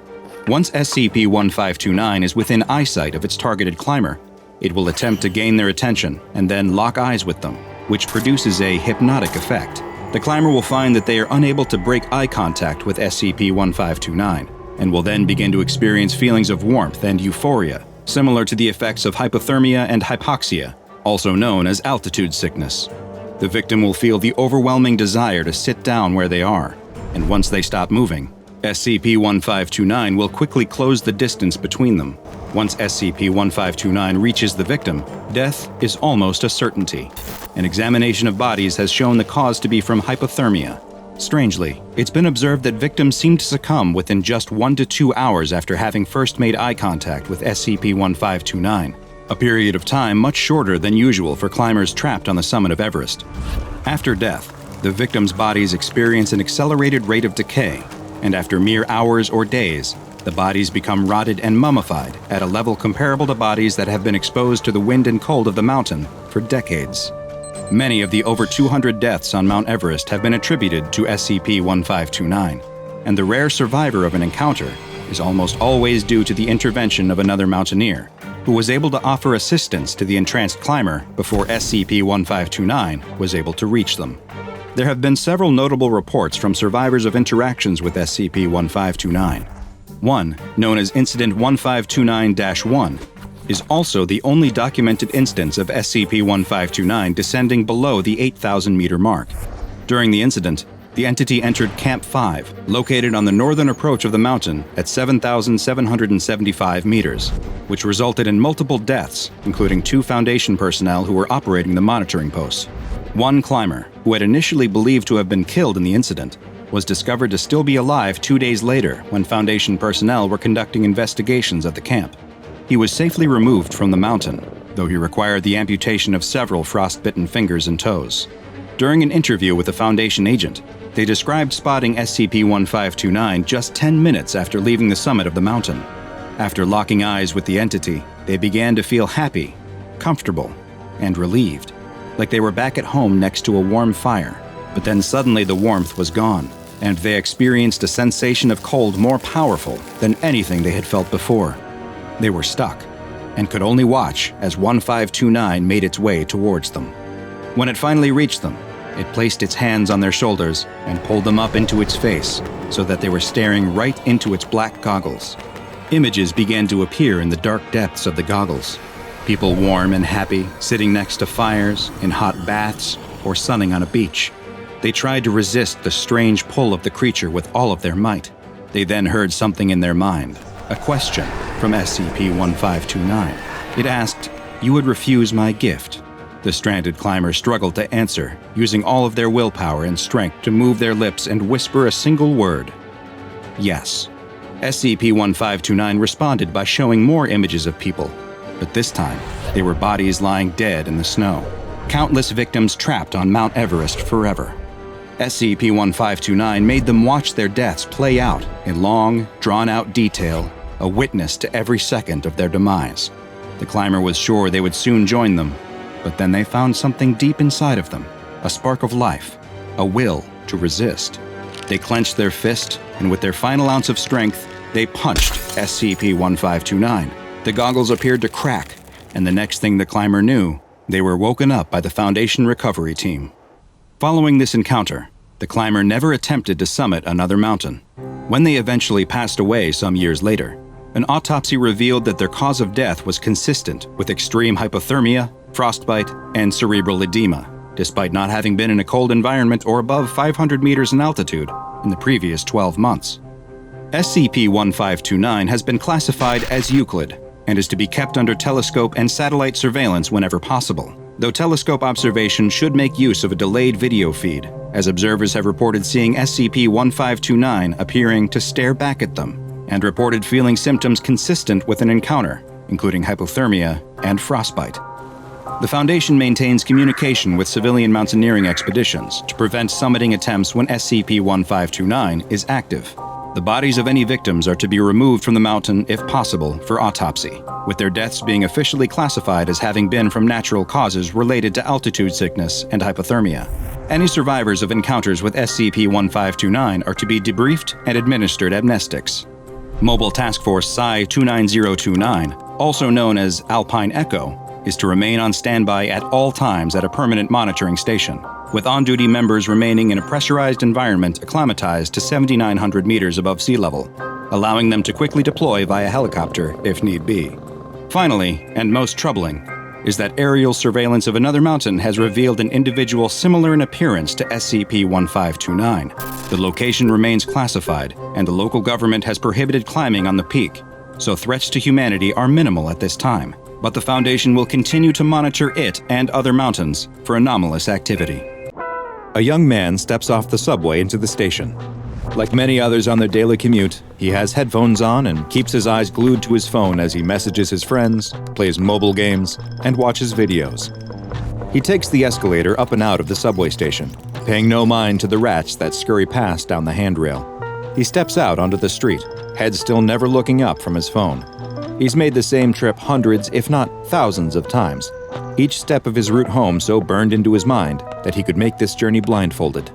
Once SCP-1529 is within eyesight of its targeted climber, it will attempt to gain their attention and then lock eyes with them, which produces a hypnotic effect. The climber will find that they are unable to break eye contact with SCP-1529, and will then begin to experience feelings of warmth and euphoria, similar to the effects of hypothermia and hypoxia, also known as altitude sickness. The victim will feel the overwhelming desire to sit down where they are, and once they stop moving, SCP-1529 will quickly close the distance between them. Once SCP-1529 reaches the victim, death is almost a certainty. An examination of bodies has shown the cause to be from hypothermia. Strangely, it's been observed that victims seem to succumb within just 1 to 2 hours after having first made eye contact with SCP-1529, a period of time much shorter than usual for climbers trapped on the summit of Everest. After death, the victims' bodies experience an accelerated rate of decay, and after mere hours or days, the bodies become rotted and mummified at a level comparable to bodies that have been exposed to the wind and cold of the mountain for decades. Many of the over 200 deaths on Mount Everest have been attributed to SCP-1529, and the rare survivor of an encounter is almost always due to the intervention of another mountaineer, who was able to offer assistance to the entranced climber before SCP-1529 was able to reach them. There have been several notable reports from survivors of interactions with SCP-1529. One, known as Incident 1529-1, is also the only documented instance of SCP-1529 descending below the 8,000-meter mark. During the incident, the entity entered Camp 5, located on the northern approach of the mountain at 7,775 meters, which resulted in multiple deaths, including 2 Foundation personnel who were operating the monitoring posts. One climber, who had initially believed to have been killed in the incident, was discovered to still be alive 2 days later when Foundation personnel were conducting investigations at the camp. He was safely removed from the mountain, though he required the amputation of several frostbitten fingers and toes. During an interview with a Foundation agent, they described spotting SCP-1529 just 10 minutes after leaving the summit of the mountain. After locking eyes with the entity, they began to feel happy, comfortable, and relieved, like they were back at home next to a warm fire. But then suddenly the warmth was gone, and they experienced a sensation of cold more powerful than anything they had felt before. They were stuck, and could only watch as 1529 made its way towards them. When it finally reached them, it placed its hands on their shoulders and pulled them up into its face so that they were staring right into its black goggles. Images began to appear in the dark depths of the goggles. People warm and happy, sitting next to fires, in hot baths, or sunning on a beach. They tried to resist the strange pull of the creature with all of their might. They then heard something in their mind, a question from SCP-1529. It asked, "You would refuse my gift?" The stranded climber struggled to answer, using all of their willpower and strength to move their lips and whisper a single word. Yes. SCP-1529 responded by showing more images of people, but this time, they were bodies lying dead in the snow. Countless victims trapped on Mount Everest forever. SCP-1529 made them watch their deaths play out in long, drawn-out detail, a witness to every second of their demise. The climber was sure they would soon join them, but then they found something deep inside of them, a spark of life, a will to resist. They clenched their fist, and with their final ounce of strength, they punched SCP-1529. The goggles appeared to crack, and the next thing the climber knew, they were woken up by the Foundation recovery team. Following this encounter, the climber never attempted to summit another mountain. When they eventually passed away some years later, an autopsy revealed that their cause of death was consistent with extreme hypothermia, frostbite, and cerebral edema, despite not having been in a cold environment or above 500 meters in altitude in the previous 12 months. SCP-1529 has been classified as Euclid and is to be kept under telescope and satellite surveillance whenever possible, though telescope observation should make use of a delayed video feed, as observers have reported seeing SCP-1529 appearing to stare back at them, and reported feeling symptoms consistent with an encounter, including hypothermia and frostbite. The Foundation maintains communication with civilian mountaineering expeditions to prevent summiting attempts when SCP-1529 is active. The bodies of any victims are to be removed from the mountain if possible for autopsy, with their deaths being officially classified as having been from natural causes related to altitude sickness and hypothermia. Any survivors of encounters with SCP-1529 are to be debriefed and administered amnestics. Mobile Task Force Psi-29029, also known as Alpine Echo, is to remain on standby at all times at a permanent monitoring station, with on-duty members remaining in a pressurized environment acclimatized to 7,900 meters above sea level, allowing them to quickly deploy via helicopter if need be. Finally, and most troubling, is that aerial surveillance of another mountain has revealed an individual similar in appearance to SCP-1529. The location remains classified, and the local government has prohibited climbing on the peak, so threats to humanity are minimal at this time. But the Foundation will continue to monitor it and other mountains for anomalous activity. A young man steps off the subway into the station. Like many others on their daily commute, he has headphones on and keeps his eyes glued to his phone as he messages his friends, plays mobile games, and watches videos. He takes the escalator up and out of the subway station, paying no mind to the rats that scurry past down the handrail. He steps out onto the street, head still never looking up from his phone. He's made the same trip hundreds, if not thousands of times, each step of his route home so burned into his mind that he could make this journey blindfolded.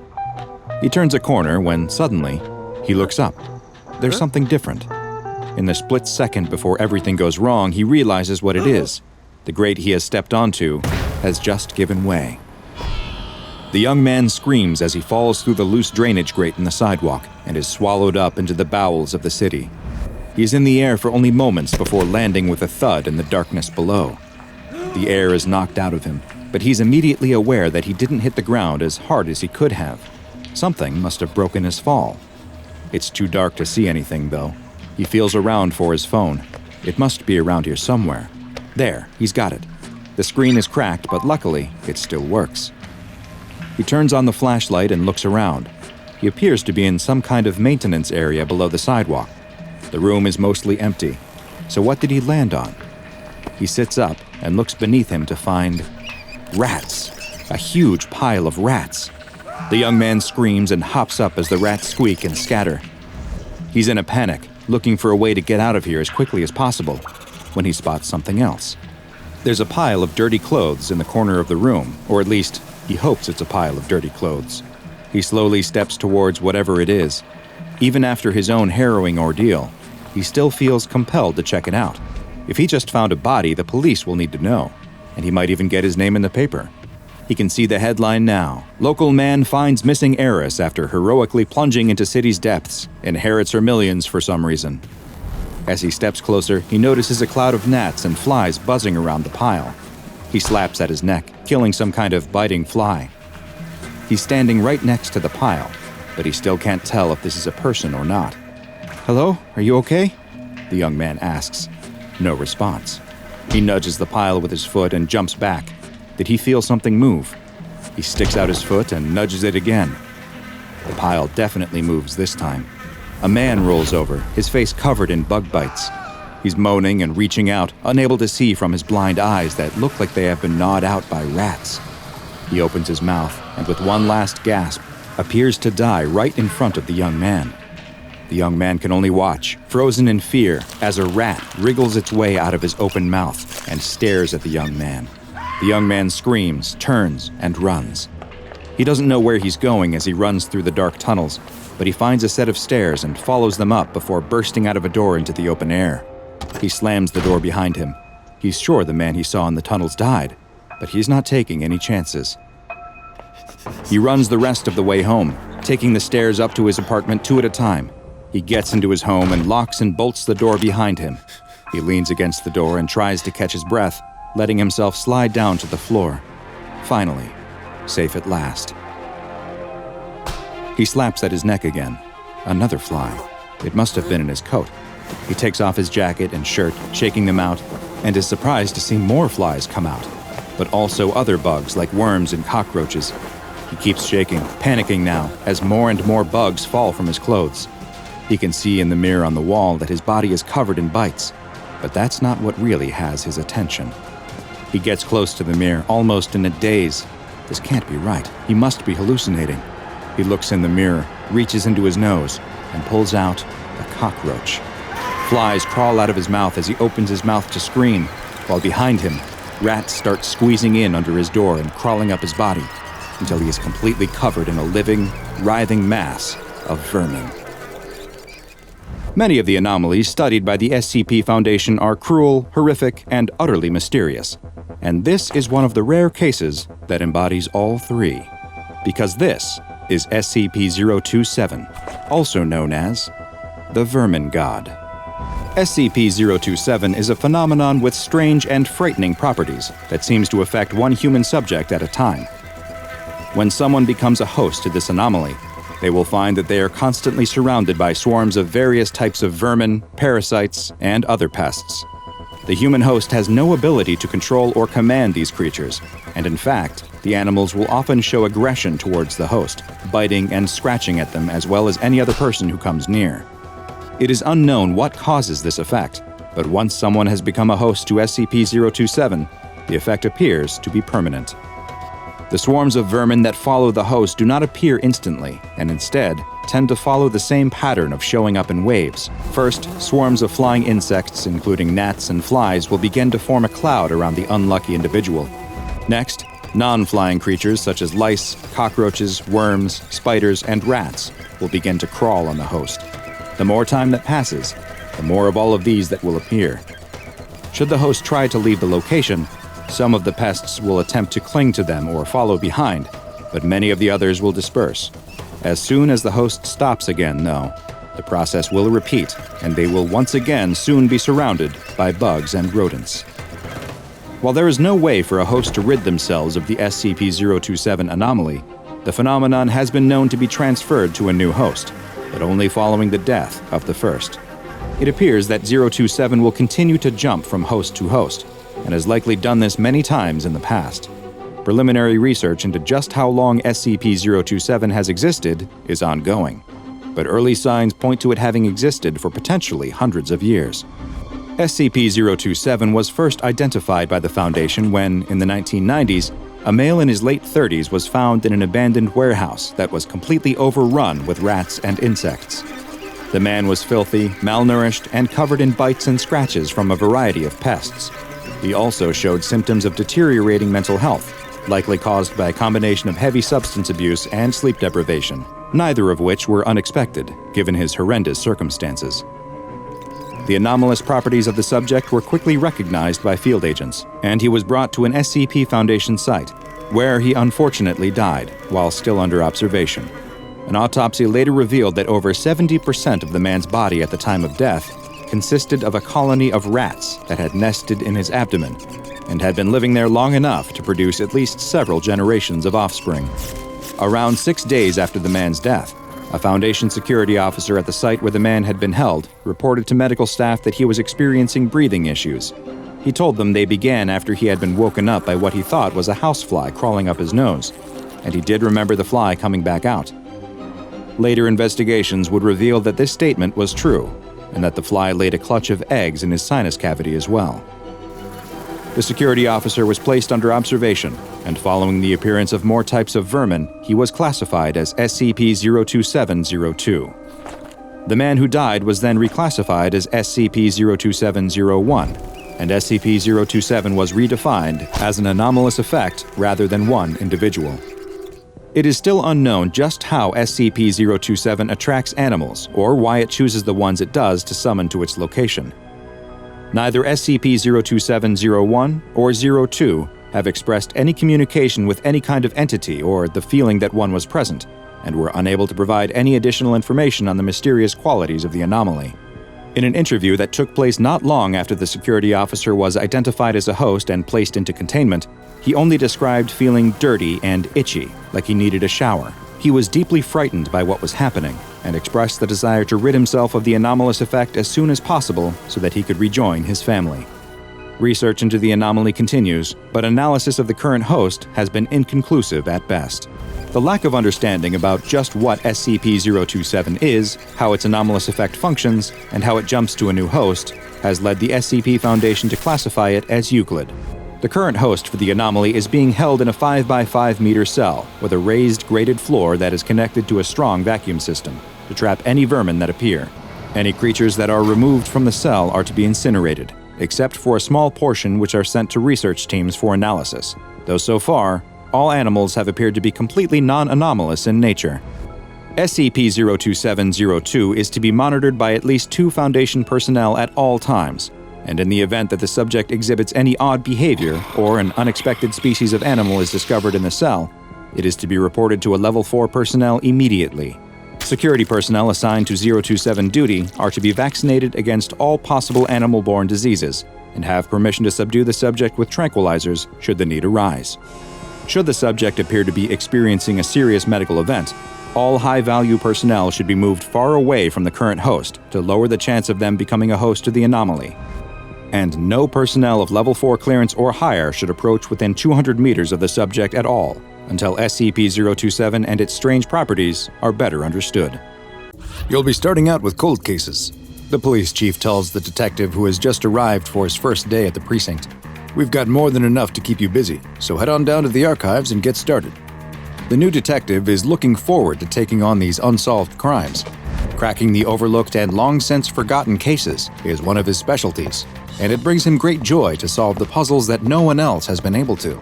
He turns a corner when, suddenly, he looks up. There's something different. In the split second before everything goes wrong, he realizes what it is. The grate he has stepped onto has just given way. The young man screams as he falls through the loose drainage grate in the sidewalk and is swallowed up into the bowels of the city. He is in the air for only moments before landing with a thud in the darkness below. The air is knocked out of him, but he's immediately aware that he didn't hit the ground as hard as he could have. Something must have broken his fall. It's too dark to see anything, though. He feels around for his phone. It must be around here somewhere. There, he's got it. The screen is cracked, but luckily, it still works. He turns on the flashlight and looks around. He appears to be in some kind of maintenance area below the sidewalk. The room is mostly empty. So what did he land on? He sits up and looks beneath him to find rats. A huge pile of rats. The young man screams and hops up as the rats squeak and scatter. He's in a panic, looking for a way to get out of here as quickly as possible, when he spots something else. There's a pile of dirty clothes in the corner of the room, or at least, he hopes it's a pile of dirty clothes. He slowly steps towards whatever it is. Even after his own harrowing ordeal, he still feels compelled to check it out. If he just found a body, the police will need to know, and he might even get his name in the paper. He can see the headline now. Local man finds missing heiress after heroically plunging into city's depths, inherits her millions for some reason. As he steps closer, he notices a cloud of gnats and flies buzzing around the pile. He slaps at his neck, killing some kind of biting fly. He's standing right next to the pile, but he still can't tell if this is a person or not. "Hello? Are you okay?" the young man asks. No response. He nudges the pile with his foot and jumps back. Did he feel something move? He sticks out his foot and nudges it again. The pile definitely moves this time. A man rolls over, his face covered in bug bites. He's moaning and reaching out, unable to see from his blind eyes that look like they have been gnawed out by rats. He opens his mouth and with one last gasp, appears to die right in front of the young man. The young man can only watch, frozen in fear, as a rat wriggles its way out of his open mouth and stares at the young man. The young man screams, turns, and runs. He doesn't know where he's going as he runs through the dark tunnels, but he finds a set of stairs and follows them up before bursting out of a door into the open air. He slams the door behind him. He's sure the man he saw in the tunnels died, but he's not taking any chances. He runs the rest of the way home, taking the stairs up to his apartment two at a time. He gets into his home and locks and bolts the door behind him. He leans against the door and tries to catch his breath, letting himself slide down to the floor. Finally, safe at last. He slaps at his neck again. Another fly. It must have been in his coat. He takes off his jacket and shirt, shaking them out, and is surprised to see more flies come out, but also other bugs like worms and cockroaches. He keeps shaking, panicking now, as more and more bugs fall from his clothes. He can see in the mirror on the wall that his body is covered in bites, but that's not what really has his attention. He gets close to the mirror, almost in a daze. This can't be right. He must be hallucinating. He looks in the mirror, reaches into his nose, and pulls out a cockroach. Flies crawl out of his mouth as he opens his mouth to scream, while behind him, rats start squeezing in under his door and crawling up his body until he is completely covered in a living, writhing mass of vermin. Many of the anomalies studied by the SCP Foundation are cruel, horrific, and utterly mysterious. And this is one of the rare cases that embodies all three. Because this is SCP-027, also known as the Vermin God. SCP-027 is a phenomenon with strange and frightening properties that seems to affect one human subject at a time. When someone becomes a host to this anomaly, they will find that they are constantly surrounded by swarms of various types of vermin, parasites, and other pests. The human host has no ability to control or command these creatures, and in fact, the animals will often show aggression towards the host, biting and scratching at them as well as any other person who comes near. It is unknown what causes this effect, but once someone has become a host to SCP-027, the effect appears to be permanent. The swarms of vermin that follow the host do not appear instantly, and instead tend to follow the same pattern of showing up in waves. First, swarms of flying insects, including gnats and flies, will begin to form a cloud around the unlucky individual. Next, non-flying creatures such as lice, cockroaches, worms, spiders, and rats will begin to crawl on the host. The more time that passes, the more of all of these that will appear. Should the host try to leave the location, some of the pests will attempt to cling to them or follow behind, but many of the others will disperse. As soon as the host stops again, though, the process will repeat, and they will once again soon be surrounded by bugs and rodents. While there is no way for a host to rid themselves of the SCP-027 anomaly, the phenomenon has been known to be transferred to a new host, but only following the death of the first. It appears that 027 will continue to jump from host to host, and has likely done this many times in the past. Preliminary research into just how long SCP-027 has existed is ongoing, but early signs point to it having existed for potentially hundreds of years. SCP-027 was first identified by the Foundation when, in the 1990s, a male in his late 30s was found in an abandoned warehouse that was completely overrun with rats and insects. The man was filthy, malnourished, and covered in bites and scratches from a variety of pests. He also showed symptoms of deteriorating mental health, likely caused by a combination of heavy substance abuse and sleep deprivation, neither of which were unexpected, given his horrendous circumstances. The anomalous properties of the subject were quickly recognized by field agents, and he was brought to an SCP Foundation site, where he unfortunately died while still under observation. An autopsy later revealed that over 70% of the man's body at the time of death consisted of a colony of rats that had nested in his abdomen and had been living there long enough to produce at least several generations of offspring. Around 6 days after the man's death, a Foundation security officer at the site where the man had been held reported to medical staff that he was experiencing breathing issues. He told them they began after he had been woken up by what he thought was a housefly crawling up his nose, and he did remember the fly coming back out. Later investigations would reveal that this statement was true, and that the fly laid a clutch of eggs in his sinus cavity as well. The security officer was placed under observation, and following the appearance of more types of vermin, he was classified as SCP-02702. The man who died was then reclassified as SCP-02701, and SCP-027 was redefined as an anomalous effect rather than one individual. It is still unknown just how SCP-027 attracts animals, or why it chooses the ones it does to summon to its location. Neither SCP-02701 or 02 have expressed any communication with any kind of entity or the feeling that one was present, and were unable to provide any additional information on the mysterious qualities of the anomaly. In an interview that took place not long after the security officer was identified as a host and placed into containment, he only described feeling dirty and itchy, like he needed a shower. He was deeply frightened by what was happening, and expressed the desire to rid himself of the anomalous effect as soon as possible so that he could rejoin his family. Research into the anomaly continues, but analysis of the current host has been inconclusive at best. The lack of understanding about just what SCP-027 is, how its anomalous effect functions, and how it jumps to a new host has led the SCP Foundation to classify it as Euclid. The current host for the anomaly is being held in a 5x5 meter cell with a raised grated floor that is connected to a strong vacuum system to trap any vermin that appear. Any creatures that are removed from the cell are to be incinerated, except for a small portion which are sent to research teams for analysis, though so far, all animals have appeared to be completely non-anomalous in nature. SCP-02702 is to be monitored by at least 2 Foundation personnel at all times, and in the event that the subject exhibits any odd behavior or an unexpected species of animal is discovered in the cell, it is to be reported to a Level 4 personnel immediately. Security personnel assigned to 027 duty are to be vaccinated against all possible animal-borne diseases and have permission to subdue the subject with tranquilizers should the need arise. Should the subject appear to be experiencing a serious medical event, all high-value personnel should be moved far away from the current host to lower the chance of them becoming a host to the anomaly. And no personnel of Level 4 clearance or higher should approach within 200 meters of the subject at all, until SCP-027 and its strange properties are better understood. You'll be starting out with cold cases, the police chief tells the detective who has just arrived for his first day at the precinct. We've got more than enough to keep you busy, so head on down to the archives and get started. The new detective is looking forward to taking on these unsolved crimes. Cracking the overlooked and long-since forgotten cases is one of his specialties, and it brings him great joy to solve the puzzles that no one else has been able to.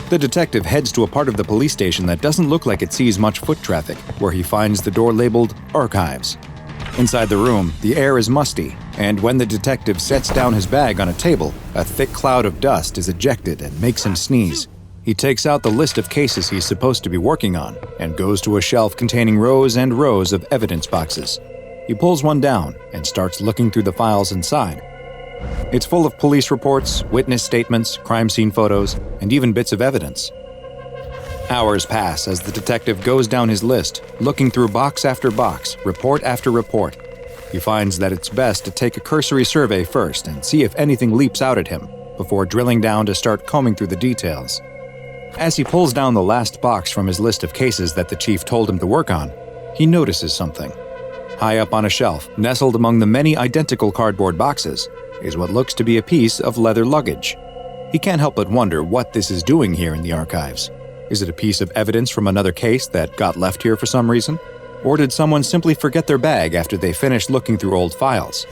The detective heads to a part of the police station that doesn't look like it sees much foot traffic, where he finds the door labeled Archives. Inside the room, the air is musty, and when the detective sets down his bag on a table, a thick cloud of dust is ejected and makes him sneeze. He takes out the list of cases he's supposed to be working on and goes to a shelf containing rows and rows of evidence boxes. He pulls one down and starts looking through the files inside. It's full of police reports, witness statements, crime scene photos, and even bits of evidence. Hours pass as the detective goes down his list, looking through box after box, report after report. He finds that it's best to take a cursory survey first and see if anything leaps out at him, before drilling down to start combing through the details. As he pulls down the last box from his list of cases that the chief told him to work on, he notices something. High up on a shelf, nestled among the many identical cardboard boxes, is what looks to be a piece of leather luggage. He can't help but wonder what this is doing here in the archives. Is it a piece of evidence from another case that got left here for some reason? Or did someone simply forget their bag after they finished looking through old files?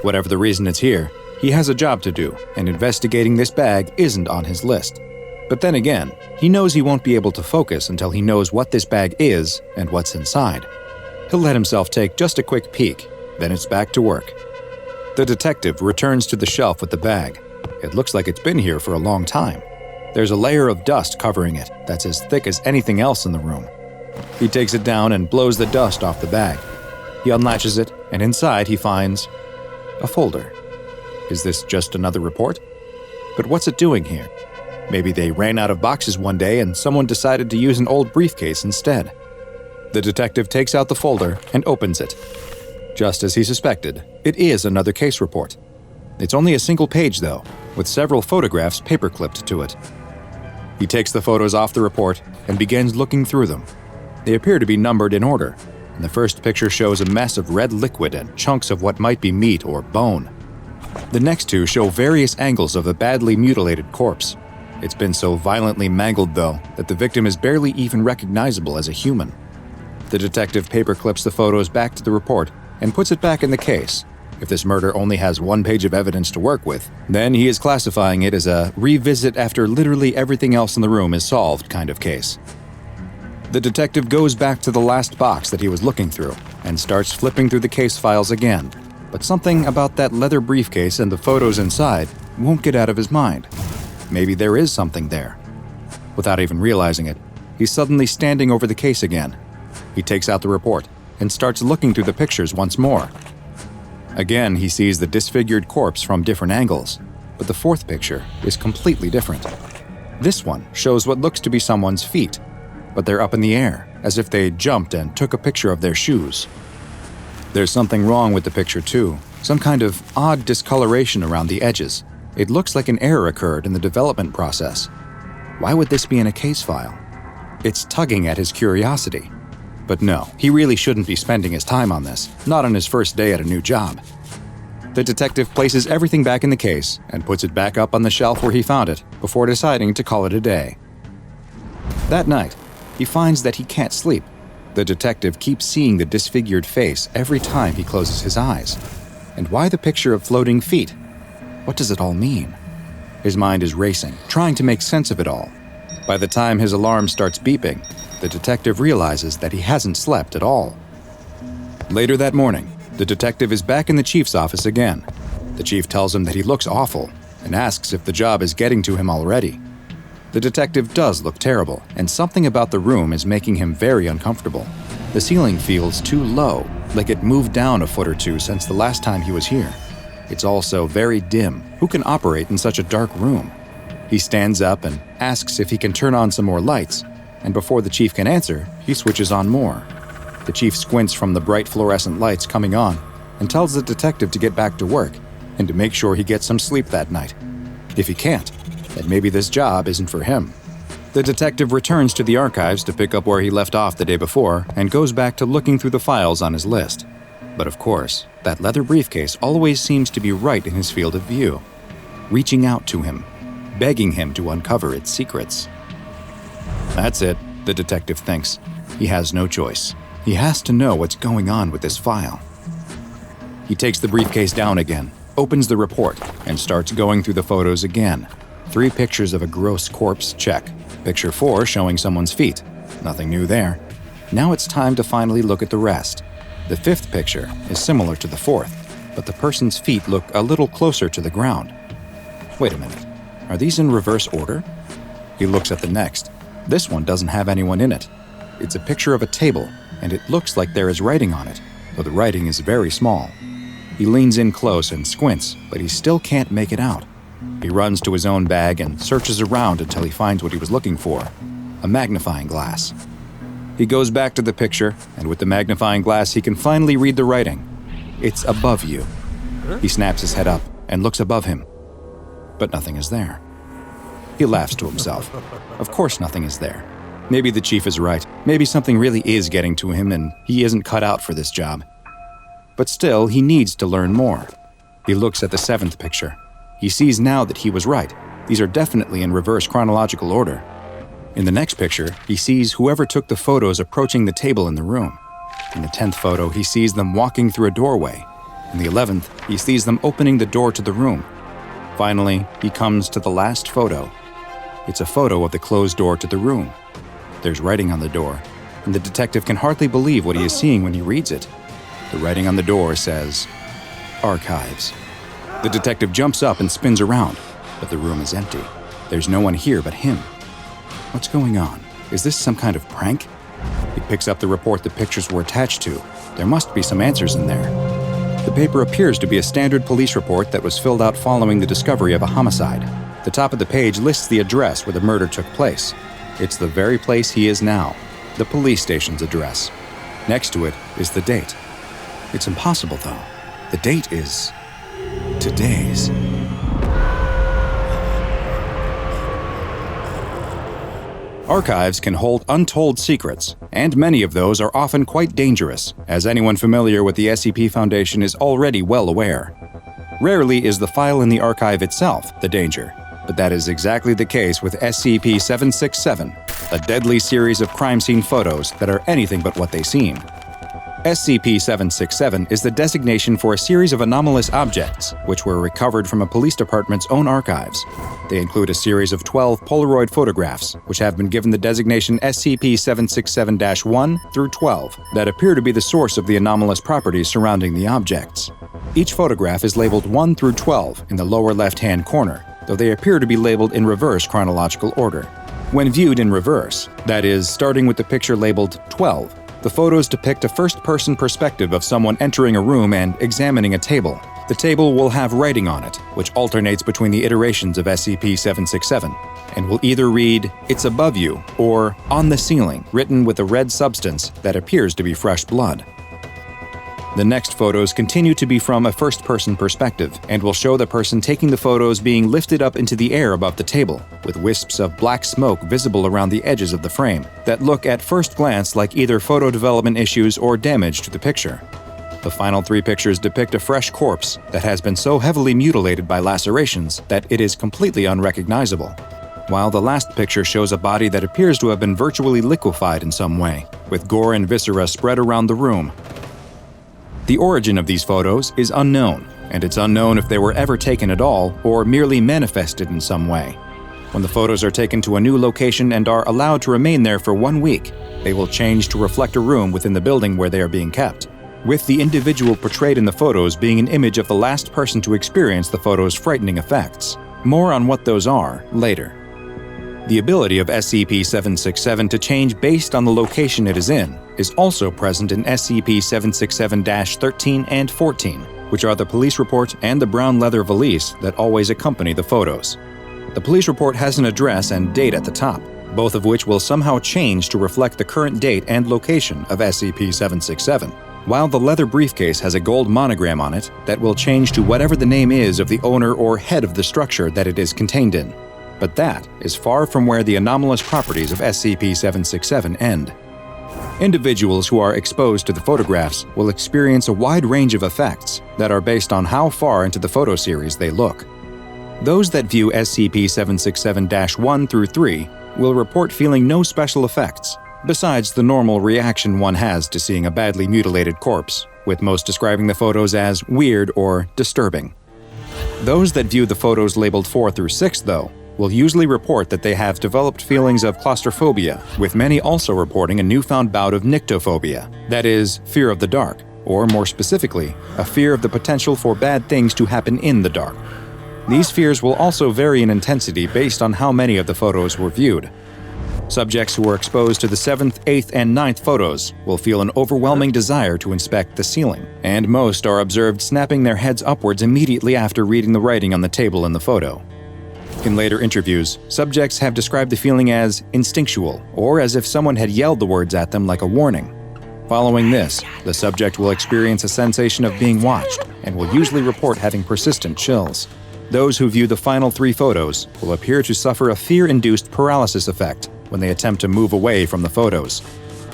Whatever the reason it's here, he has a job to do, and investigating this bag isn't on his list. But then again, he knows he won't be able to focus until he knows what this bag is and what's inside. He'll let himself take just a quick peek, then it's back to work. The detective returns to the shelf with the bag. It looks like it's been here for a long time. There's a layer of dust covering it that's as thick as anything else in the room. He takes it down and blows the dust off the bag. He unlatches it, and inside he finds a folder. Is this just another report? But what's it doing here? Maybe they ran out of boxes one day and someone decided to use an old briefcase instead. The detective takes out the folder and opens it. Just as he suspected, it is another case report. It's only a single page, though, with several photographs paper-clipped to it. He takes the photos off the report and begins looking through them. They appear to be numbered in order, and the first picture shows a mess of red liquid and chunks of what might be meat or bone. The next two show various angles of a badly mutilated corpse. It's been so violently mangled, though, that the victim is barely even recognizable as a human. The detective paper-clips the photos back to the report and puts it back in the case. If this murder only has one page of evidence to work with, then he is classifying it as a revisit after literally everything else in the room is solved kind of case. The detective goes back to the last box that he was looking through and starts flipping through the case files again, but something about that leather briefcase and the photos inside won't get out of his mind. Maybe there is something there. Without even realizing it, he's suddenly standing over the case again. He takes out the report and starts looking through the pictures once more. Again, he sees the disfigured corpse from different angles, but the fourth picture is completely different. This one shows what looks to be someone's feet, but they're up in the air, as if they jumped and took a picture of their shoes. There's something wrong with the picture too, some kind of odd discoloration around the edges. It looks like an error occurred in the development process. Why would this be in a case file? It's tugging at his curiosity. But no, he really shouldn't be spending his time on this, not on his first day at a new job. The detective places everything back in the case and puts it back up on the shelf where he found it before deciding to call it a day. That night, he finds that he can't sleep. The detective keeps seeing the disfigured face every time he closes his eyes. And why the picture of floating feet? What does it all mean? His mind is racing, trying to make sense of it all. By the time his alarm starts beeping, the detective realizes that he hasn't slept at all. Later that morning, the detective is back in the chief's office again. The chief tells him that he looks awful and asks if the job is getting to him already. The detective does look terrible, and something about the room is making him very uncomfortable. The ceiling feels too low, like it moved down a foot or two since the last time he was here. It's also very dim. Who can operate in such a dark room? He stands up and asks if he can turn on some more lights, and before the chief can answer, he switches on more. The chief squints from the bright fluorescent lights coming on and tells the detective to get back to work and to make sure he gets some sleep that night. If he can't, then maybe this job isn't for him. The detective returns to the archives to pick up where he left off the day before and goes back to looking through the files on his list. But of course, that leather briefcase always seems to be right in his field of view, reaching out to him, begging him to uncover its secrets. That's it, the detective thinks. He has no choice. He has to know what's going on with this file. He takes the briefcase down again, opens the report, and starts going through the photos again. 3 pictures of a gross corpse, check. Picture 4 showing someone's feet. Nothing new there. Now it's time to finally look at the rest. The 5th picture is similar to the 4th, but the person's feet look a little closer to the ground. Wait a minute. Are these in reverse order? He looks at the next. This one doesn't have anyone in it. It's a picture of a table, and it looks like there is writing on it, though the writing is very small. He leans in close and squints, but he still can't make it out. He runs to his own bag and searches around until he finds what he was looking for, a magnifying glass. He goes back to the picture, and with the magnifying glass he can finally read the writing. It's above you. He snaps his head up and looks above him, but nothing is there. He laughs to himself. Of course nothing is there. Maybe the chief is right. Maybe something really is getting to him and he isn't cut out for this job. But still, he needs to learn more. He looks at the 7th picture. He sees now that he was right. These are definitely in reverse chronological order. In the next picture, he sees whoever took the photos approaching the table in the room. In the 10th photo, he sees them walking through a doorway. In the 11th, he sees them opening the door to the room. Finally, he comes to the last photo. It's a photo of the closed door to the room. There's writing on the door, and the detective can hardly believe what he is seeing when he reads it. The writing on the door says, "Archives." The detective jumps up and spins around, but the room is empty. There's no one here but him. What's going on? Is this some kind of prank? He picks up the report the pictures were attached to. There must be some answers in there. The paper appears to be a standard police report that was filled out following the discovery of a homicide. The top of the page lists the address where the murder took place. It's the very place he is now, the police station's address. Next to it is the date. It's impossible, though. The date is today's. Archives can hold untold secrets, and many of those are often quite dangerous, as anyone familiar with the SCP Foundation is already well aware. Rarely is the file in the archive itself the danger, but that is exactly the case with SCP-767, a deadly series of crime scene photos that are anything but what they seem. SCP-767 is the designation for a series of anomalous objects, which were recovered from a police department's own archives. They include a series of 12 Polaroid photographs, which have been given the designation SCP-767-1 through 12, that appear to be the source of the anomalous properties surrounding the objects. Each photograph is labeled 1 through 12 in the lower left-hand corner, though they appear to be labeled in reverse chronological order. When viewed in reverse, that is, starting with the picture labeled 12, the photos depict a first-person perspective of someone entering a room and examining a table. The table will have writing on it, which alternates between the iterations of SCP-767, and will either read, "It's above you," or "On the ceiling," written with a red substance that appears to be fresh blood. The next photos continue to be from a first-person perspective, and will show the person taking the photos being lifted up into the air above the table, with wisps of black smoke visible around the edges of the frame, that look at first glance like either photo development issues or damage to the picture. The final 3 pictures depict a fresh corpse that has been so heavily mutilated by lacerations that it is completely unrecognizable, while the last picture shows a body that appears to have been virtually liquefied in some way, with gore and viscera spread around the room. The origin of these photos is unknown, and it's unknown if they were ever taken at all or merely manifested in some way. When the photos are taken to a new location and are allowed to remain there for 1 week, they will change to reflect a room within the building where they are being kept, with the individual portrayed in the photos being an image of the last person to experience the photo's frightening effects. More on what those are later. The ability of SCP-767 to change based on the location it is in is also present in SCP-767-13 and 14, which are the police report and the brown leather valise that always accompany the photos. The police report has an address and date at the top, both of which will somehow change to reflect the current date and location of SCP-767, while the leather briefcase has a gold monogram on it that will change to whatever the name is of the owner or head of the structure that it is contained in. But that is far from where the anomalous properties of SCP-767 end. Individuals who are exposed to the photographs will experience a wide range of effects that are based on how far into the photo series they look. Those that view SCP-767-1 through 3 will report feeling no special effects, besides the normal reaction one has to seeing a badly mutilated corpse, with most describing the photos as weird or disturbing. Those that view the photos labeled 4 through 6, though, will usually report that they have developed feelings of claustrophobia, with many also reporting a newfound bout of nyctophobia, that is, fear of the dark, or more specifically, a fear of the potential for bad things to happen in the dark. These fears will also vary in intensity based on how many of the photos were viewed. Subjects who are exposed to the 7th, 8th, and 9th photos will feel an overwhelming desire to inspect the ceiling, and most are observed snapping their heads upwards immediately after reading the writing on the table in the photo. In later interviews, subjects have described the feeling as instinctual, or as if someone had yelled the words at them like a warning. Following this, the subject will experience a sensation of being watched, and will usually report having persistent chills. Those who view the final 3 photos will appear to suffer a fear-induced paralysis effect when they attempt to move away from the photos.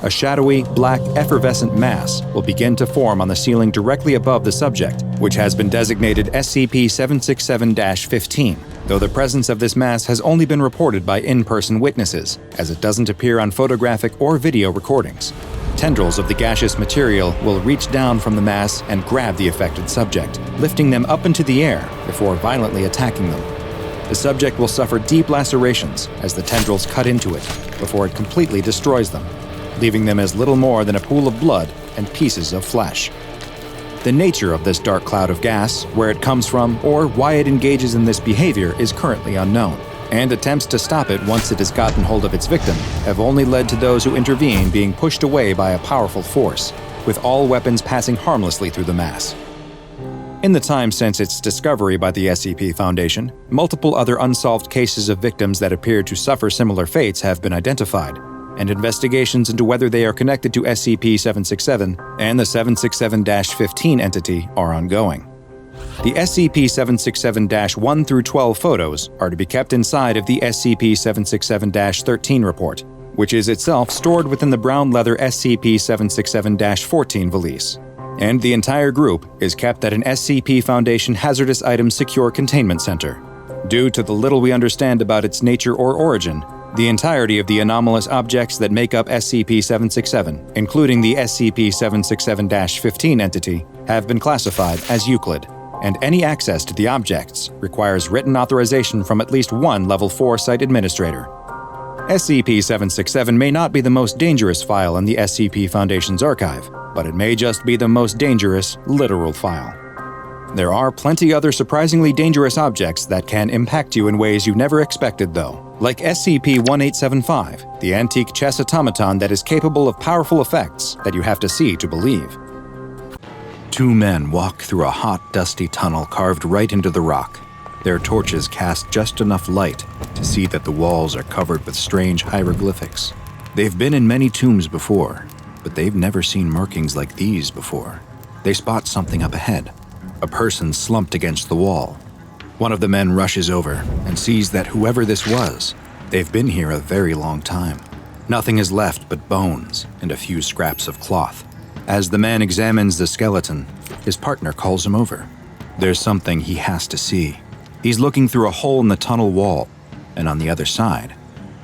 A shadowy, black, effervescent mass will begin to form on the ceiling directly above the subject, which has been designated SCP-767-15, though the presence of this mass has only been reported by in-person witnesses, as it doesn't appear on photographic or video recordings. Tendrils of the gaseous material will reach down from the mass and grab the affected subject, lifting them up into the air before violently attacking them. The subject will suffer deep lacerations as the tendrils cut into it before it completely destroys them, leaving them as little more than a pool of blood and pieces of flesh. The nature of this dark cloud of gas, where it comes from, or why it engages in this behavior is currently unknown, and attempts to stop it once it has gotten hold of its victim have only led to those who intervene being pushed away by a powerful force, with all weapons passing harmlessly through the mass. In the time since its discovery by the SCP Foundation, multiple other unsolved cases of victims that appeared to suffer similar fates have been identified, and investigations into whether they are connected to SCP-767 and the 767-15 entity are ongoing. The SCP-767-1 through 12 photos are to be kept inside of the SCP-767-13 report, which is itself stored within the brown leather SCP-767-14 valise. And the entire group is kept at an SCP Foundation Hazardous Items Secure Containment Center. Due to the little we understand about its nature or origin, the entirety of the anomalous objects that make up SCP-767, including the SCP-767-15 entity, have been classified as Euclid, and any access to the objects requires written authorization from at least one Level 4 site administrator. SCP-767 may not be the most dangerous file in the SCP Foundation's archive, but it may just be the most dangerous literal file. There are plenty other surprisingly dangerous objects that can impact you in ways you never expected, though, like SCP-1875, the antique chess automaton that is capable of powerful effects that you have to see to believe. 2 men walk through a hot, dusty tunnel carved right into the rock. Their torches cast just enough light to see that the walls are covered with strange hieroglyphics. They've been in many tombs before, but they've never seen markings like these before. They spot something up ahead, a person slumped against the wall. One of the men rushes over and sees that whoever this was, they've been here a very long time. Nothing is left but bones and a few scraps of cloth. As the man examines the skeleton, his partner calls him over. There's something he has to see. He's looking through a hole in the tunnel wall, and on the other side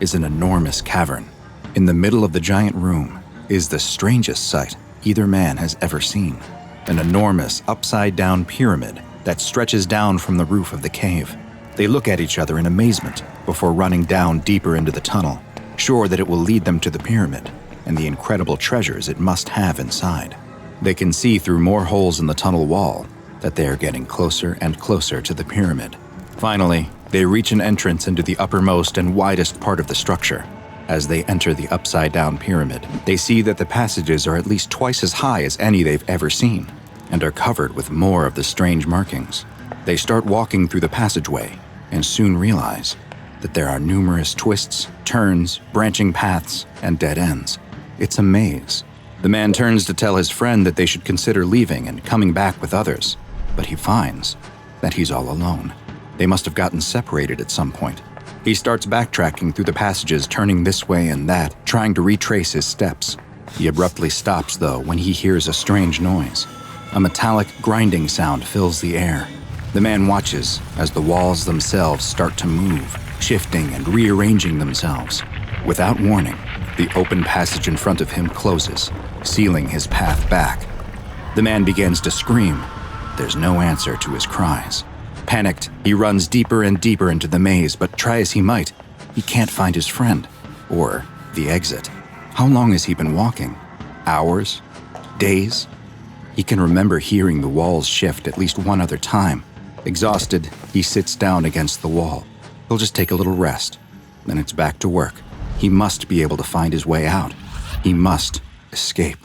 is an enormous cavern. In the middle of the giant room is the strangest sight either man has ever seen. An enormous upside-down pyramid that stretches down from the roof of the cave. They look at each other in amazement before running down deeper into the tunnel, sure that it will lead them to the pyramid and the incredible treasures it must have inside. They can see through more holes in the tunnel wall that they are getting closer and closer to the pyramid. Finally, they reach an entrance into the uppermost and widest part of the structure. As they enter the upside-down pyramid, they see that the passages are at least twice as high as any they've ever seen, and are covered with more of the strange markings. They start walking through the passageway, and soon realize that there are numerous twists, turns, branching paths, and dead ends. It's a maze. The man turns to tell his friend that they should consider leaving and coming back with others, but he finds that he's all alone. They must have gotten separated at some point. He starts backtracking through the passages, turning this way and that, trying to retrace his steps. He abruptly stops, though, when he hears a strange noise. A metallic grinding sound fills the air. The man watches as the walls themselves start to move, shifting and rearranging themselves. Without warning, the open passage in front of him closes, sealing his path back. The man begins to scream. There's no answer to his cries. Panicked, he runs deeper and deeper into the maze, but try as he might, he can't find his friend, or the exit. How long has he been walking? Hours? Days? He can remember hearing the walls shift at least one other time. Exhausted, he sits down against the wall. He'll just take a little rest. Then it's back to work. He must be able to find his way out. He must escape.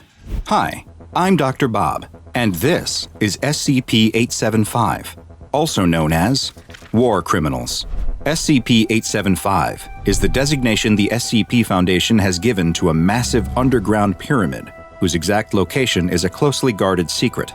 Hi, I'm Dr. Bob, and this is SCP-875, also known as War Criminals. SCP-875 is the designation the SCP Foundation has given to a massive underground pyramid whose exact location is a closely guarded secret.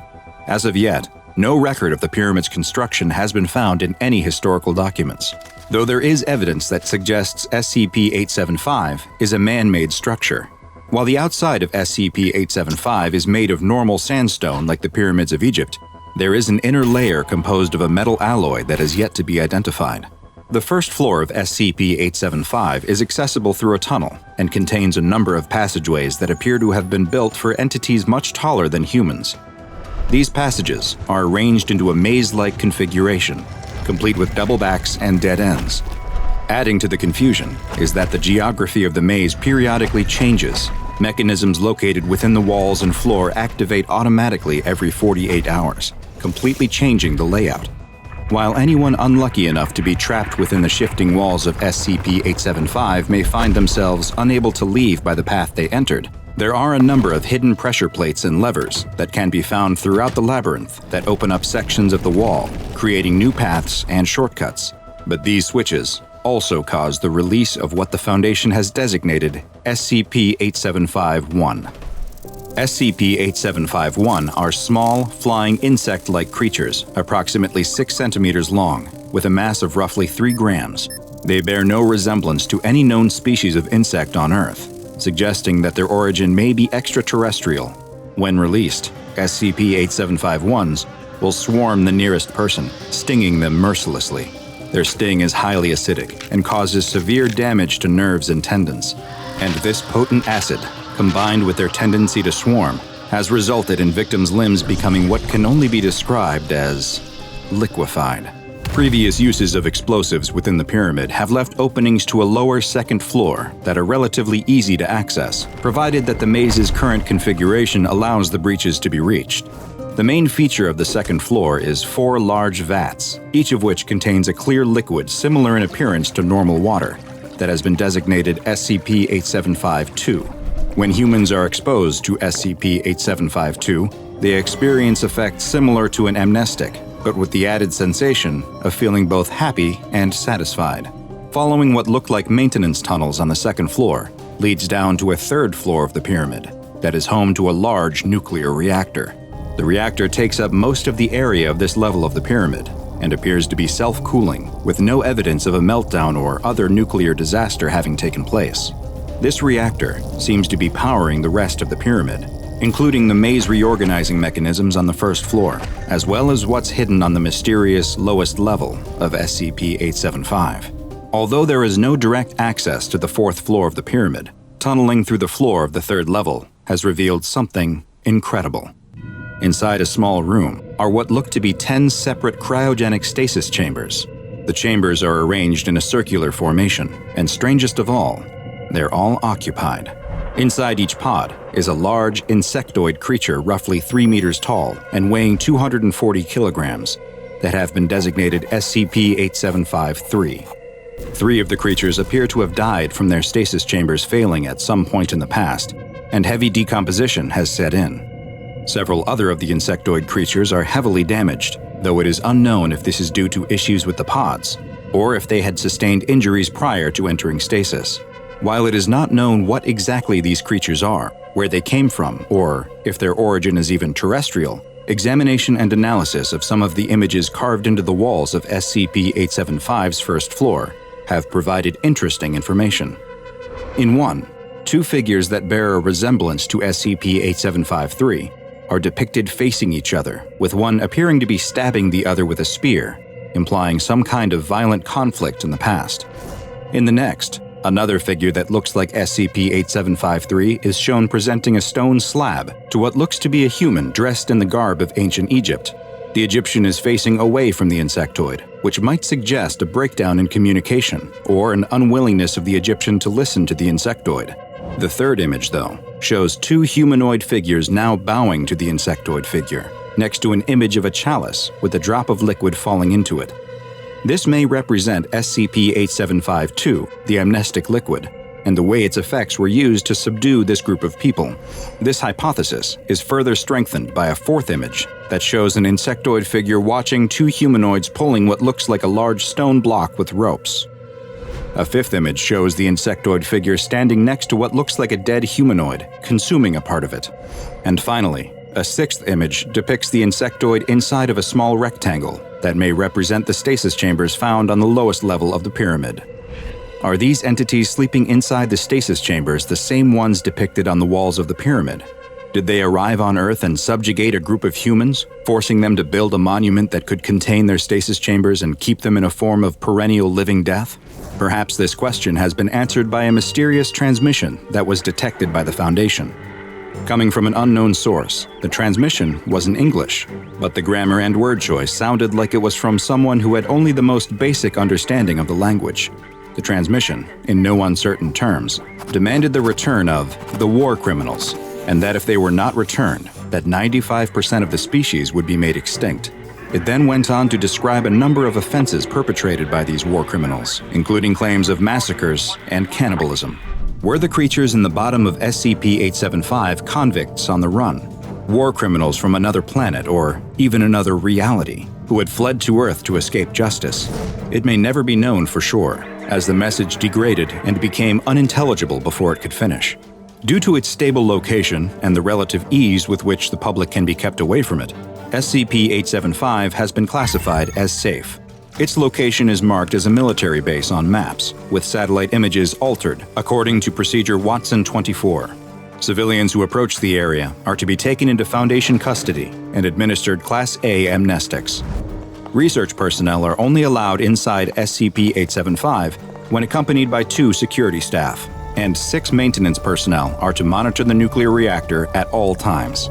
As of yet, no record of the pyramid's construction has been found in any historical documents, though there is evidence that suggests SCP-875 is a man-made structure. While the outside of SCP-875 is made of normal sandstone like the pyramids of Egypt, there is an inner layer composed of a metal alloy that is yet to be identified. The first floor of SCP-875 is accessible through a tunnel and contains a number of passageways that appear to have been built for entities much taller than humans. These passages are arranged into a maze-like configuration, complete with double backs and dead ends. Adding to the confusion is that the geography of the maze periodically changes. Mechanisms located within the walls and floor activate automatically every 48 hours, completely changing the layout. While anyone unlucky enough to be trapped within the shifting walls of SCP-875 may find themselves unable to leave by the path they entered, there are a number of hidden pressure plates and levers that can be found throughout the labyrinth that open up sections of the wall, creating new paths and shortcuts. But these switches also cause the release of what the Foundation has designated SCP-875-1. SCP-875-1 are small, flying insect-like creatures, approximately 6 centimeters long, with a mass of roughly 3 grams. They bear no resemblance to any known species of insect on Earth, suggesting that their origin may be extraterrestrial. When released, SCP-875-1s will swarm the nearest person, stinging them mercilessly. Their sting is highly acidic and causes severe damage to nerves and tendons. And this potent acid, combined with their tendency to swarm, has resulted in victims' limbs becoming what can only be described as liquefied. Previous uses of explosives within the pyramid have left openings to a lower second floor that are relatively easy to access, provided that the maze's current configuration allows the breaches to be reached. The main feature of the second floor is 4 large vats, each of which contains a clear liquid similar in appearance to normal water, that has been designated SCP-875-2. When humans are exposed to SCP-875-2, they experience effects similar to an amnestic, but with the added sensation of feeling both happy and satisfied. Following what look like maintenance tunnels on the second floor leads down to a third floor of the pyramid that is home to a large nuclear reactor. The reactor takes up most of the area of this level of the pyramid and appears to be self-cooling, with no evidence of a meltdown or other nuclear disaster having taken place. This reactor seems to be powering the rest of the pyramid, including the maze reorganizing mechanisms on the first floor, as well as what's hidden on the mysterious lowest level of SCP-875. Although there is no direct access to the fourth floor of the pyramid, tunneling through the floor of the third level has revealed something incredible. Inside a small room are what look to be 10 separate cryogenic stasis chambers. The chambers are arranged in a circular formation, and strangest of all, they're all occupied. Inside each pod is a large insectoid creature roughly 3 meters tall and weighing 240 kilograms that have been designated SCP-875-3. 3 of the creatures appear to have died from their stasis chambers failing at some point in the past, and heavy decomposition has set in. Several other of the insectoid creatures are heavily damaged, though it is unknown if this is due to issues with the pods, or if they had sustained injuries prior to entering stasis. While it is not known what exactly these creatures are, where they came from, or if their origin is even terrestrial, examination and analysis of some of the images carved into the walls of SCP-875's first floor have provided interesting information. In one, 2 figures that bear a resemblance to SCP-875-3 are depicted facing each other, with one appearing to be stabbing the other with a spear, implying some kind of violent conflict in the past. In the next, another figure that looks like SCP-875-3 is shown presenting a stone slab to what looks to be a human dressed in the garb of ancient Egypt. The Egyptian is facing away from the insectoid, which might suggest a breakdown in communication or an unwillingness of the Egyptian to listen to the insectoid. The third image, though, shows 2 humanoid figures now bowing to the insectoid figure, next to an image of a chalice with a drop of liquid falling into it. This may represent SCP-875-2, the amnestic liquid, and the way its effects were used to subdue this group of people. This hypothesis is further strengthened by a 4th image that shows an insectoid figure watching 2 humanoids pulling what looks like a large stone block with ropes. A 5th image shows the insectoid figure standing next to what looks like a dead humanoid, consuming a part of it. And finally, a 6th image depicts the insectoid inside of a small rectangle that may represent the stasis chambers found on the lowest level of the pyramid. Are these entities sleeping inside the stasis chambers the same ones depicted on the walls of the pyramid? Did they arrive on Earth and subjugate a group of humans, forcing them to build a monument that could contain their stasis chambers and keep them in a form of perennial living death? Perhaps this question has been answered by a mysterious transmission that was detected by the Foundation. Coming from an unknown source, the transmission was in English, but the grammar and word choice sounded like it was from someone who had only the most basic understanding of the language. The transmission, in no uncertain terms, demanded the return of the war criminals, and that if they were not returned, that 95% of the species would be made extinct. It then went on to describe a number of offenses perpetrated by these war criminals, including claims of massacres and cannibalism. Were the creatures in the bottom of SCP-875 convicts on the run, war criminals from another planet or even another reality, who had fled to Earth to escape justice? It may never be known for sure, as the message degraded and became unintelligible before it could finish. Due to its stable location and the relative ease with which the public can be kept away from it, SCP-875 has been classified as safe. Its location is marked as a military base on maps, with satellite images altered according to Procedure Watson 24. Civilians who approach the area are to be taken into Foundation custody and administered Class A amnestics. Research personnel are only allowed inside SCP-875 when accompanied by 2 security staff, and 6 maintenance personnel are to monitor the nuclear reactor at all times.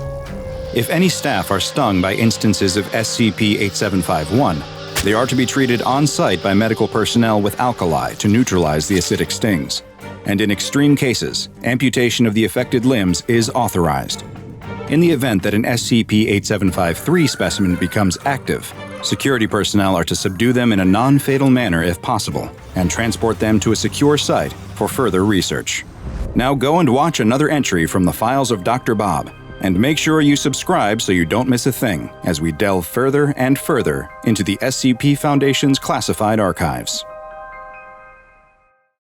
If any staff are stung by instances of SCP-8751, they are to be treated on-site by medical personnel with alkali to neutralize the acidic stings. And in extreme cases, amputation of the affected limbs is authorized. In the event that an SCP-8753 specimen becomes active, security personnel are to subdue them in a non-fatal manner if possible, and transport them to a secure site for further research. Now go and watch another entry from the files of DrBob, and make sure you subscribe so you don't miss a thing as we delve further and further into the SCP Foundation's classified archives.